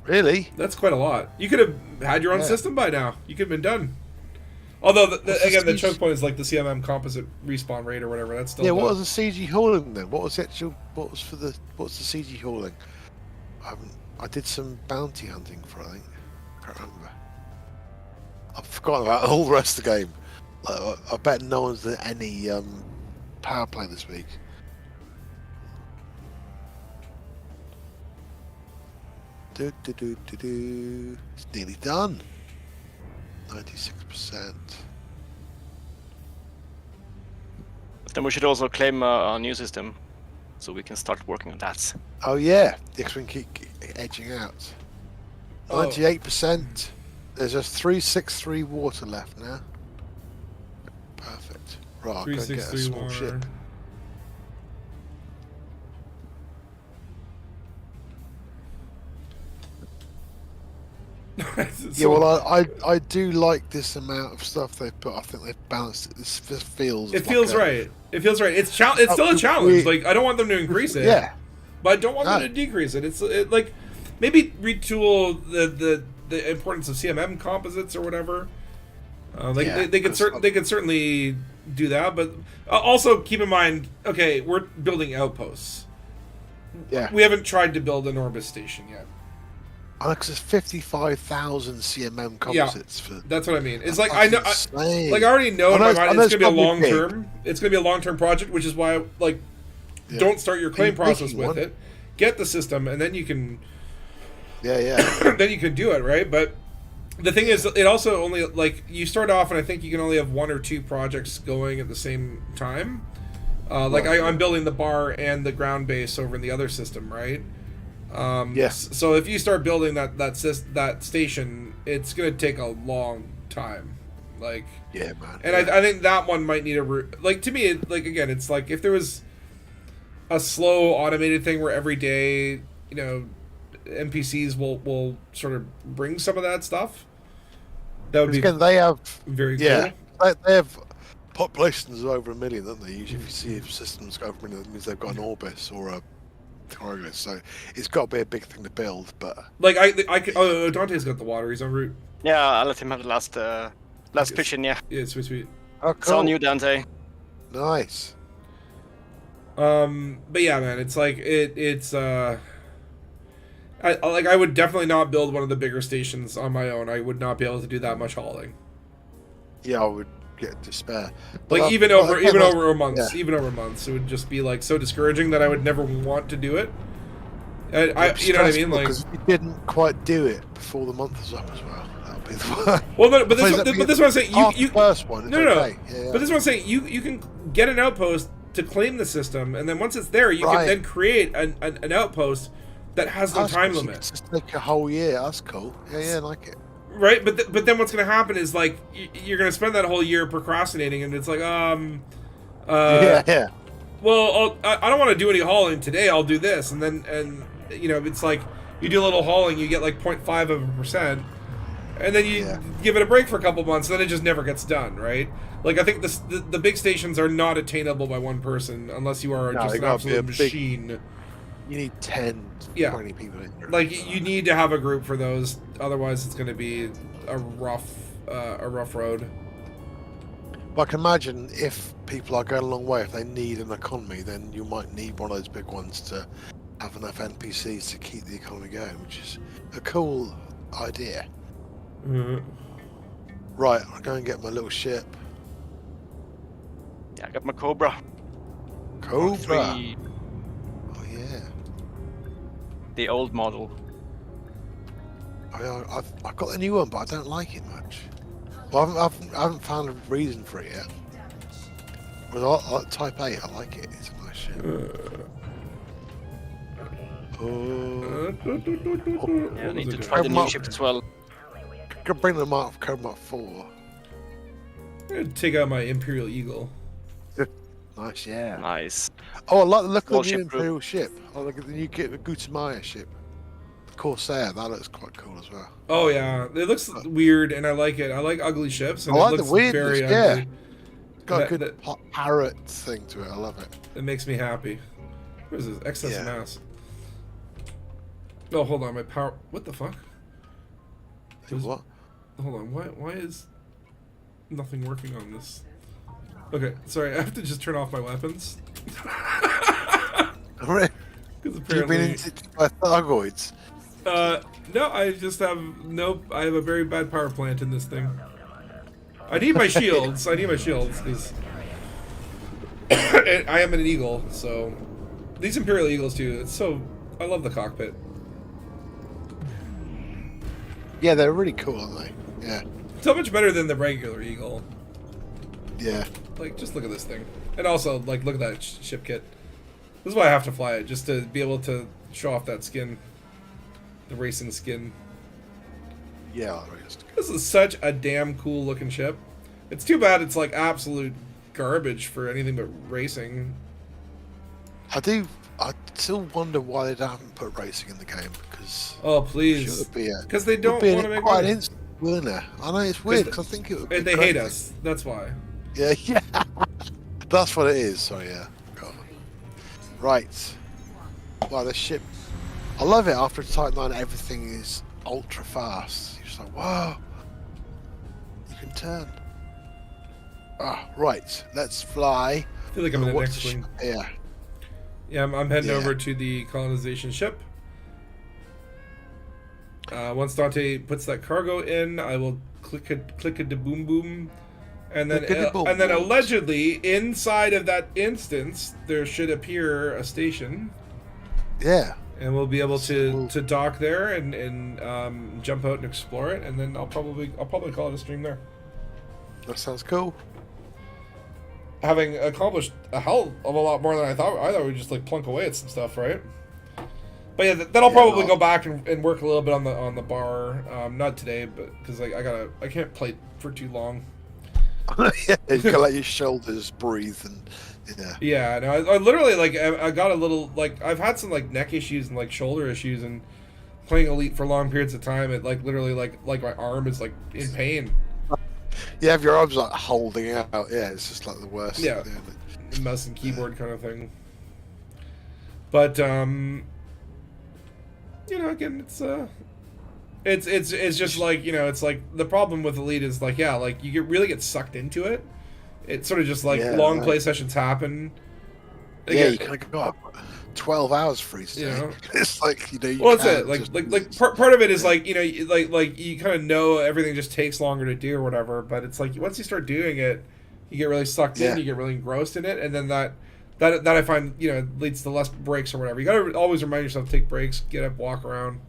Really? That's quite a lot. You could have had your own system by now. You could have been done. Although, again, the choke point is like the CMM composite respawn rate or whatever. That's still... Yeah, what was the CG hauling then? What's the CG hauling? I did some bounty hunting for, I think. I can't remember. I've forgotten about all the rest of the game. I bet no one's done any power play this week. It's nearly done. 96%. Then we should also claim a new system, so we can start working on that. Oh yeah, the X-Wing keep edging out. 98%. There's just 363 water left now. Perfect. Right, I'll go and get a small ship. Yeah, well, I do like this amount of stuff they put. I think they've balanced it. This feels. It feels right. It feels right. It's still a challenge. Like I don't want them to increase it. Yeah. But I don't want them to decrease it. It's like maybe retool the importance of CMM composites or whatever. They could certainly do that, but also keep in mind. Okay, we're building outposts. Yeah. We haven't tried to build an Orbis station yet. Because it's 55,000 CMM composites for. That's what I mean. It's like I know, I already know in my mind it's gonna be a long term. It's gonna be a long term project, which is why don't start your claim process with it. Get the system, and then you can. Yeah. Then you can do it, right? But the thing is, it also only like you start off, and I think you can only have 1 or 2 projects going at the same time. I'm building the bar and the ground base over in the other system, right? Yes. So if you start building that station, it's gonna take a long time. Like. Yeah, man. And I think that one might need to me. Again, it's like if there was a slow automated thing where every day, NPCs will sort of bring some of that stuff. That would be they have very cool. They have populations of over 1 million, don't they? Usually, if you see if systems go over 1 million, that means they've got an Orbis or a Coriolis. So it's got to be a big thing to build. But Dante's got the water. He's en route. Yeah, I'll let him have the last pitch in. Yeah. Yeah, sweet. Oh, cool. It's all new, Dante. Nice. But yeah, man, it's like I would definitely not build one of the bigger stations on my own. I would not be able to do that much hauling. Yeah, I would get despair. Like But even I've- over again, that's- months, it would just be like so discouraging that I would never want to do it. And you know what I mean? Like, because if you didn't quite do it before the month was up as well, that would be the worst. well, no, but this But is what I'm saying. You the first one, it's no. okay. Yeah, But this is what I'm saying. You can get an outpost to claim the system, and then once it's there, you Right. can then create an outpost that has no That's time cool. limit. Just take a whole year. That's cool. Yeah, I like it. Right, but then what's going to happen is like you're going to spend that whole year procrastinating, and it's like Yeah. well I don't want to do any hauling today. I'll do this, and you know it's like you do a little hauling, you get like 0.5%, and then you give it a break for a couple months, and then it just never gets done. Right? Like I think the big stations are not attainable by one person unless you are just they an gotta be a absolute big- machine. You need 10, Yeah. 20 people in there. Like you need to have a group for those, otherwise it's going to be a rough road. But I can imagine if people are going a long way, if they need an economy, then you might need one of those big ones to have enough NPCs to keep the economy going, which is a cool idea. Mm-hmm. Right, I'll go and get my little ship. Yeah, I got my Cobra. Cobra. 3, Oh yeah. the old model. I've got the new one, but I don't like it much. Well, I haven't found a reason for it yet. But I like Type 8, I like it. It's a nice ship. Yeah, I need to try the new ship as well. Could bring them up, Combat 4. I'm going to take out my Imperial Eagle. Nice, yeah. Nice. Oh, I like the look Small of the new ship group. Imperial ship. I like the new Gutamaya ship. Corsair, that looks quite cool as well. Oh yeah, it looks weird, and I like it. I like ugly ships, and I like it the looks weirdness, very yeah. ugly. It's got a That- good parrot thing to it, I love it. It makes me happy. What is this? Excess Yeah. mass. Oh, hold on, my power. What the fuck? Is- What? Hold on. Why is nothing working on this? Okay, sorry. I have to just turn off my weapons Alright. because You've been apparently. infected by Thargoids. No, I just have no. I have a very bad power plant in this thing. I need my shields. I need my shields because I am an eagle. So these Imperial Eagles too. It's so. I love the cockpit. Yeah, they're really cool, aren't they? Yeah. So much better than the regular eagle. Yeah. Like, just look at this thing. And also, like, look at that ship kit. This is why I have to fly it, just to be able to show off that skin. The racing skin. Yeah, I really just... This is such a damn cool looking ship. It's too bad it's, like, absolute garbage for anything but racing. I still wonder why they haven't put racing in the game, because... Oh, please. Should be Because they don't want to make quite money. an instant winner. I know it's weird, because I think it would be And they great. hate us. That's why. Yeah, yeah. That's what it is, so yeah. God. Right. Wow, this ship... I love it, after Type 9 everything is ultra fast. You're just like, whoa. You can turn. Ah, right. Let's fly. I feel like I'm in the What's next the wing. ship? Yeah. Yeah, I'm heading Yeah. over to the colonization ship. Once Dante puts that cargo in, I will click a da boom boom, and then Click-a-da-boom and then booms. allegedly inside of that instance there should appear a station, Yeah. and we'll be able So- to dock there and jump out and explore it, and then I'll probably call it a stream there. That sounds cool. Having accomplished a hell of a lot more than I thought we'd just like plunk away at some stuff, right? But yeah, then I'll probably go back and work a little bit on the bar. Not today, but because I can't play for too long. Yeah, you can let your shoulders breathe and yeah. Yeah, no, I literally like I got a little like I've had some like neck issues and like shoulder issues, and playing Elite for long periods of time, it like literally like my arm is like in pain. You have your arms like holding out. Yeah, it's just like the worst. Yeah. Mouse and keyboard kind of thing. But you know, again, it's just like, you know, it's like the problem with Elite is like, yeah, like you really get sucked into it. It's sort of just like Yeah, long right. play sessions happen. Yeah, Again, you kind of go up. 12 hours free today. You know? It's like, you know, you Well, that's can't it. Like, just- part of it is like, you know, like you kind of know everything just takes longer to do or whatever. But it's like once you start doing it, you get really sucked in, you get really engrossed in it, and then that I find, you know, leads to less breaks or whatever. You gotta always remind yourself to take breaks, get up, walk around.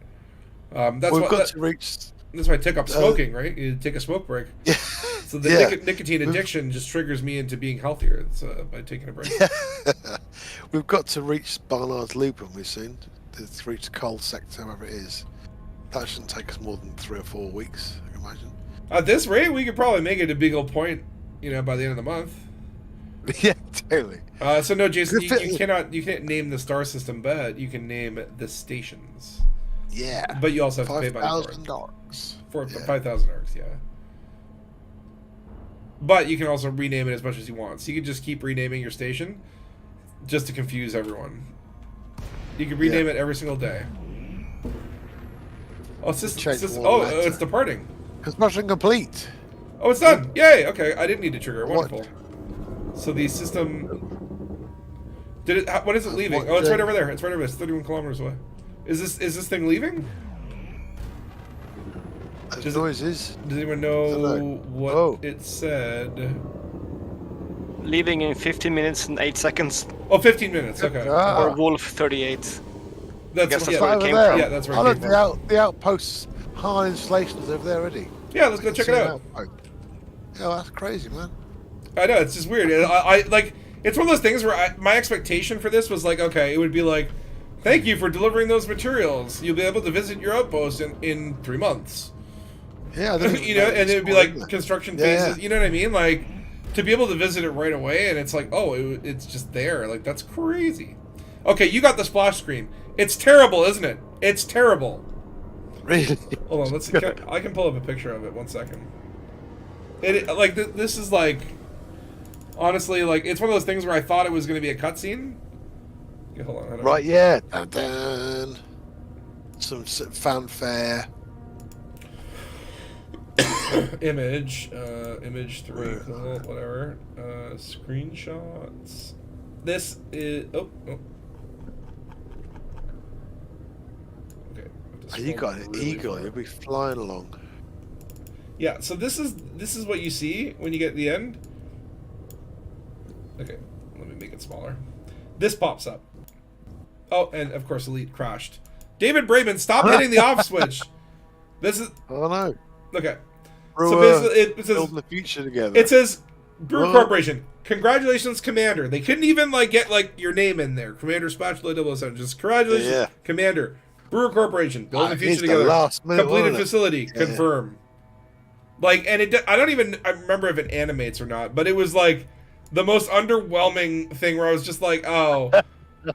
That's We've what got to reach. that's why I took up smoking, right? You take a smoke break. Yeah. So the nicotine addiction just triggers me into being healthier by taking a break. We've got to reach Barnard's Loop, haven't we, soon? To reach the coal sector, wherever it is. That shouldn't take us more than 3 or 4 weeks, I can imagine. At this rate, we could probably make it a big old point, you know, by the end of the month. Yeah, totally. So no, Jason, you can't name the star system, but you can name the stations. Yeah. But you also have to pay money for it. $5,000. For 5,000 arcs, yeah. But you can also rename it as much as you want. So you can just keep renaming your station just to confuse everyone. You can rename it every single day. Oh, it's departing. Construction complete. Oh, it's done. Yay. Okay, I didn't need to trigger it. Wonderful. So the system did it. When is it leaving? Oh, it's right over there. It's right over there. It's 31 kilometers away. Is this thing leaving? Does noises? Does anyone know what it said? Leaving in 15 minutes and 8 seconds. Oh, 15 minutes. Okay. Or Wolf 38. That's where it came from. Yeah, that's where I it look, came from. the outposts, high installations over there already. Yeah, let's go check it out. Yeah, that's crazy, man. I know, it's just weird. I like, it's one of those things where my expectation for this was like, okay, it would be like, thank you for delivering those materials. You'll be able to visit your outpost in 3 months. Yeah, you know, and it would be like construction phases. You know what I mean? Like, to be able to visit it right away, and it's like, oh, it's just there. Like, that's crazy. Okay, you got the splash screen. It's terrible, isn't it? It's terrible. Really? Hold on, I can pull up a picture of it. 1 second. Like, this is like, honestly, like, it's one of those things where I thought it was going to be a cutscene. Okay, hold on. Right, yeah. Dun, dun. Some fanfare. Image 3, whatever. Screenshots. This is okay. You got an eagle. You'll be flying along. Yeah. So this is what you see when you get to the end. Okay, let me make it smaller. This pops up. Oh, and of course, Elite crashed. David Braben, stop hitting the off switch. This is. Oh no. Okay. We're, So basically, it says building the future together. It says Brewer Corporation. Congratulations, Commander. They couldn't even like get like your name in there, Commander Spatula 007. Just congratulations, Commander. Brewer Corporation. Building the future together. Completed facility. Confirm. Like, and I don't even remember if it animates or not, but it was like the most underwhelming thing where I was just like, oh,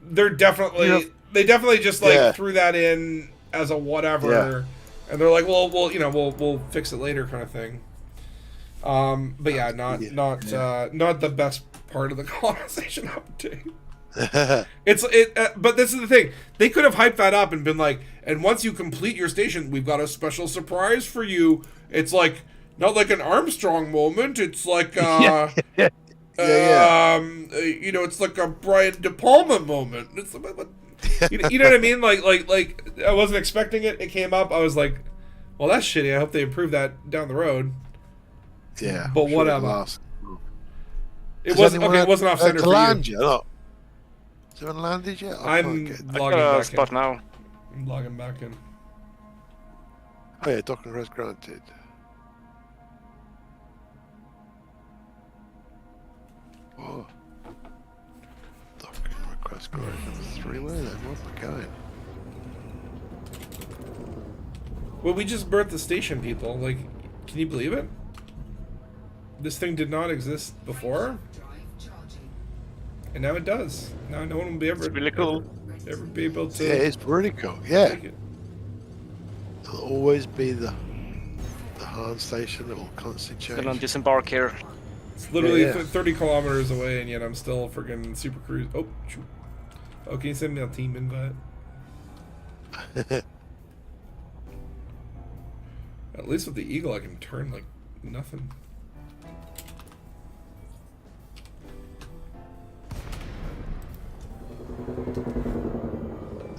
they definitely just like threw that in as a whatever. Yeah. And they're like, well, we'll fix it later, kind of thing. But yeah, not the best part of the colonization update. But this is the thing. They could have hyped that up and been like, and once you complete your station, we've got a special surprise for you. It's like not like an Armstrong moment. It's like you know, it's like a Brian De Palma moment. It's you know what I mean? Like I wasn't expecting it. It came up. I was like, well, that's shitty. I hope they improve that down the road. Yeah. But whatever. It wasn't okay. It wasn't off center for you. Is it landed yet? I'm logging back spot in. now. I'm logging back in. Oh yeah, docking rest granted. Oh. Docking request granted number 3. Where then? Where's it going? Well, we just birthed the station, people. Like, can you believe it? This thing did not exist before, and now it does. Now no one will be ever be able to. Yeah, it's really cool. Yeah, it'll always be the Han station that will constantly change. Still on disembark here. It's literally 30 kilometers away, and yet I'm still freaking super cruise. Oh, shoot. Oh, can you send me a team invite? At least with the Eagle, I can turn like nothing.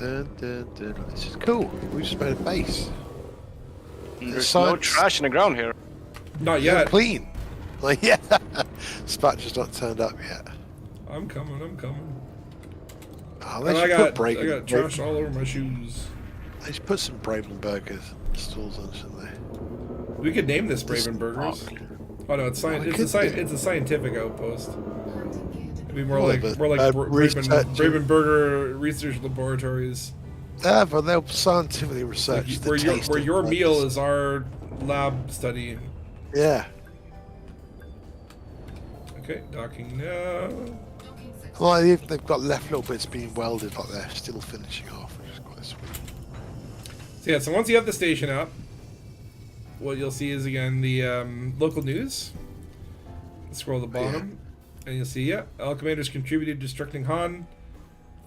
This is cool. We just made a base. There's no trash in the ground here. Not yet. Clean. Like, yeah. Spatch has not turned up yet. I'm coming. Oh, And they I should got put trash all over my shoes. They should put some Braven Burgers stalls on, shouldn't they? We could name this Braven Burgers. Oh no, it's a scientific outpost. It'd be more like Braven Burger Research Laboratories. Yeah, but they'll scientifically research the taste where of your burgers. meal is our lab study. Yeah. Okay, docking now. Well, they've got left little bits being welded, like they're still finishing off, which is quite sweet. So yeah, so once you have the station up, what you'll see is again the local news. Scroll to the bottom, and you'll see all commanders contributed to destructing Han.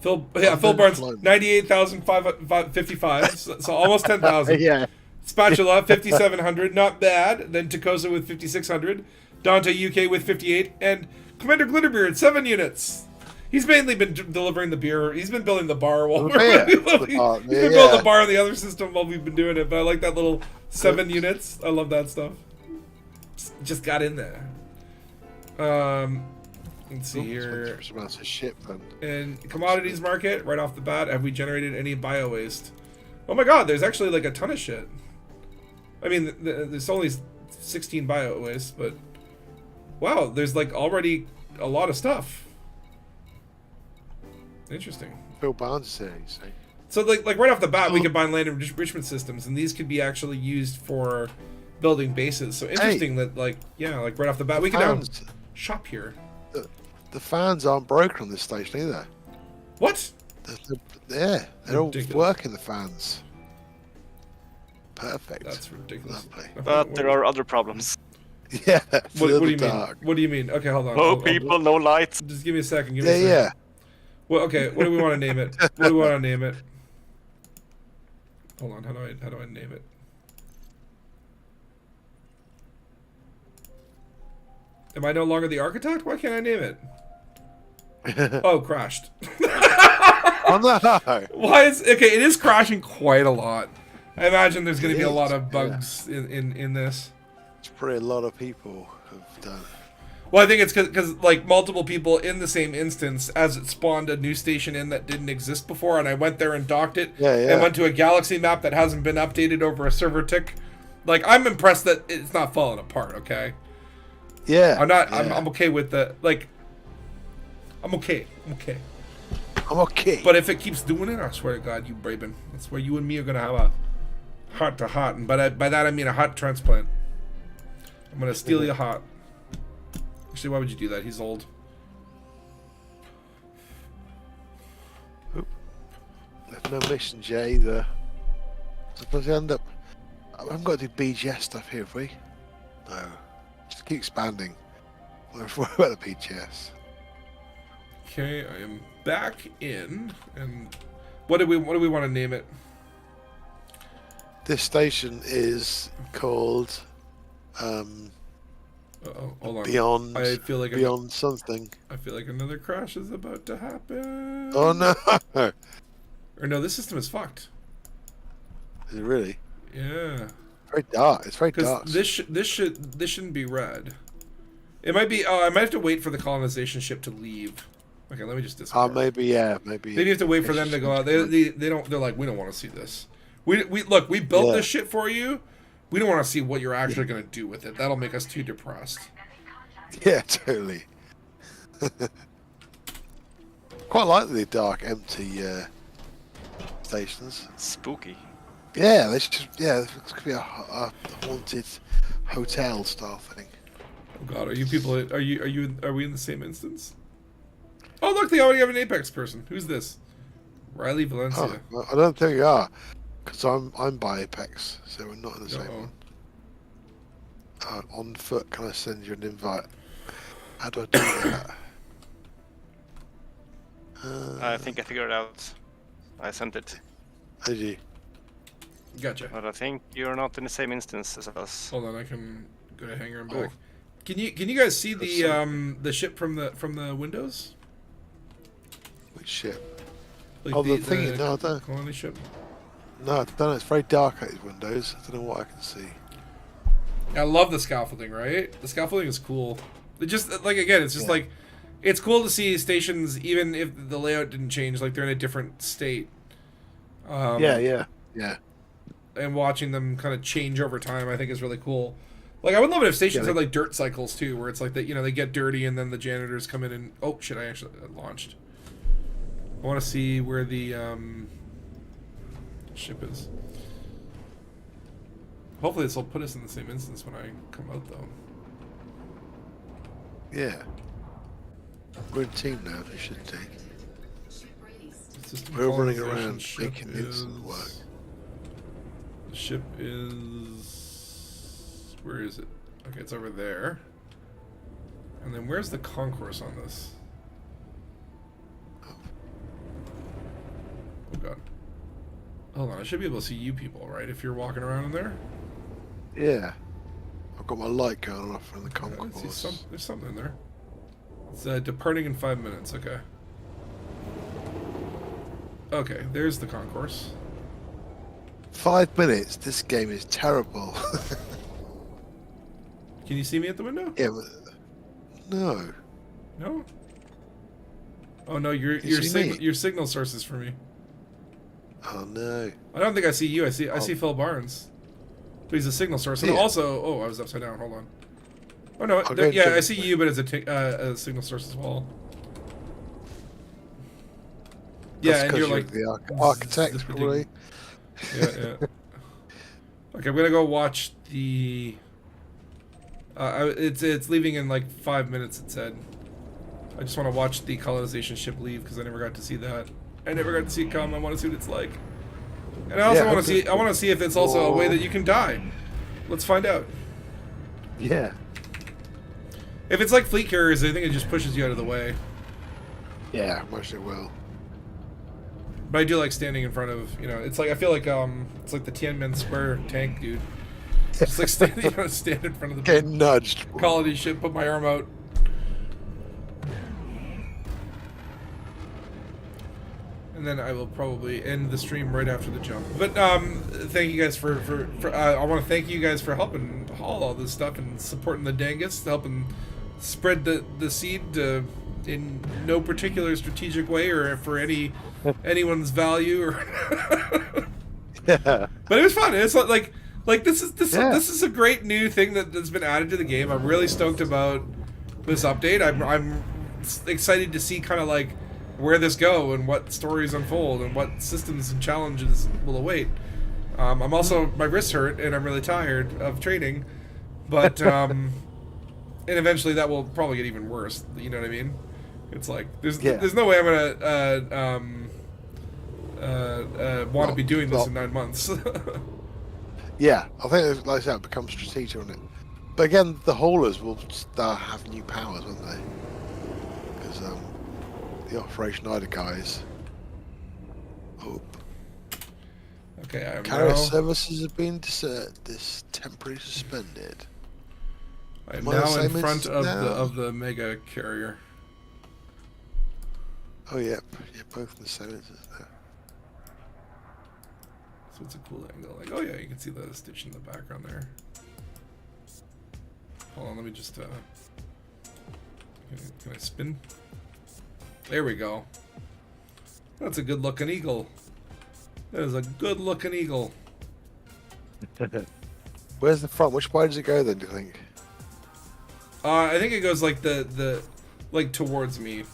Phil Barnes 98,555, so almost 10,000. Yeah. Spatula 5,700, not bad. Then Takosa with 5,600, Dante UK with 58, and Commander Glitterbeard 7 units. He's mainly been delivering the beer. He's been building the bar while he's been building the bar on the other system while we've been doing it. But I like that little 7 units. I love that stuff. Just got in there. Let's see here. And commodities market right off the bat. Have we generated any bio waste? Oh my God! There's actually like a ton of shit. I mean, there's only 16 bio waste, but wow, there's like already a lot of stuff. Interesting. Bill Barnes said, you say. So like right off the bat, we combine land enrichment systems, and these could be actually used for building bases. So interesting that like right off the bat, we can now shop here. The fans aren't broken on this station either. What? They're all working, the fans. Perfect. That's ridiculous. Lovely. But there are other problems. Yeah. What do you mean? What do you mean? Okay, hold on. No people, no lights. Just give me a second. Yeah. Well, okay. What do we want to name it? What do we want to name it? Hold on. How do I name it? Am I no longer the architect? Why can't I name it? Oh, crashed. Oh no! Why is okay? It is crashing quite a lot. I imagine there's going to be a lot of bugs in this. It's probably a lot of people have done. Well, I think it's because like multiple people in the same instance, as it spawned a new station in that didn't exist before, and I went there and docked it, and went to a galaxy map that hasn't been updated over a server tick. Like, I'm impressed that it's not falling apart. Okay. Yeah. I'm not. Yeah. I'm okay with the like. I'm okay. I'm okay. But if it keeps doing it, I swear to God, you Braben, that's where you and me are gonna have a heart to heart, and by that I mean a heart transplant. I'm gonna steal your heart. Actually, why would you do that? He's old. There's no missions yet either. Suppose we end up. I haven't got to do BGS stuff here, have we? No. Just keep expanding. We're about the BGS. Okay, I am back in, and what do we want to name it? This station is called hold on. Beyond. I feel like Beyond something. I feel like another crash is about to happen. Oh no! Or no, this system is fucked. Is it really? Yeah. Very dark. It's very dark. This shouldn't be red. It might be. Oh, I might have to wait for the colonization ship to leave. Okay, let me just discard. Maybe yeah, maybe. Maybe you have to wait for them to go out. They don't. They're like, we don't want to see this. We look. We built this shit for you. We don't want to see what you're actually gonna do with it. That'll make us too depressed. Yeah, totally. Quite like the dark, empty stations. Spooky. Yeah, this could be a haunted hotel style thing. Oh God, are you people? Are we in the same instance? Oh look, they already have an Apex person. Who's this? Riley Valencia. Oh, I don't think we are, because I'm by Apex, so we're not in the same one. On foot, can I send you an invite? How do I do that? I think I figured it out. I sent it. Did you? Gotcha. But I think you're not in the same instance as us. Hold on, I can go to hangar and back. Can you guys see the ship from the windows? Which ship? Like Oh, the thing is, no, I don't. colony ship. No, I don't know. It's very dark at these windows. I don't know what I can see. I love the scaffolding, right? The scaffolding is cool. It just, like, again, it's just like, it's cool to see stations, even if the layout didn't change, like they're in a different state. Yeah. And watching them kind of change over time, I think is really cool. Like, I would love it if stations had like dirt cycles too, where it's like that, you know, they get dirty and then the janitors come in and oh shit, I actually launched. I want to see where the ship is. Hopefully this will put us in the same instance when I come out though. Yeah. We're in team now. We should take. System We're running colonization around ship making instant work. The ship is... Where is it? Okay, it's over there. And then where's the concourse on this? Oh god. Hold on, I should be able to see you people, right? If you're walking around in there? Yeah. I've got my light going off from the I see concourse. there's something in there. It's departing in 5 minutes, okay. Okay, there's the concourse. 5 minutes? This game is terrible. Can you see me at the window? Yeah, but... No. No? Oh no, your see me? your signal source is for me. Oh no. I don't think I see you. I see Phil Barnes. But he's a signal source. And Yeah. also, oh, I was upside down. Hold on. Oh no, I'll go and yeah, check I it see for you, but as a signal sourse as well. Yeah, That's and 'cause you're like the architect, zippity. probably. Yeah. Okay, I'm gonna go watch the. It's leaving in like 5 minutes. It said. I just want to watch the colonization ship leave because I never got to see that. I never got to see it come. I want to see what it's like. And I also want to see. I want to see if it's also a way that you can die. Let's find out. Yeah. If it's like fleet carriers, I think it just pushes you out of the way. Yeah, most it will. But I do like standing in front of, you know, it's like I feel like it's like the Tiananmen Square tank dude. Just like stand in front of the Get nudged. colony ship, put my arm out. And then I will probably end the stream right after the jump. But thank you guys for I want to thank you guys for helping haul all this stuff and supporting the Dangus, helping spread the seed in no particular strategic way or for anyone's value or. Yeah. But it was fun. It's like this is a great new thing that's been added to the game. I'm really stoked about this update. I'm excited to see kind of like where this go and what stories unfold and what systems and challenges will await. I'm also, my wrists hurt and I'm really tired of training, but and eventually that will probably get even worse. You know what I mean? It's like there's no way I'm gonna want to be doing this in 9 months. Yeah, I think like that becomes strategic on it. But again, the haulers will start have new powers, won't they? Because the Operation Ida guys. Oh. Okay, I'm Carrier now, services have been temporarily suspended. I'm Am I the now in same front as now? of the mega carrier. Oh yeah, you're both in the same instance now. So it's a cool angle. Like, oh yeah, you can see the stitch in the background there. Hold on, let me just can I spin? There we go. That's a good looking eagle. That is a good looking eagle. Where's the front? Which way does it go then, do you think? I think it goes like the like towards me.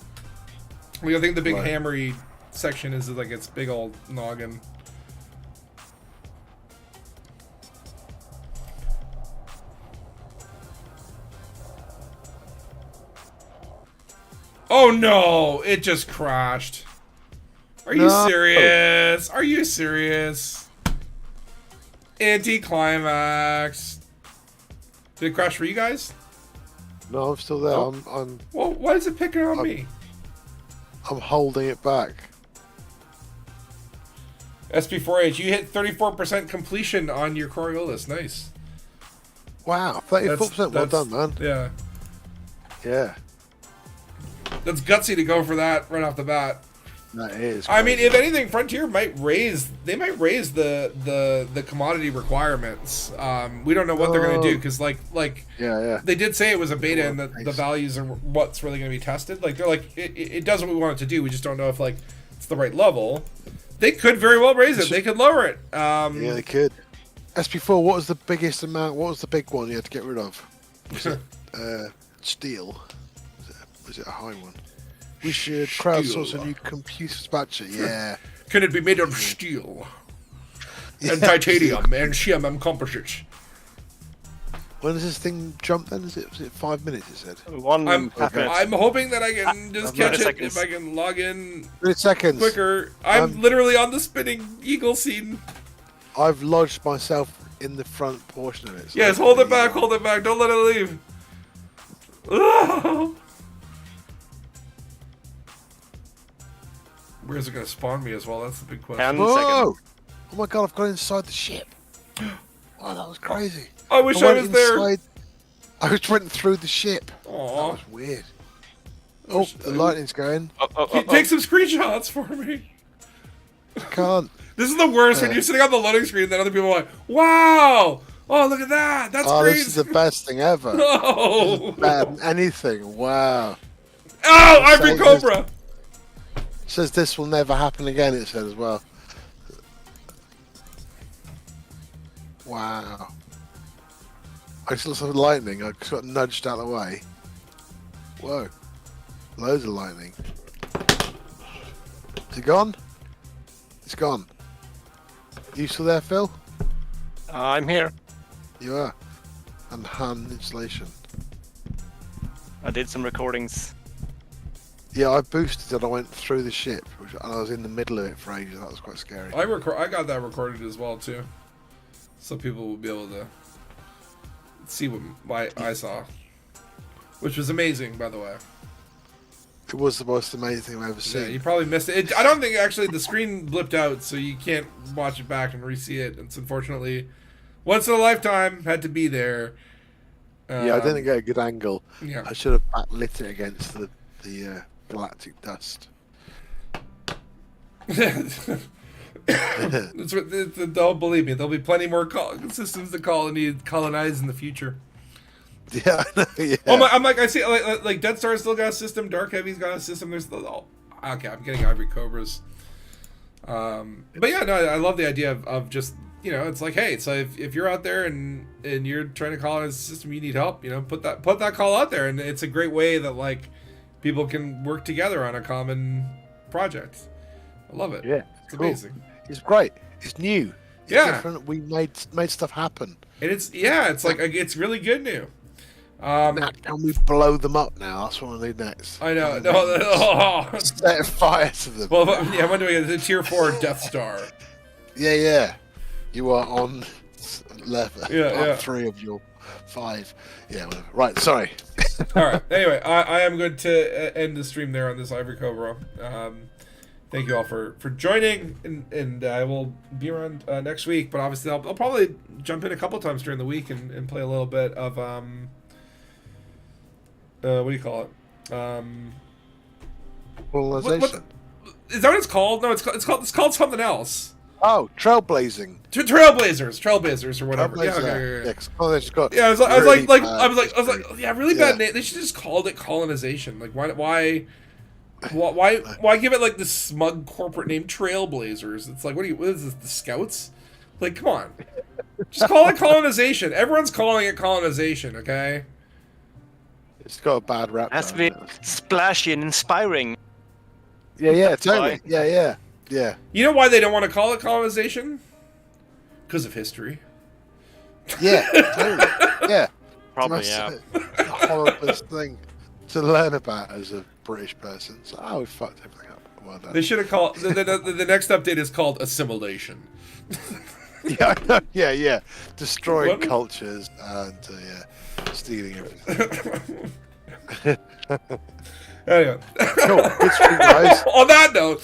Like I think the big Right. hammery section is like its big old noggin. Oh no! It just crashed. Are you No. serious? Are you serious? Anticlimax. Did it crash for you guys? No, I'm still there. Oh. I'm Well, why is it picking on me? holding it back. SP4H, you hit 34% completion on your Coriolis. Nice. Wow, 34%. Well done, man. Yeah. Yeah. That's gutsy to go for that right off the bat. That is. I mean, crazy. if anything, Frontier might raise the commodity requirements. We don't know what they're going to do because yeah. they did say it was a beta and that the values are what's really going to be tested. Like they're like it does what we want it to do. We just don't know if like it's the right level. They could very well raise it. They could lower it. Yeah, they could. SP4, what was the biggest amount? What was the big one you had to get rid of? Was it steel? Was it a high one? We should crowdsource a new computer spatcher. Yeah. Can it be made of steel and titanium and CMM composites? When does this thing jump then? Was it 5 minutes, it said? I'm minutes. hoping that I can just catch 30 it seconds. if I can log in 30 seconds. quicker. I'm literally on the spinning eagle scene. I've lodged myself in the front portion of it. So Yes, hold it back, hold it back. Don't let it leave. Where's it going to spawn me as well? That's the big question. 10 Whoa! seconds. Oh my god, I've got inside the ship. Wow, that was crazy. I wish I was there. I just went through the ship. Aw. That was weird. Oh, the lightning's going. Take some screenshots for me. I can't. This is the worst when you're sitting on the loading screen and then other people are like, wow! Oh, look at that! That's Oh, crazy! this is the best thing ever. No! Better than anything. Wow. Oh, Ivory Saying Cobra! It says this will never happen again, it said as well. Wow. I saw some lightning. I just got nudged out of the way. Whoa. Loads of lightning. Is it gone? It's gone. You still there, Phil? I'm here. You are. And hand installation. I did some recordings. Yeah, I boosted and I went through the ship, and I was in the middle of it for ages. That was quite scary. I got that recorded as well too, so people will be able to see what I saw, which was amazing, by the way. It was the most amazing thing I've ever Yeah, seen. you probably missed it. I don't think actually the screen blipped out, so you can't watch it back and re-see it. It's unfortunately once in a lifetime. Had to be there. Yeah, I didn't get a good angle. Yeah. I should have backlit it against the galactic dust. That's what, don't believe me. There'll be plenty more systems to colonize in the future. Yeah, I know, yeah. Oh my! I'm like I see like Dead Star's still got a system. Dark Heavy's got a system. There's okay. I'm getting Ivory Cobras. But yeah, no, I love the idea of just it's like, hey, so if you're out there and you're trying to colonize a system, you need help. Put that call out there, and it's a great way that like people can work together on a common project. I love it. Yeah, it's cool. amazing. It's great. It's new. It's different. We made stuff happen. And it's like it's really good new. Now, can we blow them up now? That's what we need next. I know. No. Set fire to them. Well, yeah. When do we get the tier 4 Death Star? Yeah. You are on level. Yeah. 3 of your 5. Yeah, whatever. Right. Sorry. All right. Anyway, I am going to end the stream there on this Ivory Cobra. Thank you all for joining, and I will be around next week. But obviously, I'll probably jump in a couple times during the week and play a little bit of what do you call it? Colonization. Is that what it's called? No, it's called something else. Oh, Trailblazing. Trailblazers or whatever. Trailblazer. Yeah, I was like, yeah, really bad name. They should just called it Colonization. Like, why give it like this smug corporate name, Trailblazers? It's like, what is this, the Scouts? Like, come on, just call it Colonization. Everyone's calling it Colonization, okay? It's got a bad rap. It has to be splashy and inspiring. Yeah, totally. Yeah. You know why they don't want to call it Colonization? Because of history. Yeah, totally. Yeah. Probably, That's the horriblest thing to learn about as a British person. So, we fucked everything up. Well done. They should have called the next update is called Assimilation. Yeah. Destroying What? cultures and stealing everything. Anyway. Cool. Good stream, guys. On that note.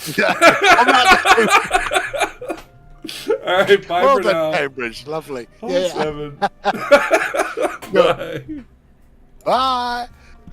All right, bye Well for done, now. Cambridge. Lovely. Hold 7. Bye.